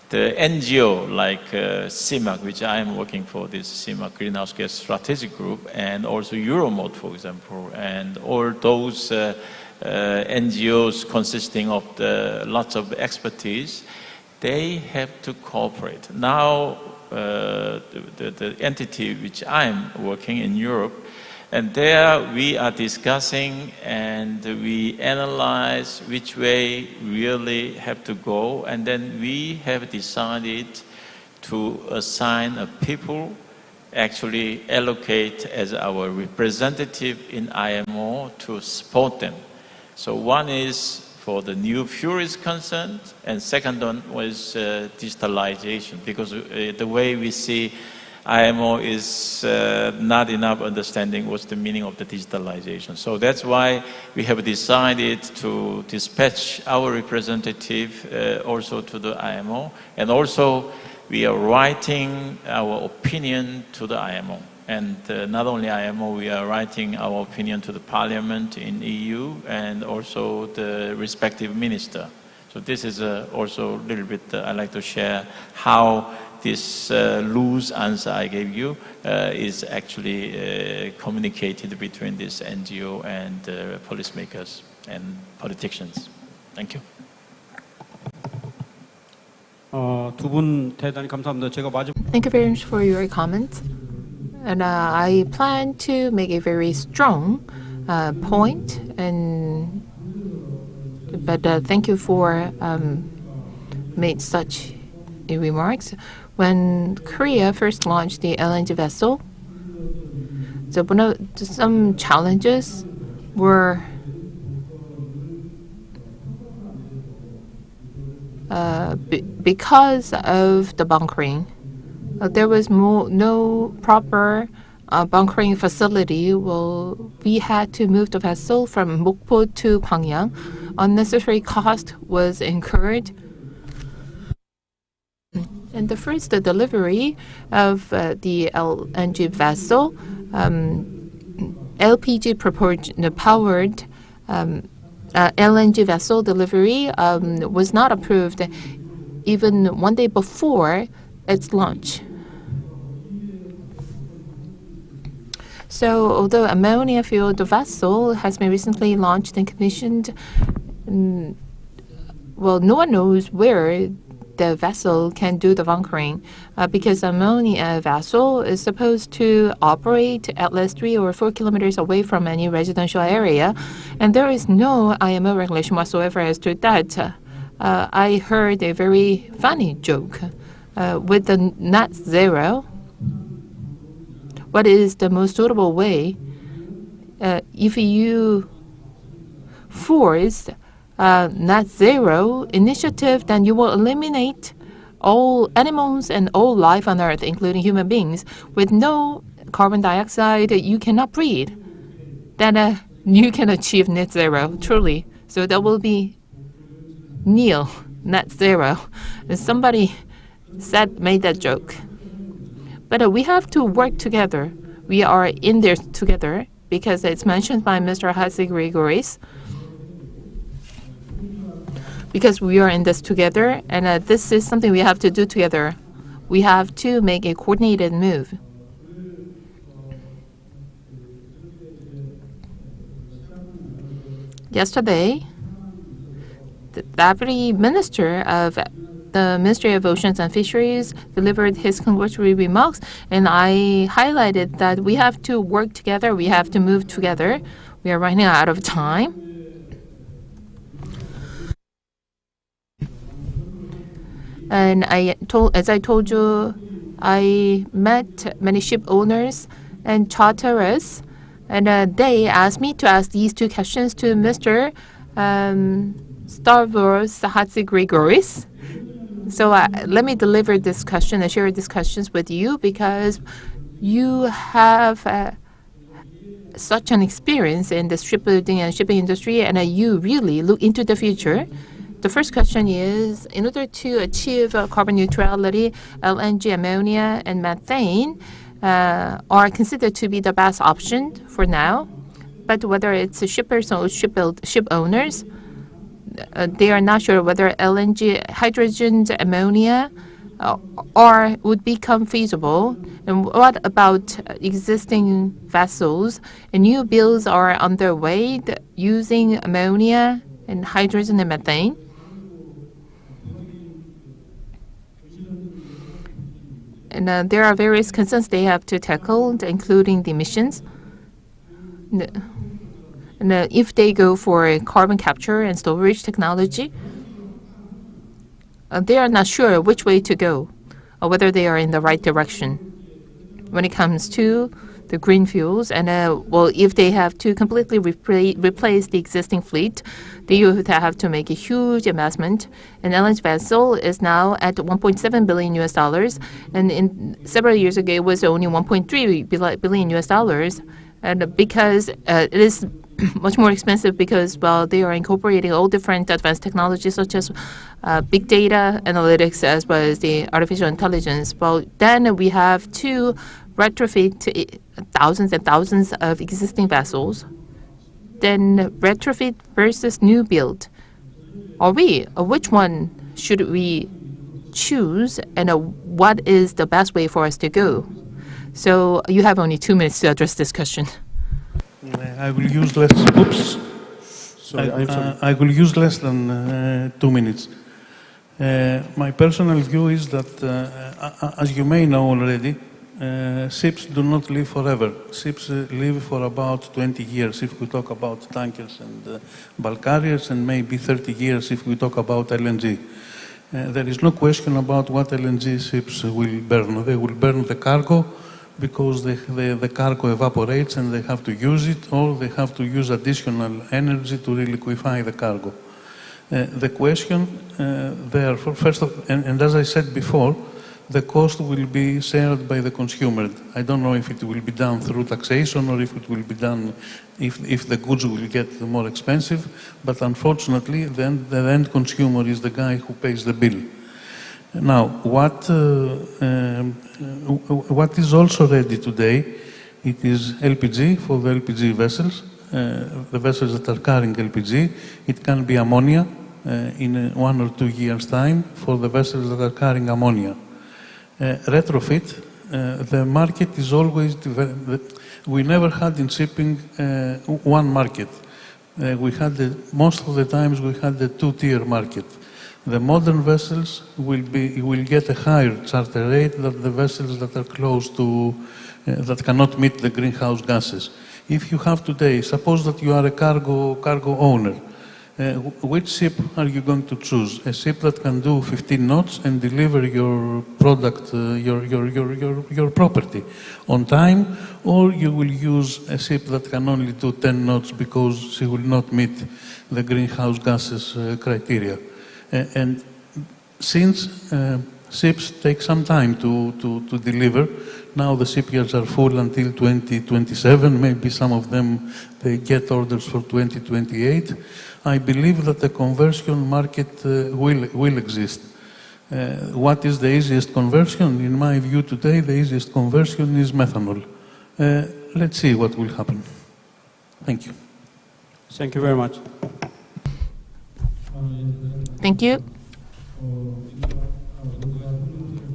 the NGO like CIMAC, which I am working for, this CIMAC Greenhouse Gas Strategic Group, and also Euromod, for example, and all those NGOs consisting of lots of expertise, they have to cooperate. Now, the entity which I'm working in Europe, and there we are discussing and we analyze which way really have to go, and then we have decided to assign a people actually allocate as our representative in IMO to support them. So one is for the new fuel is concerned, and second one was digitalization, because the way we see IMO is not enough understanding what's the meaning of the digitalization. So that's why we have decided to dispatch our representative also to the IMO, and also we are writing our opinion to the IMO. And not only IMO, we are writing our opinion to the Parliament in EU and also the respective minister. So this is also a little bit, I'd like to share how this loose answer I gave you is actually communicated between this NGO and policymakers and politicians. Thank you.
두 분 대단히 감사합니다. 제가
Thank you very much for your comments. And I plan to make a very strong point, but thank you for made such remarks. When Korea first launched the LNG vessel, some challenges were because of the bunkering. There was no proper bunkering facility. Well, we had to move the vessel from Mokpo to Gwangyang. Unnecessary cost was incurred. And the first delivery of the LNG vessel, LPG powered LNG vessel delivery was not approved even one day before its launch. So although ammonia-fueled vessel has been recently launched and commissioned, well, no one knows where the vessel can do the bunkering because ammonia vessel is supposed to operate at least 3 or 4 kilometers away from any residential area, and there is no IMO regulation whatsoever as to that. I heard a very funny joke. With the net zero, what is the most suitable way? If you force net zero initiative, then you will eliminate all animals and all life on Earth, including human beings. With no carbon dioxide, you cannot breathe. Then you can achieve net zero, truly. So that will be nil, net zero. Somebody made that joke. But we have to work together we are in there together because it's mentioned by Mr. Hatzigrigouris. Because we are in this together, and this is something we have to do together. We have to make a coordinated move. Yesterday, the Deputy Minister of the Ministry of Oceans and Fisheries delivered his congratulatory remarks, and I highlighted that we have to work together, we have to move together. We are running out of time. And as I told you, I met many ship owners and charterers, and they asked me to ask these two questions to Mr. Stavros Hatzigrigouris. So let me deliver this question and share these questions with you because you have such an experience in the shipbuilding and shipping industry, and you really look into the future. The first question is, in order to achieve carbon neutrality, LNG, ammonia, and methane are considered to be the best option for now. But whether it's shippers or ship owners, they are not sure whether LNG, hydrogen, ammonia would become feasible. And what about existing vessels? And new builds are underway using ammonia and hydrogen and methane. And there are various concerns they have to tackle, including the emissions. And if they go for carbon capture and storage technology, they are not sure which way to go or whether they are in the right direction when it comes to the green fuels. And well, if they have to completely replace the existing fleet, they would have to make a huge investment. An LNG vessel is now at $1.7 billion, and in several years ago it was only $1.3 billion. And because it is much more expensive because, well, they are incorporating all different advanced technologies such as big data analytics as well as the artificial intelligence. Well, then we have to retrofit thousands and thousands of existing vessels. Then retrofit versus new build. Which one should we choose, and what is the best way for us to go? So you have only 2 minutes to address this question.
I will use less. Oops. Sorry, I will use less than 2 minutes. My personal view is that, as you may know already, ships do not live forever. Ships live for about 20 years if we talk about tankers and bulk carriers, and maybe 30 years if we talk about LNG. There is no question about what LNG ships will burn. They will burn the cargo because the cargo evaporates and they have to use it, or they have to use additional energy to reliquefy the cargo. The question, therefore, first of, and as I said before, the cost will be shared by the consumer. I don't know if it will be done through taxation or if it will be done if the goods will get more expensive, but unfortunately then the end consumer is the guy who pays the bill. Now, what is also ready today, it is LPG for the LPG vessels, the vessels that are carrying LPG. It can be ammonia in 1 or 2 years' time for the vessels that are carrying ammonia. Retrofit, the market is always developed. We never had in shipping one market. We had most of the times we had the two-tier market. The modern vessels will get a higher charter rate than the vessels that are close to, that cannot meet the greenhouse gases. If you have today, suppose that you are a cargo owner, which ship are you going to choose? A ship that can do 15 knots and deliver your product, your property on time, or you will use a ship that can only do 10 knots because she will not meet the greenhouse gases criteria. And since ships take some time to deliver, now the shipyards are full until 2027, maybe some of them they get orders for 2028. I believe that the conversion market will exist. What is the easiest conversion? In my view today, the easiest conversion is methanol. Let's see what will happen. Thank you.
Thank you very much.
Thank you.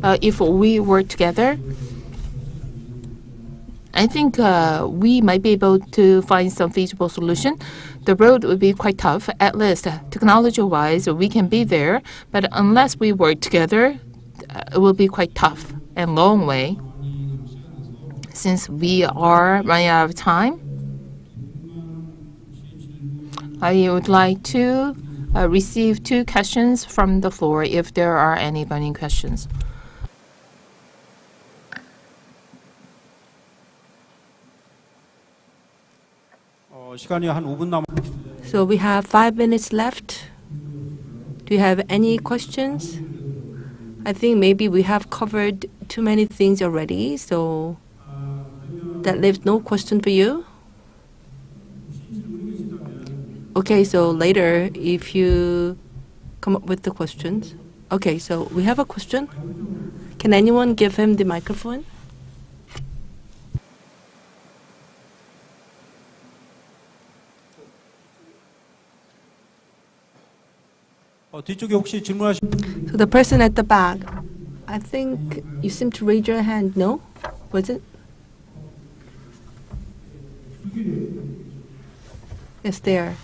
If we work together, I think we might be able to find some feasible solution. The road would be quite tough. At least technology-wise, we can be there. But unless we work together, it will be quite tough and long way. Since we are running out of time, I would like to receive 2 questions from the floor if there are any burning questions.
시간이 한 5분 남.
So we have 5 minutes left. Do you have any questions? I think maybe we have covered too many things already, so that leaves no question for you. Okay, so later if you come up with the questions. Okay, so we have a question. Can anyone give him the microphone?
뒤쪽에 혹시 질문하실?
So the person at the back, I think you seem to raise your hand. No? Was it? Yes, there.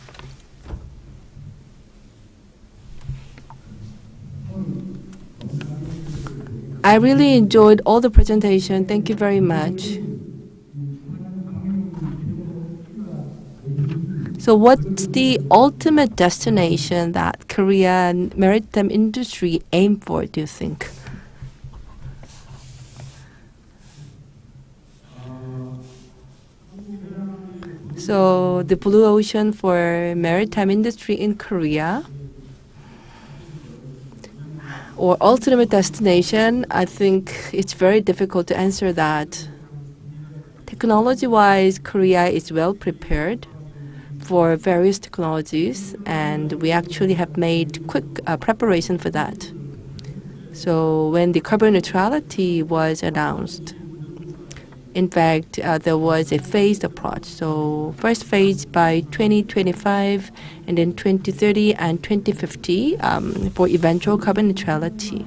I really enjoyed all the presentation. Thank you very much. So what's the ultimate destination that Korean maritime industry aim for, do you think? So the blue ocean for maritime industry in Korea, or ultimate destination, I think it's very difficult to answer that. Technology-wise, Korea is well prepared for various technologies, and we actually have made quick preparation for that. So when the carbon neutrality was announced, in fact, there was a phased approach. So first phase by 2025, and then 2030 and 2050 for eventual carbon neutrality.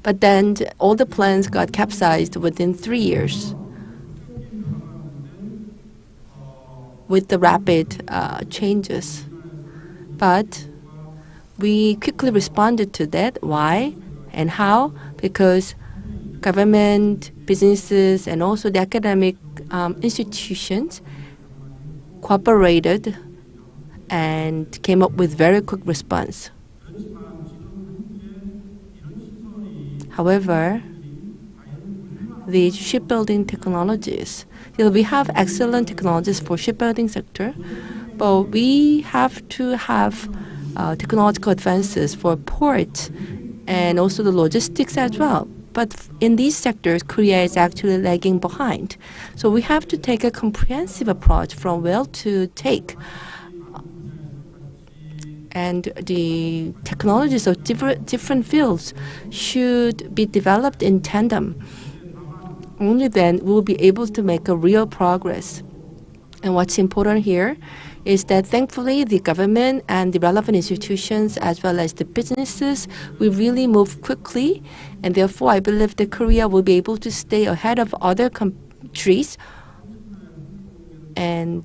But then all the plans got capsized within 3 years with the rapid changes. But we quickly responded to that. Why and how? Because government, businesses, and also the academic institutions cooperated and came up with very quick response. However, the shipbuilding technologies, we have excellent technologies for shipbuilding sector, but we have to have technological advances for port and also the logistics as well. But in these sectors, Korea is actually lagging behind. So we have to take a comprehensive approach from where to take. And the technologies of different fields should be developed in tandem. Only then we'll be able to make a real progress. And what's important here is that thankfully the government and the relevant institutions as well as the businesses will really move quickly, and therefore I believe that Korea will be able to stay ahead of other countries, and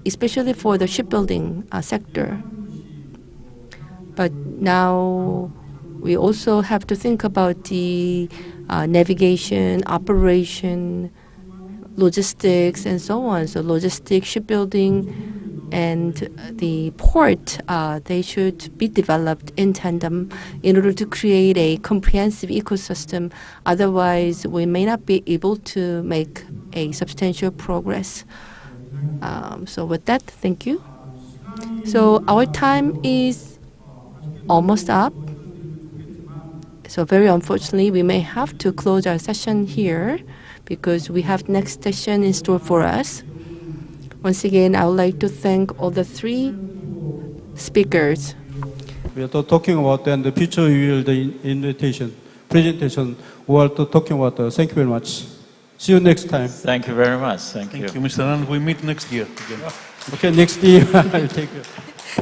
especially for the shipbuilding sector. But now we also have to think about the navigation, operation, logistics, and so on. So logistics, shipbuilding, and the port, they should be developed in tandem in order to create a comprehensive ecosystem. Otherwise, we may not be able to make a substantial progress. So with that, thank you. So our time is almost up. So very unfortunately, we may have to close our session here because we have next session in store for us. Once again, I would like to thank all the 3 speakers.
We are talking about and the future will the invitation, presentation. We are talking about. Thank you very much. See you next time.
Thank you very much. Thank you.
Thank you, Mr. Anand. We meet next year again.
Okay, next year I'll take it.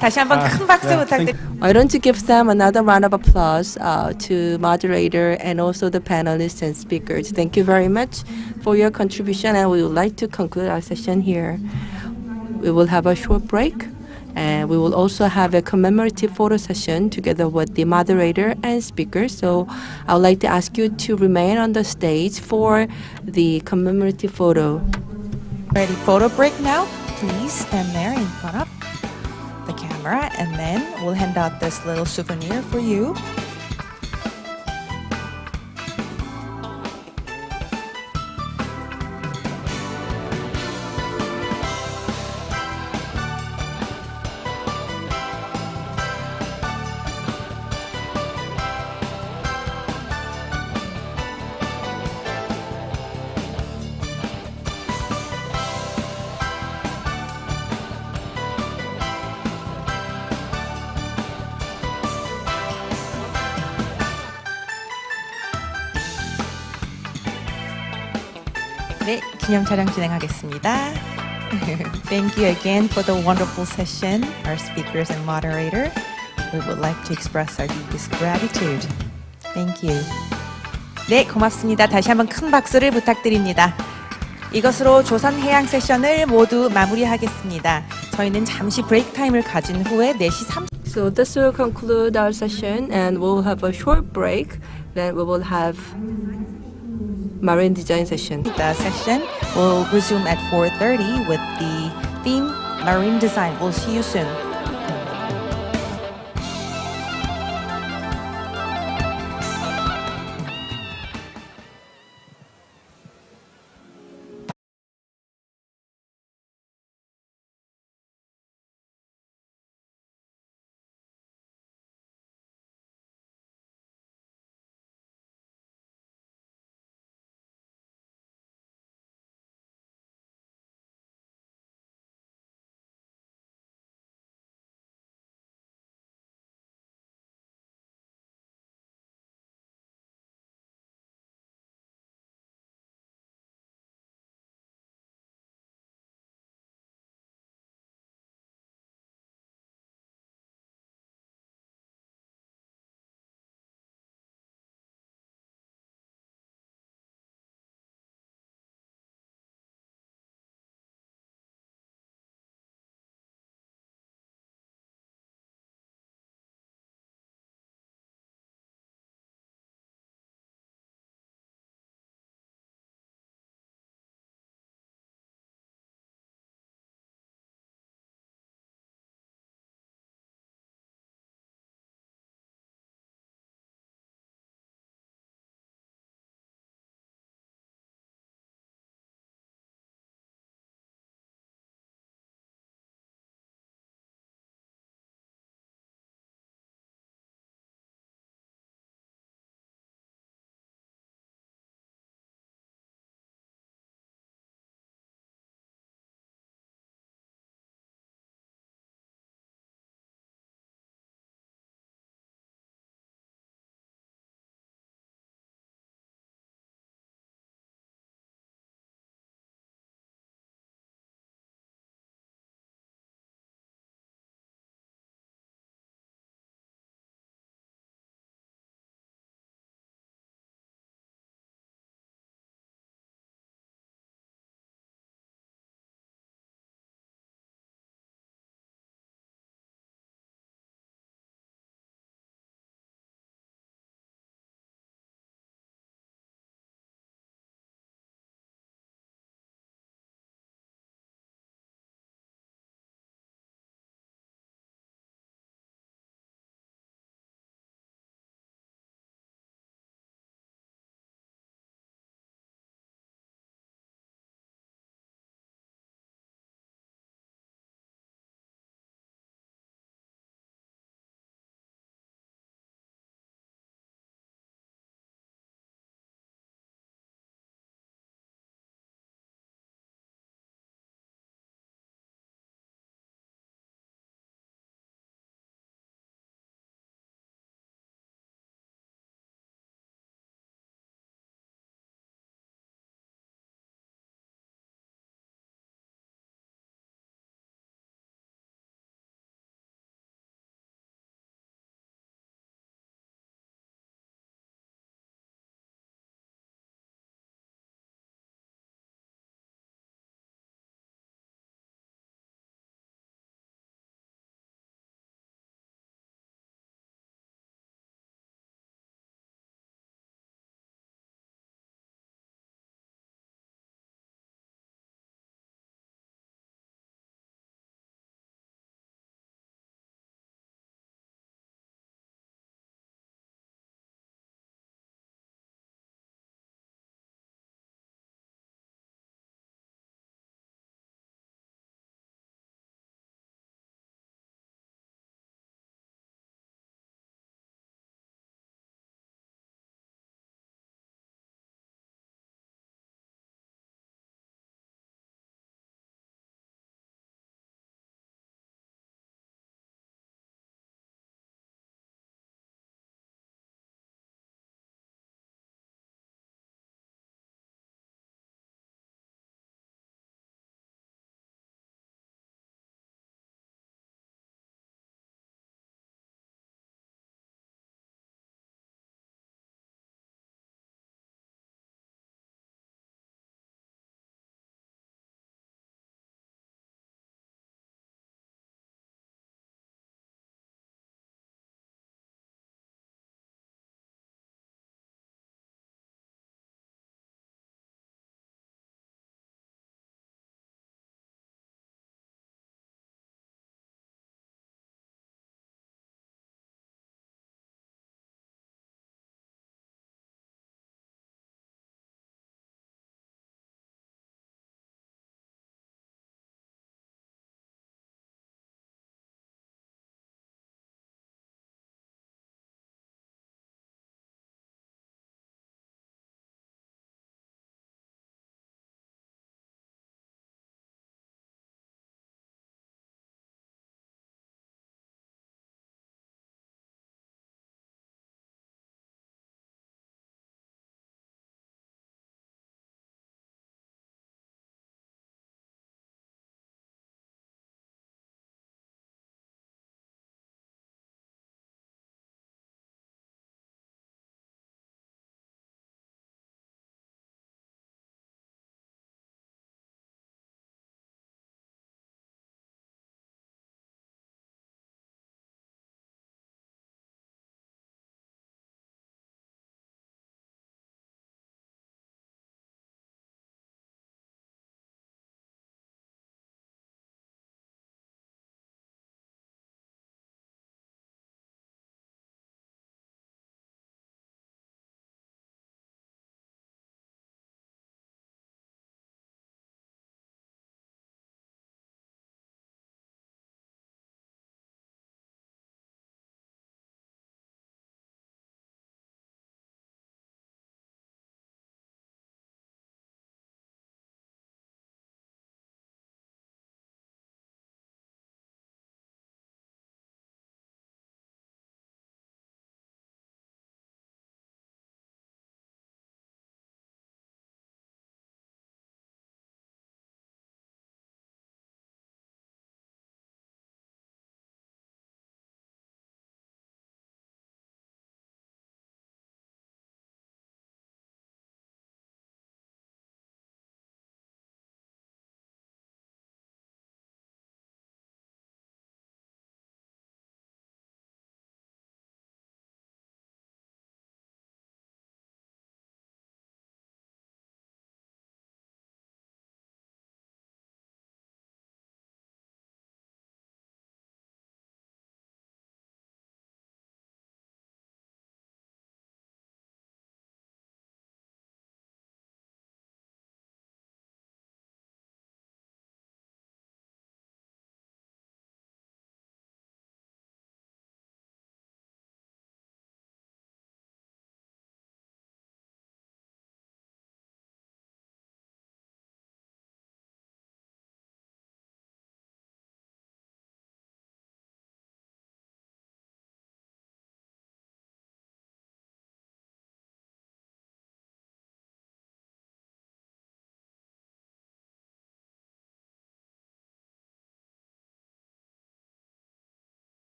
다시 한번 큰 박수
yeah,
부탁드립니다.
Why don't you give them another round of applause to moderator and also the panelists and speakers. Thank you very much for your contribution, and we would like to conclude our session here. We will have a short break, and we will also have a commemorative photo session together with the moderator and speakers. So I would like to ask you to remain on the stage for the commemorative photo.
Ready, photo break now. Please stand there in front of the camera, and then we'll hand out this little souvenir for you. 네, 기념 촬영 진행하겠습니다. Thank you again for the wonderful session, our speakers and moderator. We would like to express our deepest gratitude. Thank you. 네, 고맙습니다. 다시 한번 큰 박수를 부탁드립니다. 이것으로 조선해양 세션을 모두 마무리하겠습니다. 저희는 잠시 브레이크 타임을 가진 후에 4시 30분
So this will conclude our session, and we'll have a short break. Then we will have marine design session.
The session will resume at 4:30 with the theme Marine Design. We'll see you soon.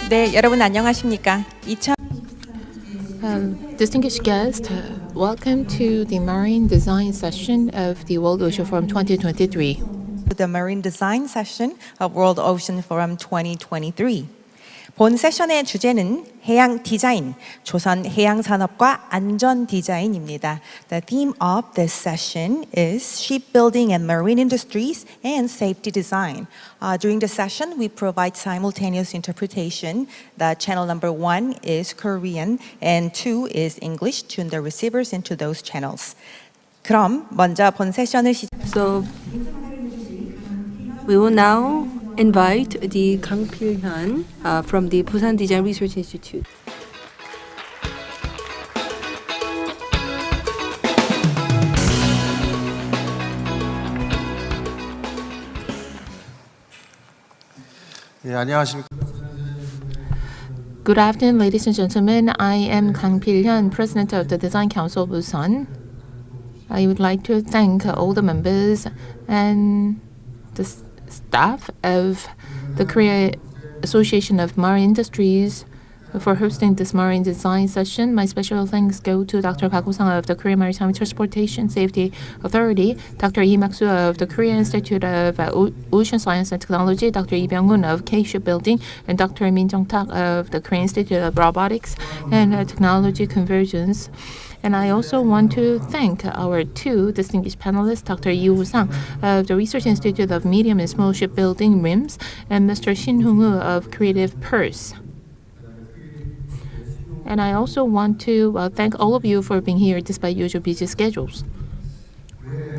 네, 여러분 안녕하십니까?
Distinguished guests, welcome to the Marine Design session of the World Ocean Forum 2023.
The Marine Design Session of World Ocean Forum 2023. 본 세션의 주제는 해양 디자인, 조선 해양 산업과 안전 디자인입니다. The theme of this session is shipbuilding and marine industries and safety design. During the session, we provide simultaneous interpretation. The channel number 1 is Korean and 2 is English. Tune the receivers into those channels. 그럼 먼저 본 세션을
So we will now invite the Kang Pil-hyun from the Busan Design Research Institute.
예, 안녕하십니까.
Good afternoon, ladies and gentlemen. I am Kang Pil-hyun, President of the Design Council of Busan. I would like to thank all the members and the staff of the Korea Association of Marine Industries for hosting this marine design session. My special thanks go to Dr. Park Ho-sang of the Korea Maritime Transportation Safety Authority, Dr. Lee Mak-soo of the Korea Institute of Ocean Science and Technology, Dr. Lee Byung-hoon of K Shipbuilding, and Dr. Min Jung-tak of the Korea Institute of Robotics and Technology Convergence. And I also want to thank our two distinguished panelists, Dr. Lee Woo-sang of the Research Institute of Medium and Small Shipbuilding, RIMS, and Mr. Shin Hong-woo of Creative Purse. And I also want to thank all of you for being here despite usual busy schedules.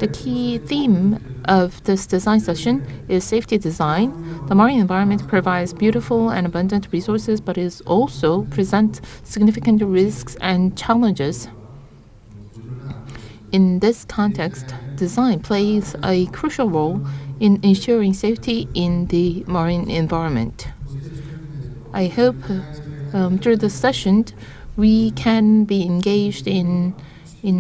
The key theme of this design session is safety design. The marine environment provides beautiful and abundant resources, but it also presents significant risks and challenges. In this context, design plays a crucial role in ensuring safety in the marine environment. I hope through this session, we can be engaged in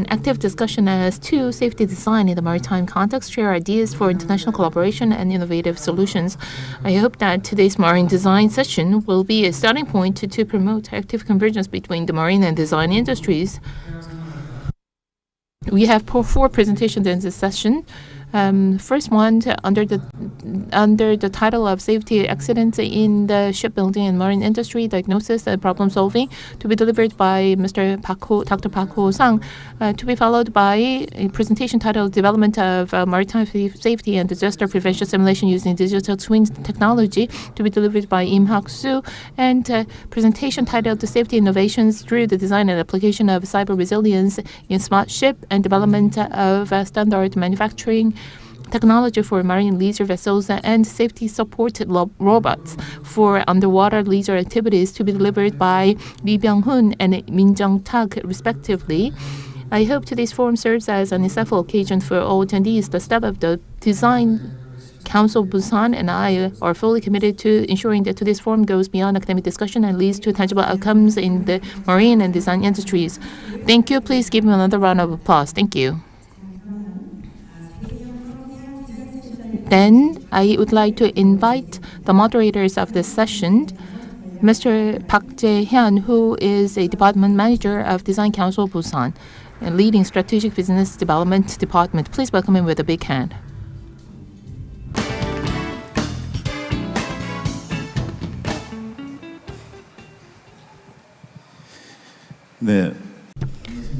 active discussion as to safety design in the maritime context, share ideas for international collaboration and innovative solutions. I hope that today's marine design session will be a starting point to promote active convergence between the marine and design industries. We have 4 presentations in this session. First one under the title of Safety Accidents in the Shipbuilding and Marine Industry, Diagnosis and Problem Solving, to be delivered by Dr. Park Ho-sang, to be followed by a presentation titled Development of Maritime Safety and Disaster Prevention Simulation Using Digital Twin Technology, to be delivered by Im Hak-soo, and a presentation titled The Safety Innovations Through the Design and Application of Cyber Resilience in Smart Ship and Development of Standard Manufacturing Technology for Marine Leisure Vessels and Safety Support Robots for Underwater Leisure Activities, to be delivered by Lee Byung-hoon and Min Jung-tak, respectively. I hope today's forum serves as an insightful occasion for all attendees. The staff of the Design Council of Busan and I are fully committed to ensuring that today's forum goes beyond academic discussion and leads to tangible outcomes in the marine and design industries. Thank you. Please give me another round of applause. Thank you. Then I would like to invite the moderators of this session, Mr. Park Jae-hyun, who is a department manager of Design Council Busan and leading Strategic Business Development Department. Please welcome him with a big hand.
네.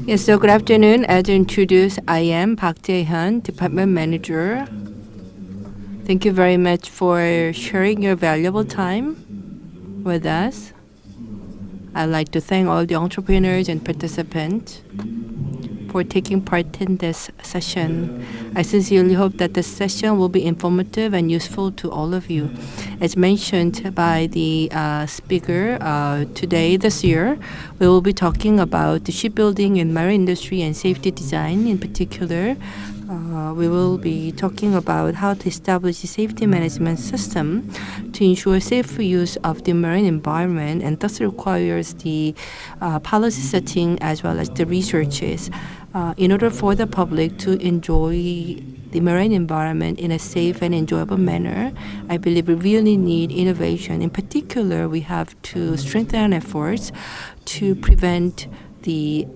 Yes, so good afternoon. As introduced, I am Park Jae-hyun, department manager. Thank you very much for sharing your valuable time with us. I'd like to thank all the entrepreneurs and participants for taking part in this session. I sincerely hope that this session will be informative and useful to all of you. As mentioned by the speaker this year, we will be talking about the shipbuilding and marine industry and safety design in particular. We will be talking about how to establish a safety management system to ensure safe use of the marine environment, and thus requires the policy setting as well as the researches in order for the public to enjoy the marine environment in a safe and enjoyable manner, I believe we really need innovation. In particular, we have to strengthen our efforts to prevent the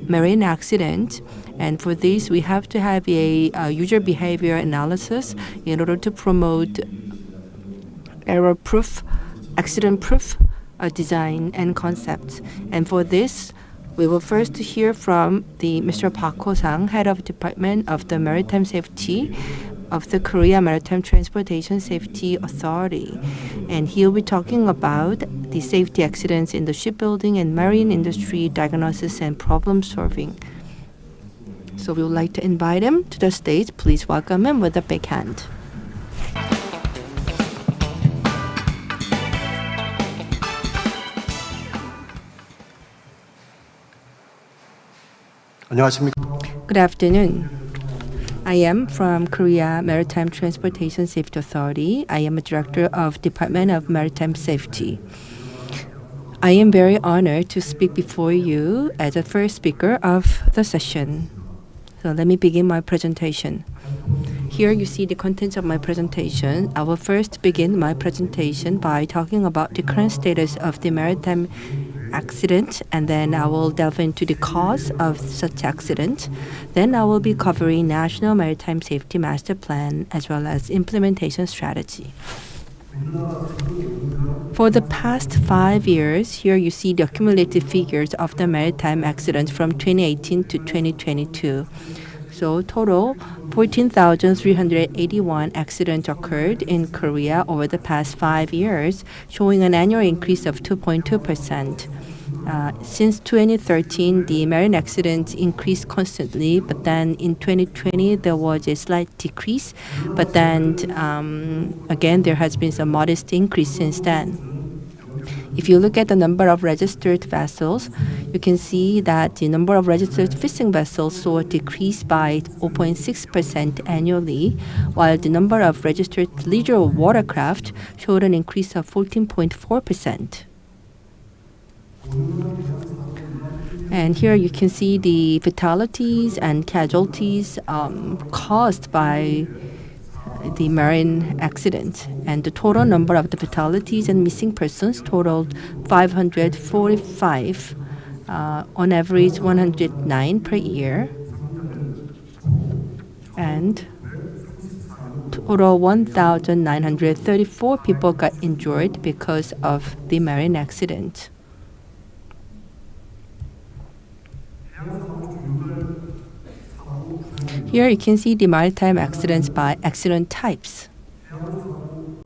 marine accident. And for this, we have to have a user behavior analysis in order to promote error-proof, accident-proof design and concepts. And for this, we will first hear from the Mr. Park Ho-sang, Head of Department of the Maritime Safety of the Korea Maritime Transportation Safety Authority. And he'll be talking about the safety accidents in the shipbuilding and marine industry, diagnosis and problem solving. So we would like to invite him to the stage. Please welcome him with a big hand. Good afternoon. I am from Korea Maritime Transportation Safety Authority. I am a director of Department of Maritime Safety. I am very honored to speak before you as the first speaker of the session. So let me begin my presentation. Here you see the contents of my presentation. I will first begin my presentation by talking about the current status of the maritime accident, and then I will delve into the cause of such accident. Then I will be covering National Maritime Safety Master Plan as well as implementation strategy. For the past 5 years, here you see the accumulated figures of the maritime accidents from 2018 to 2022. So total 14,381 accidents occurred in Korea over the past 5 years, showing an annual increase of 2.2%. Since 2013, the marine accidents increased constantly, but then in 2020 there was a slight decrease, but then again there has been some modest increase since then. If you look at the number of registered vessels, you can see that the number of registered fishing vessels saw a decrease by 0.6% annually, while the number of registered leisure watercraft showed an increase of 14.4%. And here you can see the fatalities and casualties caused by the marine accident, and the total number of the fatalities and missing persons totaled 545, on average 109 per year, and total 1,934 people got injured because of the marine accident. Here you can see the maritime accidents by accident types.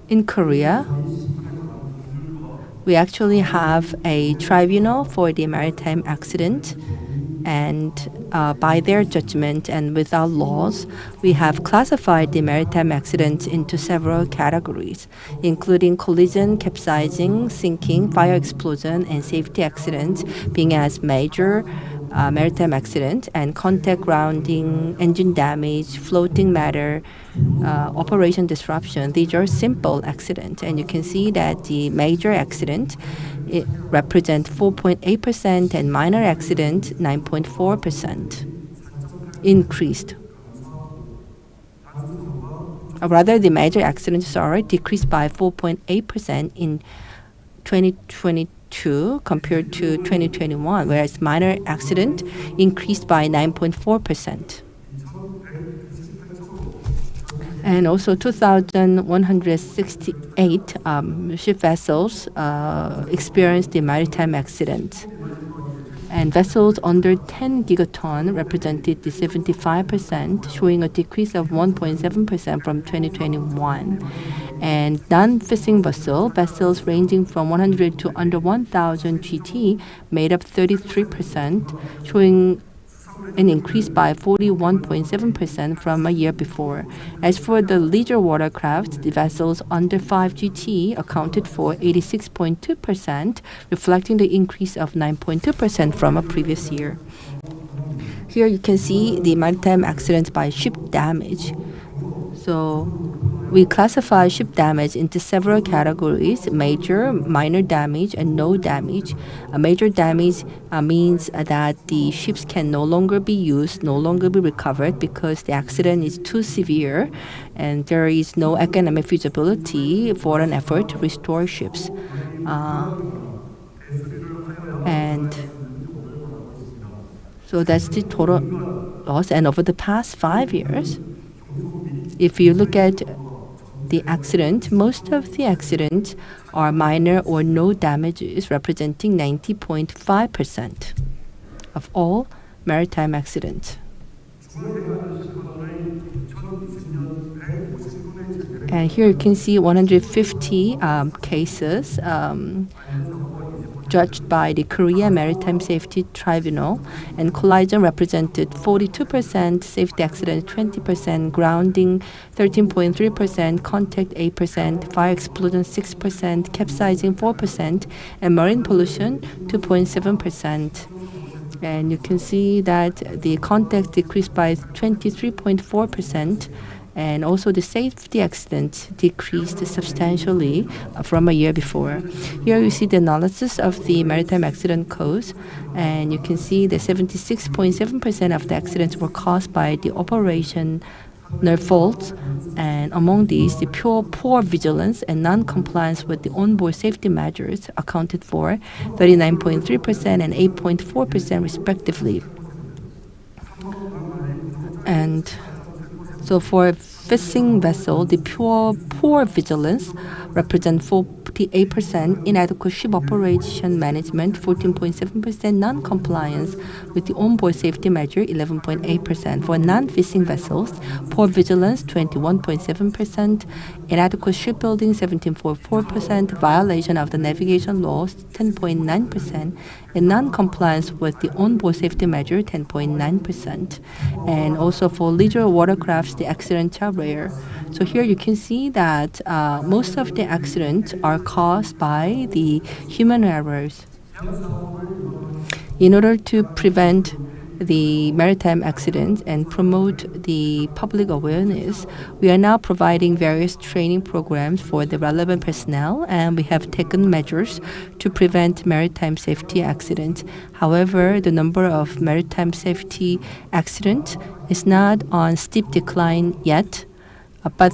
In Korea, we actually have a tribunal for the maritime accident, and by their judgment and without laws, we have classified the maritime accidents into several categories, including collision, capsizing, sinking, fire explosion, and safety accidents being as major maritime accident, and contact grounding, engine damage, floating matter, operation disruption. These are simple accidents, and you can see that the major accident it represents 4.8% and minor accident 9.4% increased. Rather, the major accidents decreased by 4.8% in 2022 compared to 2021, whereas minor accident increased by 9.4%. And also 2,168 ship vessels experienced the maritime accident. And vessels under 10 gigaton represented the 75%, showing a decrease of 1.7% from 2021. And non-fishing vessels ranging from 100 to under 1,000 GT made up 33%, showing an increase by 41.7% from a year before. As for the leisure watercraft, the vessels under 5 GT accounted for 86.2%, reflecting the increase of 9.2% from a previous year. Here you can see the maritime accidents by ship damage. So we classify ship damage into several categories: major, minor damage, and no damage. Major damage means that the ships can no longer be used, no longer be recovered because the accident is too severe and there is no economic feasibility for an effort to restore ships. And so that's the total loss. And over the past 5 years, if you look at the accident, most of the accidents are minor or no damages, representing 90.5% of all maritime accidents. And here you can see 150 cases judged by the Korea Maritime Safety Tribunal, and collision represented 42%, safety accident 20%, grounding 13.3%, contact 8%, fire explosion 6%, capsizing 4%, and marine pollution 2.7%. And you can see that the contact decreased by 23.4%, and also the safety accident decreased substantially from a year before. Here you see the analysis of the maritime accident cause, and you can see that 76.7% of the accidents were caused by the operational faults, and among these, the poor vigilance and non-compliance with the onboard safety measures accounted for 39.3% and 8.4% respectively. And so for fishing vessel, the poor vigilance represent 48%, inadequate ship operation management 14.7%, non-compliance with the onboard safety measure 11.8%. For non-fishing vessels, poor vigilance 21.7%, inadequate shipbuilding 17.4%, violation of the navigation laws 10.9%, and non-compliance with the onboard safety measure 10.9%. And also for leisure watercrafts, the accidents are rare. So here you can see that most of the accidents are caused by the human errors. In order to prevent the maritime accidents and promote the public awareness, we are now providing various training programs for the relevant personnel, and we have taken measures to prevent maritime safety accidents. However, the number of maritime safety accidents is not on steep decline yet, but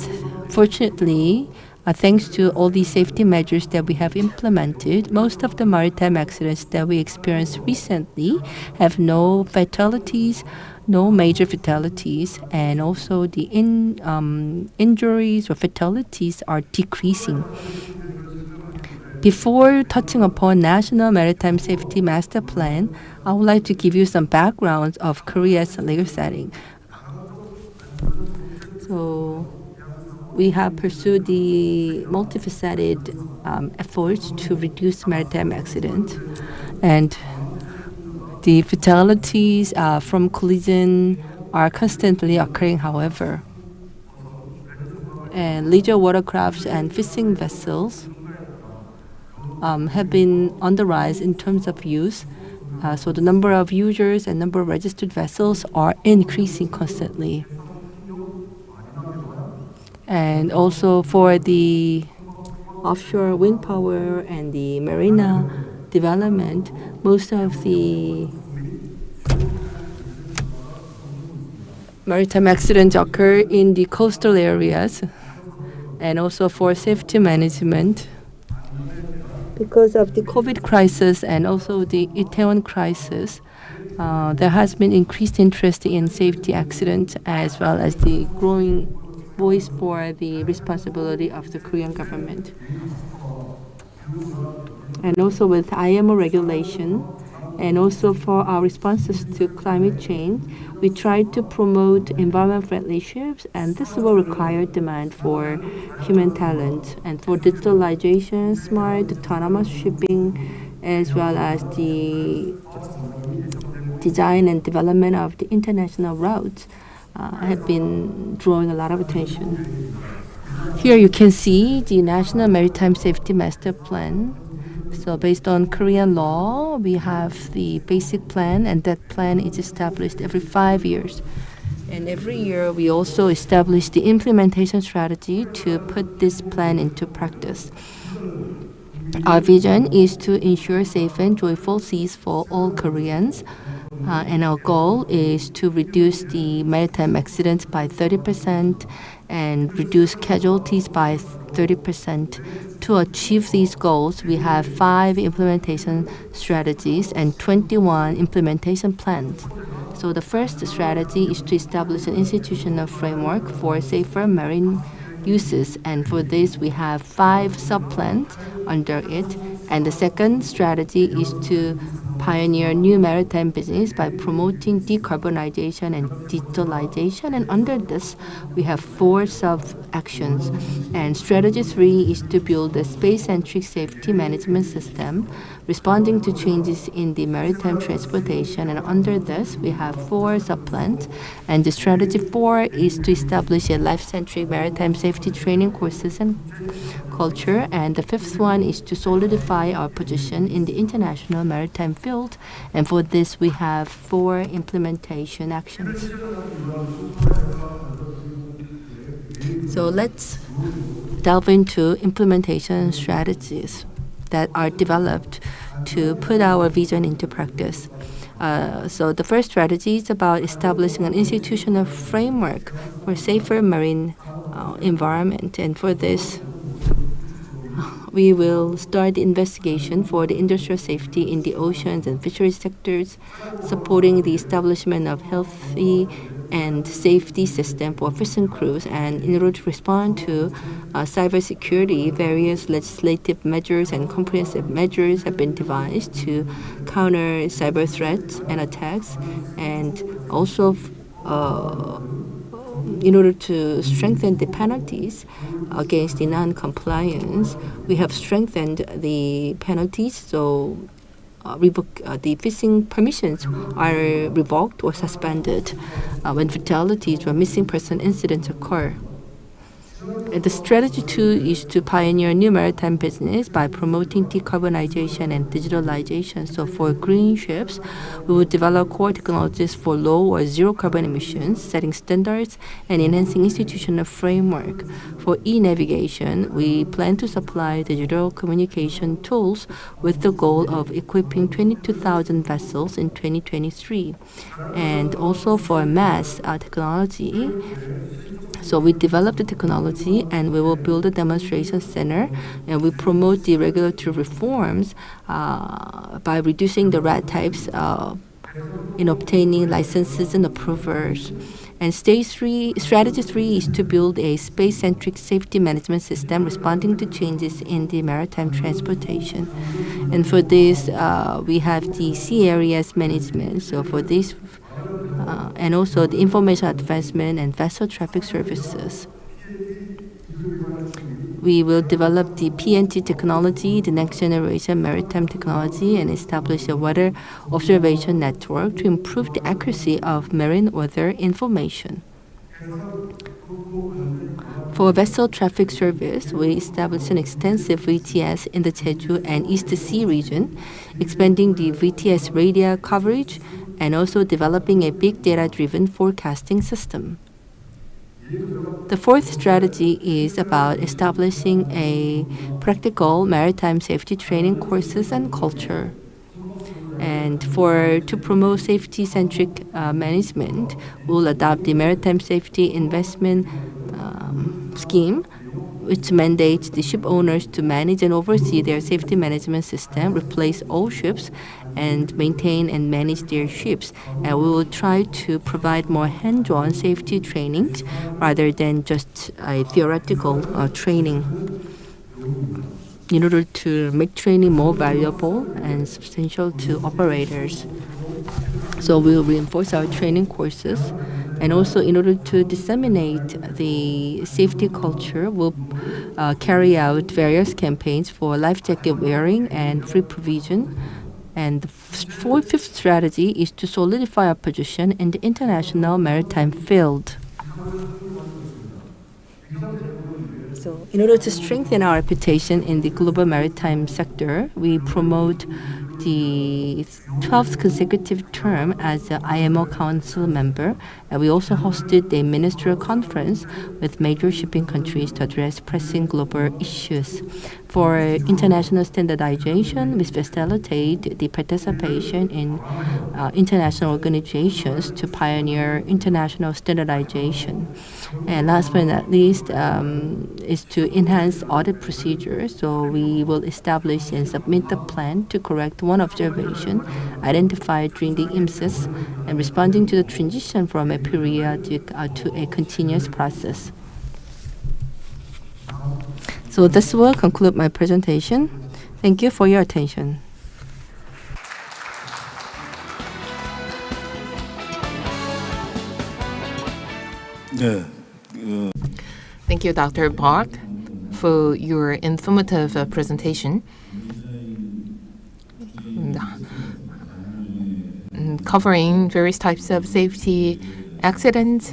fortunately, thanks to all these safety measures that we have implemented, most of the maritime accidents that we experienced recently have no fatalities, no major fatalities, and also the injuries or fatalities are decreasing. Before touching upon National Maritime Safety Master Plan, I would like to give you some background of Korea's legal setting. So we have pursued the multifaceted efforts to reduce maritime accidents, and the fatalities from collision are constantly occurring, however. And leisure watercrafts and fishing vessels have been on the rise in terms of use. So the number of users and number of registered vessels are increasing constantly. And also for the offshore wind power and the marina development, most of the maritime accidents occur in the coastal areas, and also for safety management. Because of the COVID crisis and also the Itaewon crisis, there has been increased interest in safety accidents, as well as the growing voice for the responsibility of the Korean government. And also with IMO regulation, and also for our responses to climate change, we try to promote environment-friendly ships, and this will require demand for human talent. And for digitalization, smart, autonomous shipping, as well as the design and development of the international routes, have been drawing a lot of attention. Here you can see the National Maritime Safety Master Plan. So based on Korean law, we have the basic plan, and that plan is established every 5 years. And every year, we also establish the implementation strategy to put this plan into practice. Our vision is to ensure safe and joyful seas for all Koreans. And our goal is to reduce the maritime accidents by 30% and reduce casualties by 30%. To achieve these goals, we have 5 implementation strategies and 21 implementation plans. So the first strategy is to establish an institutional framework for safer marine uses, and for this we have 5 sub-plans under it. And the second strategy is to pioneer new maritime business by promoting decarbonization and digitalization, and under this we have 4 sub-actions. And strategy 3 is to build a space-centric safety management system responding to changes in the maritime transportation, and under this we have 4 sub-plans. And the strategy 4 is to establish a life-centric maritime safety training courses and culture, and the 5th one is to solidify our position in the international maritime field, and for this we have 4 implementation actions. So let's delve into implementation strategies that are developed to put our vision into practice. So the first strategy is about establishing an institutional framework for safer marine environment, and for this we will start the investigation for the industrial safety in the oceans and fisheries sectors, supporting the establishment of healthy and safety system for fishing crews. And in order to respond to cybersecurity, various legislative measures and comprehensive measures have been devised to counter cyber threats and attacks, and also in order to strengthen the penalties against the non-compliance, we have strengthened the penalties. So the fishing permissions are revoked or suspended when fatalities or missing person incidents occur. And the strategy 2 is to pioneer new maritime business by promoting decarbonization and digitalization. So for green ships, we will develop core technologies for low or zero carbon emissions, setting standards and enhancing institutional framework. For e-navigation, we plan to supply digital communication tools with the goal of equipping 22,000 vessels in 2023. And also for mass technology, so we developed the technology and we will build a demonstration center, and we promote the regulatory reforms by reducing the red types in obtaining licenses and approvals. And strategy 3 is to build a space-centric safety management system responding to changes in the maritime transportation. And for this, we have the sea areas management. So for this, and also the information advancement and vessel traffic services. We will develop the PNT technology, the next generation maritime technology, and establish a weather observation network to improve the accuracy of marine weather information. For vessel traffic service, we established an extensive VTS in the Jeju and East Sea region, expanding the VTS radar coverage and also developing a big data-driven forecasting system. The 4th strategy is about establishing a practical maritime safety training courses and culture. And to promote safety-centric management, we'll adopt the Maritime Safety Investment Scheme, which mandates the ship owners to manage and oversee their safety management system, replace all ships, and maintain and manage their ships. And we will try to provide more hands-on safety trainings rather than just a theoretical training, in order to make training more valuable and substantial to operators. So we will reinforce our training courses, and also in order to disseminate the safety culture, we'll carry out various campaigns for life jacket wearing and free provision. And the 5th strategy is to solidify our position in the international maritime field. So in order to strengthen our reputation in the global maritime sector, we promote the 12th consecutive term as the IMO Council member, and we also hosted a ministerial conference with major shipping countries to address pressing global issues. For international standardization, we facilitate the participation in international organizations to pioneer international standardization. And last but not least is to enhance audit procedures. So we will establish and submit the plan to correct one observation identified during the IMSIS and responding to the transition from a periodic to a continuous process. So this will conclude my presentation. Thank you for your attention.
Thank you, Dr. Park, for your informative presentation. Covering various types of safety accidents,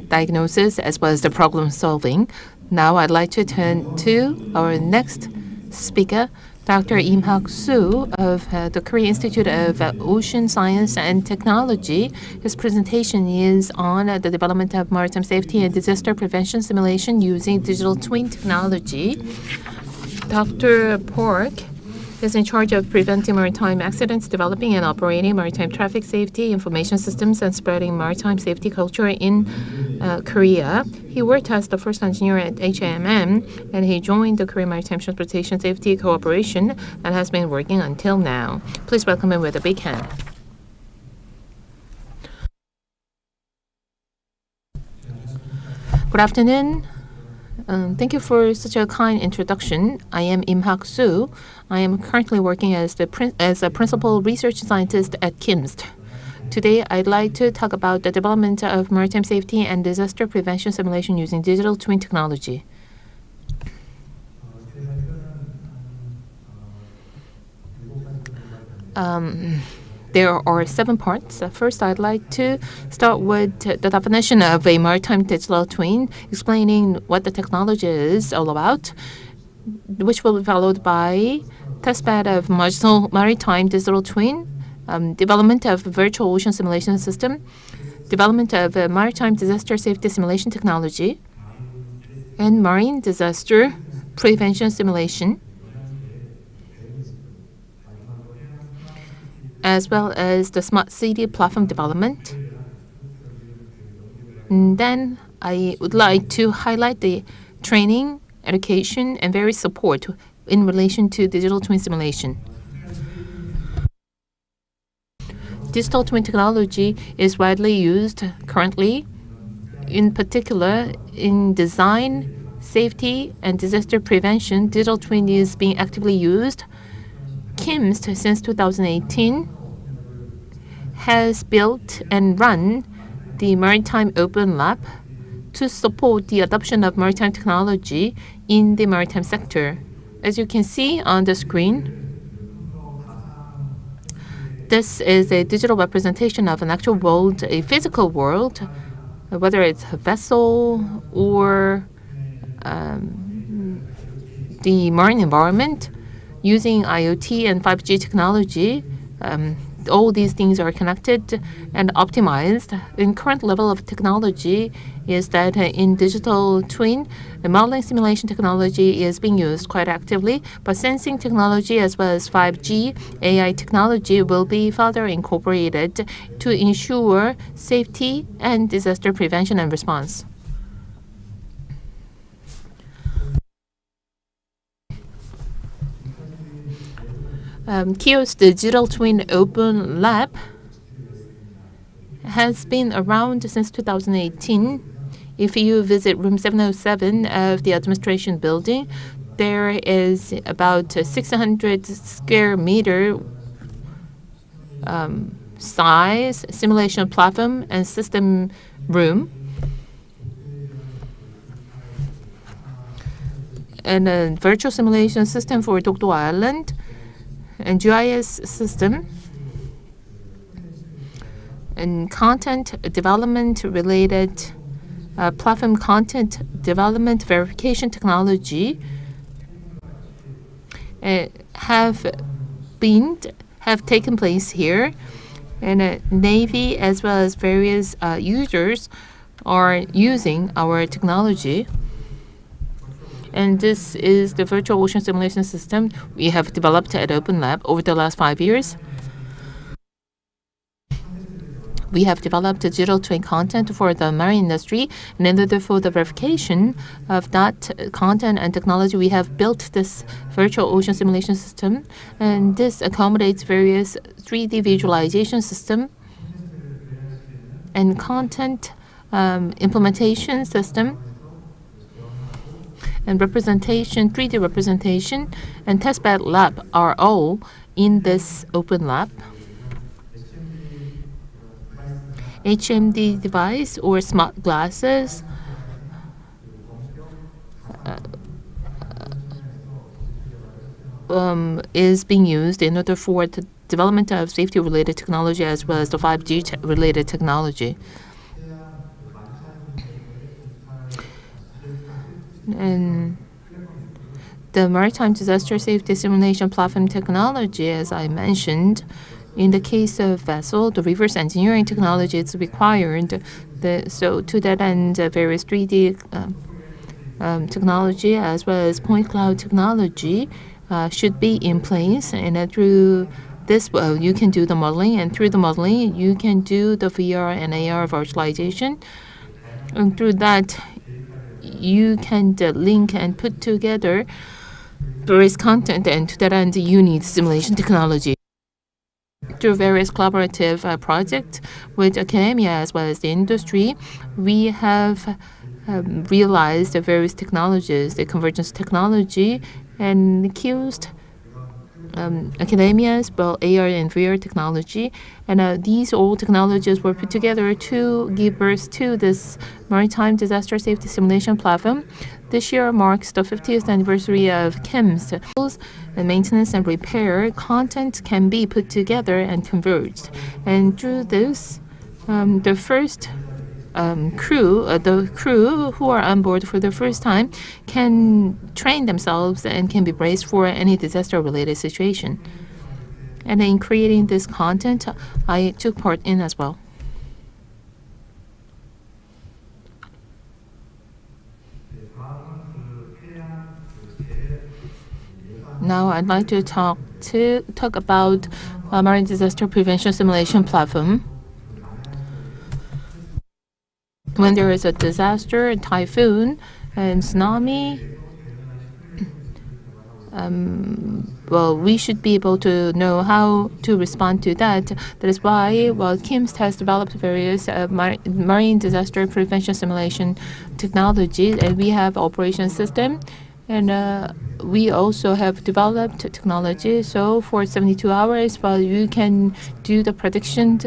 diagnosis, as well as the problem solving. Now I'd like to turn to our next speaker, Dr. Im-hak Soo of the Korea Institute of Ocean Science and Technology. His presentation is on the development of maritime safety and disaster prevention simulation using digital twin technology. Dr. Park is in charge of preventing maritime accidents, developing and operating maritime traffic safety information systems, and spreading maritime safety culture in Korea. He worked as the first engineer at HMM, and he joined the Korean Maritime Transportation Safety Cooperation and has been working until now. Please welcome him with a big hand. Good afternoon. Thank you for such a kind introduction. I am Im-hak Soo. I am currently working as a principal research scientist at KIMST. Today, I'd like to talk about the development of maritime safety and disaster prevention simulation using digital twin technology. There are 7 parts. First, I'd like to start with the definition of a maritime digital twin, explaining what the technology is all about, which will be followed by testbed of maritime digital twin, development of virtual ocean simulation system, development of maritime disaster safety simulation technology, and marine disaster prevention simulation, as well as the smart city platform development. And then I would like to highlight the training, education, and various support in relation to digital twin simulation. Digital twin technology is widely used currently, in particular in design, safety, and disaster prevention. Digital twin is being actively used. KIMST, since 2018, has built and run the Maritime Open Lab to support the adoption of maritime technology in the maritime sector. As you can see on the screen, this is a digital representation of an actual world, a physical world, whether it's a vessel or the marine environment. Using IoT and 5G technology, all these things are connected and optimized. In current level of technology is that in digital twin, the modeling simulation technology is being used quite actively, but sensing technology as well as 5G AI technology will be further incorporated to ensure safety and disaster prevention and response. KIO's Digital Twin Open Lab has been around since 2018. If you visit room 707 of the administration building, there is about 600 square meter size simulation platform and system room. And a virtual simulation system for Dokdo Island, and GIS system, and content development related platform content development verification technology have been have taken place here, and Navy as well as various users are using our technology. And this is the virtual ocean simulation system we have developed at Open Lab over the last 5 years. We have developed digital twin content for the marine industry, and in order for the verification of that content and technology, we have built this virtual ocean simulation system, and this accommodates various 3D visualization system and content implementation system and representation, 3D representation, and testbed lab are all in this open lab. HMD device or smart glasses is being used in order for the development of safety-related technology as well as the 5G related technology. And the maritime disaster safety simulation platform technology, as I mentioned, in the case of vessel, the reverse engineering technology is required. So to that end, various 3D technology as well as point cloud technology should be in place. And through this, you can do the modeling, and through the modeling, you can do the VR and AR virtualization. And through that, you can link and put together various content, and to that end, you need simulation technology. Through various collaborative projects with academia as well as the industry, we have realized the various technologies, the convergence technology, and accused academia's AR and VR technology. And these all technologies were put together to give birth to this maritime disaster safety simulation platform. This year marks the 50th anniversary of KIMS. And maintenance and repair content can be put together and converged. And through this, the first the crew who are on board for the first time can train themselves and can be braced for any disaster-related situation. And in creating this content, I took part in as well. Now I'd like to talk about marine disaster prevention simulation platform. When there is a disaster, a typhoon, and tsunami, we should be able to know how to respond to that. That is why, KIMS has developed various marine disaster prevention simulation technology, and we have operation system. And we also have developed technology. So for 72 hours, you can do the prediction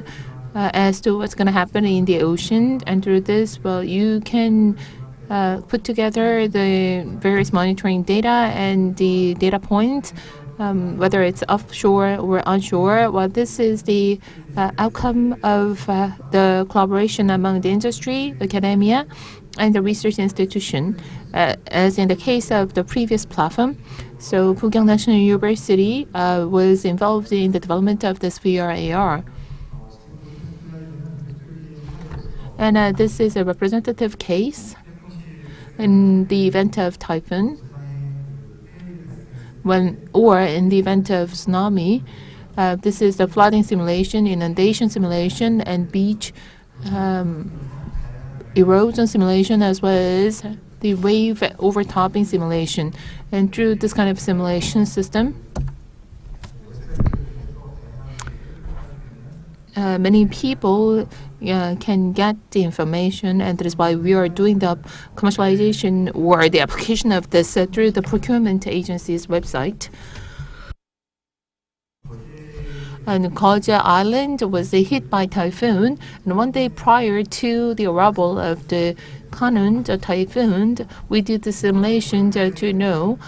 as to what's going to happen in the ocean. And through this, you can put together the various monitoring data and the data points, whether it's offshore or onshore. This is the outcome of the collaboration among the industry, academia, and the research institution, as in the case of the previous platform. So Pugyang National University was involved in the development of this VR-AR. And this is a representative case in the event of typhoon, or in the event of tsunami. This is the flooding simulation, inundation simulation, and beach erosion simulation, as well as the wave overtopping simulation. And through this kind of simulation system, many people can get the information, and that is why we are doing the commercialization or the application of this through the procurement agency's website. And Koja Island was hit by typhoon, and one day prior to the arrival of the Kanun, the typhoon, we did the simulation to know.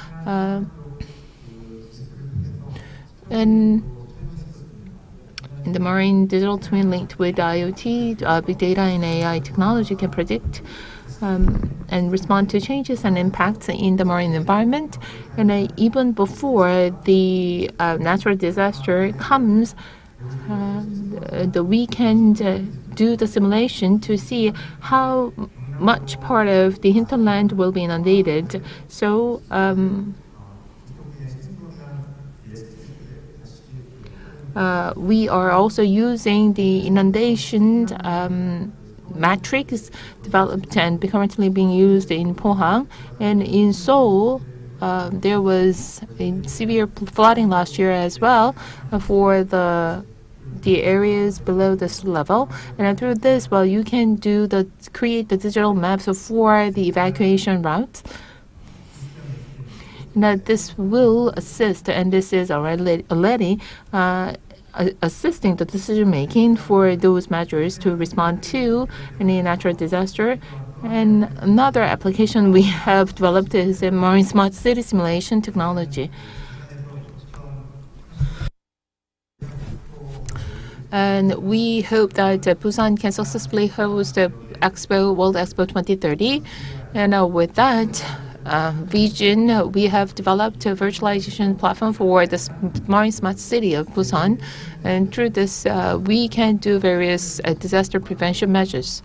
And the marine digital twin linked with IoT, big data, and AI technology can predict and respond to changes and impacts in the marine environment. And even before the natural disaster comes, we can do the simulation to see how much part of the hinterland will be inundated. So we are also using the inundation matrix developed and currently being used in Pohang. And in Seoul, there was a severe flooding last year as well for the areas below this level. And through this, well, you can create the digital maps for the evacuation routes. Now, this will assist, and this is already assisting the decision making for those measures to respond to any natural disaster. And another application we have developed is a marine smart city simulation technology. And we hope that Busan can successfully host the World Expo 2030. And with that vision, we have developed a virtualization platform for the marine smart city of Busan. And through this, we can do various disaster prevention measures.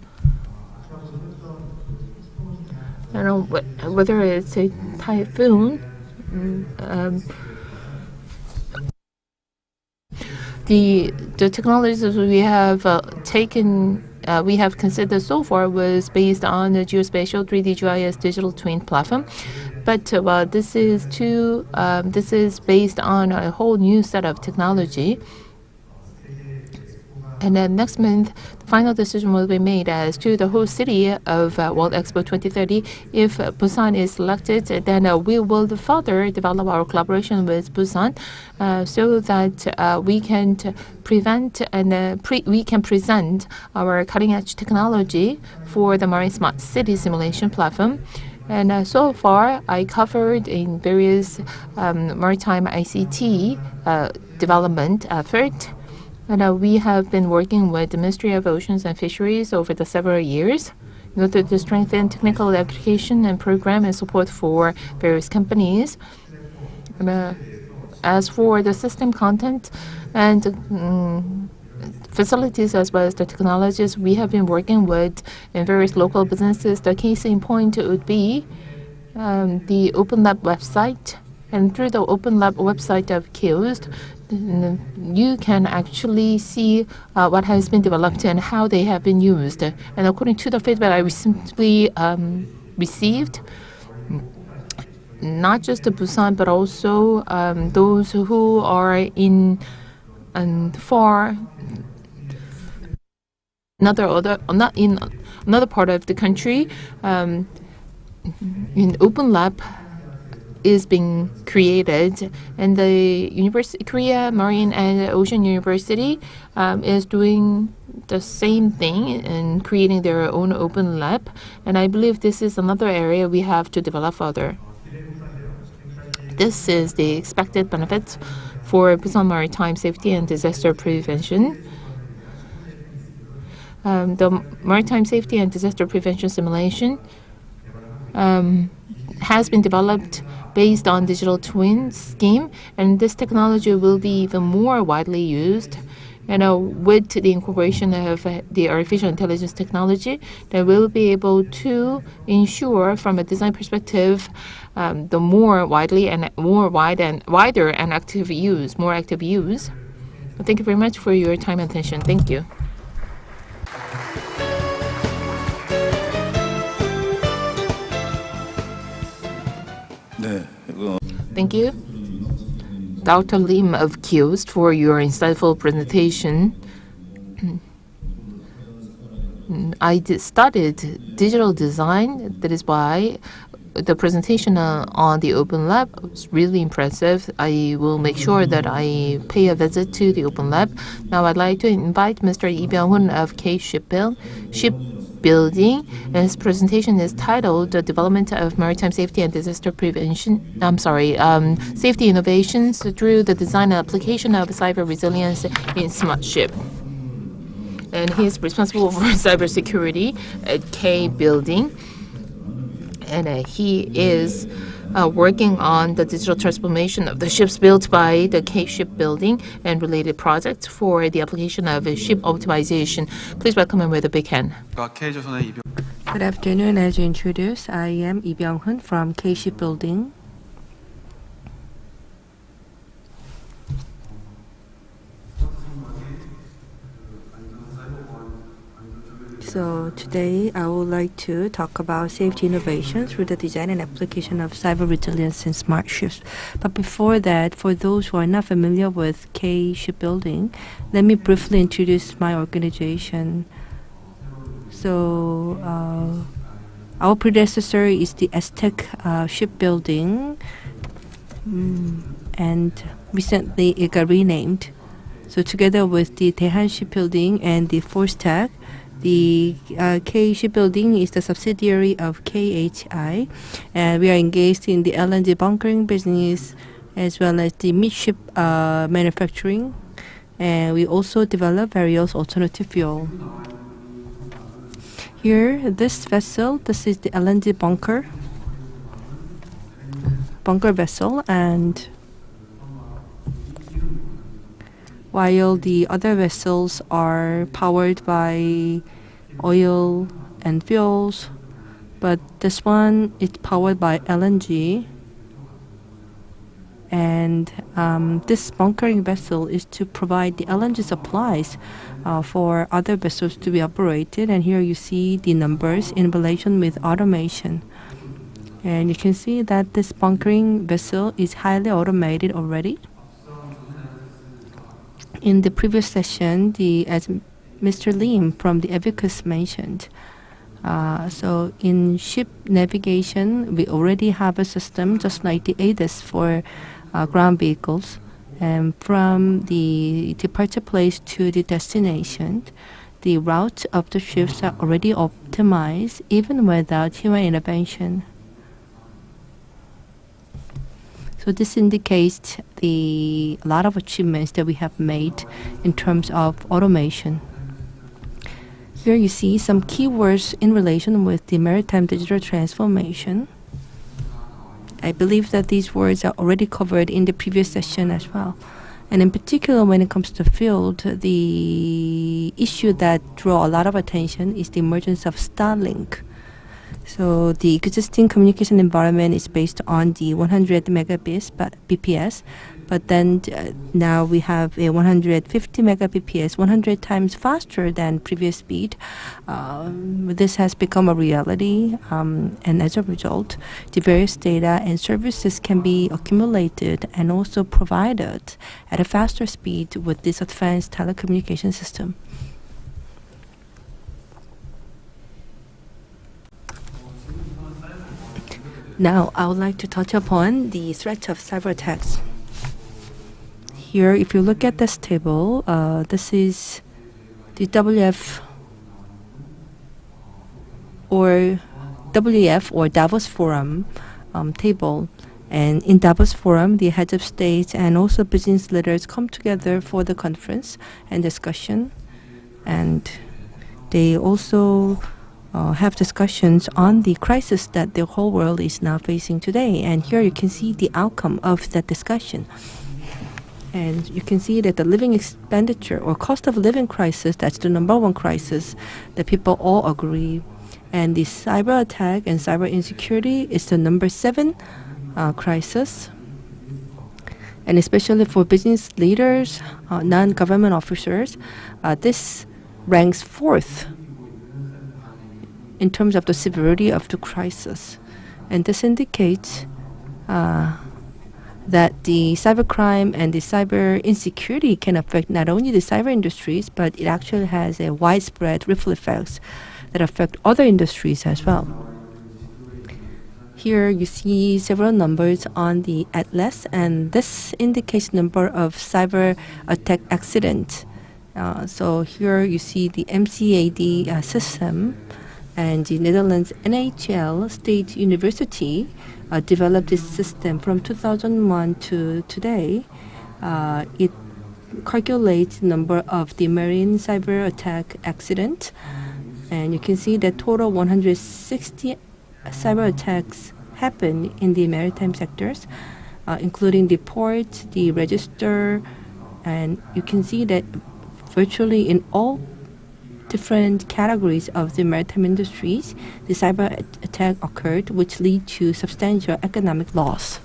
I don't know whether it's a typhoon. The technologies we have we have considered so far was based on the geospatial 3D GIS digital twin platform, but this is based on a whole new set of technology. And then next month, the final decision will be made as to the whole city of World Expo 2030. If Busan is selected, then we will further develop our collaboration with Busan so that we can prevent and we can present our cutting-edge technology for the Marine Smart City simulation platform. And so far, I covered in various maritime ICT development effort. And we have been working with the Ministry of Oceans and Fisheries over the several years in order to strengthen technical education and program and support for various companies. As for the system content and facilities as well as the technologies we have been working with in various local businesses, the case in point would be the Open Lab website. And through the Open Lab website of KIOST, you can actually see what has been developed and how they have been used. And according to the feedback I recently received, not just the Busan, but also those who are in far not in another part of the country, in Open Lab is being created, and the Korea Marine and Ocean University is doing the same thing and creating their own open lab. And I believe this is another area we have to develop further. This is the expected benefits for Busan maritime safety and disaster prevention. The maritime safety and disaster prevention simulation has been developed based on digital twin scheme, and this technology will be even more widely used. And with the incorporation of the artificial intelligence technology, that will be able to ensure, from a design perspective, the more wider and active use. Thank you very much for your time and attention. Thank you. Thank you, Dr. Lim of KIOST, for your insightful presentation. I studied digital design. That is why the presentation on the Open Lab was really impressive. I will make sure that I pay a visit to the Open Lab. Now I'd like to invite Mr. Lee Byung-hoon of K Shipbuilding Building. And his presentation is titled "The Development of Maritime Safety and Disaster Prevention." Safety innovations through the design and application of cyber resilience in smart ship. And he is responsible for cybersecurity at K Building. And he is working on the digital transformation of the ships built by the K Shipbuilding and related projects for the application of ship optimization. Please welcome him with a big hand.
Good afternoon. As you introduced, I am Lee Byung-hun from K Shipbuilding. So today I would like to talk about safety innovations through the design and application of cyber resilience in smart ships. But before that, for those who are not familiar with K Shipbuilding, let me briefly introduce my organization. So our predecessor is the Aztec Shipbuilding, and recently it got renamed. So together with the Daehan Shipbuilding and the Forstech, the K Shipbuilding is the subsidiary of KHI, and we are engaged in the LNG bunkering business as well as the midship manufacturing, and we also develop various alternative fuel. Here, this vessel, this is the LNG bunker vessel, and while the other vessels are powered by oil and fuels, but this one is powered by LNG. And this bunkering vessel is to provide the LNG supplies for other vessels to be operated. And here you see the numbers in relation with automation. And you can see that this bunkering vessel is highly automated already. In the previous session, as Mr. Lim from the Abacus mentioned, so in ship navigation, we already have a system just like the ADAS for ground vehicles. And from the departure place to the destination, the route of the ships are already optimized even without human intervention. So this indicates a lot of achievements that we have made in terms of automation. Here you see some keywords in relation with the maritime digital transformation. I believe that these words are already covered in the previous session as well. And in particular, when it comes to field, the issue that draws a lot of attention is the emergence of Starlink. So the existing communication environment is based on the 100 megabps, but then now we have a 150 megabps, 100 times faster than previous speed. This has become a reality, and as a result, the various data and services can be accumulated and also provided at a faster speed with this advanced telecommunication system. Now, I would like to touch upon the threat of cyber attacks. Here, if you look at this table, this is the WF or Davos Forum table. And in Davos Forum, the heads of state and also business leaders come together for the conference and discussion. And they also have discussions on the crisis that the whole world is now facing today. And here you can see the outcome of that discussion. And you can see that the living expenditure or cost of living crisis, that's the number one crisis that people all agree. And the cyber attack and cyber insecurity is the number 7 crisis. And especially for business leaders, non-government officers, this ranks 4th in terms of the severity of the crisis. And this indicates that the cybercrime and the cyber insecurity can affect not only the cyber industries, but it actually has a widespread ripple effects that affect other industries as well. Here you see several numbers on the atlas, and this indicates number of cyber attack accidents. So here you see the MCAD system And the Netherlands NHL State University developed this system from 2001 to today. It calculates the number of the marine cyber attack accident, and you can see that total 160 cyber attacks happen in the maritime sectors, including the port, the register, and you can see that virtually in all different categories of the maritime industries, the cyber attack occurred, which lead to substantial economic loss.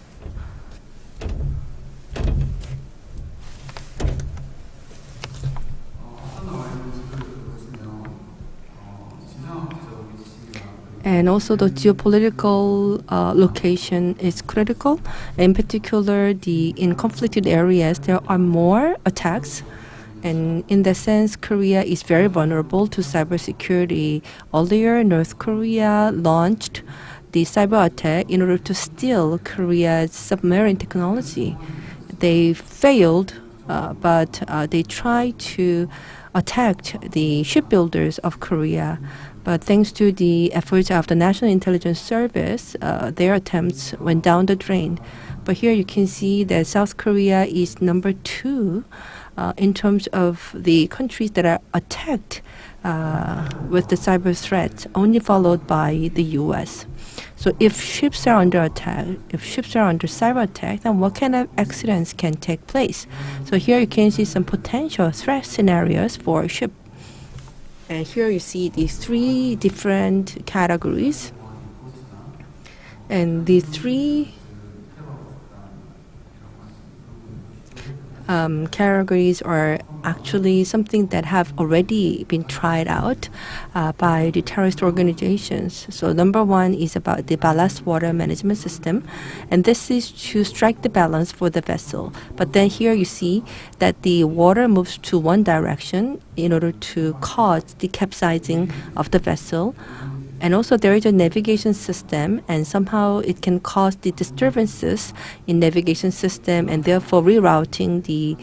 And also the geopolitical location is critical. In particular, in conflicted areas, there are more attacks. And in that sense, Korea is very vulnerable to cybersecurity. Earlier, North Korea launched the cyber attack in order to steal Korea's submarine technology. They failed, but they tried to attack the shipbuilders of Korea. But thanks to the efforts of the National Intelligence Service, their attempts went down the drain. But here you can see that South Korea is number 2 in terms of the countries that are attacked with the cyber threats, only followed by the U.S. So if ships are under attack, if ships are under cyber attack, then what kind of accidents can take place? So here you can see some potential threat scenarios for a ship. And here you see these 3 different categories. And the 3 categories are actually something that have already been tried out by the terrorist organizations. So number 1 is about the ballast water management system, and this is to strike the balance for the vessel. But then here you see that the water moves to one direction in order to cause the capsizing of the vessel. And also there is a navigation system, and somehow it can cause the disturbances in navigation system and therefore rerouting the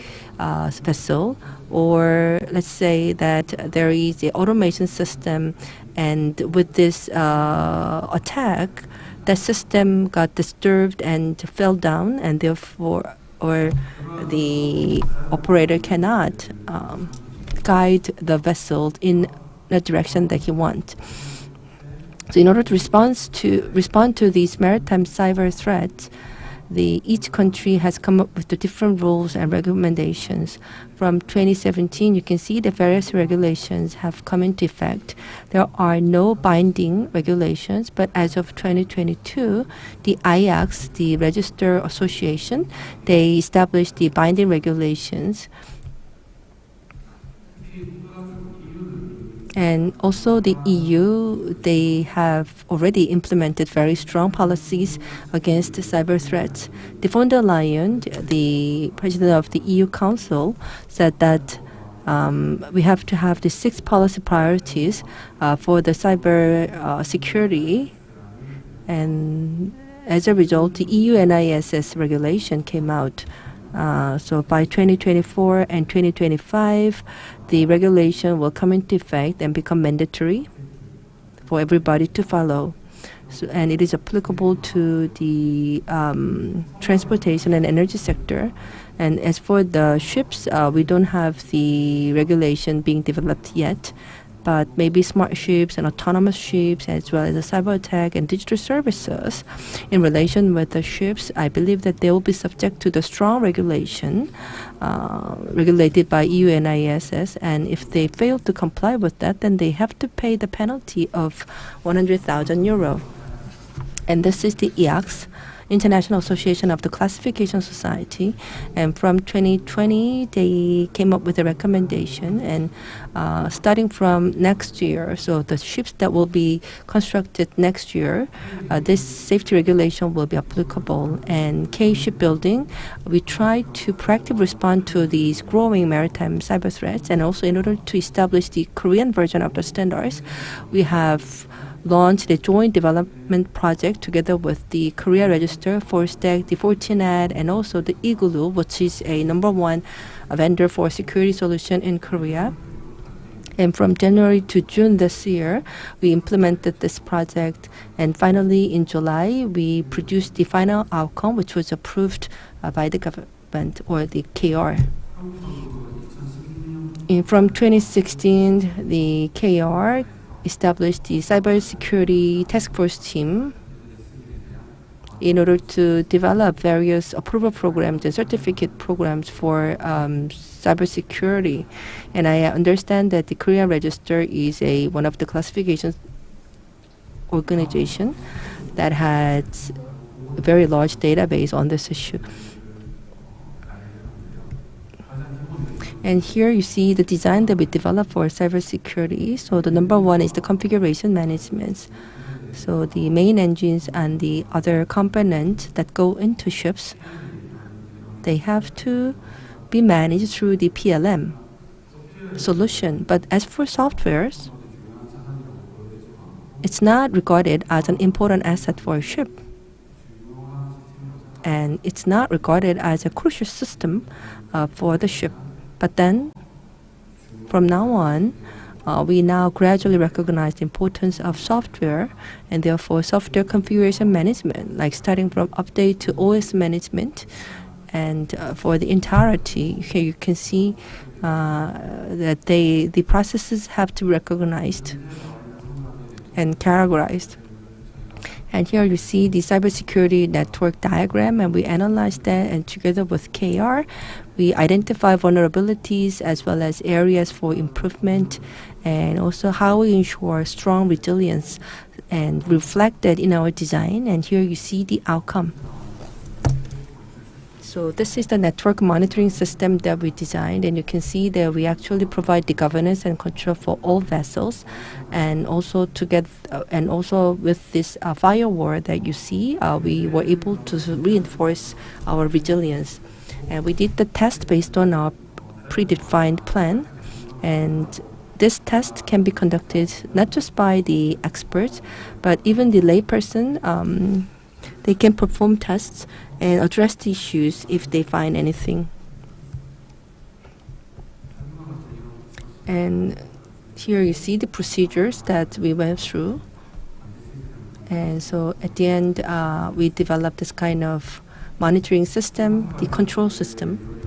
vessel. Or let's say that there is an automation system, and with this attack, that system got disturbed and fell down, and therefore the operator cannot guide the vessel in the direction that he wants. So in order to respond to these maritime cyber threats, each country has come up with the different rules and recommendations. From 2017, you can see the various regulations have come into effect. There are no binding regulations, but as of 2022, the IACS, the Register Association, they established the binding regulations. And also the EU, they have already implemented very strong policies against cyber threats. Von der Leyen, the president of the EU Council, said that we have to have the 6 policy priorities for the cyber security. And as a result, the EU NISS regulation came out. So by 2024 and 2025, the regulation will come into effect and become mandatory for everybody to follow. So, and it is applicable to the transportation and energy sector. And as for the ships, we don't have the regulation being developed yet. But maybe smart ships and autonomous ships, as well as the cyber attack and digital services. In relation with the ships, I believe that they will be subject to the strong regulation regulated by EU NISS, and if they fail to comply with that, then they have to pay the penalty of 100,000 euro. And this is the IACS, International Association of the Classification Society, and from 2020 they came up with a recommendation, and starting from next year, so the ships that will be constructed next year, this safety regulation will be applicable. And K Shipbuilding, we try to proactively respond to these growing maritime cyber threats, and also in order to establish the Korean version of the standards, we have launched a joint development project together with the Korea Register, Forstec, the Fortinet, and also the Igloo, which is a #1 vendor for security solution in Korea. And from January to June this year, we implemented this project. And finally, in July, we produced the final outcome, which was approved by the government or the KR. From 2016, the KR established the cybersecurity task force team in order to develop various approval programs and certificate programs for cybersecurity. And I understand that the Korean Register is one of the classification organization that has a very large database on this issue. And here you see the design that we developed for cybersecurity. So the number one is the configuration management. So the main engines and the other components that go into ships, they have to be managed through the PLM solution. But as for softwares, it's not regarded as an important asset for a ship. And it's not regarded as a crucial system for the ship. But then, from now on, we now gradually recognize the importance of software, and therefore software configuration management, like starting from update to OS management. And for the entirety, here you can see that the processes have to be recognized and categorized. And here you see the cybersecurity network diagram, and we analyzed that, and together with KR, we identify vulnerabilities as well as areas for improvement, and also how we ensure strong resilience and reflect that in our design. And here you see the outcome. So this is the network monitoring system that we designed, and you can see that we actually provide the governance and control for all vessels, and also with this firewall that you see, we were able to reinforce our resilience. And we did the test based on our predefined plan, and this test can be conducted not just by the experts, but even the layperson. They can perform tests and address the issues if they find anything. And here you see the procedures that we went through. And so at the end, we developed this kind of monitoring system, the control system.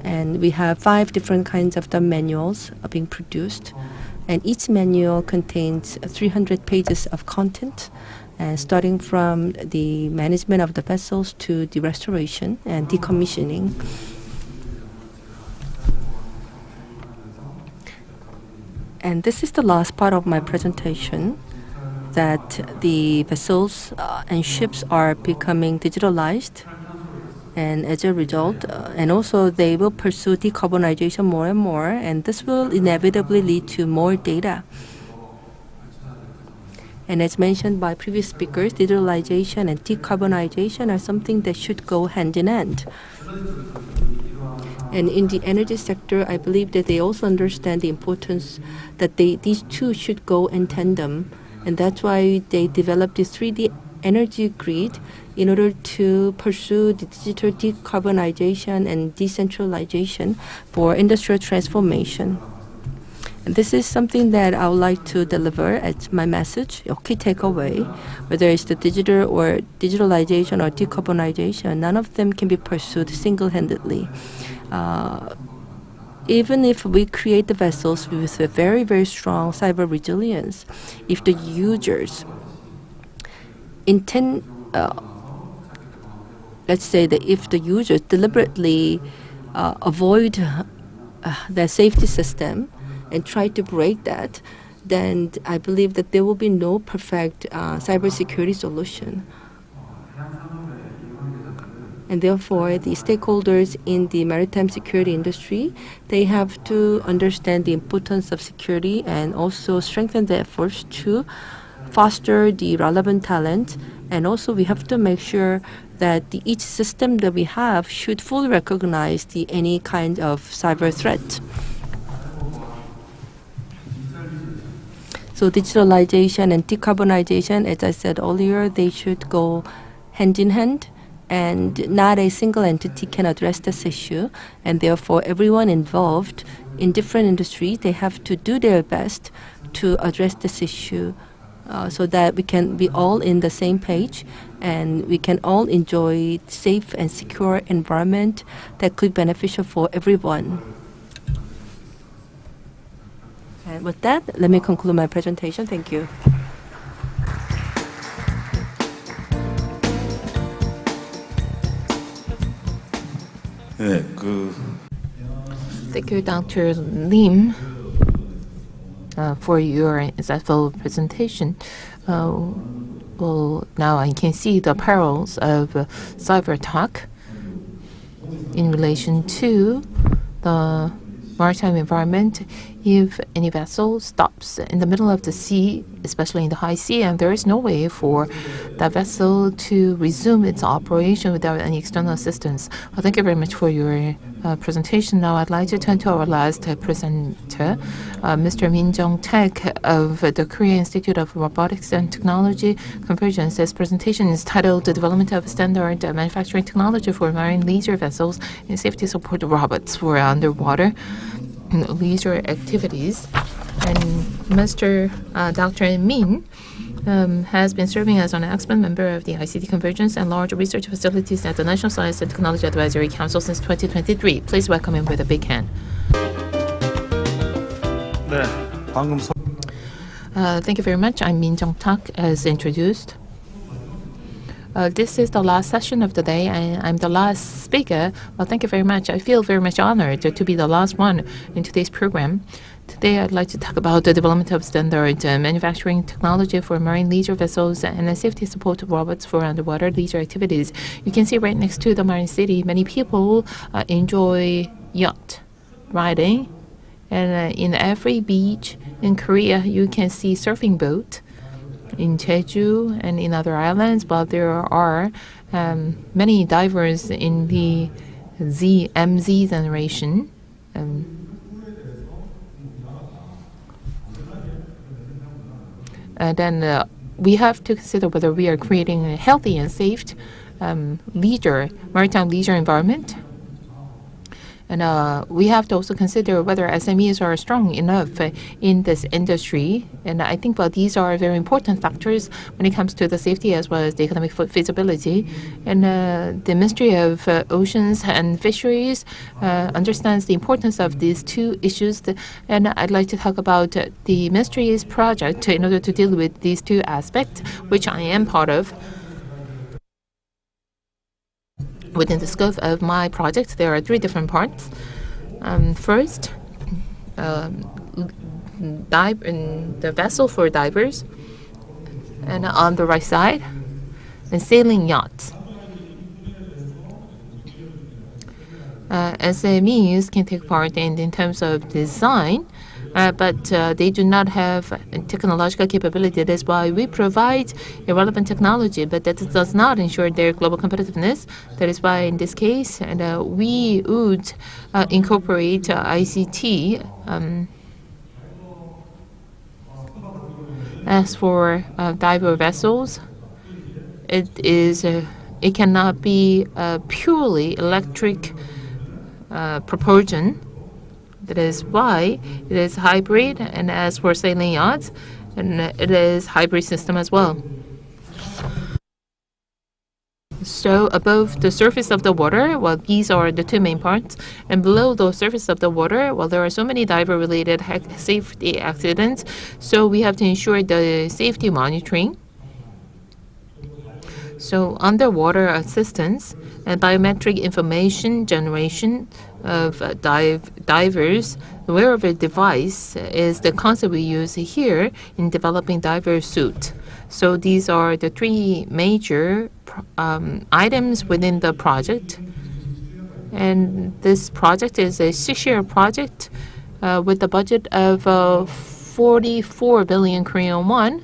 And we have 5 different kinds of the manuals being produced. And each manual contains 300 pages of content, and starting from the management of the vessels to the restoration and decommissioning. And this is the last part of my presentation, that the vessels and ships are becoming digitalized. And as a result, and also they will pursue decarbonization more and more, and this will inevitably lead to more data. And as mentioned by previous speakers, digitalization and decarbonization are something that should go hand in hand. And in the energy sector, I believe that they also understand the importance that these two should go in tandem. And that's why they developed the 3D energy grid in order to pursue the digital decarbonization and decentralization for industrial transformation. And this is something that I would like to deliver as my message, a key takeaway. Whether it's the digital or digitalization or decarbonization, none of them can be pursued single-handedly. Even if we create the vessels with a very, very strong cyber resilience, if the users intend, let's say that if the users deliberately avoid the safety system and try to break that, then I believe that there will be no perfect cybersecurity solution. And therefore, the stakeholders in the maritime security industry, they have to understand the importance of security and also strengthen the efforts to foster the relevant talent. And also, we have to make sure that each system that we have should fully recognize any kind of cyber threat. So digitalization and decarbonization, as I said earlier, they should go hand in hand. and not a single entity can address this issue, and therefore everyone involved in different industries, they have to do their best to address this issue so that we can be all in the same page and we can all enjoy safe and secure environment that could be beneficial for everyone. And with that, let me conclude my presentation. Thank you.
네,
Thank you, Dr. Lim, for your insightful presentation. Well, now I can see the perils of cyber attack in relation to the maritime environment. If any vessel stops in the middle of the sea, especially in the high sea, and there is no way for that vessel to resume its operation without any external assistance. Well, thank you very much for your presentation. Now I'd like to turn to our last presenter, Mr. Min Jung-taek of the Korea Institute of Robotics and Technology Convergence. His presentation is titled "The Development of Standard Manufacturing Technology for Marine Leisure Vessels and Safety Support Robots for Underwater Leisure Activities." And Mr. Dr. Min has been serving as an expert member of the ICT Convergence and Large Research Facilities at the National Science and Technology Advisory Council since 2023. Please welcome him with a big hand.
네, 방금
Thank you very much. I'm Min Jung-taek, as introduced. This is the last session of the day, and I'm the last speaker. Well, thank you very much. I feel very much honored to be the last one in today's program. Today, I'd like to talk about the development of standard manufacturing technology for marine leisure vessels and safety support robots for underwater leisure activities. You can see right next to the marine city, many people enjoy yacht riding. And in every beach in Korea, you can see surfing boat. In Jeju and in other islands, but there are many divers in the MZ generation. And then we have to consider whether we are creating a healthy and safe maritime leisure environment. And we have to also consider whether SMEs are strong enough in this industry. And I think these are very important factors when it comes to the safety as well as the economic feasibility. And the Ministry of Oceans and Fisheries understands the importance of these two issues. And I'd like to talk about the ministry's project in order to deal with these two aspects, which I am part of. Within the scope of my project, there are three different parts. First, the vessel for divers, and on the right side, the sailing yachts. SMEs can take part in terms of design, but they do not have technological capability. That is why we provide irrelevant technology, but that does not ensure their global competitiveness. That is why in this case, we would incorporate ICT. As for diver vessels, it cannot be purely electric propulsion. That is why it is hybrid, and as for sailing yachts, and it is hybrid system as well. So above the surface of the water, these are the two main parts, and below the surface of the water, there are so many diver-related safety accidents, so we have to ensure the safety monitoring. So underwater assistance and biometric information generation of divers, the wearable device is the concept we use here in developing diver suit. So these are the three major items within the project. And this project is a 6-year project with a budget of 44 billion Korean won.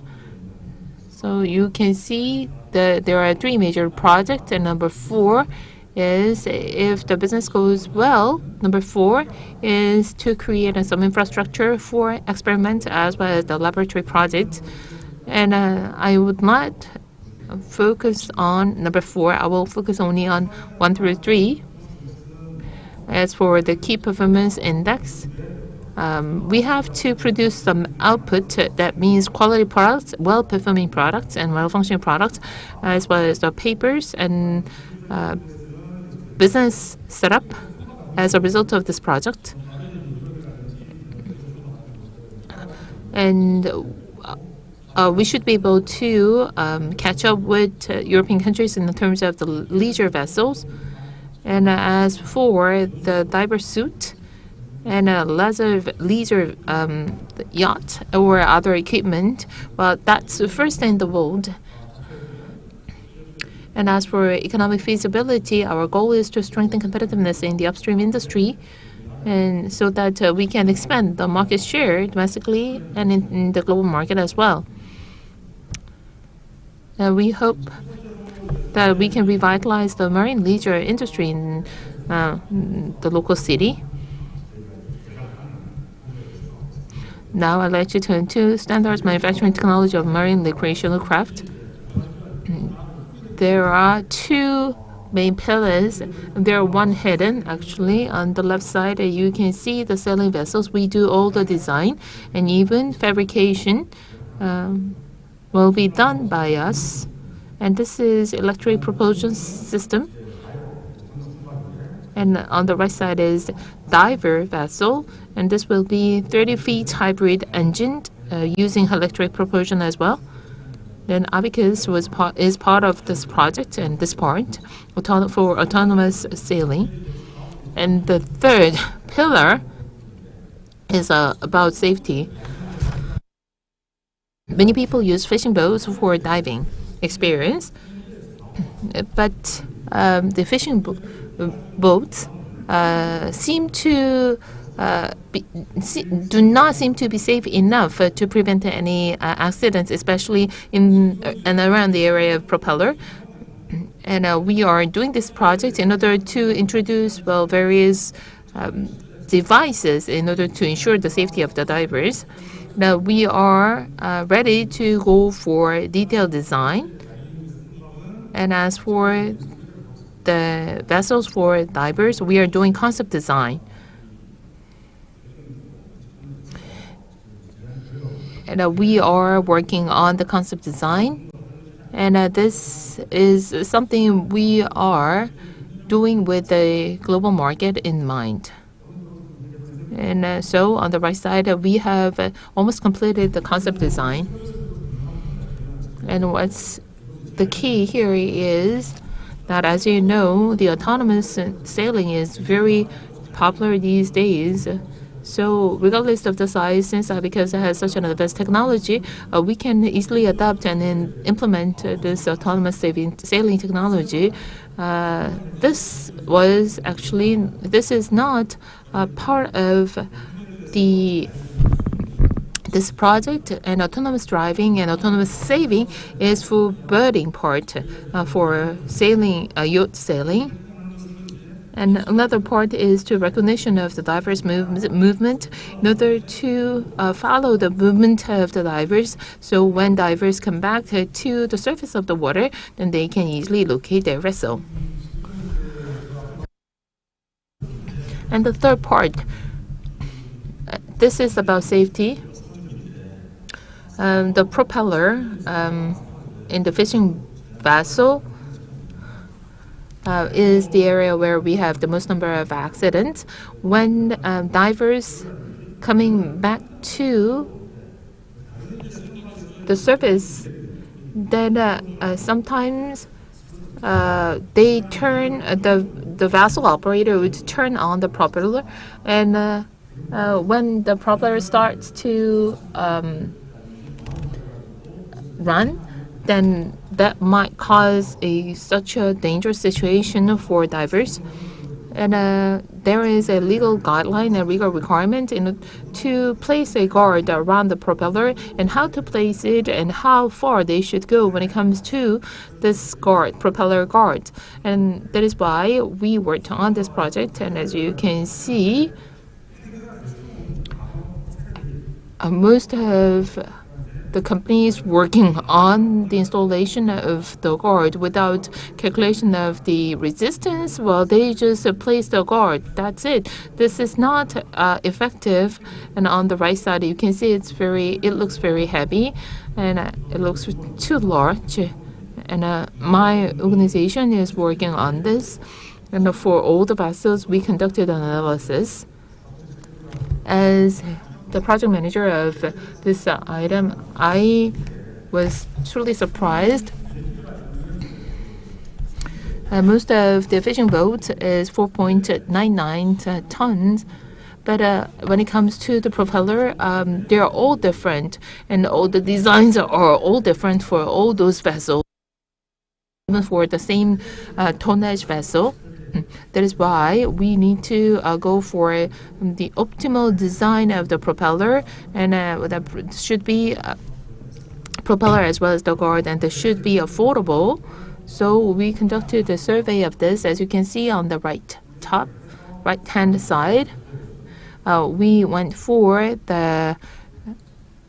So you can see that there are three major projects, and number 4 is if the business goes well. Number 4 is to create some infrastructure for experiments as well as the laboratory projects. And I would not focus on number 4. I will focus only on 1 through 3. As for the key performance index, we have to produce some output that means quality products, well-performing products, and well-functioning products, as well as the papers and business setup as a result of this project. And we should be able to catch up with European countries in terms of the leisure vessels. And as for the diver suit and a leisure yacht or other equipment, well, that's the first in the world. And as for economic feasibility, our goal is to strengthen competitiveness in the upstream industry, and so that we can expand the market share domestically and in the global market as well. We hope that we can revitalize the marine leisure industry in the local city. Now I'd like to turn to standards manufacturing technology of marine recreational craft. There are 2 main pillars. There are one hidden, actually. On the left side, you can see the sailing vessels. We do all the design, and even fabrication will be done by us. And this is electric propulsion system. And on the right side is diver vessel, and this will be 30 feet hybrid engine using electric propulsion as well. Then Abacus is part of this project and this part for autonomous sailing. And the third pillar is about safety. Many people use fishing boats for diving experience, but the fishing boats do not seem to be safe enough to prevent any accidents, especially in and around the area of propeller. And we are doing this project in order to introduce various devices in order to ensure the safety of the divers. Now we are ready to go for detailed design. And as for the vessels for divers, we are doing concept design. And we are working on the concept design. And this is something we are doing with the global market in mind. And so on the right side, we have almost completed the concept design. And what's the key here is that, as you know, the autonomous sailing is very popular these days. So regardless of the size, since because it has such an advanced technology, we can easily adapt and then implement this autonomous sailing technology. This is not part of this project, and autonomous driving and autonomous sailing is for birding part, for sailing, yacht sailing. And another part is to recognition of the divers' movement in order to follow the movement of the divers. So when divers come back to the surface of the water, then they can easily locate their vessel. And the third part, this is about safety. The propeller in the fishing vessel is the area where we have the most number of accidents. When divers coming back to the surface, then sometimes they turn, the vessel operator would turn on the propeller, and when the propeller starts to run, then that might cause such a dangerous situation for divers. And there is a legal guideline, a legal requirement to place a guard around the propeller, and how to place it and how far they should go when it comes to this guard, propeller guard. And that is why we worked on this project. And as you can see, most of the companies working on the installation of the guard without calculation of the resistance, well, they just place the guard. That's it. This is not effective. And on the right side, you can see it looks very heavy, and it looks too large. And my organization is working on this. And for all the vessels, we conducted an analysis. As the project manager of this item, I was truly surprised. Most of the fishing boats is 4.99 tons. But when it comes to the propeller, they are all different, and all the designs are all different for all those vessels, even for the same tonnage vessel. That is why we need to go for the optimal design of the propeller, and that should be propeller as well as the guard, and they should be affordable. So we conducted a survey of this, as you can see on the right-hand side. We went for the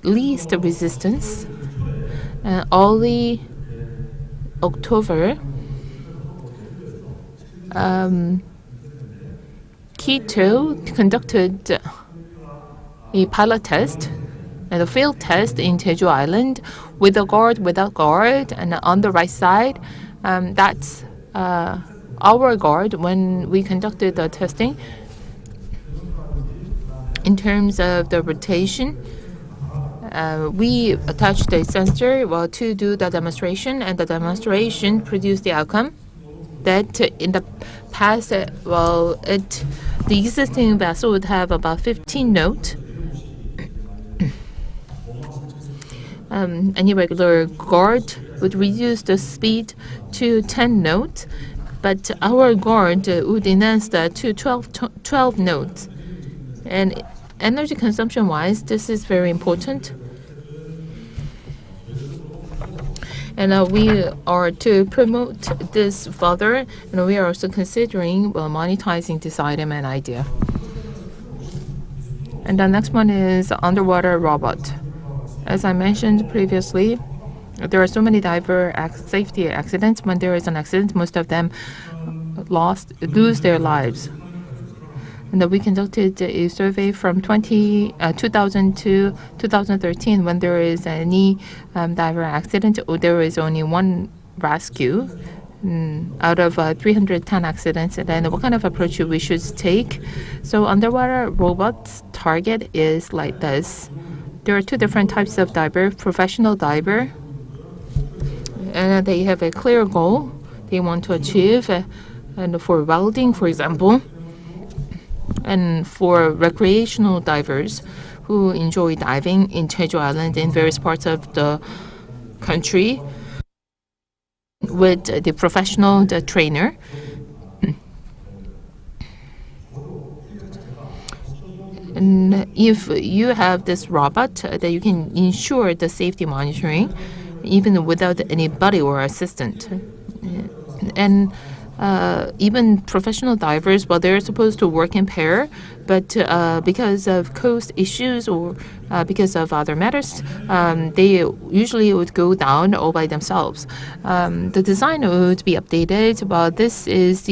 least resistance. Early October, Quito conducted a pilot test and a field test in Jeju Island with a guard, without guard, and on the right side, that's our guard when we conducted the testing. In terms of the rotation, we attached a sensor to do the demonstration, and the demonstration produced the outcome that in the past, the existing vessel would have about 15 knots. Any regular guard would reduce the speed to 10 knots, but our guard would enhance that to 12 knots. And energy consumption-wise, this is very important. And we are to promote this further, and we are also considering monetizing this item and idea. And the next one is underwater robot. As I mentioned previously, there are so many diver safety accidents. When there is an accident, most of them lose their lives. And we conducted a survey from 2000 to 2013. When there is any diver accident, there is only one rescue out of 310 accidents. And then what kind of approach we should take? So underwater robots target is like this. There are two different types of diver: professional diver, and they have a clear goal they want to achieve, and for welding, for example. And for recreational divers who enjoy diving in Jeju Island in various parts of the country with the professional trainer. And if you have this robot, that you can ensure the safety monitoring even without anybody or assistant. And even professional divers, they're supposed to work in pair, but because of cost issues or because of other matters, they usually would go down all by themselves. The design would be updated, but this is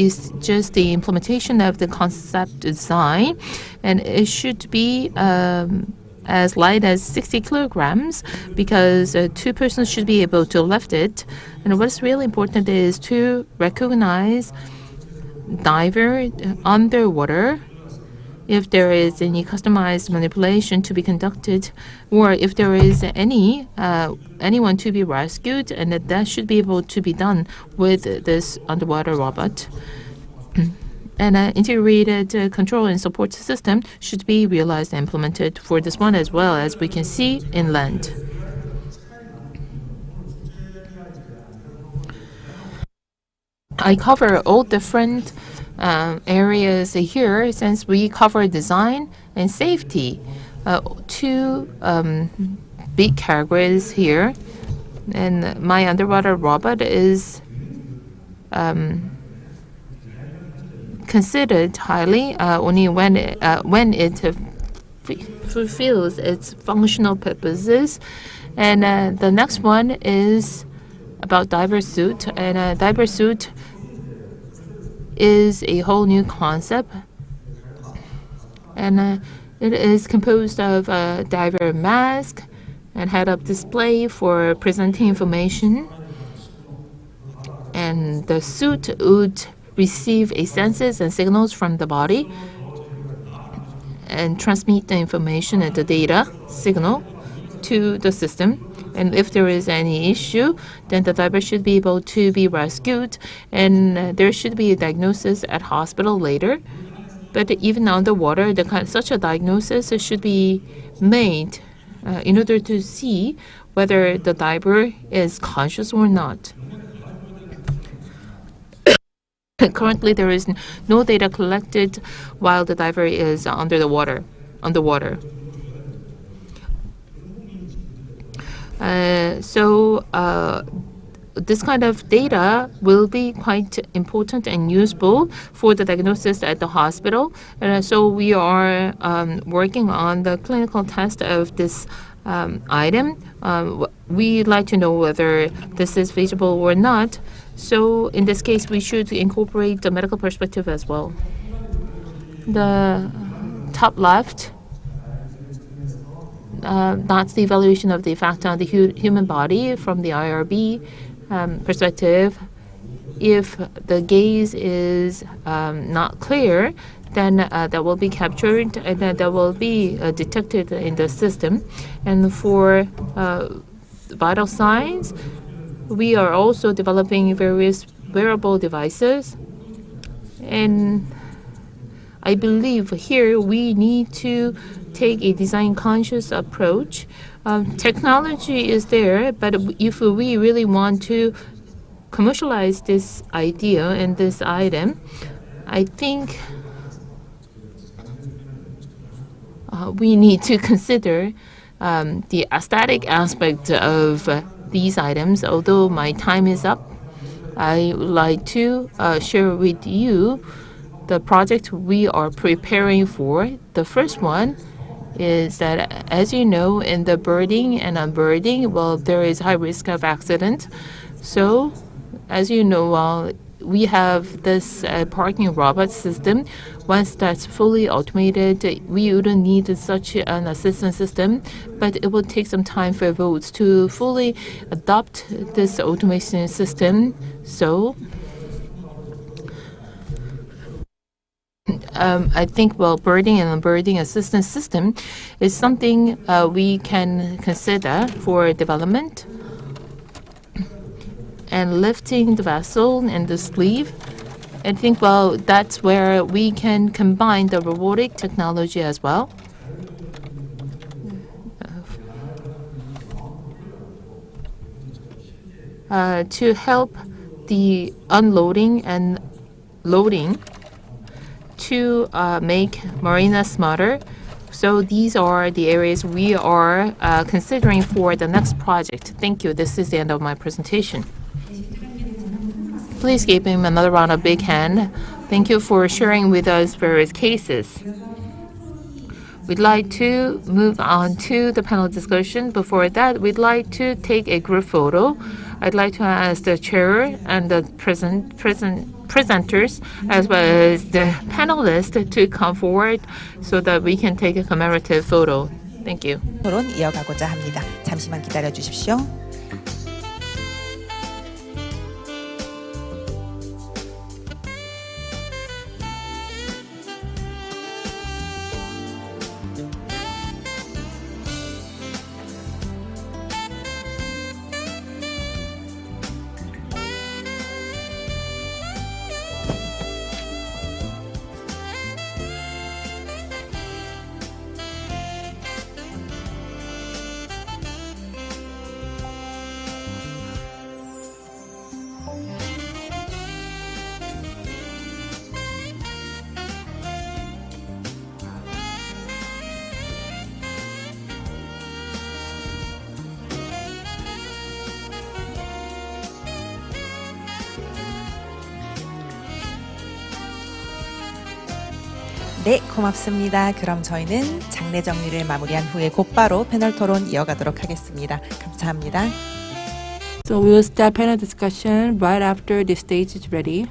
just the implementation of the concept design, and it should be as light as 60 kilograms, because two persons should be able to lift it. And what's really important is to recognize diver underwater if there is any customized manipulation to be conducted, or if there is anyone to be rescued, and that should be able to be done with this underwater robot. And an integrated control and support system should be realized and implemented for this one, as well as we can see inland. I cover all different areas here, since we cover design and safety. Two big categories here, and my underwater robot is considered highly only when it fulfills its functional purposes, And the next one is about diver suit. And a diver suit is a whole new concept. And it is composed of a diver mask and head-up display for presenting information. And the suit would receive a senses and signals from the body and transmit the information and the data signal to the system. And if there is any issue, then the diver should be able to be rescued, and there should be a diagnosis at hospital later. But even underwater, such a diagnosis should be made in order to see whether the diver is conscious or not. Currently, there is no data collected while the diver is underwater. This kind of data will be quite important and useful for the diagnosis at the hospital. So we are working on the clinical test of this item. We'd like to know whether this is feasible or not. So in this case, we should incorporate the medical perspective as well. The top left, that's the evaluation of the effect on the human body from the IRB perspective. If the gaze is not clear, then that will be captured and then that will be detected in the system. And for vital signs, we are also developing various wearable devices. And I believe here we need to take a design-conscious approach. Technology is there, but if we really want to commercialize this idea and this item, I think we need to consider the aesthetic aspect of these items. Although my time is up, I would like to share with you the project we are preparing for. The first one is that, as you know, in the birding and unbirding, well, there is high risk of accident. So, as you know, we have this parking robot system. Once that's fully automated, we wouldn't need such an assistance system, but it will take some time for boats to fully adopt this automation system. So, I think, well, birding and unbirding assistance system is something we can consider for development. And lifting the vessel and the sleeve, I think, well, that's where we can combine the robotic technology as well. To help the unloading and loading to make marina smarter. So these are the areas we are considering for the next project. Thank you. This is the end of my presentation. Please give him another round of big hand. Thank you for sharing with us various cases. We'd like to move on to the panel discussion. Before that, we'd like to take a group photo. I'd like to ask the chair and the presenters as well as the panelists to come forward so that we can take a commemorative photo. Thank you.
토론 이어가고자 합니다. 잠시만 기다려 주십시오. 네, 고맙습니다. 그럼 저희는 장례 정리를 마무리한 후에 곧바로 패널 토론 이어가도록 하겠습니다. 감사합니다.
So we will start panel discussion right after the stage is ready.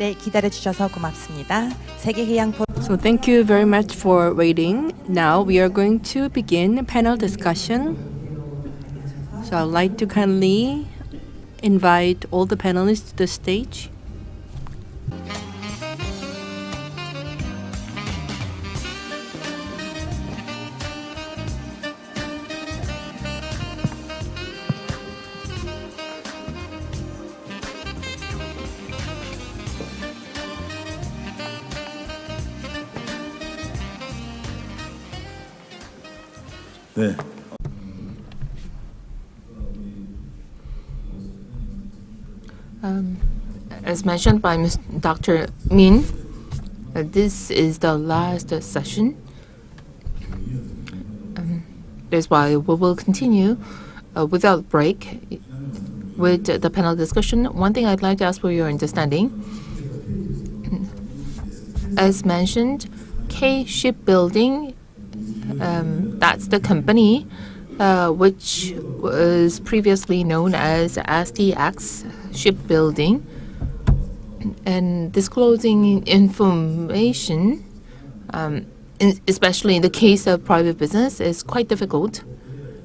네, 기다려주셔서 고맙습니다. 세계해양
So thank you very much for waiting. Now we are going to begin panel discussion. So I'd like to kindly invite all the panelists to the stage.
네.
As mentioned by Dr. Min, this is the last session. That's why we will continue without break with the panel discussion. One thing I'd like to ask for your understanding. As mentioned, K Shipbuilding, that's the company which was previously known as STX Shipbuilding. And disclosing information, especially in the case of private business, is quite difficult.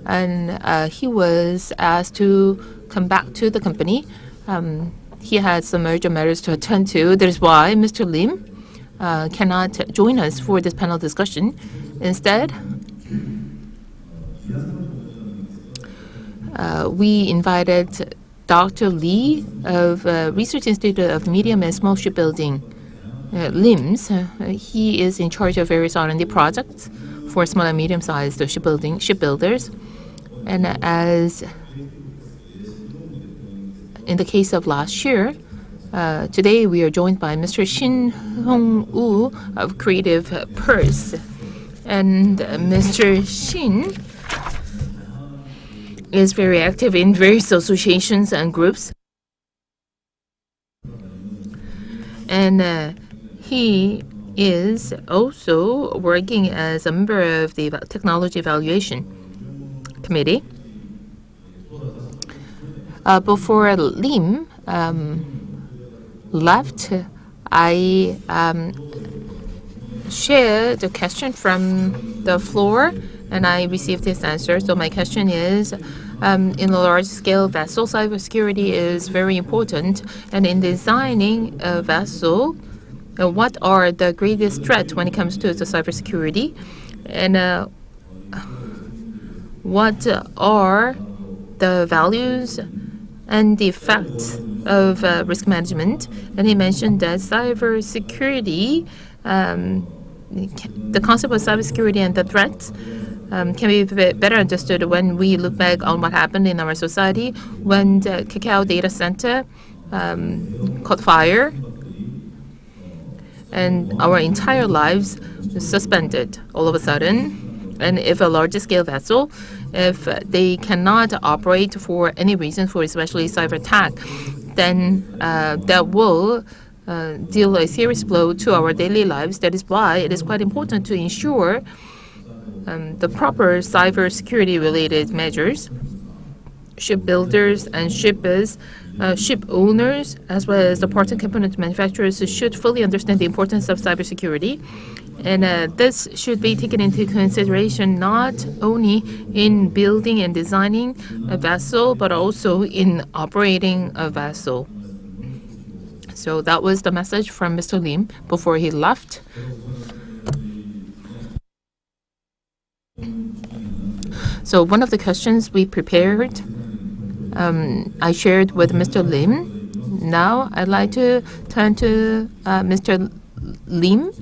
And he was asked to come back to the company. He had some urgent matters to attend to. That is why Mr. Lim cannot join us for this panel discussion. Instead, we invited Dr. Lee of Research Institute of Medium and Small Shipbuilding, LIMS. He is in charge of various R&D projects for small and medium-sized shipbuilders. And as in the case of last year, today we are joined by Mr. Shin Hong-woo of Creative Purse. And Mr. Shin is very active in various associations and groups. And he is also working as a member of the Technology Evaluation Committee. Before Lim left, I shared a question from the floor, and I received his answer. So my question is, in a large-scale vessel, cybersecurity is very important. And in designing a vessel, what are the greatest threats when it comes to the cybersecurity? And what are the values and the effects of risk management? And he mentioned that cybersecurity, the concept of cybersecurity and the threats can be better understood when we look back on what happened in our society when the Cacao data center caught fire and our entire lives suspended all of a sudden. And if a larger scale vessel, if they cannot operate for any reason, for especially cyber attack, then that will deal a serious blow to our daily lives. That is why it is quite important to ensure the proper cybersecurity related measures. Shipbuilders and shippers, ship owners, as well as the parts and component manufacturers should fully understand the importance of cybersecurity. And this should be taken into consideration not only in building and designing a vessel, but also in operating a vessel. So that was the message from Mr. Lim before he left. So one of the questions we prepared, I shared with Mr. Lim. Now I'd like to turn to Mr. Lim.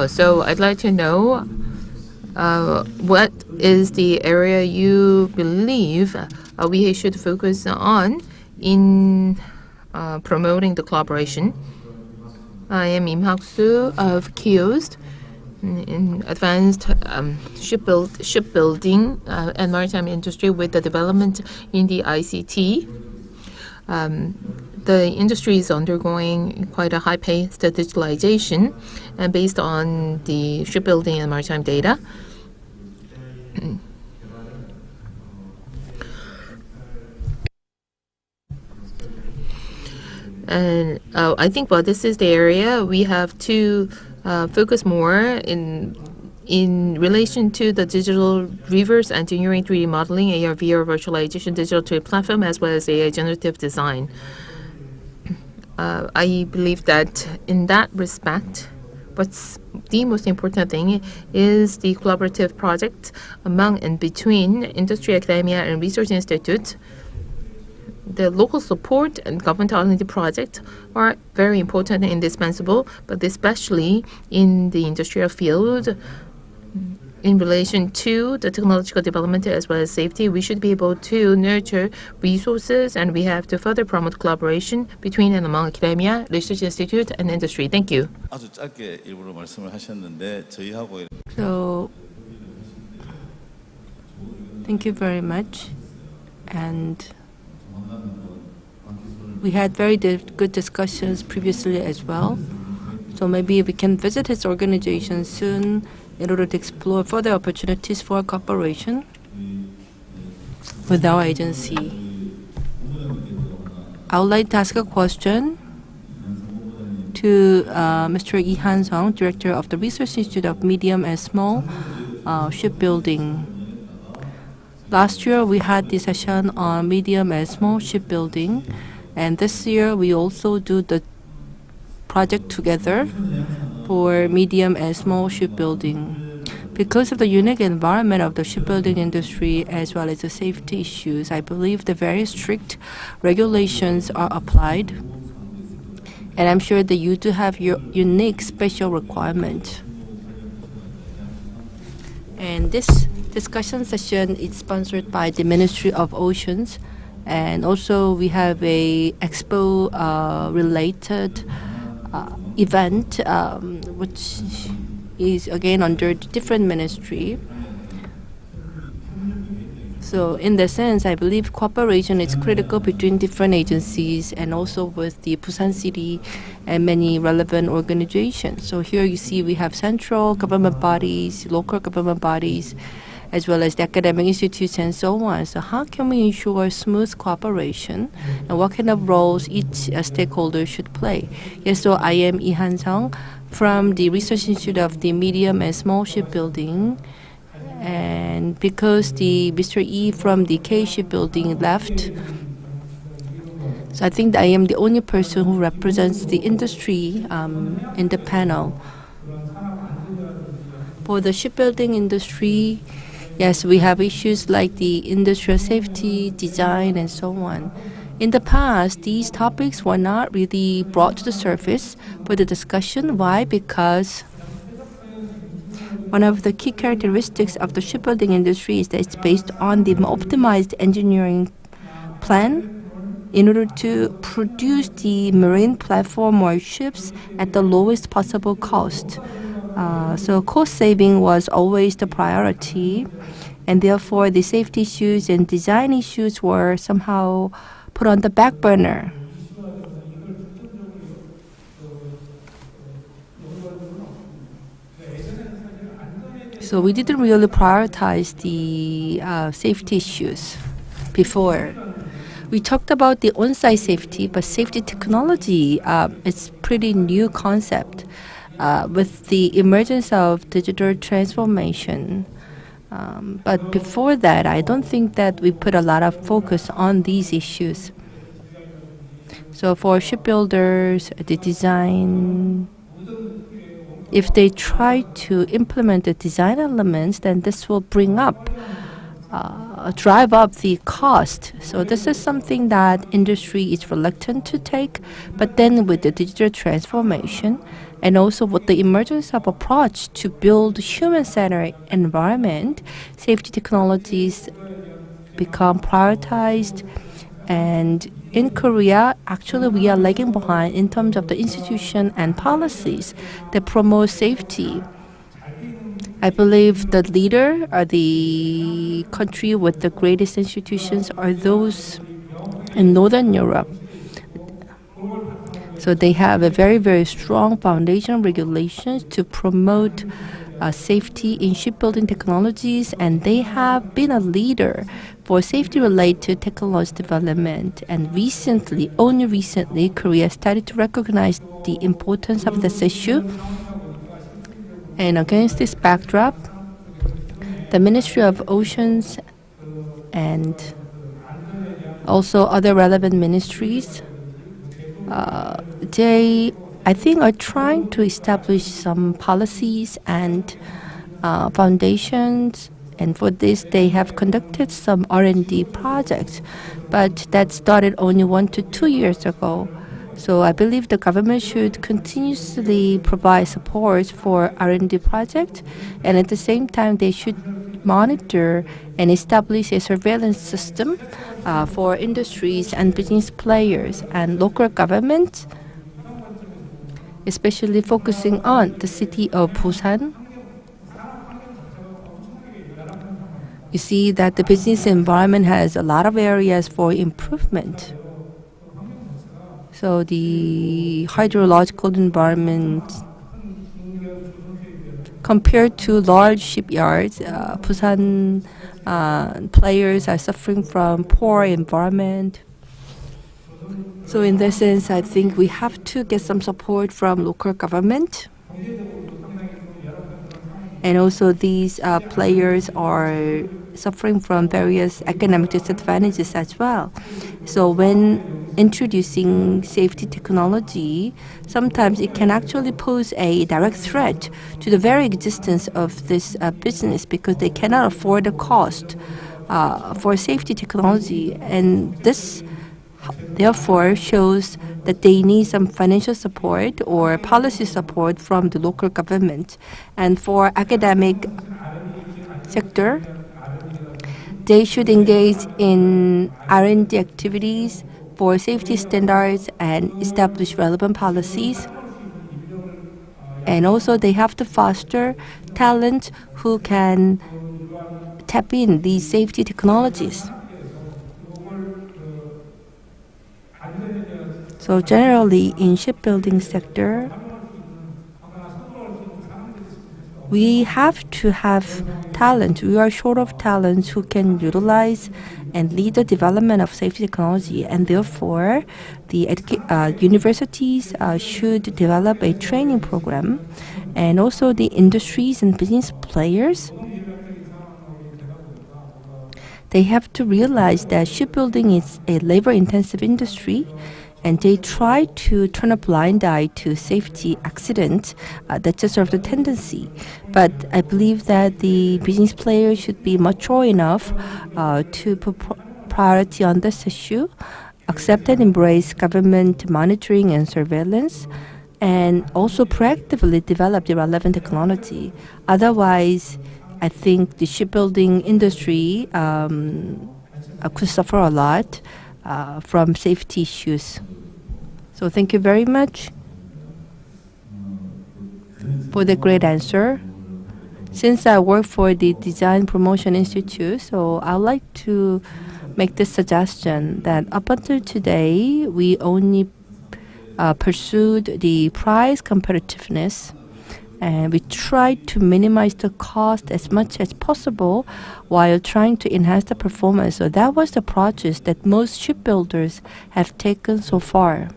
So I'd like to know what is the area you believe we should focus on in promoting the collaboration. I am Im Hak-soo of KIOST in advanced shipbuilding and maritime industry with the development in the ICT. The industry is undergoing quite a high-paced digitalization, and based on the shipbuilding and maritime data, and I think this is the area we have to focus more in relation to the digital reverse engineering, 3D modeling, AR, VR, virtualization, digital twin platform, as well as AI generative design. I believe that in that respect, what's the most important thing is the collaborative project among and between industry, academia, and research institutes. The local support and government R&D projects are very important and indispensable, but especially in the industrial field, in relation to the technological development as well as safety, we should be able to nurture resources, and we have to further promote collaboration between and among academia, research institute, and industry. Thank you.
아주 짧게 일부러 말씀을 하셨는데 저희하고
So, thank you very much. And we had very good discussions previously as well. So maybe we can visit his organization soon in order to explore further opportunities for cooperation with our agency. I would like to ask a question to Mr. Lee Han-sung, Director of the Research Institute of Medium and Small Shipbuilding. Last year, we had the session on medium and small shipbuilding, and this year we also do the project together for medium and small shipbuilding. Because of the unique environment of the shipbuilding industry as well as the safety issues, I believe the very strict regulations are applied, and I'm sure that you do have your unique special requirement. And this discussion session is sponsored by the Ministry of Oceans, and also we have a expo related event which is again under a different ministry. So in that sense, I believe cooperation is critical between different agencies and also with the Busan City and many relevant organizations. So here you see we have central government bodies, local government bodies, as well as the academic institutes and so on. So how can we ensure smooth cooperation, and what kind of roles each stakeholder should play? Yes, so I am Lee Han-sung from the Research Institute of the Medium and Small Shipbuilding. And because the Mr. E from the K Shipbuilding left, so I think that I am the only person who represents the industry in the panel. For the shipbuilding industry, yes, we have issues like the industrial safety, design, and so on. In the past, these topics were not really brought to the surface for the discussion. Why? Because one of the key characteristics of the shipbuilding industry is that it's based on the optimized engineering plan in order to produce the marine platform or ships at the lowest possible cost. So cost saving was always the priority, and therefore the safety issues and design issues were somehow put on the back burner. So we didn't really prioritize the safety issues before. We talked about the on-site safety, but safety technology is pretty new concept with the emergence of digital transformation. But before that, I don't think that we put a lot of focus on these issues. So for shipbuilders, the design, if they try to implement the design elements, then this will bring up, drive up the cost. So this is something that industry is reluctant to take. But then with the digital transformation and also with the emergence of approach to build human-centered environment, safety technologies become prioritized. And in Korea, actually, we are lagging behind in terms of the institution and policies that promote safety. I believe the leader or the country with the greatest institutions are those in Northern Europe. So they have a very, very strong foundation regulations to promote safety in shipbuilding technologies, and they have been a leader for safety-related technology development. And recently, only recently, Korea started to recognize the importance of this issue. And against this backdrop, the Ministry of Oceans and also other relevant ministries, they, I think, are trying to establish some policies and foundations, and for this they have conducted some R&D projects, but that started only 1 to 2 years ago. So I believe the government should continuously provide support for R&D projects, and at the same time they should monitor and establish a surveillance system for industries and business players and local government, especially focusing on the city of Busan. You see that the business environment has a lot of areas for improvement. So the hydrological environment, compared to large shipyards, Busan players are suffering from poor environment. So in that sense, I think we have to get some support from local government. And also these players are suffering from various economic disadvantages as well. So when introducing safety technology, sometimes it can actually pose a direct threat to the very existence of this business because they cannot afford the cost for safety technology. And this therefore shows that they need some financial support or policy support from the local government. And for academic sector, they should engage in R&D activities for safety standards and establish relevant policies. And also they have to foster talent who can tap in these safety technologies. So generally in shipbuilding sector, we have to have talent. We are short of talent who can utilize and lead the development of safety technology, and therefore the universities should develop a training program, and also the industries and business players, they have to realize that shipbuilding is a labor-intensive industry, and they try to turn a blind eye to safety accidents. That's just sort of the tendency. But I believe that the business players should be mature enough to put priority on this issue, accept and embrace government monitoring and surveillance, and also proactively develop the relevant technology. Otherwise, I think the shipbuilding industry could suffer a lot from safety issues. So thank you very much for the great answer. Since I work for the Design Promotion Institute, so I'd like to make this suggestion that up until today, we only pursued the price competitiveness, and we tried to minimize the cost as much as possible while trying to enhance the performance. So that was the approach that most shipbuilders have taken so far.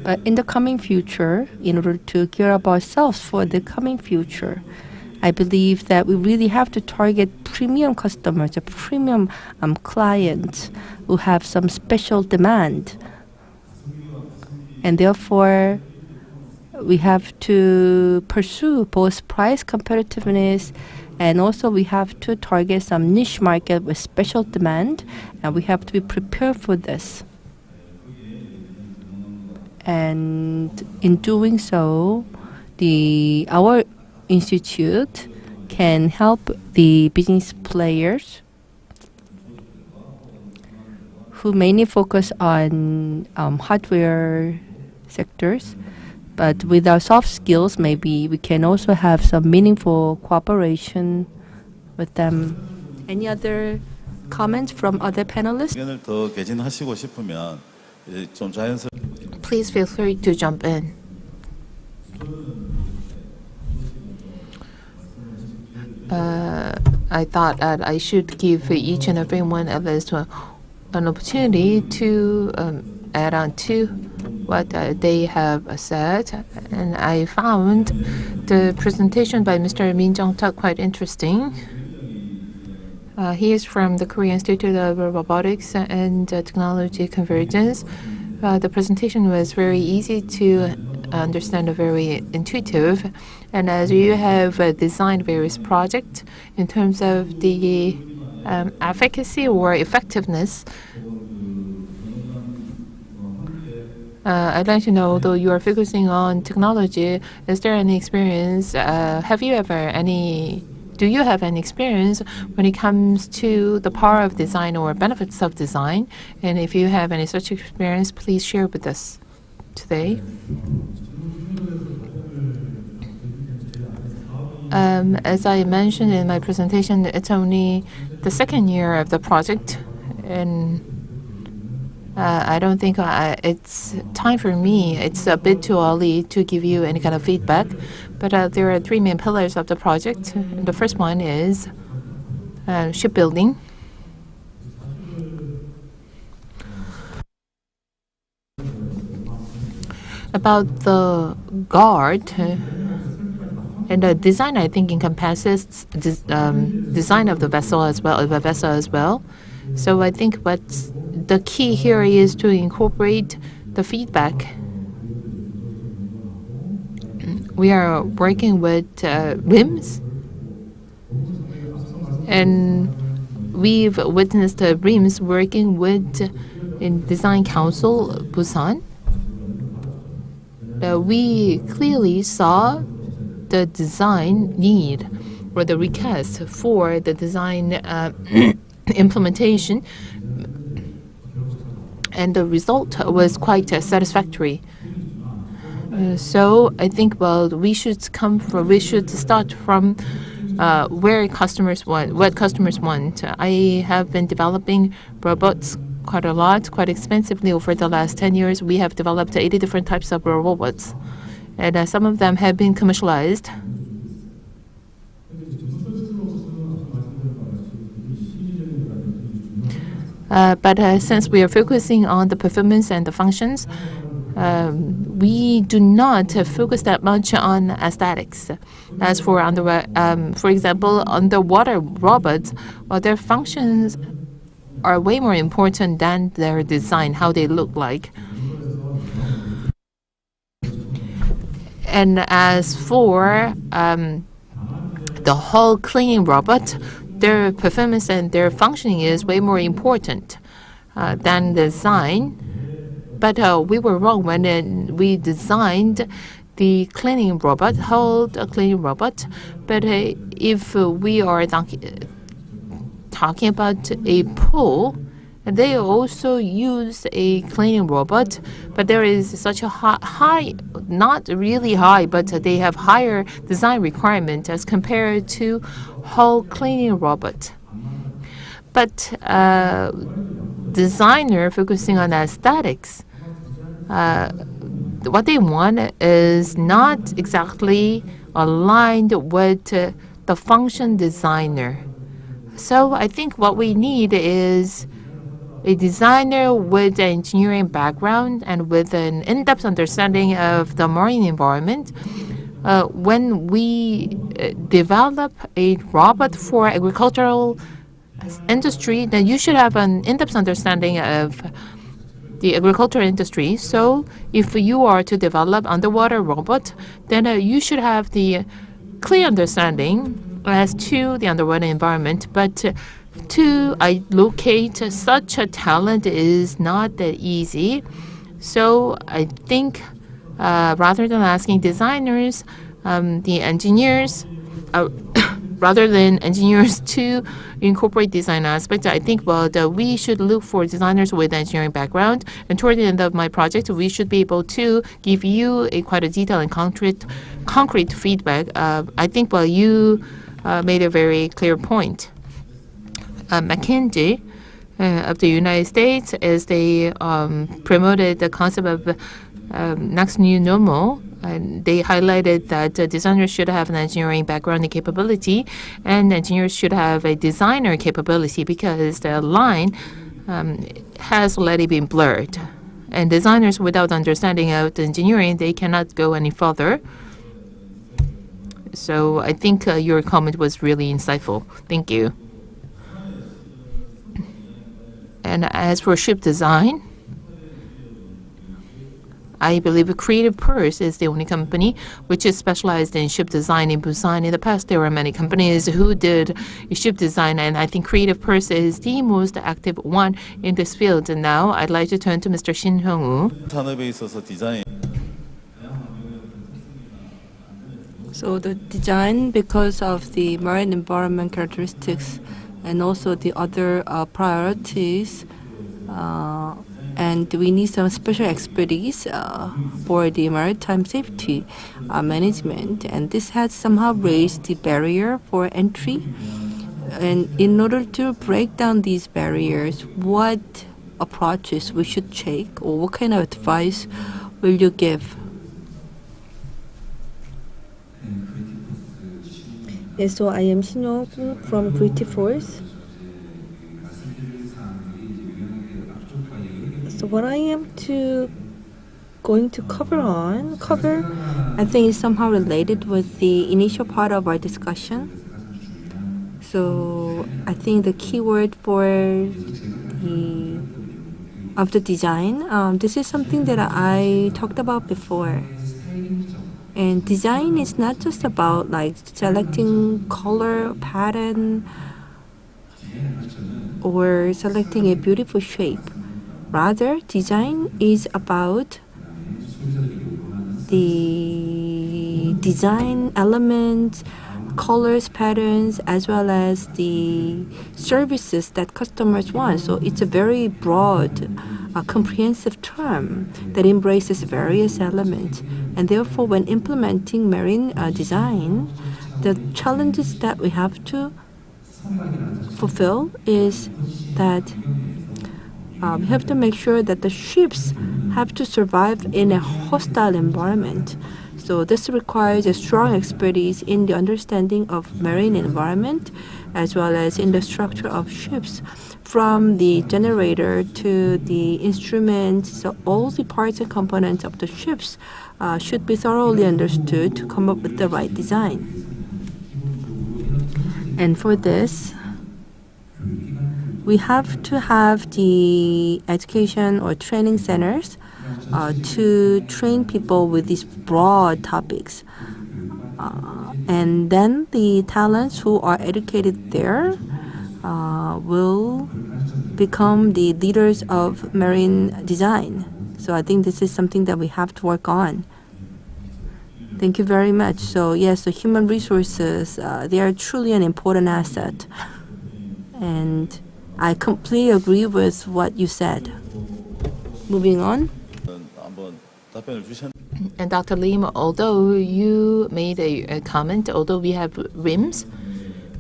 But in the coming future, in order to gear up ourselves for the coming future, I believe that we really have to target premium customers, a premium clients who have some special demand. And therefore, we have to pursue both price competitiveness, and also we have to target some niche market with special demand, and we have to be prepared for this. And in doing so, our institute can help the business players who mainly focus on hardware sectors. But with our soft skills, maybe we can also have some meaningful cooperation with them. Any other comments from other panelists?
의견을 더 개진하시고 싶으면 이제 좀 자연스럽게.
Please feel free to jump in. I thought that I should give each and every one at least an opportunity to add on to what they have said. And I found the presentation by Mr. Min Jung-tak quite interesting. He is from the Korean Institute of Robotics and Technology Convergence. The presentation was very easy to understand, very intuitive. And as you have designed various projects in terms of the efficacy or effectiveness, I'd like to know, although you are focusing on technology, is there any experience? Do you have any experience when it comes to the power of design or benefits of design? And if you have any such experience, please share with us today. As I mentioned in my presentation, it's only the second year of the project, and I don't think it's time for me. It's a bit too early to give you any kind of feedback, but there are three main pillars of the project. The first one is shipbuilding. About the guard, and the design, I think, encompasses design of the vessel as well. So I think what's the key here is to incorporate the feedback. We are working with RIMS, and we've witnessed RIMS working with in Design Council Busan. We clearly saw the design need or the request for the design implementation, and the result was quite satisfactory. So I think, well, we should start from where customers want, what customers want. I have been developing robots quite expensively over the last 10 years. We have developed 80 different types of robots, and some of them have been commercialized. But since we are focusing on the performance and the functions, we do not focus that much on aesthetics. As for for example, underwater robots, well, their functions are way more important than their design, how they look like. And as for the hull cleaning robot, their performance and their functioning is way more important than design. But we were wrong when we designed the cleaning robot, hull cleaning robot. But if we are talking about a pool, they also use a cleaning robot, but there is such a high, not really high, but they have higher design requirement as compared to hull cleaning robot. But designer focusing on aesthetics, what they want is not exactly aligned with the function designer. So I think what we need is a designer with an engineering background and with an in-depth understanding of the marine environment. When we develop a robot for agricultural industry, then you should have an in-depth understanding of the agricultural industry. So if you are to develop underwater robot, then you should have the clear understanding as to the underwater environment. But to locate such a talent is not that easy. So I think rather than asking designers, the engineers, rather than engineers to incorporate design aspects, I think we should look for designers with engineering background. And toward the end of my project, we should be able to give you quite a detailed and concrete feedback. I think you made a very clear point. McKinsey of the United States, as they promoted the concept of next new normal, and they highlighted that designers should have an engineering background and capability, and engineers should have a designer capability, because the line has already been blurred. And designers without understanding of engineering, they cannot go any further. So I think your comment was really insightful. Thank you. And as for ship design, I believe Creative Purse is the only company which is specialized in ship design in Busan. In the past, there were many companies who did ship design, and I think Creative Purse is the most active one in this field. And now I'd like to turn to Mr. Shin Hyung-woo.
산업에 있어서 디자인
So the design, because of the marine environment characteristics and also the other priorities, and we need some special expertise for the maritime safety management. And this has somehow raised the barrier for entry. And in order to break down these barriers, what approaches we should take, or what kind of advice will you give? Yes, so I am Shin Hyung from Creative Force. So what I am going to cover, I think is somehow related with the initial part of our discussion. So I think the keyword for the design, this is something that I talked about before. And design is not just about like selecting color, pattern, or selecting a beautiful shape. Rather, design is about the design elements, colors, patterns, as well as the services that customers want. So it's a very broad, comprehensive term that embraces various elements. And therefore, when implementing marine design, the challenges that we have to fulfill is that we have to make sure that the ships have to survive in a hostile environment. So this requires a strong expertise in the understanding of marine environment as well as in the structure of ships, from the generator to the instruments. So all the parts and components of the ships should be thoroughly understood to come up with the right design. And for this, we have to have the education or training centers to train people with these broad topics. And then the talents who are educated there will become the leaders of marine design. So I think this is something that we have to work on. Thank you very much. So yes, the human resources, they are truly an important asset. And I completely agree with what you said. Moving on.
And Dr. Lim, although you made a comment, although we have rims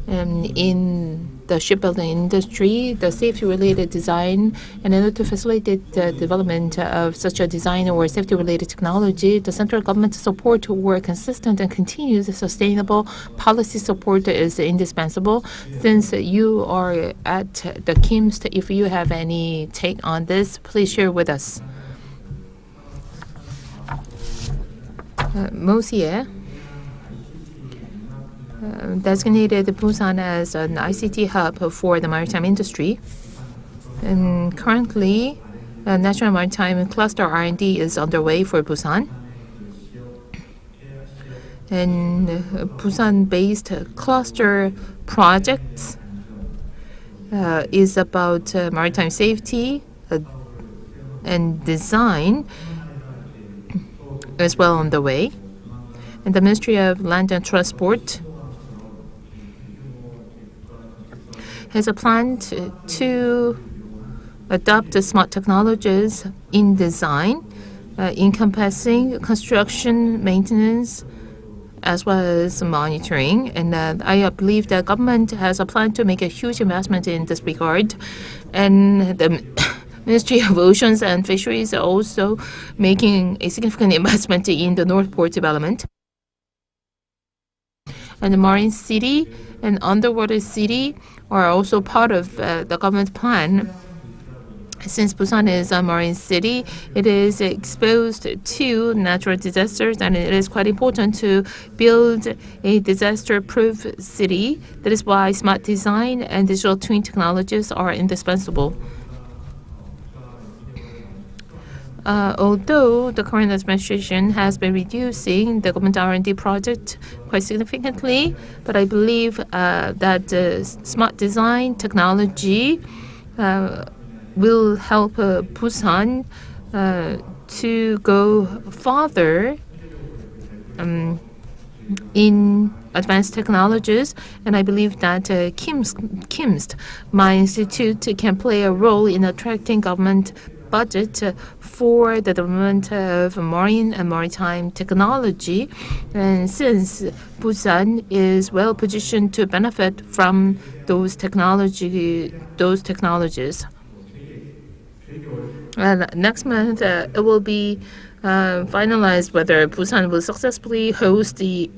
in the shipbuilding industry, the safety-related design, and in order to facilitate the development of such a design or safety-related technology, the central government support toward consistent and continuous sustainable policy support is indispensable. Since you are at the KIMS, if you have any take on this, please share with us. Mosie designated Busan as an ICT hub for the maritime industry. And currently, a National Maritime Cluster R&D is underway for Busan. And Busan-based cluster projects is about maritime safety and design as well on the way. And the Ministry of Land and Transport has a plan to adopt the smart technologies in design, encompassing construction, maintenance, as well as monitoring. And I believe the government has a plan to make a huge investment in this regard. And the Ministry of Oceans and Fisheries are also making a significant investment in the North Port development. And the Marine City and Underwater City are also part of the government plan. Since Busan is a marine city, it is exposed to natural disasters, and it is quite important to build a disaster-proof city. That is why smart design and digital twin technologies are indispensable. although the current administration has been reducing the government R&D project quite significantly, but I believe that smart design technology will help Busan to go farther in advanced technologies, and I believe that KIMST, my institute, can play a role in attracting government budget for the development of marine and maritime technology. And since Busan is well positioned to benefit from those technologies. And next month, it will be finalized whether Busan will successfully host the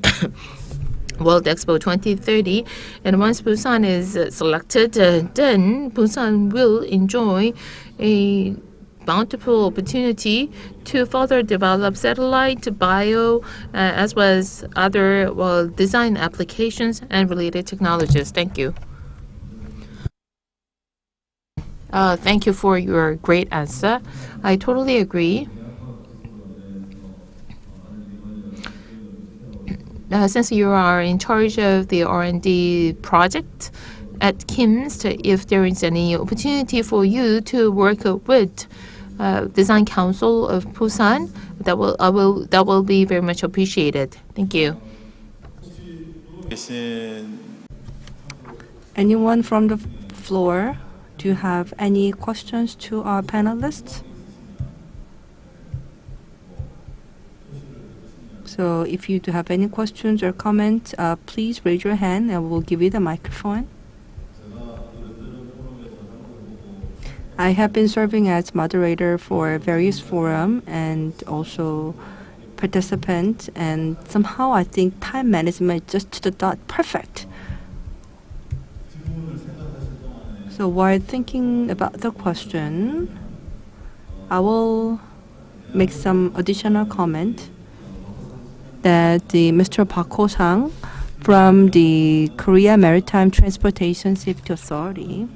World Expo 2030. And once Busan is selected, then Busan will enjoy a bountiful opportunity to further develop satellite, bio, as well as other design applications and related technologies. Thank you. Thank you for your great answer. I totally agree. Since you are in charge of the R&D project at KIMST, if there is any opportunity for you to work with Design Council of Busan, that will be very much appreciated. Thank you.
Anyone from the floor? Do you have any questions to our panelists? So if you do have any questions or comments, please raise your hand and we'll give you the microphone. I have been serving as moderator for various forums and also participant, and somehow I think time management is just to the dot perfect. So while thinking about the question, I will make some additional comment that Mr. Park Ho-sang from the Korea Maritime Transportation Safety Authority,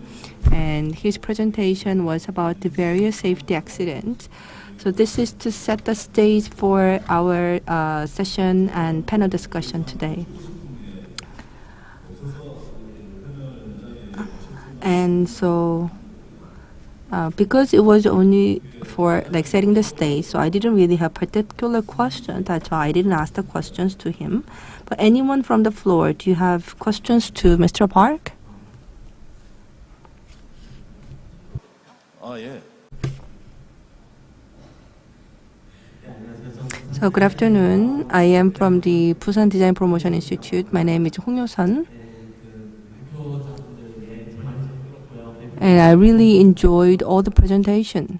and his presentation was about the various safety accidents. So this is to set the stage for our session and panel discussion today. And so because it was only for like setting the stage, so I didn't really have particular questions. That's why I didn't ask the questions to him. But anyone from the floor, do you have questions to Mr. Park?
Oh, yeah.
So good afternoon. I am from the Busan Design Promotion Institute. My name is Hong Yo-sun. And I really enjoyed all the presentation.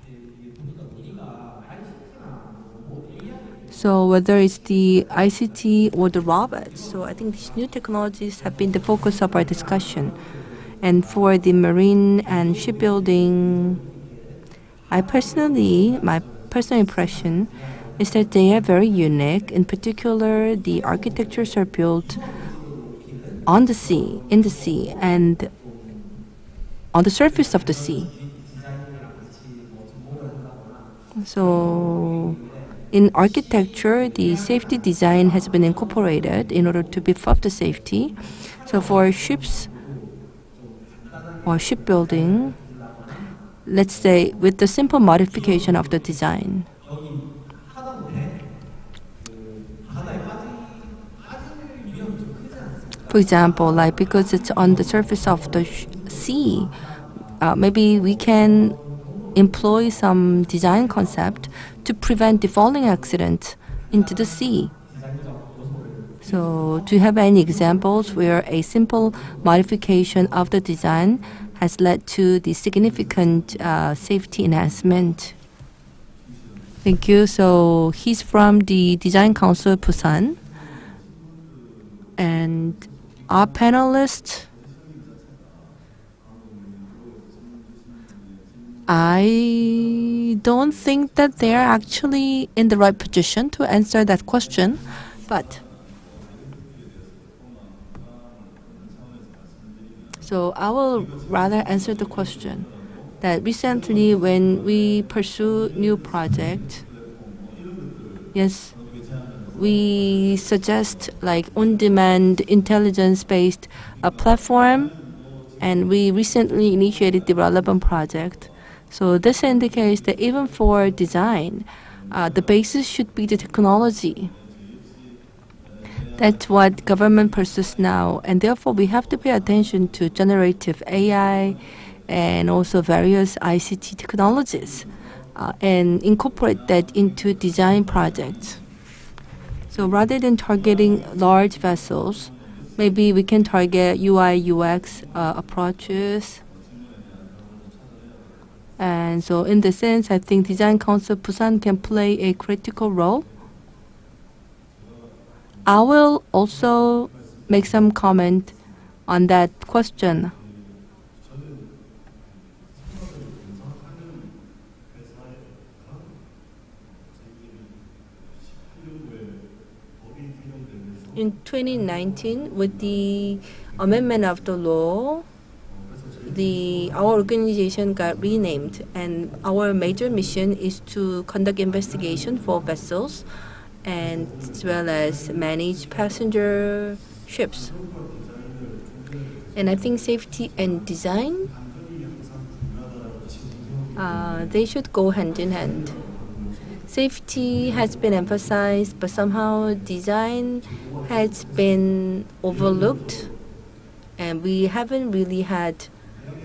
So whether it's the ICT or the robots, so I think these new technologies have been the focus of our discussion. And for the marine and shipbuilding, my personal impression is that they are very unique. In particular, the architectures are built on the sea, in the sea, and on the surface of the sea. So in architecture, the safety design has been incorporated in order to beef up the safety. So for ships or shipbuilding, let's say with the simple modification of the design, for example, like because it's on the surface of the sea, maybe we can employ some design concept to prevent the falling accident into the sea. So do you have any examples where a simple modification of the design has led to the significant safety enhancement? Thank you. So he's from the Design Council Busan. And our panelists, I don't think that they are actually in the right position to answer that question, but so I will rather answer the question. that recently when we pursue new project, yes, we suggest like on-demand intelligence-based platform, and we recently initiated the relevant project. So this indicates that even for design, the basis should be the technology. That's what government pursues now, and therefore we have to pay attention to generative AI and also various ICT technologies and incorporate that into design projects. So rather than targeting large vessels, maybe we can target UI, UX approaches. And so in the sense, I think Design Council Busan can play a critical role. I will also make some comment on that question. In 2019, with the amendment of the law, our organization got renamed, and our major mission is to conduct investigation for vessels and as well as manage passenger ships. And I think safety and design, they should go hand in hand. Safety has been emphasized, but somehow design has been overlooked, and we haven't really had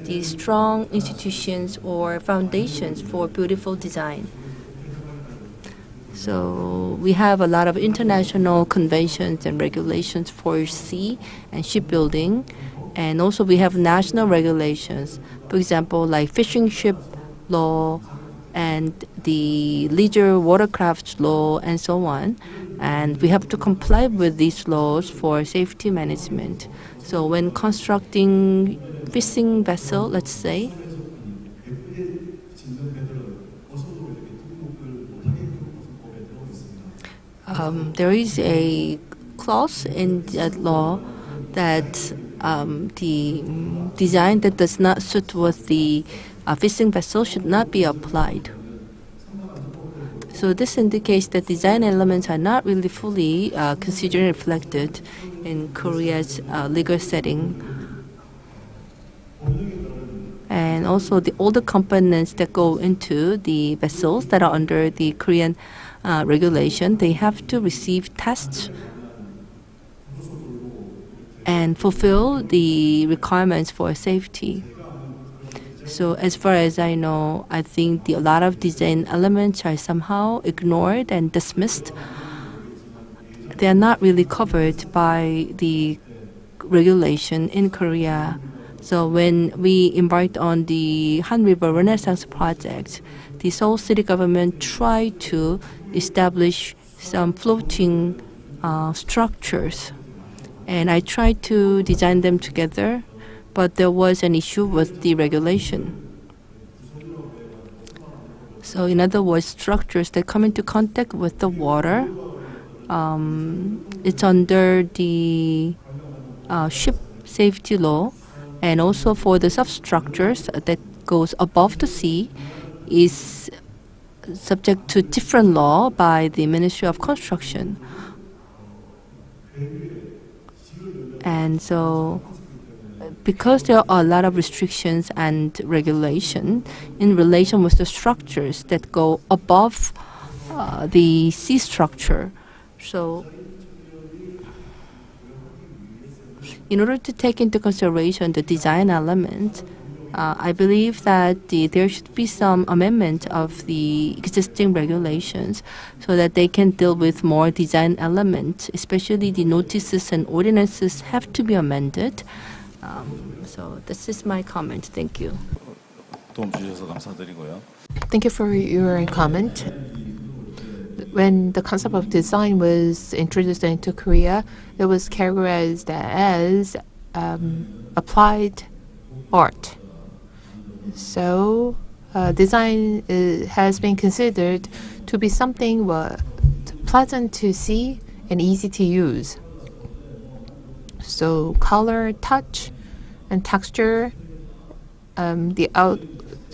the strong institutions or foundations for beautiful design. So we have a lot of international conventions and regulations for sea and shipbuilding, and also we have national regulations, for example, like fishing ship law and the leisure watercraft law and so on. And we have to comply with these laws for safety management. So when constructing fishing vessel, let's say, there is a clause in that law that the design that does not suit with the fishing vessel should not be applied. So this indicates that design elements are not really fully considered and reflected in Korea's legal setting. And also all the components that go into the vessels that are under the Korean regulation, they have to receive tests and fulfill the requirements for safety. So as far as I know, I think a lot of design elements are somehow ignored and dismissed. They are not really covered by the regulation in Korea. So when we embarked on the Han River Renaissance project, the Seoul city government tried to establish some floating structures. And I tried to design them together, but there was an issue with the regulation. So in other words, structures that come into contact with the water, it's under the ship safety law, and also for the substructures that goes above the sea is subject to different law by the Ministry of Construction. And so because there are a lot of restrictions and regulation in relation with the structures that go above the sea structure. So in order to take into consideration the design element, I believe that there should be some amendment of the existing regulations so that they can deal with more design elements, especially the notices and ordinances have to be amended. So this is my comment. Thank you.
도움 주셔서 감사드리고요.
Thank you for your comment. When the concept of design was introduced into Korea, it was categorized as applied art. So design has been considered to be something pleasant to see and easy to use. So color, touch, and texture,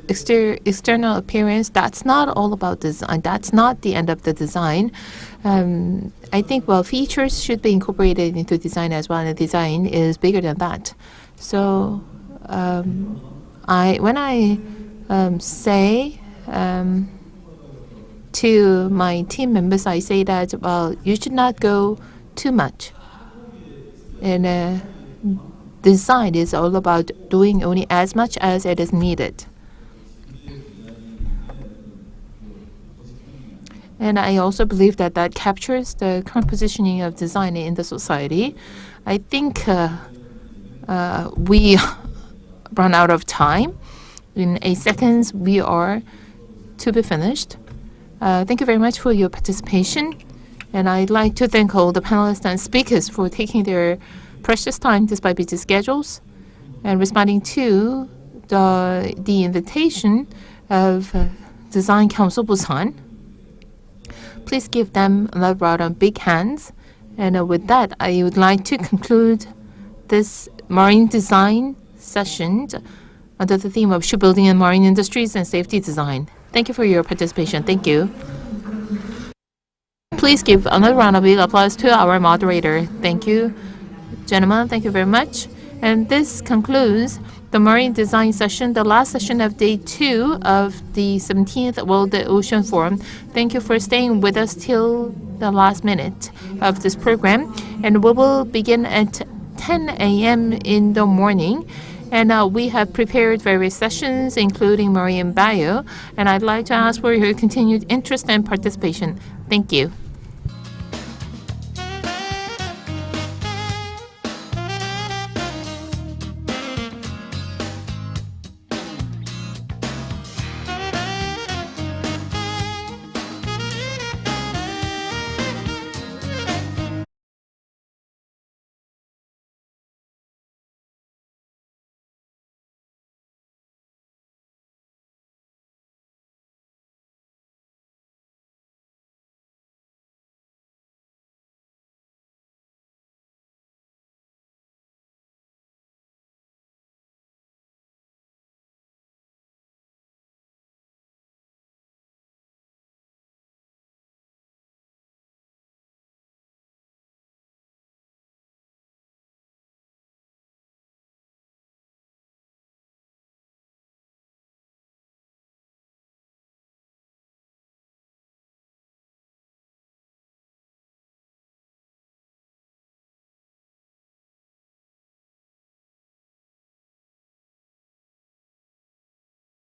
external appearance, that's not all about design. That's not the end of the design. I think, well, features should be incorporated into design as well, and design is bigger than that. So when I say to my team members, I say that, well, you should not go too much. And design is all about doing only as much as it is needed. And I also believe that that captures the current positioning of design in the society. I think we run out of time. In 8 seconds, we are to be finished. Thank you very much for your participation. And I'd like to thank all the panelists and speakers for taking their precious time despite busy schedules and responding to the invitation of Design Council Busan. Please give them another round of big hands. And with that, I would like to conclude this marine design session under the theme of shipbuilding and marine industries and safety design. Thank you for your participation. Thank you. Please give another round of big applause to our moderator. Thank you, gentlemen. Thank you very much. And this concludes the Marine Design session, the last session of day 2 of the 17th World Ocean Forum. Thank you for staying with us till the last minute of this program. And we will begin at 10 a.m. in the morning. And we have prepared various sessions, including marine bio. And I'd like to ask for your continued interest and participation. Thank you.